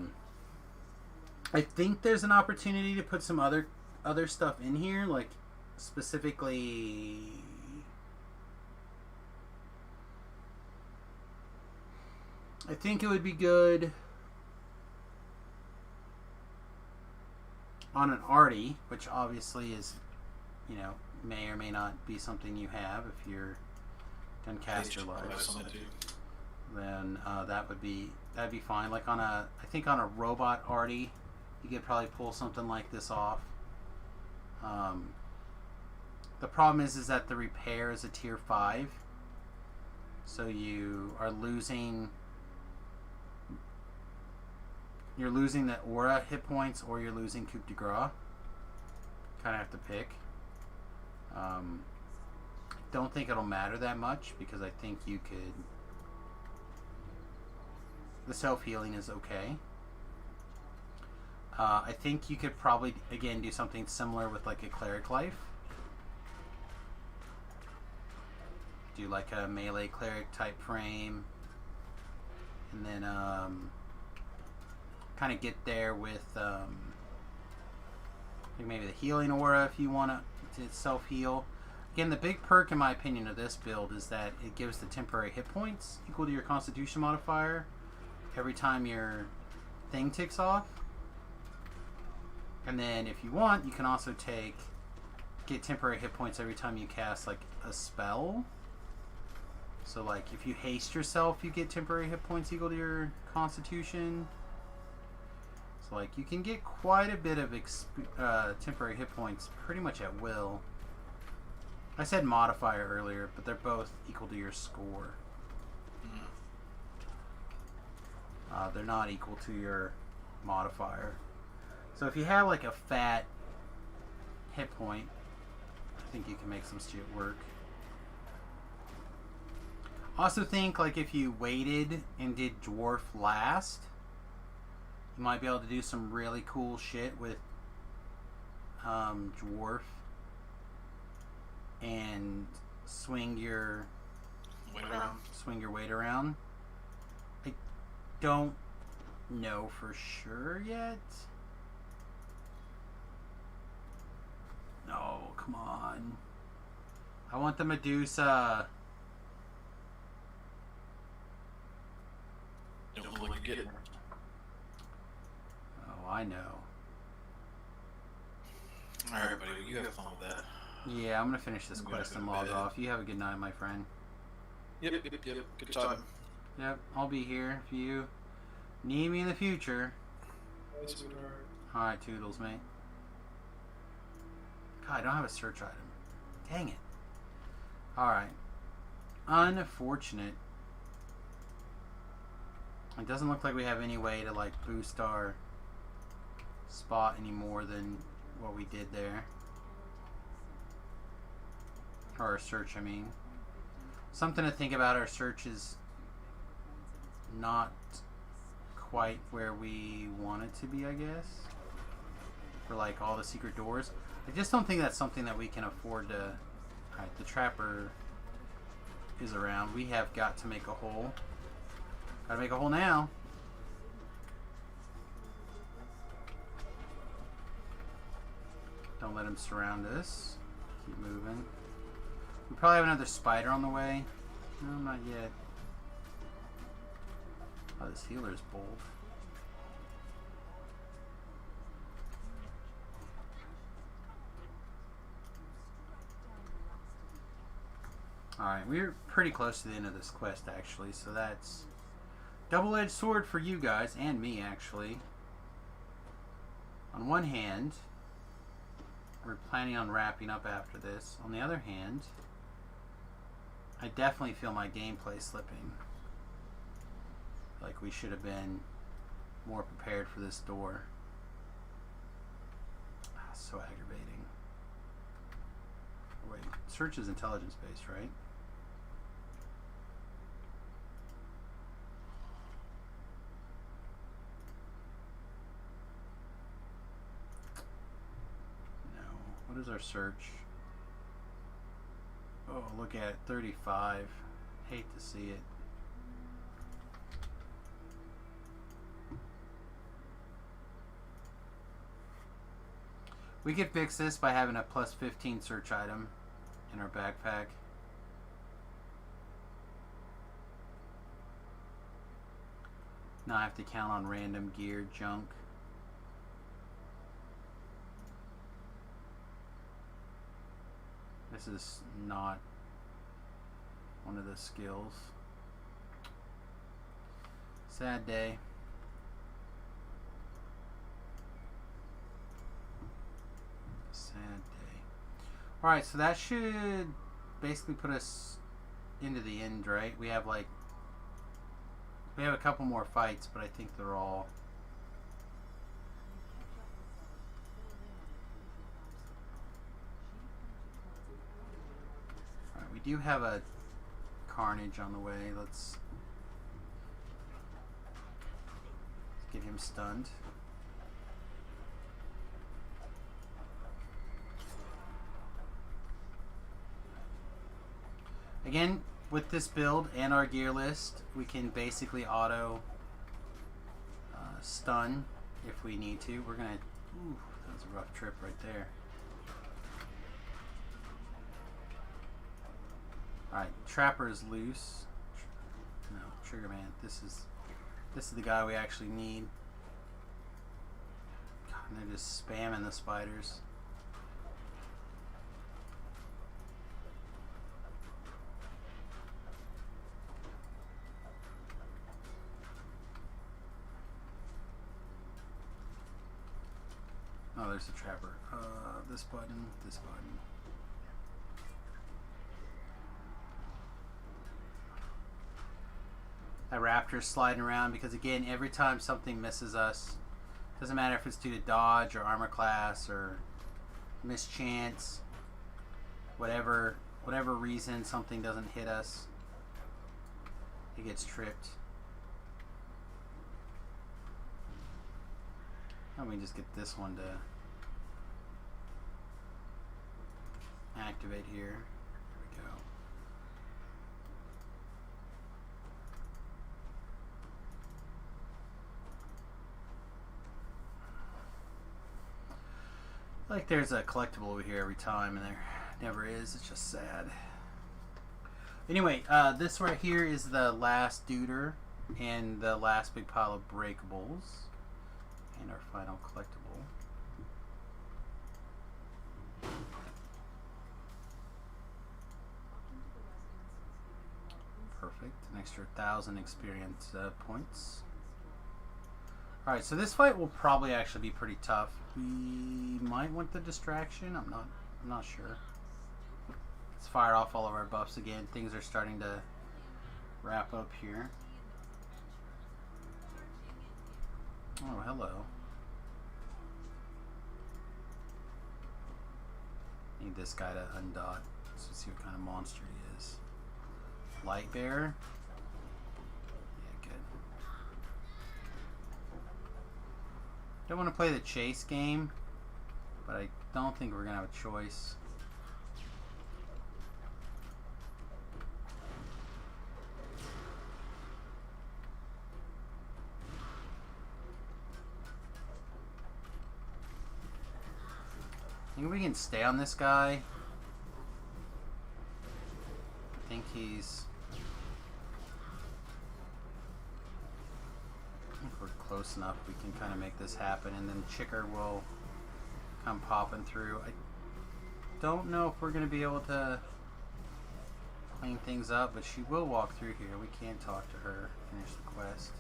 I think there's an opportunity to put some other stuff in here, like specifically... I think it would be good on an arty, which obviously is, you know, may or may not be something you have if you're done caster lives. Then that'd be fine. Like I think on a robot arty, you could probably pull something like this off. The problem is that the repair is a tier 5, so you are losing. You're losing the aura hit points, or you're losing coup de grace. Kind of have to pick. Don't think it'll matter that much because I think you could. The self-healing is okay. I think you could probably again do something similar with like a cleric life. Do like a melee cleric type frame, and then kind of get there with maybe the healing aura if you want to self-heal. Again, the big perk, in my opinion, of this build is that it gives the temporary hit points equal to your Constitution modifier every time your thing ticks off. And then, if you want, you can also get temporary hit points every time you cast like a spell. So, like, if you haste yourself, you get temporary hit points equal to your Constitution. So, like, you can get quite a bit of temporary hit points pretty much at will. I said modifier earlier, but they're both equal to your score. They're not equal to your modifier. So if you have like a fat hit point, I think you can make some shit work. Also think like if you waited and did dwarf last, you might be able to do some really cool shit with dwarf and swing your weight around. I don't know for sure yet. No, come on. I want the Medusa. Don't look like you're getting her. Oh, I know. Alright, buddy, well, you have fun with that. Yeah, I'm gonna finish this I'm quest gonna and go to log bed. off. You have a good night, my friend. Yep. Good time. Yep, I'll be here if you need me in the future. Bye, sweetheart. Alright, toodles, mate. God, I don't have a search item. Dang it. Alright. Unfortunate. It doesn't look like we have any way to, like, boost our spot any more than what we did there. Or our search, I mean. Something to think about, our search is not quite where we want it to be, I guess. For, like, all the secret doors. I just don't think that's something that we can afford to... Alright, the trapper is around. We have got to make a hole. Gotta make a hole now. Don't let him surround us. Keep moving. We probably have another spider on the way. No, not yet. Oh, this healer's bold. Alright, we're pretty close to the end of this quest, actually, so that's double-edged sword for you guys, and me, actually. On one hand, we're planning on wrapping up after this. On the other hand, I definitely feel my gameplay slipping. Like we should have been more prepared for this door. So aggravating. Wait, search is intelligence based, right? No. What is our search? Oh, look at it, 35. Hate to see it. We could fix this by having a plus 15 search item in our backpack. Now I have to count on random gear junk. This is not one of the skills. Sad day. Sad day. Alright, so that should basically put us into the end, right? We have like... We have a couple more fights, but I think they're all... Alright, we do have a Carnage on the way. Let's get him stunned. Again, with this build and our gear list, we can basically auto stun if we need to. We're gonna... Ooh, that was a rough trip right there. Alright, Trapper is loose. No, Trigger Man. This is the guy we actually need. God, and they're just spamming the spiders. Oh, there's the Trapper. This button, this button. That Raptor's sliding around because, again, every time something misses us, doesn't matter if it's due to dodge or armor class or mischance, whatever reason something doesn't hit us, it gets tripped. Let me just get this one to activate here. There we go. Like there's a collectible over here every time, and there never is. It's just sad. Anyway, this right here is the last duder and the last big pile of breakables. And our final collectible. Perfect. An extra 1,000 experience points. Alright, so this fight will probably actually be pretty tough. We might want the distraction. I'm not sure. Let's fire off all of our buffs again. Things are starting to wrap up here. Oh, hello. Need this guy to undot. Let's see what kind of monster he is. Light bear. Yeah, good. Don't want to play the chase game, but I don't think we're gonna have a choice. I think we can stay on this guy. I think we're close enough. We can kind of make this happen, and then Chicker will come popping through. I don't know if we're going to be able to clean things up, but she will walk through here. We can talk to her, finish the quest.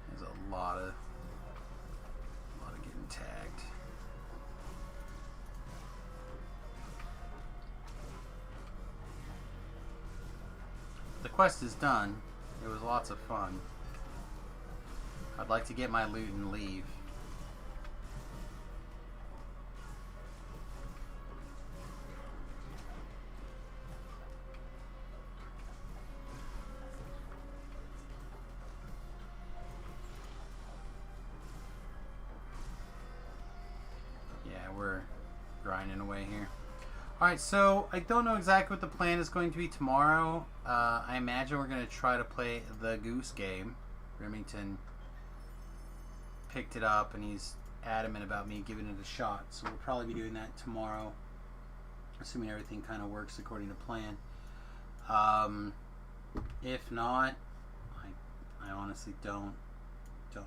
There's a lot of getting tagged. The quest is done. It was lots of fun. I'd like to get my loot and leave. We're grinding away here. Alright, so I don't know exactly what the plan is going to be tomorrow. I imagine we're going to try to play the Goose game. Remington picked it up and he's adamant about me giving it a shot. So we'll probably be doing that tomorrow, assuming everything kind of works according to plan. If not, I honestly don't know.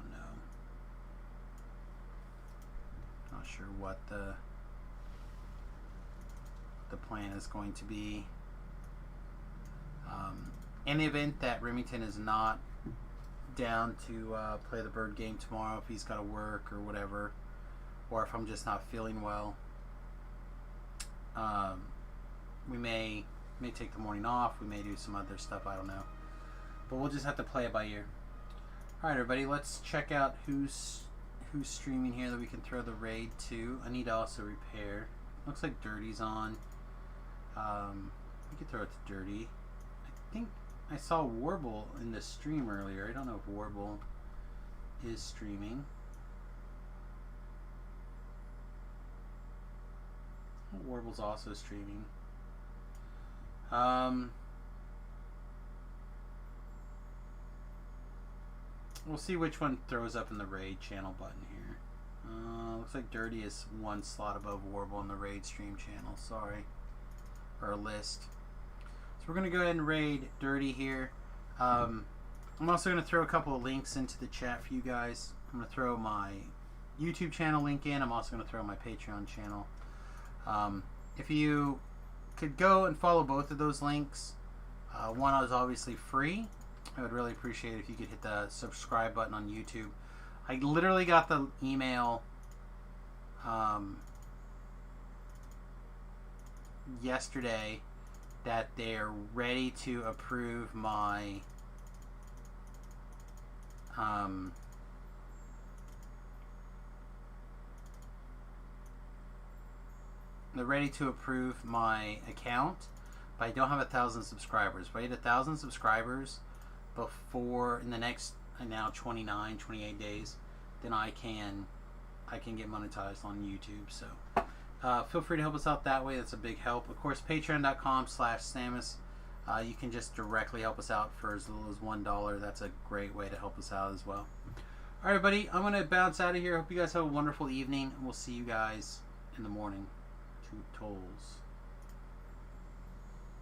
Not sure what the plan is going to be. In the event that Remington is not down to play the bird game tomorrow, if he's got to work or whatever, or if I'm just not feeling well, we may take the morning off. We may do some other stuff. I don't know, but we'll just have to play it by ear. All right, everybody, let's check out who's streaming here that we can throw the raid to. I need to also repair. Looks like Dirty's on. We could throw it to Dirty. I think I saw Warble in the stream earlier. I don't know if Warble is streaming. Warble's also streaming. We'll see which one throws up in the raid channel button here. Looks Looks like Dirty is one slot above Warble on the raid stream channel. Sorry. Or list. So we're going to go ahead and raid Dirty here. I'm also going to throw a couple of links into the chat for you guys. I'm going to throw my YouTube channel link in. I'm also going to throw my Patreon channel. If you could go and follow both of those links, one is obviously free. I would really appreciate it if you could hit the subscribe button on YouTube. I literally got the email yesterday that they're ready to approve my account, but I don't have 1,000 subscribers. If I hit 1,000 subscribers before in the next now 28 days, then I can get monetized on YouTube. So feel free to help us out that way. That's a big help. Of course, patreon.com/Samus. You can just directly help us out for as little as $1. That's a great way to help us out as well. All right, buddy, I'm going to bounce out of here. Hope you guys have a wonderful evening, and we'll see you guys in the morning. Two tolls.